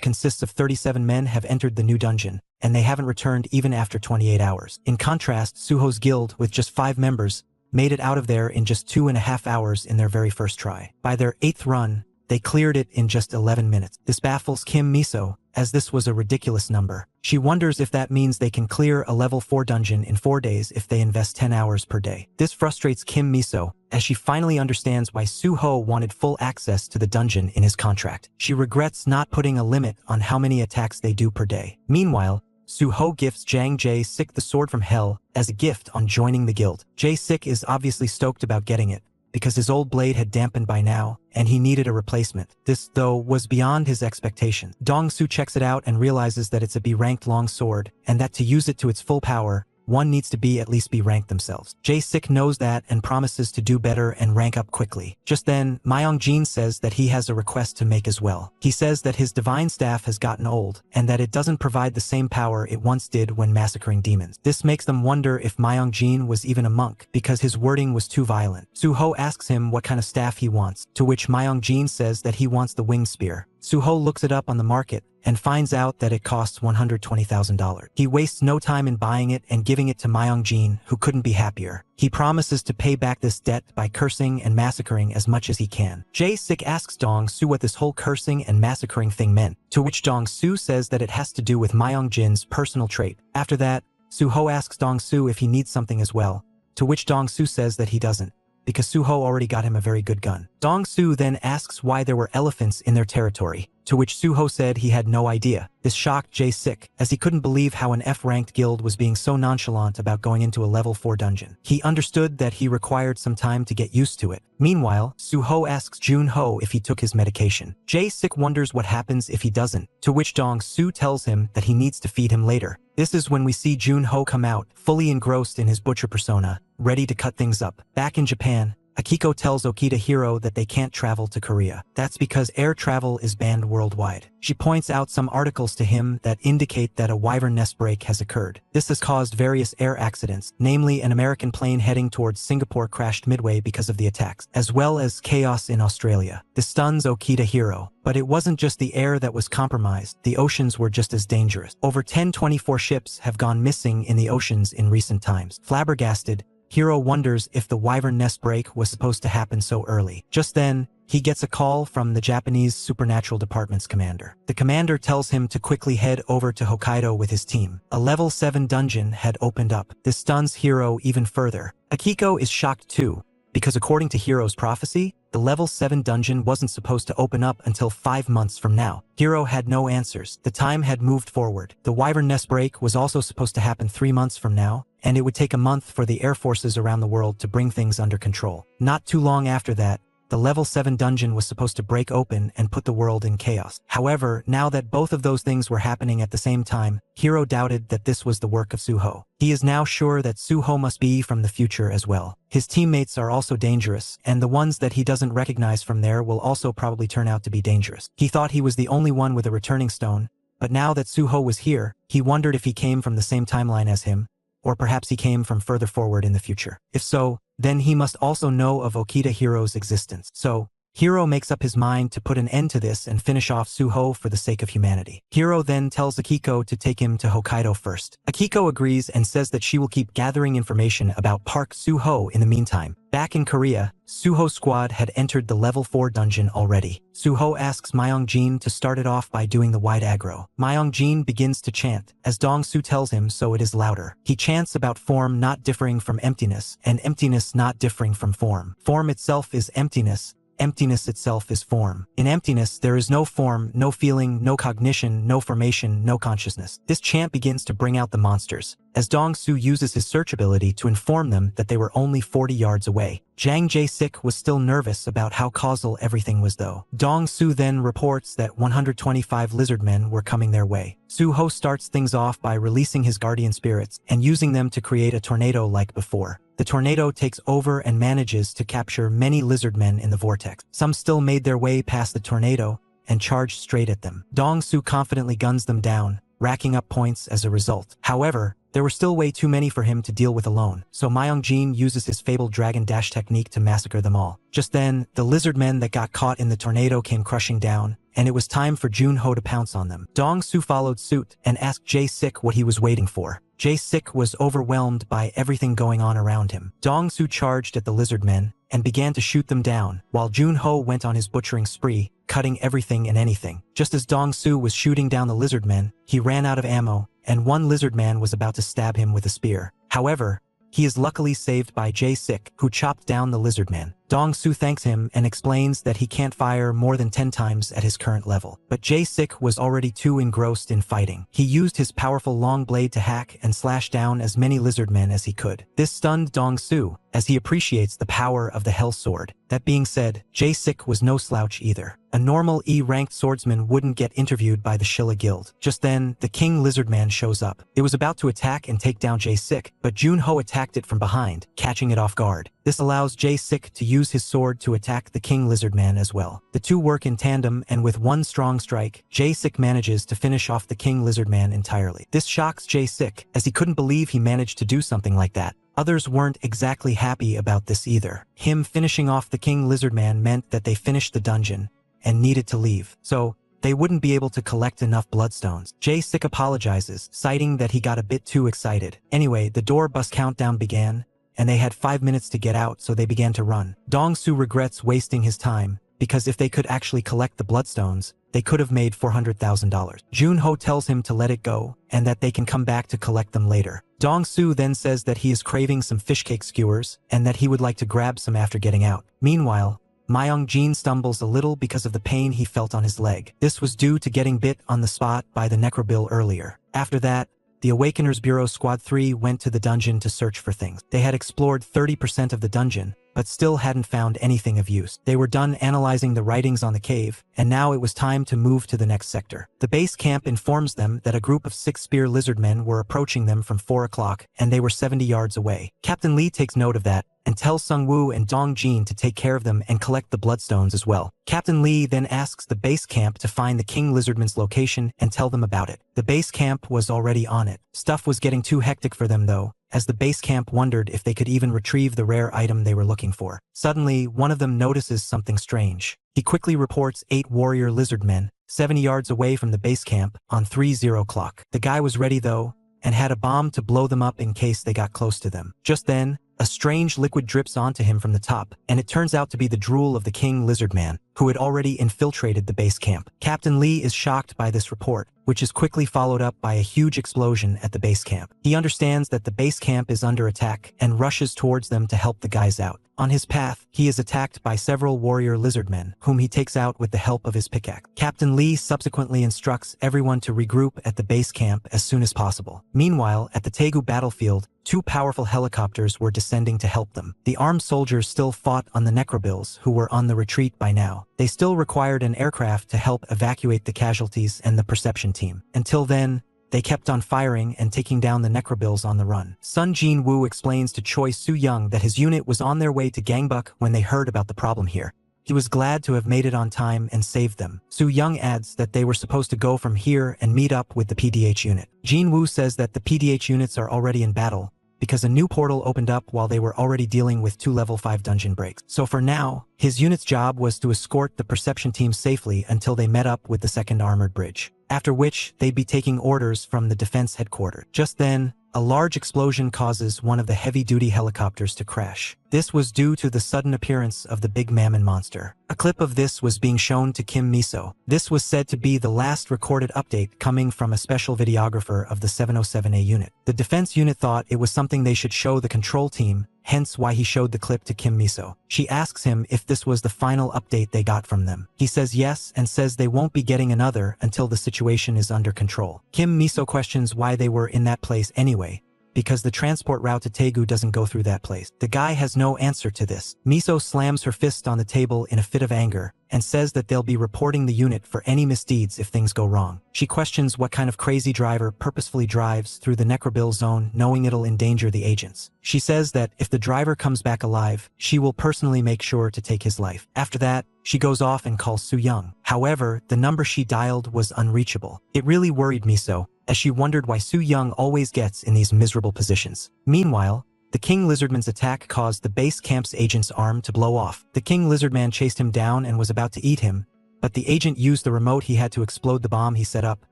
A: consists of 37 men, have entered the new dungeon, and they haven't returned even after 28 hours. In contrast, Suho's guild, with just 5 members, made it out of there in just 2.5 hours in their very first try. By their 8th run, they cleared it in just 11 minutes. This baffles Kim Miso, as this was a ridiculous number. She wonders if that means they can clear a level 4 dungeon in 4 days if they invest 10 hours per day. This frustrates Kim Miso, as she finally understands why Suho wanted full access to the dungeon in his contract. She regrets not putting a limit on how many attacks they do per day. Meanwhile, Suho gifts Jang Jae-sik the sword from Hell as a gift on joining the guild. Jae-sik is obviously stoked about getting it, because his old blade had dampened by now, and he needed a replacement. This, though, was beyond his expectation. Dong Su checks it out and realizes that it's a B-ranked long sword, and that to use it to its full power, one needs to at least be ranked themselves. Jae-sik knows that and promises to do better and rank up quickly. Just then, Myong-jin says that he has a request to make as well. He says that his divine staff has gotten old, and that it doesn't provide the same power it once did when massacring demons. This makes them wonder if Myong-jin was even a monk, because his wording was too violent. Suho asks him what kind of staff he wants, to which Myong-jin says that he wants the winged spear. Suho looks it up on the market and finds out that it costs $120,000. He wastes no time in buying it and giving it to Myung-jin, who couldn't be happier. He promises to pay back this debt by cursing and massacring as much as he can. Jae-sik asks Dong-soo what this whole cursing and massacring thing meant, to which Dong-soo says that it has to do with Myung-jin's personal trait. After that, Suho asks Dong-soo if he needs something as well, to which Dong-soo says that he doesn't, because Suho already got him a very good gun. Dong-soo then asks why there were elephants in their territory, to which Suho said he had no idea. This shocked Jae-sik, as he couldn't believe how an F-ranked guild was being so nonchalant about going into a level 4 dungeon. He understood that he required some time to get used to it. Meanwhile, Suho asks Jun-ho if he took his medication. Jae-sik wonders what happens if he doesn't, to which Dong-soo tells him that he needs to feed him later. This is when we see Jun-ho come out, fully engrossed in his butcher persona, ready to cut things up. Back in Japan, Akiko tells Okita Hiro that they can't travel to Korea. That's because air travel is banned worldwide. She points out some articles to him that indicate that a wyvern nest break has occurred. This has caused various air accidents, namely an American plane heading towards Singapore crashed midway because of the attacks, as well as chaos in Australia. This stuns Okita Hiro. But it wasn't just the air that was compromised, the oceans were just as dangerous. Over 1024 ships have gone missing in the oceans in recent times. Flabbergasted, Hiro wonders if the wyvern nest break was supposed to happen so early. Just then, he gets a call from the Japanese Supernatural Department's commander. The commander tells him to quickly head over to Hokkaido with his team. A level 7 dungeon had opened up. This stuns Hiro even further. Akiko is shocked too, because according to Hiro's prophecy, the level 7 dungeon wasn't supposed to open up until 5 months from now. Hiro had no answers. The time had moved forward. The wyvern nest break was also supposed to happen 3 months from now, and it would take a month for the air forces around the world to bring things under control. Not too long after that, the level 7 dungeon was supposed to break open and put the world in chaos. However, now that both of those things were happening at the same time, Hiro doubted that this was the work of Suho. He is now sure that Suho must be from the future as well. His teammates are also dangerous, and the ones that he doesn't recognize from there will also probably turn out to be dangerous. He thought he was the only one with a returning stone, but now that Suho was here, he wondered if he came from the same timeline as him, or perhaps he came from further forward in the future. If so, then he must also know of Okita Hiro's existence. So, Hiro makes up his mind to put an end to this and finish off Suho for the sake of humanity. Hiro then tells Akiko to take him to Hokkaido first. Akiko agrees and says that she will keep gathering information about Park Suho in the meantime. Back in Korea, Suho's squad had entered the level 4 dungeon already. Suho asks Myung-jin to start it off by doing the wide aggro. Myung-jin begins to chant, as Dong-soo tells him so it is louder. He chants about form not differing from emptiness, and emptiness not differing from form. Form itself is emptiness. Emptiness itself is form. In emptiness, there is no form, no feeling, no cognition, no formation, no consciousness. This chant begins to bring out the monsters, as Dong-soo uses his search ability to inform them that they were only 40 yards away. Jang Jae-sik was still nervous about how causal everything was though. Dong-soo then reports that 125 lizardmen were coming their way. Suho starts things off by releasing his guardian spirits and using them to create a tornado like before. The tornado takes over and manages to capture many lizardmen in the vortex. Some still made their way past the tornado and charged straight at them. Dong-soo confidently guns them down, racking up points as a result. However, there were still way too many for him to deal with alone, so Myung-jin uses his fabled dragon dash technique to massacre them all. Just then, the lizardmen that got caught in the tornado came crushing down, and it was time for Jun-ho to pounce on them. Dong-soo followed suit and asked Jae-sik what he was waiting for. Jae-sik was overwhelmed by everything going on around him. Dong-soo charged at the lizardmen and began to shoot them down, while Jun-ho went on his butchering spree, cutting everything and anything. Just as Dong-soo was shooting down the lizardmen, he ran out of ammo, and one lizardman was about to stab him with a spear. However, he is luckily saved by Jae-sik, who chopped down the lizardman. Dong-soo thanks him and explains that he can't fire more than 10 times at his current level. But Jae-sik was already too engrossed in fighting. He used his powerful long blade to hack and slash down as many lizardmen as he could. This stunned Dong-soo, as he appreciates the power of the Hell Sword. That being said, Jae-sik was no slouch either. A normal E-ranked swordsman wouldn't get interviewed by the Shilla Guild. Just then, the King Lizardman shows up. It was about to attack and take down Jae-sik, but Jun-ho attacked it from behind, catching it off guard. This allows Jae-sik to use his sword to attack the King Lizardman as well. The two work in tandem, and with one strong strike, Jae-sik manages to finish off the King Lizardman entirely. This shocks Jae-sik, as he couldn't believe he managed to do something like that. Others weren't exactly happy about this either. Him finishing off the King Lizardman meant that they finished the dungeon and needed to leave. So, they wouldn't be able to collect enough bloodstones. Jae-sik apologizes, citing that he got a bit too excited. Anyway, the door bus countdown began, and they had 5 minutes to get out, so they began to run. Dong-soo regrets wasting his time, because if they could actually collect the bloodstones, they could have made $400,000. Jun-ho tells him to let it go, and that they can come back to collect them later. Dong-soo then says that he is craving some fish cake skewers, and that he would like to grab some after getting out. Meanwhile, Myung-jin stumbles a little because of the pain he felt on his leg. This was due to getting bit on the spot by the necrobill earlier. After that, the Awakeners Bureau Squad 3 went to the dungeon to search for things. They had explored 30% of the dungeon, but still hadn't found anything of use. They were done analyzing the writings on the cave, and now it was time to move to the next sector. The base camp informs them that a group of 6 spear lizardmen were approaching them from 4 o'clock, and they were 70 yards away. Captain Lee takes note of that, and tells Sung-woo and Dong-jin to take care of them and collect the bloodstones as well. Captain Lee then asks the base camp to find the King Lizardman's location and tell them about it. The base camp was already on it. Stuff was getting too hectic for them though, as the base camp wondered if they could even retrieve the rare item they were looking for. Suddenly, one of them notices something strange. He quickly reports 8 warrior lizardmen, 70 yards away from the base camp, on 30 o'clock. The guy was ready though, and had a bomb to blow them up in case they got close to them. Just then, a strange liquid drips onto him from the top, and it turns out to be the drool of the King Lizardman, who had already infiltrated the base camp. Captain Lee is shocked by this report, which is quickly followed up by a huge explosion at the base camp. He understands that the base camp is under attack and rushes towards them to help the guys out. On his path, he is attacked by several warrior lizardmen, whom he takes out with the help of his pickaxe. Captain Lee subsequently instructs everyone to regroup at the base camp as soon as possible. Meanwhile, at the Taegu battlefield, 2 powerful helicopters were descending to help them. The armed soldiers still fought on the necrobills, who were on the retreat by now. They still required an aircraft to help evacuate the casualties and the perception team. Until then, they kept on firing and taking down the necrobills on the run. Sun Jin-woo explains to Choi Soo-young that his unit was on their way to Gangbuk when they heard about the problem here. He was glad to have made it on time and saved them. Soo-young adds that they were supposed to go from here and meet up with the PDH unit. Jin-woo says that the PDH units are already in battle, because a new portal opened up while they were already dealing with 2 level 5 dungeon breaks. So for now, his unit's job was to escort the perception team safely until they met up with the 2nd armored bridge, after which they'd be taking orders from the defense headquarters. Just then, a large explosion causes one of the heavy-duty helicopters to crash. This was due to the sudden appearance of the big mammon monster. A clip of this was being shown to Kim Miso. This was said to be the last recorded update coming from a special videographer of the 707A unit. The defense unit thought it was something they should show the control team, hence why he showed the clip to Kim Miso. She asks him if this was the final update they got from them. He says yes and says they won't be getting another until the situation is under control. Kim Miso questions why they were in that place anyway, because the transport route to Taegu doesn't go through that place. The guy has no answer to this. Miso slams her fist on the table in a fit of anger and says that they'll be reporting the unit for any misdeeds if things go wrong. She questions what kind of crazy driver purposefully drives through the necrobill zone knowing it'll endanger the agents. She says that if the driver comes back alive, she will personally make sure to take his life. After that, she goes off and calls Soo-young. However, the number she dialed was unreachable. It really worried Miso, as she wondered why Soo-young always gets in these miserable positions. Meanwhile, the King Lizardman's attack caused the base camp's agent's arm to blow off. The King Lizardman chased him down and was about to eat him, but the agent used the remote he had to explode the bomb he set up,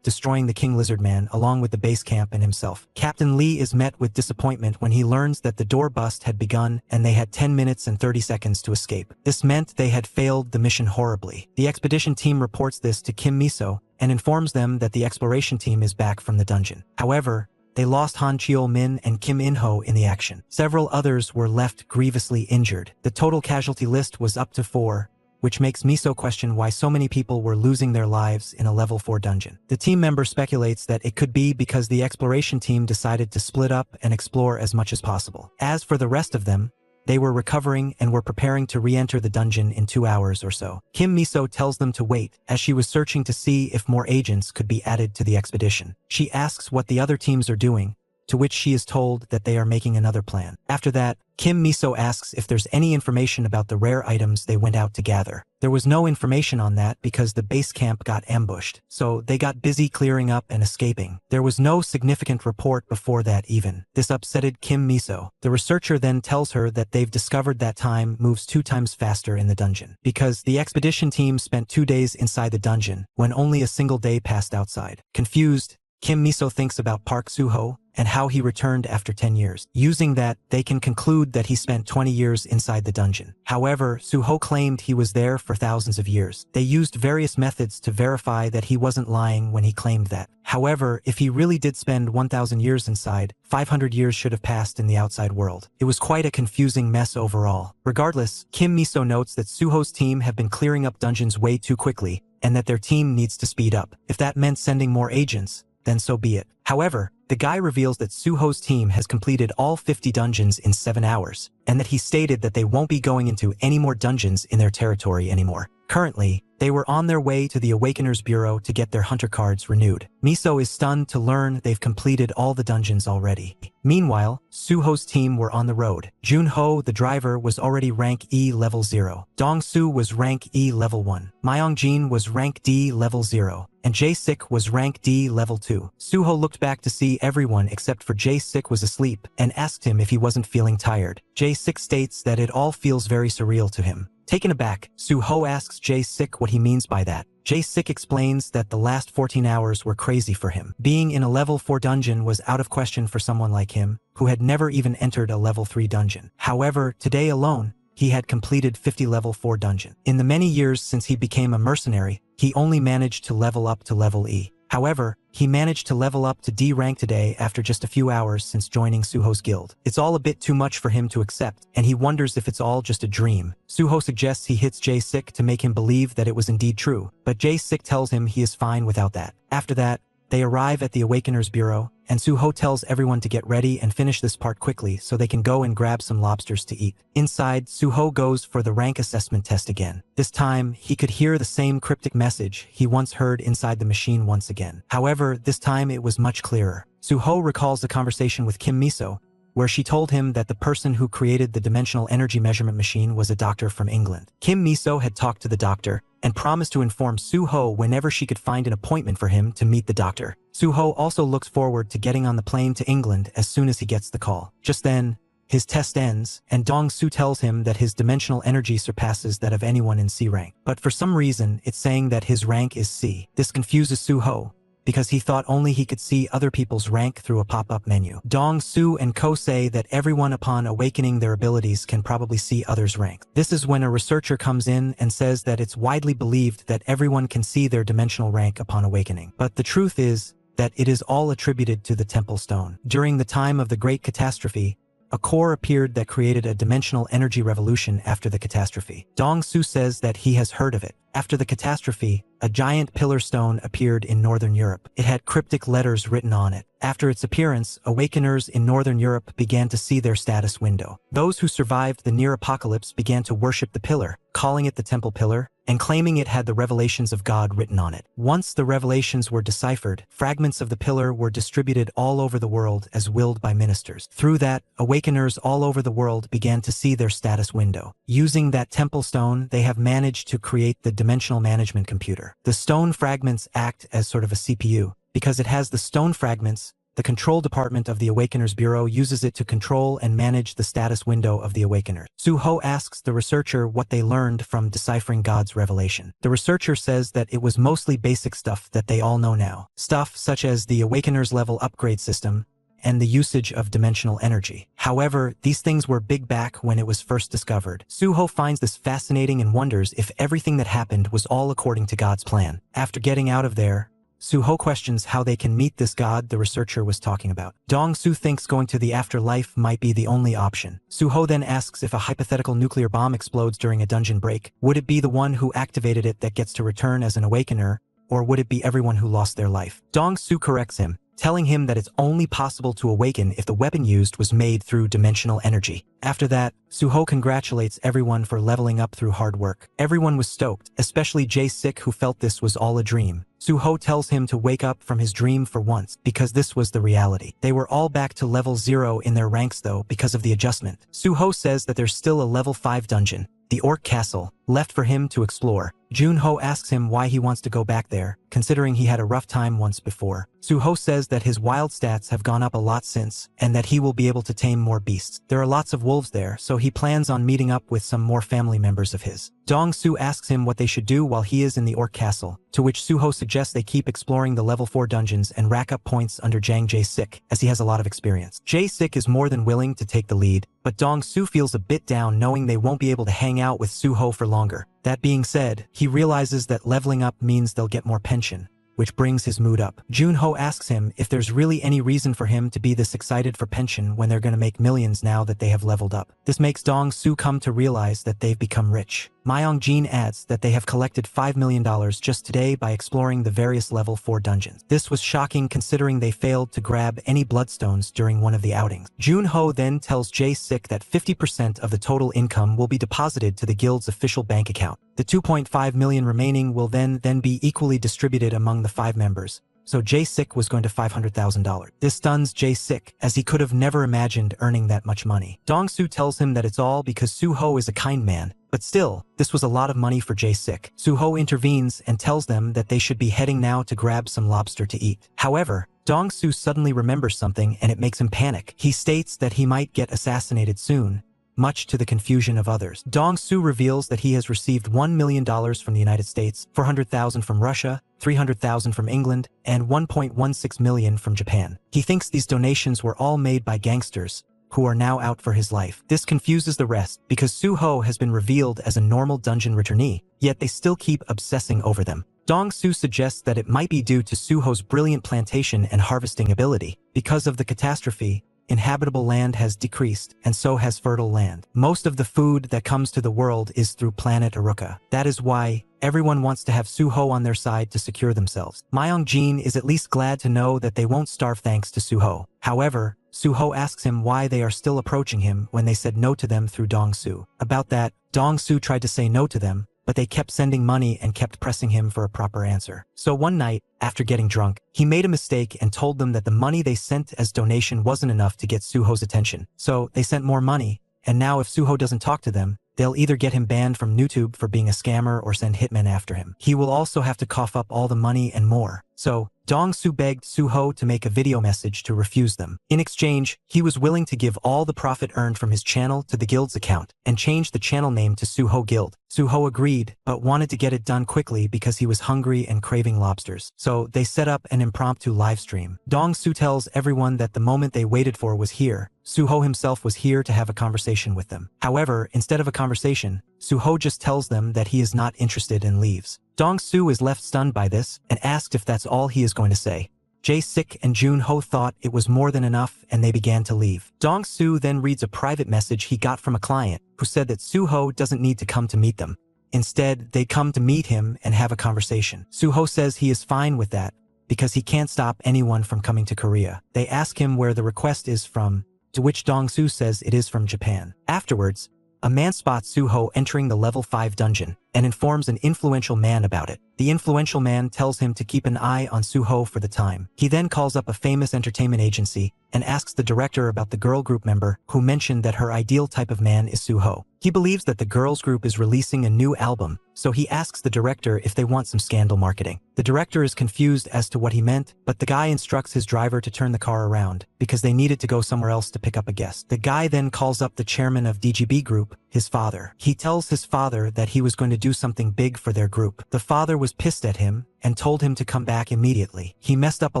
A: destroying the King Lizardman along with the base camp and himself. Captain Lee is met with disappointment when he learns that the door bust had begun and they had 10 minutes and 30 seconds to escape. This meant they had failed the mission horribly. The expedition team reports this to Kim Miso and informs them that the exploration team is back from the dungeon. However, they lost Han Cheol-min and Kim In-ho in the action. Several others were left grievously injured. The total casualty list was up to 4, which makes Miso question why so many people were losing their lives in a level 4 dungeon. The team member speculates that it could be because the exploration team decided to split up and explore as much as possible. As for the rest of them, they were recovering and were preparing to re-enter the dungeon in 2 hours or so. Kim Miso tells them to wait, as she was searching to see if more agents could be added to the expedition. She asks what the other teams are doing, to which she is told that they are making another plan. After that, Kim Miso asks if there's any information about the rare items they went out to gather. There was no information on that because the base camp got ambushed, so they got busy clearing up and escaping. There was no significant report before that even. This upsetted Kim Miso. The researcher then tells her that they've discovered that time moves 2 times faster in the dungeon, because the expedition team spent 2 days inside the dungeon when only a single day passed outside. Confused, Kim Miso thinks about Park Soo-ho and how he returned after 10 years. Using that, they can conclude that he spent 20 years inside the dungeon. However, Soo-ho claimed he was there for thousands of years. They used various methods to verify that he wasn't lying when he claimed that. However, if he really did spend 1,000 years inside, 500 years should have passed in the outside world. It was quite a confusing mess overall. Regardless, Kim Miso notes that Soo-ho's team have been clearing up dungeons way too quickly, and that their team needs to speed up. If that meant sending more agents, then so be it. However, the guy reveals that Soo-ho's team has completed all 50 dungeons in 7 hours, and that he stated that they won't be going into any more dungeons in their territory anymore. Currently, they were on their way to the Awakeners Bureau to get their hunter cards renewed. Miso is stunned to learn they've completed all the dungeons already. Meanwhile, Soo-ho's team were on the road. Jun-ho, the driver, was already rank E level 0. Dong-soo was rank E level 1. Myong-jin was rank D level 0. And Jae-sik was rank D level 2. Soo-ho looked back to see everyone except for Jae-sik was asleep and asked him if he wasn't feeling tired. Jae-sik states that it all feels very surreal to him. Taken aback, Soo-ho asks Jae-sik what he means by that. Jae-sik explains that the last 14 hours were crazy for him. Being in a level 4 dungeon was out of question for someone like him, who had never even entered a level 3 dungeon. However, today alone, he had completed 50 level 4 dungeon. In the many years since he became a mercenary, he only managed to level up to level E. However, he managed to level up to D rank today after just a few hours since joining Soo-ho's guild. It's all a bit too much for him to accept, and he wonders if it's all just a dream. Soo-ho suggests he hits Jae-sik to make him believe that it was indeed true, but Jae-sik tells him he is fine without that. After that, they arrive at the Awakeners Bureau, and Soo-ho tells everyone to get ready and finish this part quickly so they can go and grab some lobsters to eat. Inside, Soo-ho goes for the rank assessment test again. This time, he could hear the same cryptic message he once heard inside the machine once again. However, this time it was much clearer. Soo-ho recalls the conversation with Kim Miso, where she told him that the person who created the dimensional energy measurement machine was a doctor from England. Kim Miso had talked to the doctor and promised to inform Soo-ho whenever she could find an appointment for him to meet the doctor. Soo-ho also looks forward to getting on the plane to England as soon as he gets the call. Just then, his test ends, and Dong-soo tells him that his dimensional energy surpasses that of anyone in C rank. But for some reason, it's saying that his rank is C. This confuses Soo-ho, because he thought only he could see other people's rank through a pop-up menu. Dong-soo and Ko say that everyone upon awakening their abilities can probably see others' rank. This is when a researcher comes in and says that it's widely believed that everyone can see their dimensional rank upon awakening. But the truth is that it is all attributed to the Temple Stone. During the time of the Great Catastrophe, a core appeared that created a dimensional energy revolution after the catastrophe. Dong-soo says that he has heard of it. After the catastrophe, a giant pillar stone appeared in Northern Europe. It had cryptic letters written on it. After its appearance, awakeners in Northern Europe began to see their status window. Those who survived the near apocalypse began to worship the pillar, calling it the Temple Pillar, and claiming it had the revelations of God written on it. Once the revelations were deciphered, fragments of the pillar were distributed all over the world as willed by ministers. Through that, awakeners all over the world began to see their status window. Using that temple stone, they have managed to create the dimensional management computer. The stone fragments act as sort of a CPU. Because it has the stone fragments, the control department of the Awakeners Bureau uses it to control and manage the status window of the Awakeners. Soo-ho asks the researcher what they learned from deciphering God's revelation. The researcher says that it was mostly basic stuff that they all know now. Stuff such as the Awakeners level upgrade system and the usage of dimensional energy. However, these things were big back when it was first discovered. Soo-ho finds this fascinating and wonders if everything that happened was all according to God's plan. After getting out of there, Soo-ho questions how they can meet this God the researcher was talking about. Dong-soo thinks going to the afterlife might be the only option. Soo-ho then asks if a hypothetical nuclear bomb explodes during a dungeon break, would it be the one who activated it that gets to return as an awakener, or would it be everyone who lost their life? Dong-soo corrects him, telling him that it's only possible to awaken if the weapon used was made through dimensional energy. After that, Soo-ho congratulates everyone for leveling up through hard work. Everyone was stoked, especially Jae-sik, who felt this was all a dream. Suho tells him to wake up from his dream for once, because this was the reality. They were all back to level 0 in their ranks though because of the adjustment. Suho says that there's still a level 5 dungeon, the Orc Castle, left for him to explore. Junho asks him why he wants to go back there, considering he had a rough time once before. Suho says that his wild stats have gone up a lot since, and that he will be able to tame more beasts. There are lots of wolves there, so he plans on meeting up with some more family members of his. Dong-su asks him what they should do while he is in the Orc Castle, to which Suho suggests they keep exploring the level 4 dungeons and rack up points under Jang Jae-sik, as he has a lot of experience. Jae-sik is more than willing to take the lead, but Dong-su feels a bit down knowing they won't be able to hang out with Suho for longer. That being said, he realizes that leveling up means they'll get more pension, which brings his mood up. Junho asks him if there's really any reason for him to be this excited for pension when they're gonna make millions now that they have leveled up. This makes Dong-su come to realize that they've become rich. Myong-jin adds that they have collected $5 million just today by exploring the various level 4 dungeons. This was shocking considering they failed to grab any bloodstones during one of the outings. Junho then tells Jae-sik that 50% of the total income will be deposited to the guild's official bank account. The 2.5 million remaining will then be equally distributed among the 5 members. So Jae-sik was going to $500,000. This stuns Jae-sik, as he could have never imagined earning that much money. Dong-su tells him that it's all because Suho is a kind man, but still, this was a lot of money for Jae-sik. Suho intervenes and tells them that they should be heading now to grab some lobster to eat. However, Dong-su suddenly remembers something and it makes him panic. He states that he might get assassinated soon, much to the confusion of others. Dong-su reveals that he has received $1 million from the United States, $400,000 from Russia, $300,000 from England, and $1.16 million from Japan. He thinks these donations were all made by gangsters, who are now out for his life. This confuses the rest, because Suho has been revealed as a normal dungeon returnee, yet they still keep obsessing over them. Dong-su suggests that it might be due to Suho's brilliant plantation and harvesting ability. Because of the catastrophe, inhabitable land has decreased, and so has fertile land. Most of the food that comes to the world is through planet Aruka. That is why everyone wants to have Suho on their side to secure themselves. Myong-jin is at least glad to know that they won't starve thanks to Suho. However, Suho asks him why they are still approaching him when they said no to them through Dong-su. About that, Dong-su tried to say no to them, but they kept sending money and kept pressing him for a proper answer. So one night, after getting drunk, he made a mistake and told them that the money they sent as donation wasn't enough to get Suho's attention. So they sent more money, and now if Suho doesn't talk to them, they'll either get him banned from YouTube for being a scammer or send hitmen after him. He will also have to cough up all the money and more. So, Dong-su begged Suho to make a video message to refuse them. In exchange, he was willing to give all the profit earned from his channel to the guild's account and change the channel name to Suho Guild. Suho agreed, but wanted to get it done quickly because he was hungry and craving lobsters. So they set up an impromptu livestream. Dong-su tells everyone that the moment they waited for was here. Suho himself was here to have a conversation with them. However, instead of a conversation, Suho just tells them that he is not interested and leaves. Dong-su is left stunned by this and asked if that's all he is going to say. Jae-sik and Junho thought it was more than enough and they began to leave. Dong-su then reads a private message he got from a client who said that Suho doesn't need to come to meet them. Instead, they come to meet him and have a conversation. Suho says he is fine with that because he can't stop anyone from coming to Korea. They ask him where the request is from, to which Dong-su says it is from Japan. Afterwards, a man spots Suho entering the level 5 dungeon and informs an influential man about it. The influential man tells him to keep an eye on Suho for the time. He then calls up a famous entertainment agency and asks the director about the girl group member who mentioned that her ideal type of man is Suho. He believes that the girls group is releasing a new album, so he asks the director if they want some scandal marketing. The director is confused as to what he meant, but the guy instructs his driver to turn the car around because they needed to go somewhere else to pick up a guest. The guy then calls up the chairman of DGB group, his father. He tells his father that he was going to do something big for their group. The father was pissed at him and told him to come back immediately. He messed up a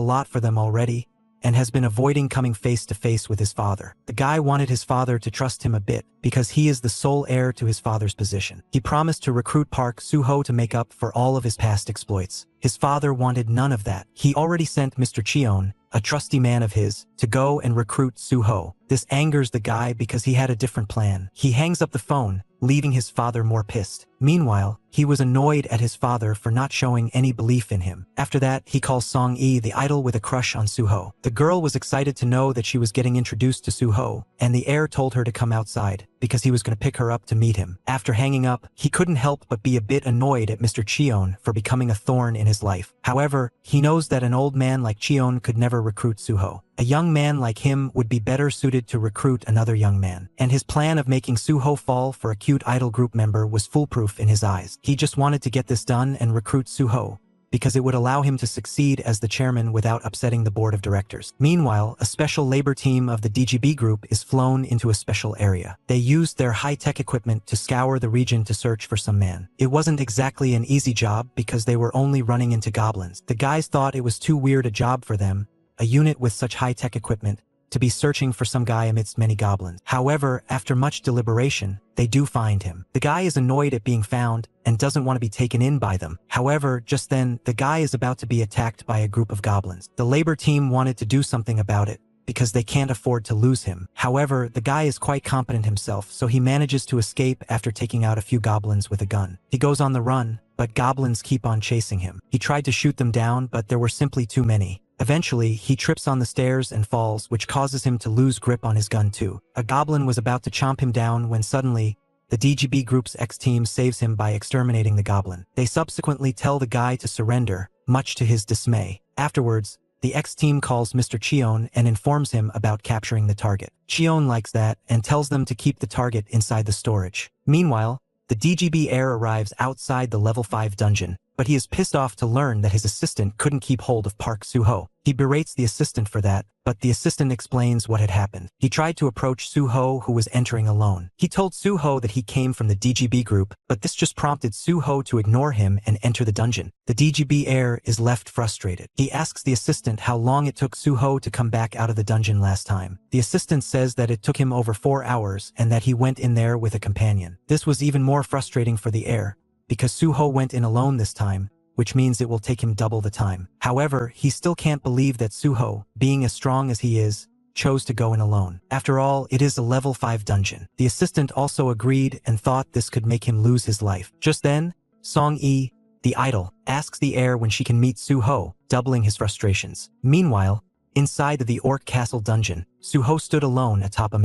A: lot for them already and has been avoiding coming face to face with his father. The guy wanted his father to trust him a bit because he is the sole heir to his father's position. He promised to recruit Park Suho to make up for all of his past exploits. His father wanted none of that. He already sent Mr. Cheon, a trusty man of his, to go and recruit Suho. This angers the guy because he had a different plan. He hangs up the phone, leaving his father more pissed. Meanwhile, he was annoyed at his father for not showing any belief in him. After that, he calls Song-yi the idol with a crush on Suho. The girl was excited to know that she was getting introduced to Suho, and the heir told her to come outside, because he was going to pick her up to meet him. After hanging up, he couldn't help but be a bit annoyed at Mr. Cheon for becoming a thorn in his life. However, he knows that an old man like Cheon could never recruit Suho. A young man like him would be better suited to recruit another young man, and his plan of making Suho fall for a cute idol group member was foolproof in his eyes. He just wanted to get this done and recruit Suho, because it would allow him to succeed as the chairman without upsetting the board of directors. Meanwhile, a special labor team of the DGB group is flown into a special area. They used their high-tech equipment to scour the region to search for some man. It wasn't exactly an easy job because they were only running into goblins. The guys thought it was too weird a job for them, a unit with such high-tech equipment, to be searching for some guy amidst many goblins. However, after much deliberation, they do find him. The guy is annoyed at being found and doesn't want to be taken in by them. However, just then, the guy is about to be attacked by a group of goblins. The labor team wanted to do something about it, because they can't afford to lose him. However, the guy is quite competent himself, so he manages to escape after taking out a few goblins with a gun. He goes on the run, but goblins keep on chasing him. He tried to shoot them down, but there were simply too many. Eventually, he trips on the stairs and falls, which causes him to lose grip on his gun too. A goblin was about to chomp him down when suddenly, the DGB group's X-team saves him by exterminating the goblin. They subsequently tell the guy to surrender, much to his dismay. Afterwards, the X-team calls Mr. Cheon and informs him about capturing the target. Cheon likes that and tells them to keep the target inside the storage. Meanwhile, the DGB heir arrives outside the level 5 dungeon, but he is pissed off to learn that his assistant couldn't keep hold of Park Suho. He berates the assistant for that, but the assistant explains what had happened. He tried to approach Suho, who was entering alone. He told Suho that he came from the DGB group, but this just prompted Suho to ignore him and enter the dungeon. The DGB heir is left frustrated. He asks the assistant how long it took Suho to come back out of the dungeon last time. The assistant says that it took him over 4 hours and that he went in there with a companion. This was even more frustrating for the heir, because Suho went in alone this time, which means it will take him double the time. However, he still can't believe that Suho, being as strong as he is, chose to go in alone. After all, it is a level 5 dungeon. The assistant also agreed and thought this could make him lose his life. Just then, Song-yi, the idol, asks the heir when she can meet Suho, doubling his frustrations. Meanwhile, inside the orc castle dungeon, Suho stood alone atop a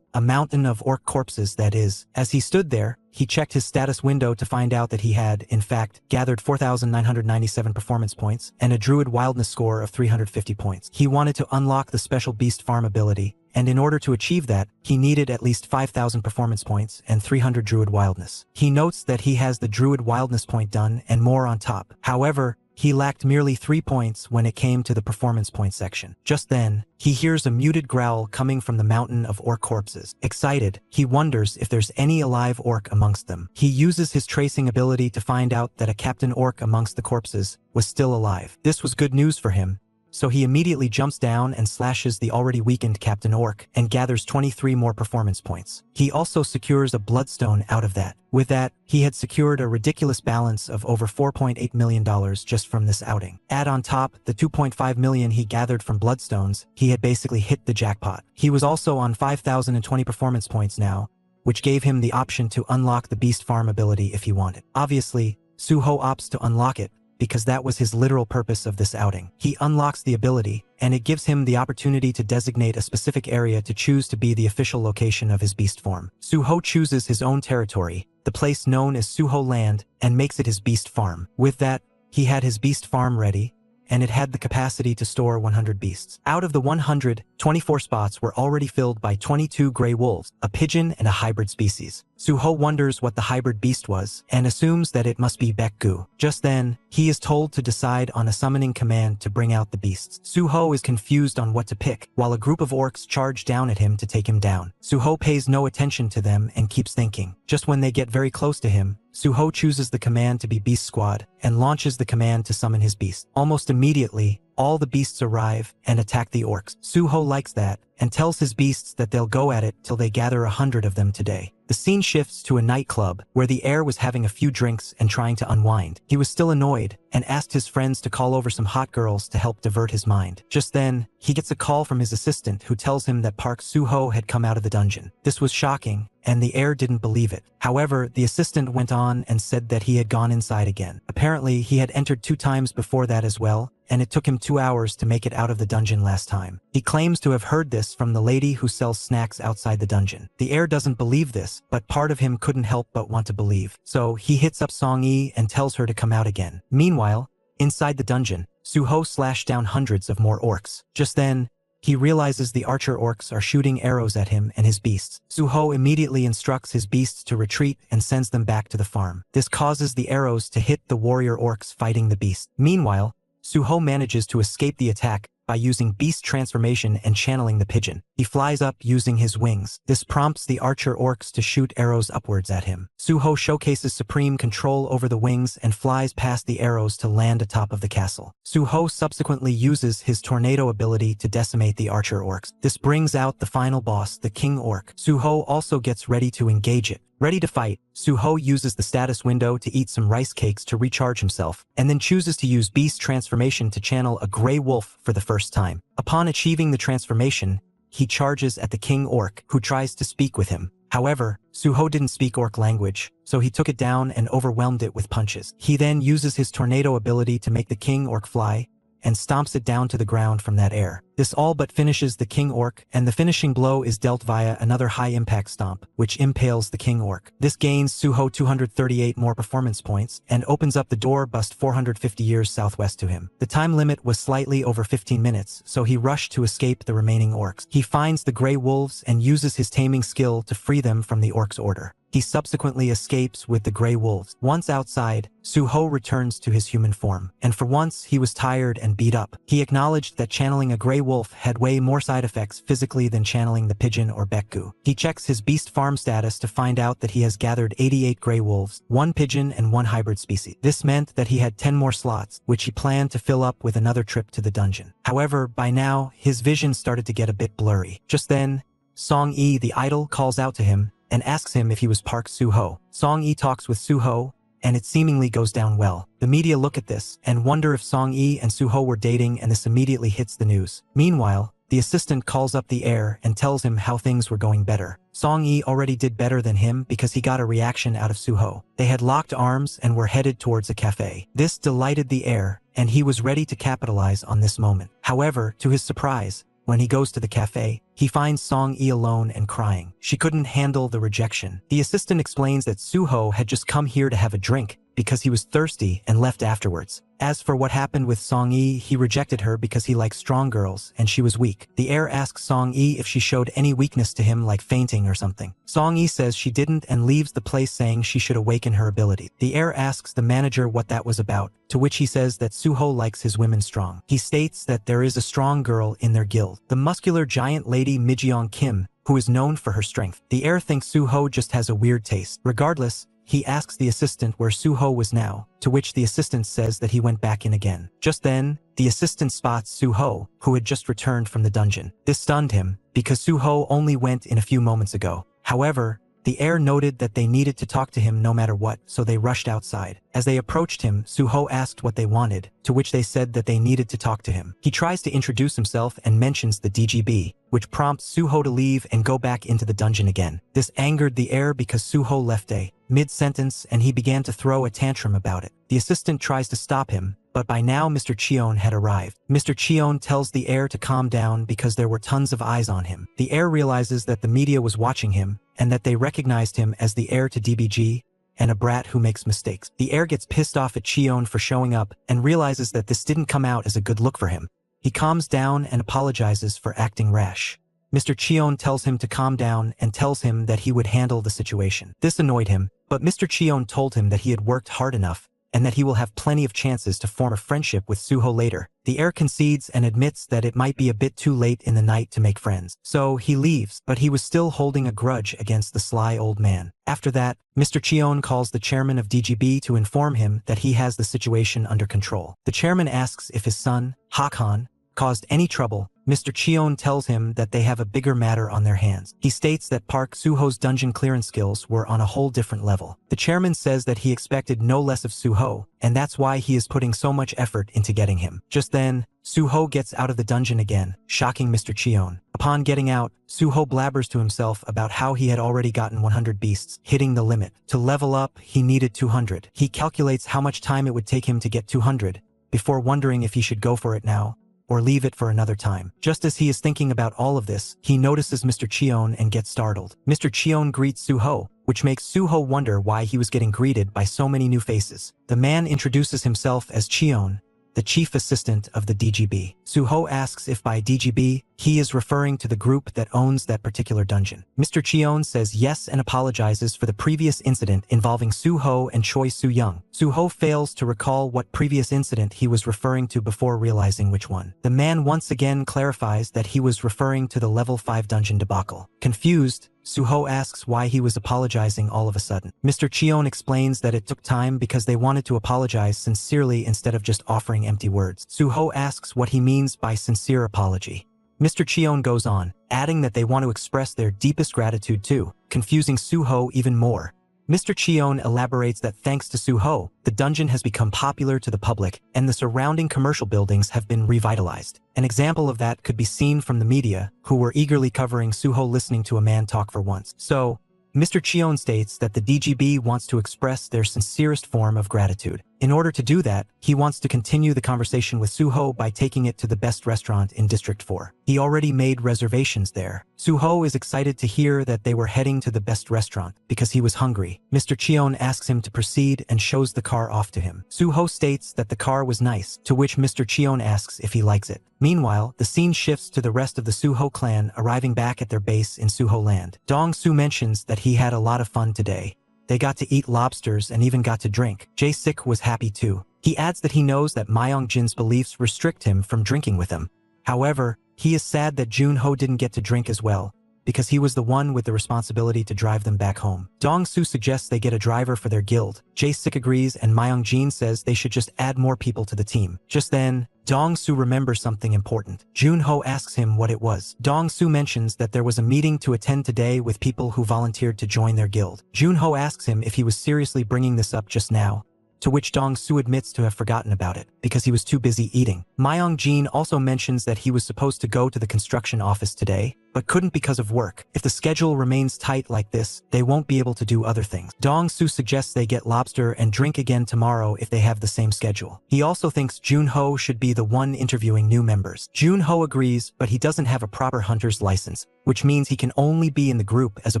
A: mountain of orc corpses, that is. As he stood there, he checked his status window to find out that he had, in fact, gathered 4,997 performance points and a druid wildness score of 350 points. He wanted to unlock the special beast farm ability, and in order to achieve that, he needed at least 5,000 performance points and 300 druid wildness. He notes that he has the druid wildness point done and more on top. However, he lacked merely 3 points when it came to the performance point section. Just then, he hears a muted growl coming from the mountain of orc corpses. Excited, he wonders if there's any alive orc amongst them. He uses his tracing ability to find out that a captain orc amongst the corpses was still alive. This was good news for him, so he immediately jumps down and slashes the already weakened Captain Orc and gathers 23 more performance points. He also secures a bloodstone out of that. With that, he had secured a ridiculous balance of over $4.8 million just from this outing. Add on top the $2.5 million he gathered from bloodstones, he had basically hit the jackpot. He was also on 5,020 performance points now, which gave him the option to unlock the Beast Farm ability if he wanted. Obviously, Suho opts to unlock it, because that was his literal purpose of this outing. He unlocks the ability, and it gives him the opportunity to designate a specific area to choose to be the official location of his beast form. Suho chooses his own territory, the place known as Suho Land, and makes it his beast farm. With that, he had his beast farm ready, and it had the capacity to store 100 beasts. Out of the 100, 24 spots were already filled by 22 gray wolves, a pigeon and a hybrid species. Suho wonders what the hybrid beast was, and assumes that it must be Baekgu. Just then, he is told to decide on a summoning command to bring out the beasts. Suho is confused on what to pick, while a group of orcs charge down at him to take him down. Suho pays no attention to them and keeps thinking. Just when they get very close to him, Suho chooses the command to be Beast Squad, and launches the command to summon his beast. Almost immediately, all the beasts arrive and attack the orcs. Suho likes that, and tells his beasts that they'll go at it till they gather 100 of them today. The scene shifts to a nightclub, where the heir was having a few drinks and trying to unwind. He was still annoyed, and asked his friends to call over some hot girls to help divert his mind. Just then, he gets a call from his assistant who tells him that Park Suho had come out of the dungeon. This was shocking, and the heir didn't believe it. However, the assistant went on and said that he had gone inside again. Apparently, he had entered 2 times before that as well, and it took him 2 hours to make it out of the dungeon last time. He claims to have heard this from the lady who sells snacks outside the dungeon. The heir doesn't believe this, but part of him couldn't help but want to believe. So he hits up Song-yi and tells her to come out again. Meanwhile, inside the dungeon, Suho slashed down hundreds of more orcs. Just then, he realizes the archer orcs are shooting arrows at him and his beasts. Suho immediately instructs his beasts to retreat and sends them back to the farm. This causes the arrows to hit the warrior orcs fighting the beast. Meanwhile, Suho manages to escape the attack by using beast transformation and channeling the pigeon. He flies up using his wings. This prompts the archer orcs to shoot arrows upwards at him. Suho showcases supreme control over the wings and flies past the arrows to land atop of the castle. Suho subsequently uses his tornado ability to decimate the archer orcs. This brings out the final boss, the king orc. Suho also gets ready to engage it. Ready to fight, Suho uses the status window to eat some rice cakes to recharge himself, and then chooses to use beast transformation to channel a gray wolf for the first time. Upon achieving the transformation, he charges at the king orc, who tries to speak with him. However, Suho didn't speak orc language, so he took it down and overwhelmed it with punches. He then uses his tornado ability to make the king orc fly, and stomps it down to the ground from that air. This all but finishes the king orc, and the finishing blow is dealt via another high-impact stomp, which impales the king orc. This gains Suho 238 more performance points, and opens up the door bust 450 years southwest to him. The time limit was slightly over 15 minutes, so he rushed to escape the remaining orcs. He finds the gray wolves and uses his taming skill to free them from the orcs' order. He subsequently escapes with the gray wolves. Once outside, Suho returns to his human form, and for once he was tired and beat up. He acknowledged that channeling a gray wolf had way more side effects physically than channeling the pigeon or Bekku. He checks his beast farm status to find out that he has gathered 88 gray wolves, 1 pigeon and 1 hybrid species. This meant that he had 10 more slots, which he planned to fill up with another trip to the dungeon. However, by now, his vision started to get a bit blurry. Just then, Song-yi, the idol, calls out to him and asks him if he was Park Suho. Song-yi talks with Suho, and it seemingly goes down well. The media look at this and wonder if Song-yi and Suho were dating, and this immediately hits the news. Meanwhile, the assistant calls up the heir and tells him how things were going better. Song-yi already did better than him because he got a reaction out of Suho. They had locked arms and were headed towards a cafe. This delighted the heir, and he was ready to capitalize on this moment. However, to his surprise, when he goes to the cafe, he finds Song-yi alone and crying. She couldn't handle the rejection. The assistant explains that Suho had just come here to have a drink because he was thirsty and left afterwards. As for what happened with Song-yi, he rejected her because he likes strong girls and she was weak. The heir asks Song-yi if she showed any weakness to him, like fainting or something. Song-yi says she didn't and leaves the place, saying she should awaken her ability. The heir asks the manager what that was about, to which he says that Suho likes his women strong. He states that there is a strong girl in their guild, the muscular giant lady Mijeong Kim, who is known for her strength. The heir thinks Suho just has a weird taste. Regardless, he asks the assistant where Suho was now, to which the assistant says that he went back in again. Just then, the assistant spots Suho, who had just returned from the dungeon. This stunned him, because Suho only went in a few moments ago. However, the heir noted that they needed to talk to him no matter what, so they rushed outside. As they approached him, Suho asked what they wanted, to which they said that they needed to talk to him. He tries to introduce himself and mentions the DGB, which prompts Suho to leave and go back into the dungeon again. This angered the heir because Suho left mid-sentence and he began to throw a tantrum about it. The assistant tries to stop him, but by now Mr. Cheon had arrived. Mr. Cheon tells the heir to calm down because there were tons of eyes on him. The heir realizes that the media was watching him and that they recognized him as the heir to DBG and a brat who makes mistakes. The heir gets pissed off at Cheon for showing up and realizes that this didn't come out as a good look for him. He calms down and apologizes for acting rash. Mr. Cheon tells him to calm down and tells him that he would handle the situation. This annoyed him, but Mr. Cheon told him that he had worked hard enough and that he will have plenty of chances to form a friendship with Suho later. The heir concedes and admits that it might be a bit too late in the night to make friends. So he leaves, but he was still holding a grudge against the sly old man. After that, Mr. Cheon calls the chairman of DGB to inform him that he has the situation under control. The chairman asks if his son, Hakan, caused any trouble, Mr. Cheon tells him that they have a bigger matter on their hands. He states that Park Soo-ho's dungeon clearance skills were on a whole different level. The chairman says that he expected no less of Soo-ho, and that's why he is putting so much effort into getting him. Just then, Soo-ho gets out of the dungeon again, shocking Mr. Cheon. Upon getting out, Soo-ho blabbers to himself about how he had already gotten 100 beasts, hitting the limit. To level up, he needed 200. He calculates how much time it would take him to get 200, before wondering if he should go for it now, or leave it for another time. Just as he is thinking about all of this, he notices Mr. Cheon and gets startled. Mr. Cheon greets Soo-ho, which makes Soo-ho wonder why he was getting greeted by so many new faces. The man introduces himself as Cheon, the chief assistant of the DGB. Soo-ho asks if by DGB, he is referring to the group that owns that particular dungeon. Mr. Cheon says yes and apologizes for the previous incident involving Soo-ho and Choi Soo-young. Soo-ho fails to recall what previous incident he was referring to before realizing which one. The man once again clarifies that he was referring to the level 5 dungeon debacle. Confused, Soo-ho asks why he was apologizing all of a sudden. Mr. Cheon explains that it took time because they wanted to apologize sincerely instead of just offering empty words. Soo-ho asks what he means by sincere apology. Mr. Cheon goes on, adding that they want to express their deepest gratitude too, confusing Soo-ho even more. Mr. Cheon elaborates that thanks to Soo-ho, the dungeon has become popular to the public and the surrounding commercial buildings have been revitalized. An example of that could be seen from the media, who were eagerly covering Soo-ho listening to a man talk for once. So, Mr. Cheon states that the DGB wants to express their sincerest form of gratitude. In order to do that, he wants to continue the conversation with Soo-ho by taking it to the best restaurant in District 4. He already made reservations there. Soo-ho is excited to hear that they were heading to the best restaurant because he was hungry. Mr. Cheon asks him to proceed and shows the car off to him. Soo-ho states that the car was nice, to which Mr. Cheon asks if he likes it. Meanwhile, the scene shifts to the rest of the Soo-ho clan arriving back at their base in Soo-ho land. Dong-soo mentions that he had a lot of fun today. They got to eat lobsters and even got to drink. Jae-sik was happy too. He adds that he knows that Myung-jin's beliefs restrict him from drinking with him. However, he is sad that Jun-ho didn't get to drink as well, because he was the one with the responsibility to drive them back home. Dong-soo suggests they get a driver for their guild. Jae-sik agrees and Myung-jin says they should just add more people to the team. Just then, Dong-soo remembers something important. Jun-ho asks him what it was. Dong-soo mentions that there was a meeting to attend today with people who volunteered to join their guild. Jun-ho asks him if he was seriously bringing this up just now, to which Dong-soo admits to have forgotten about it, because he was too busy eating. Myung-jin also mentions that he was supposed to go to the construction office today, but couldn't because of work. If the schedule remains tight like this, they won't be able to do other things. Dong-soo suggests they get lobster and drink again tomorrow if they have the same schedule. He also thinks Jun-ho should be the one interviewing new members. Jun-ho agrees, but he doesn't have a proper hunter's license, which means he can only be in the group as a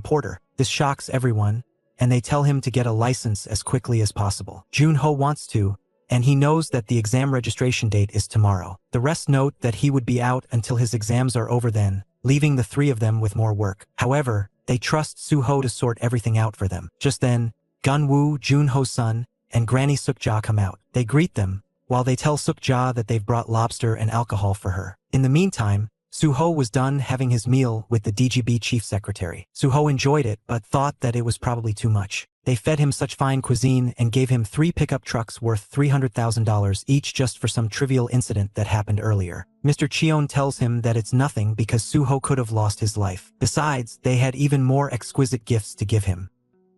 A: porter. This shocks everyone, and they tell him to get a license as quickly as possible. Jun-ho wants to, and he knows that the exam registration date is tomorrow. The rest note that he would be out until his exams are over then, leaving the three of them with more work. However, they trust Soo-ho to sort everything out for them. Just then, Gun-woo, Jun-ho's son, and Granny Suk-ja come out. They greet them, while they tell Suk-ja that they've brought lobster and alcohol for her. In the meantime, Soo-ho was done having his meal with the DGB chief secretary. Soo-ho enjoyed it, but thought that it was probably too much. They fed him such fine cuisine and gave him 3 pickup trucks worth $300,000 each just for some trivial incident that happened earlier. Mr. Cheon tells him that it's nothing because Soo-ho could have lost his life. Besides, they had even more exquisite gifts to give him.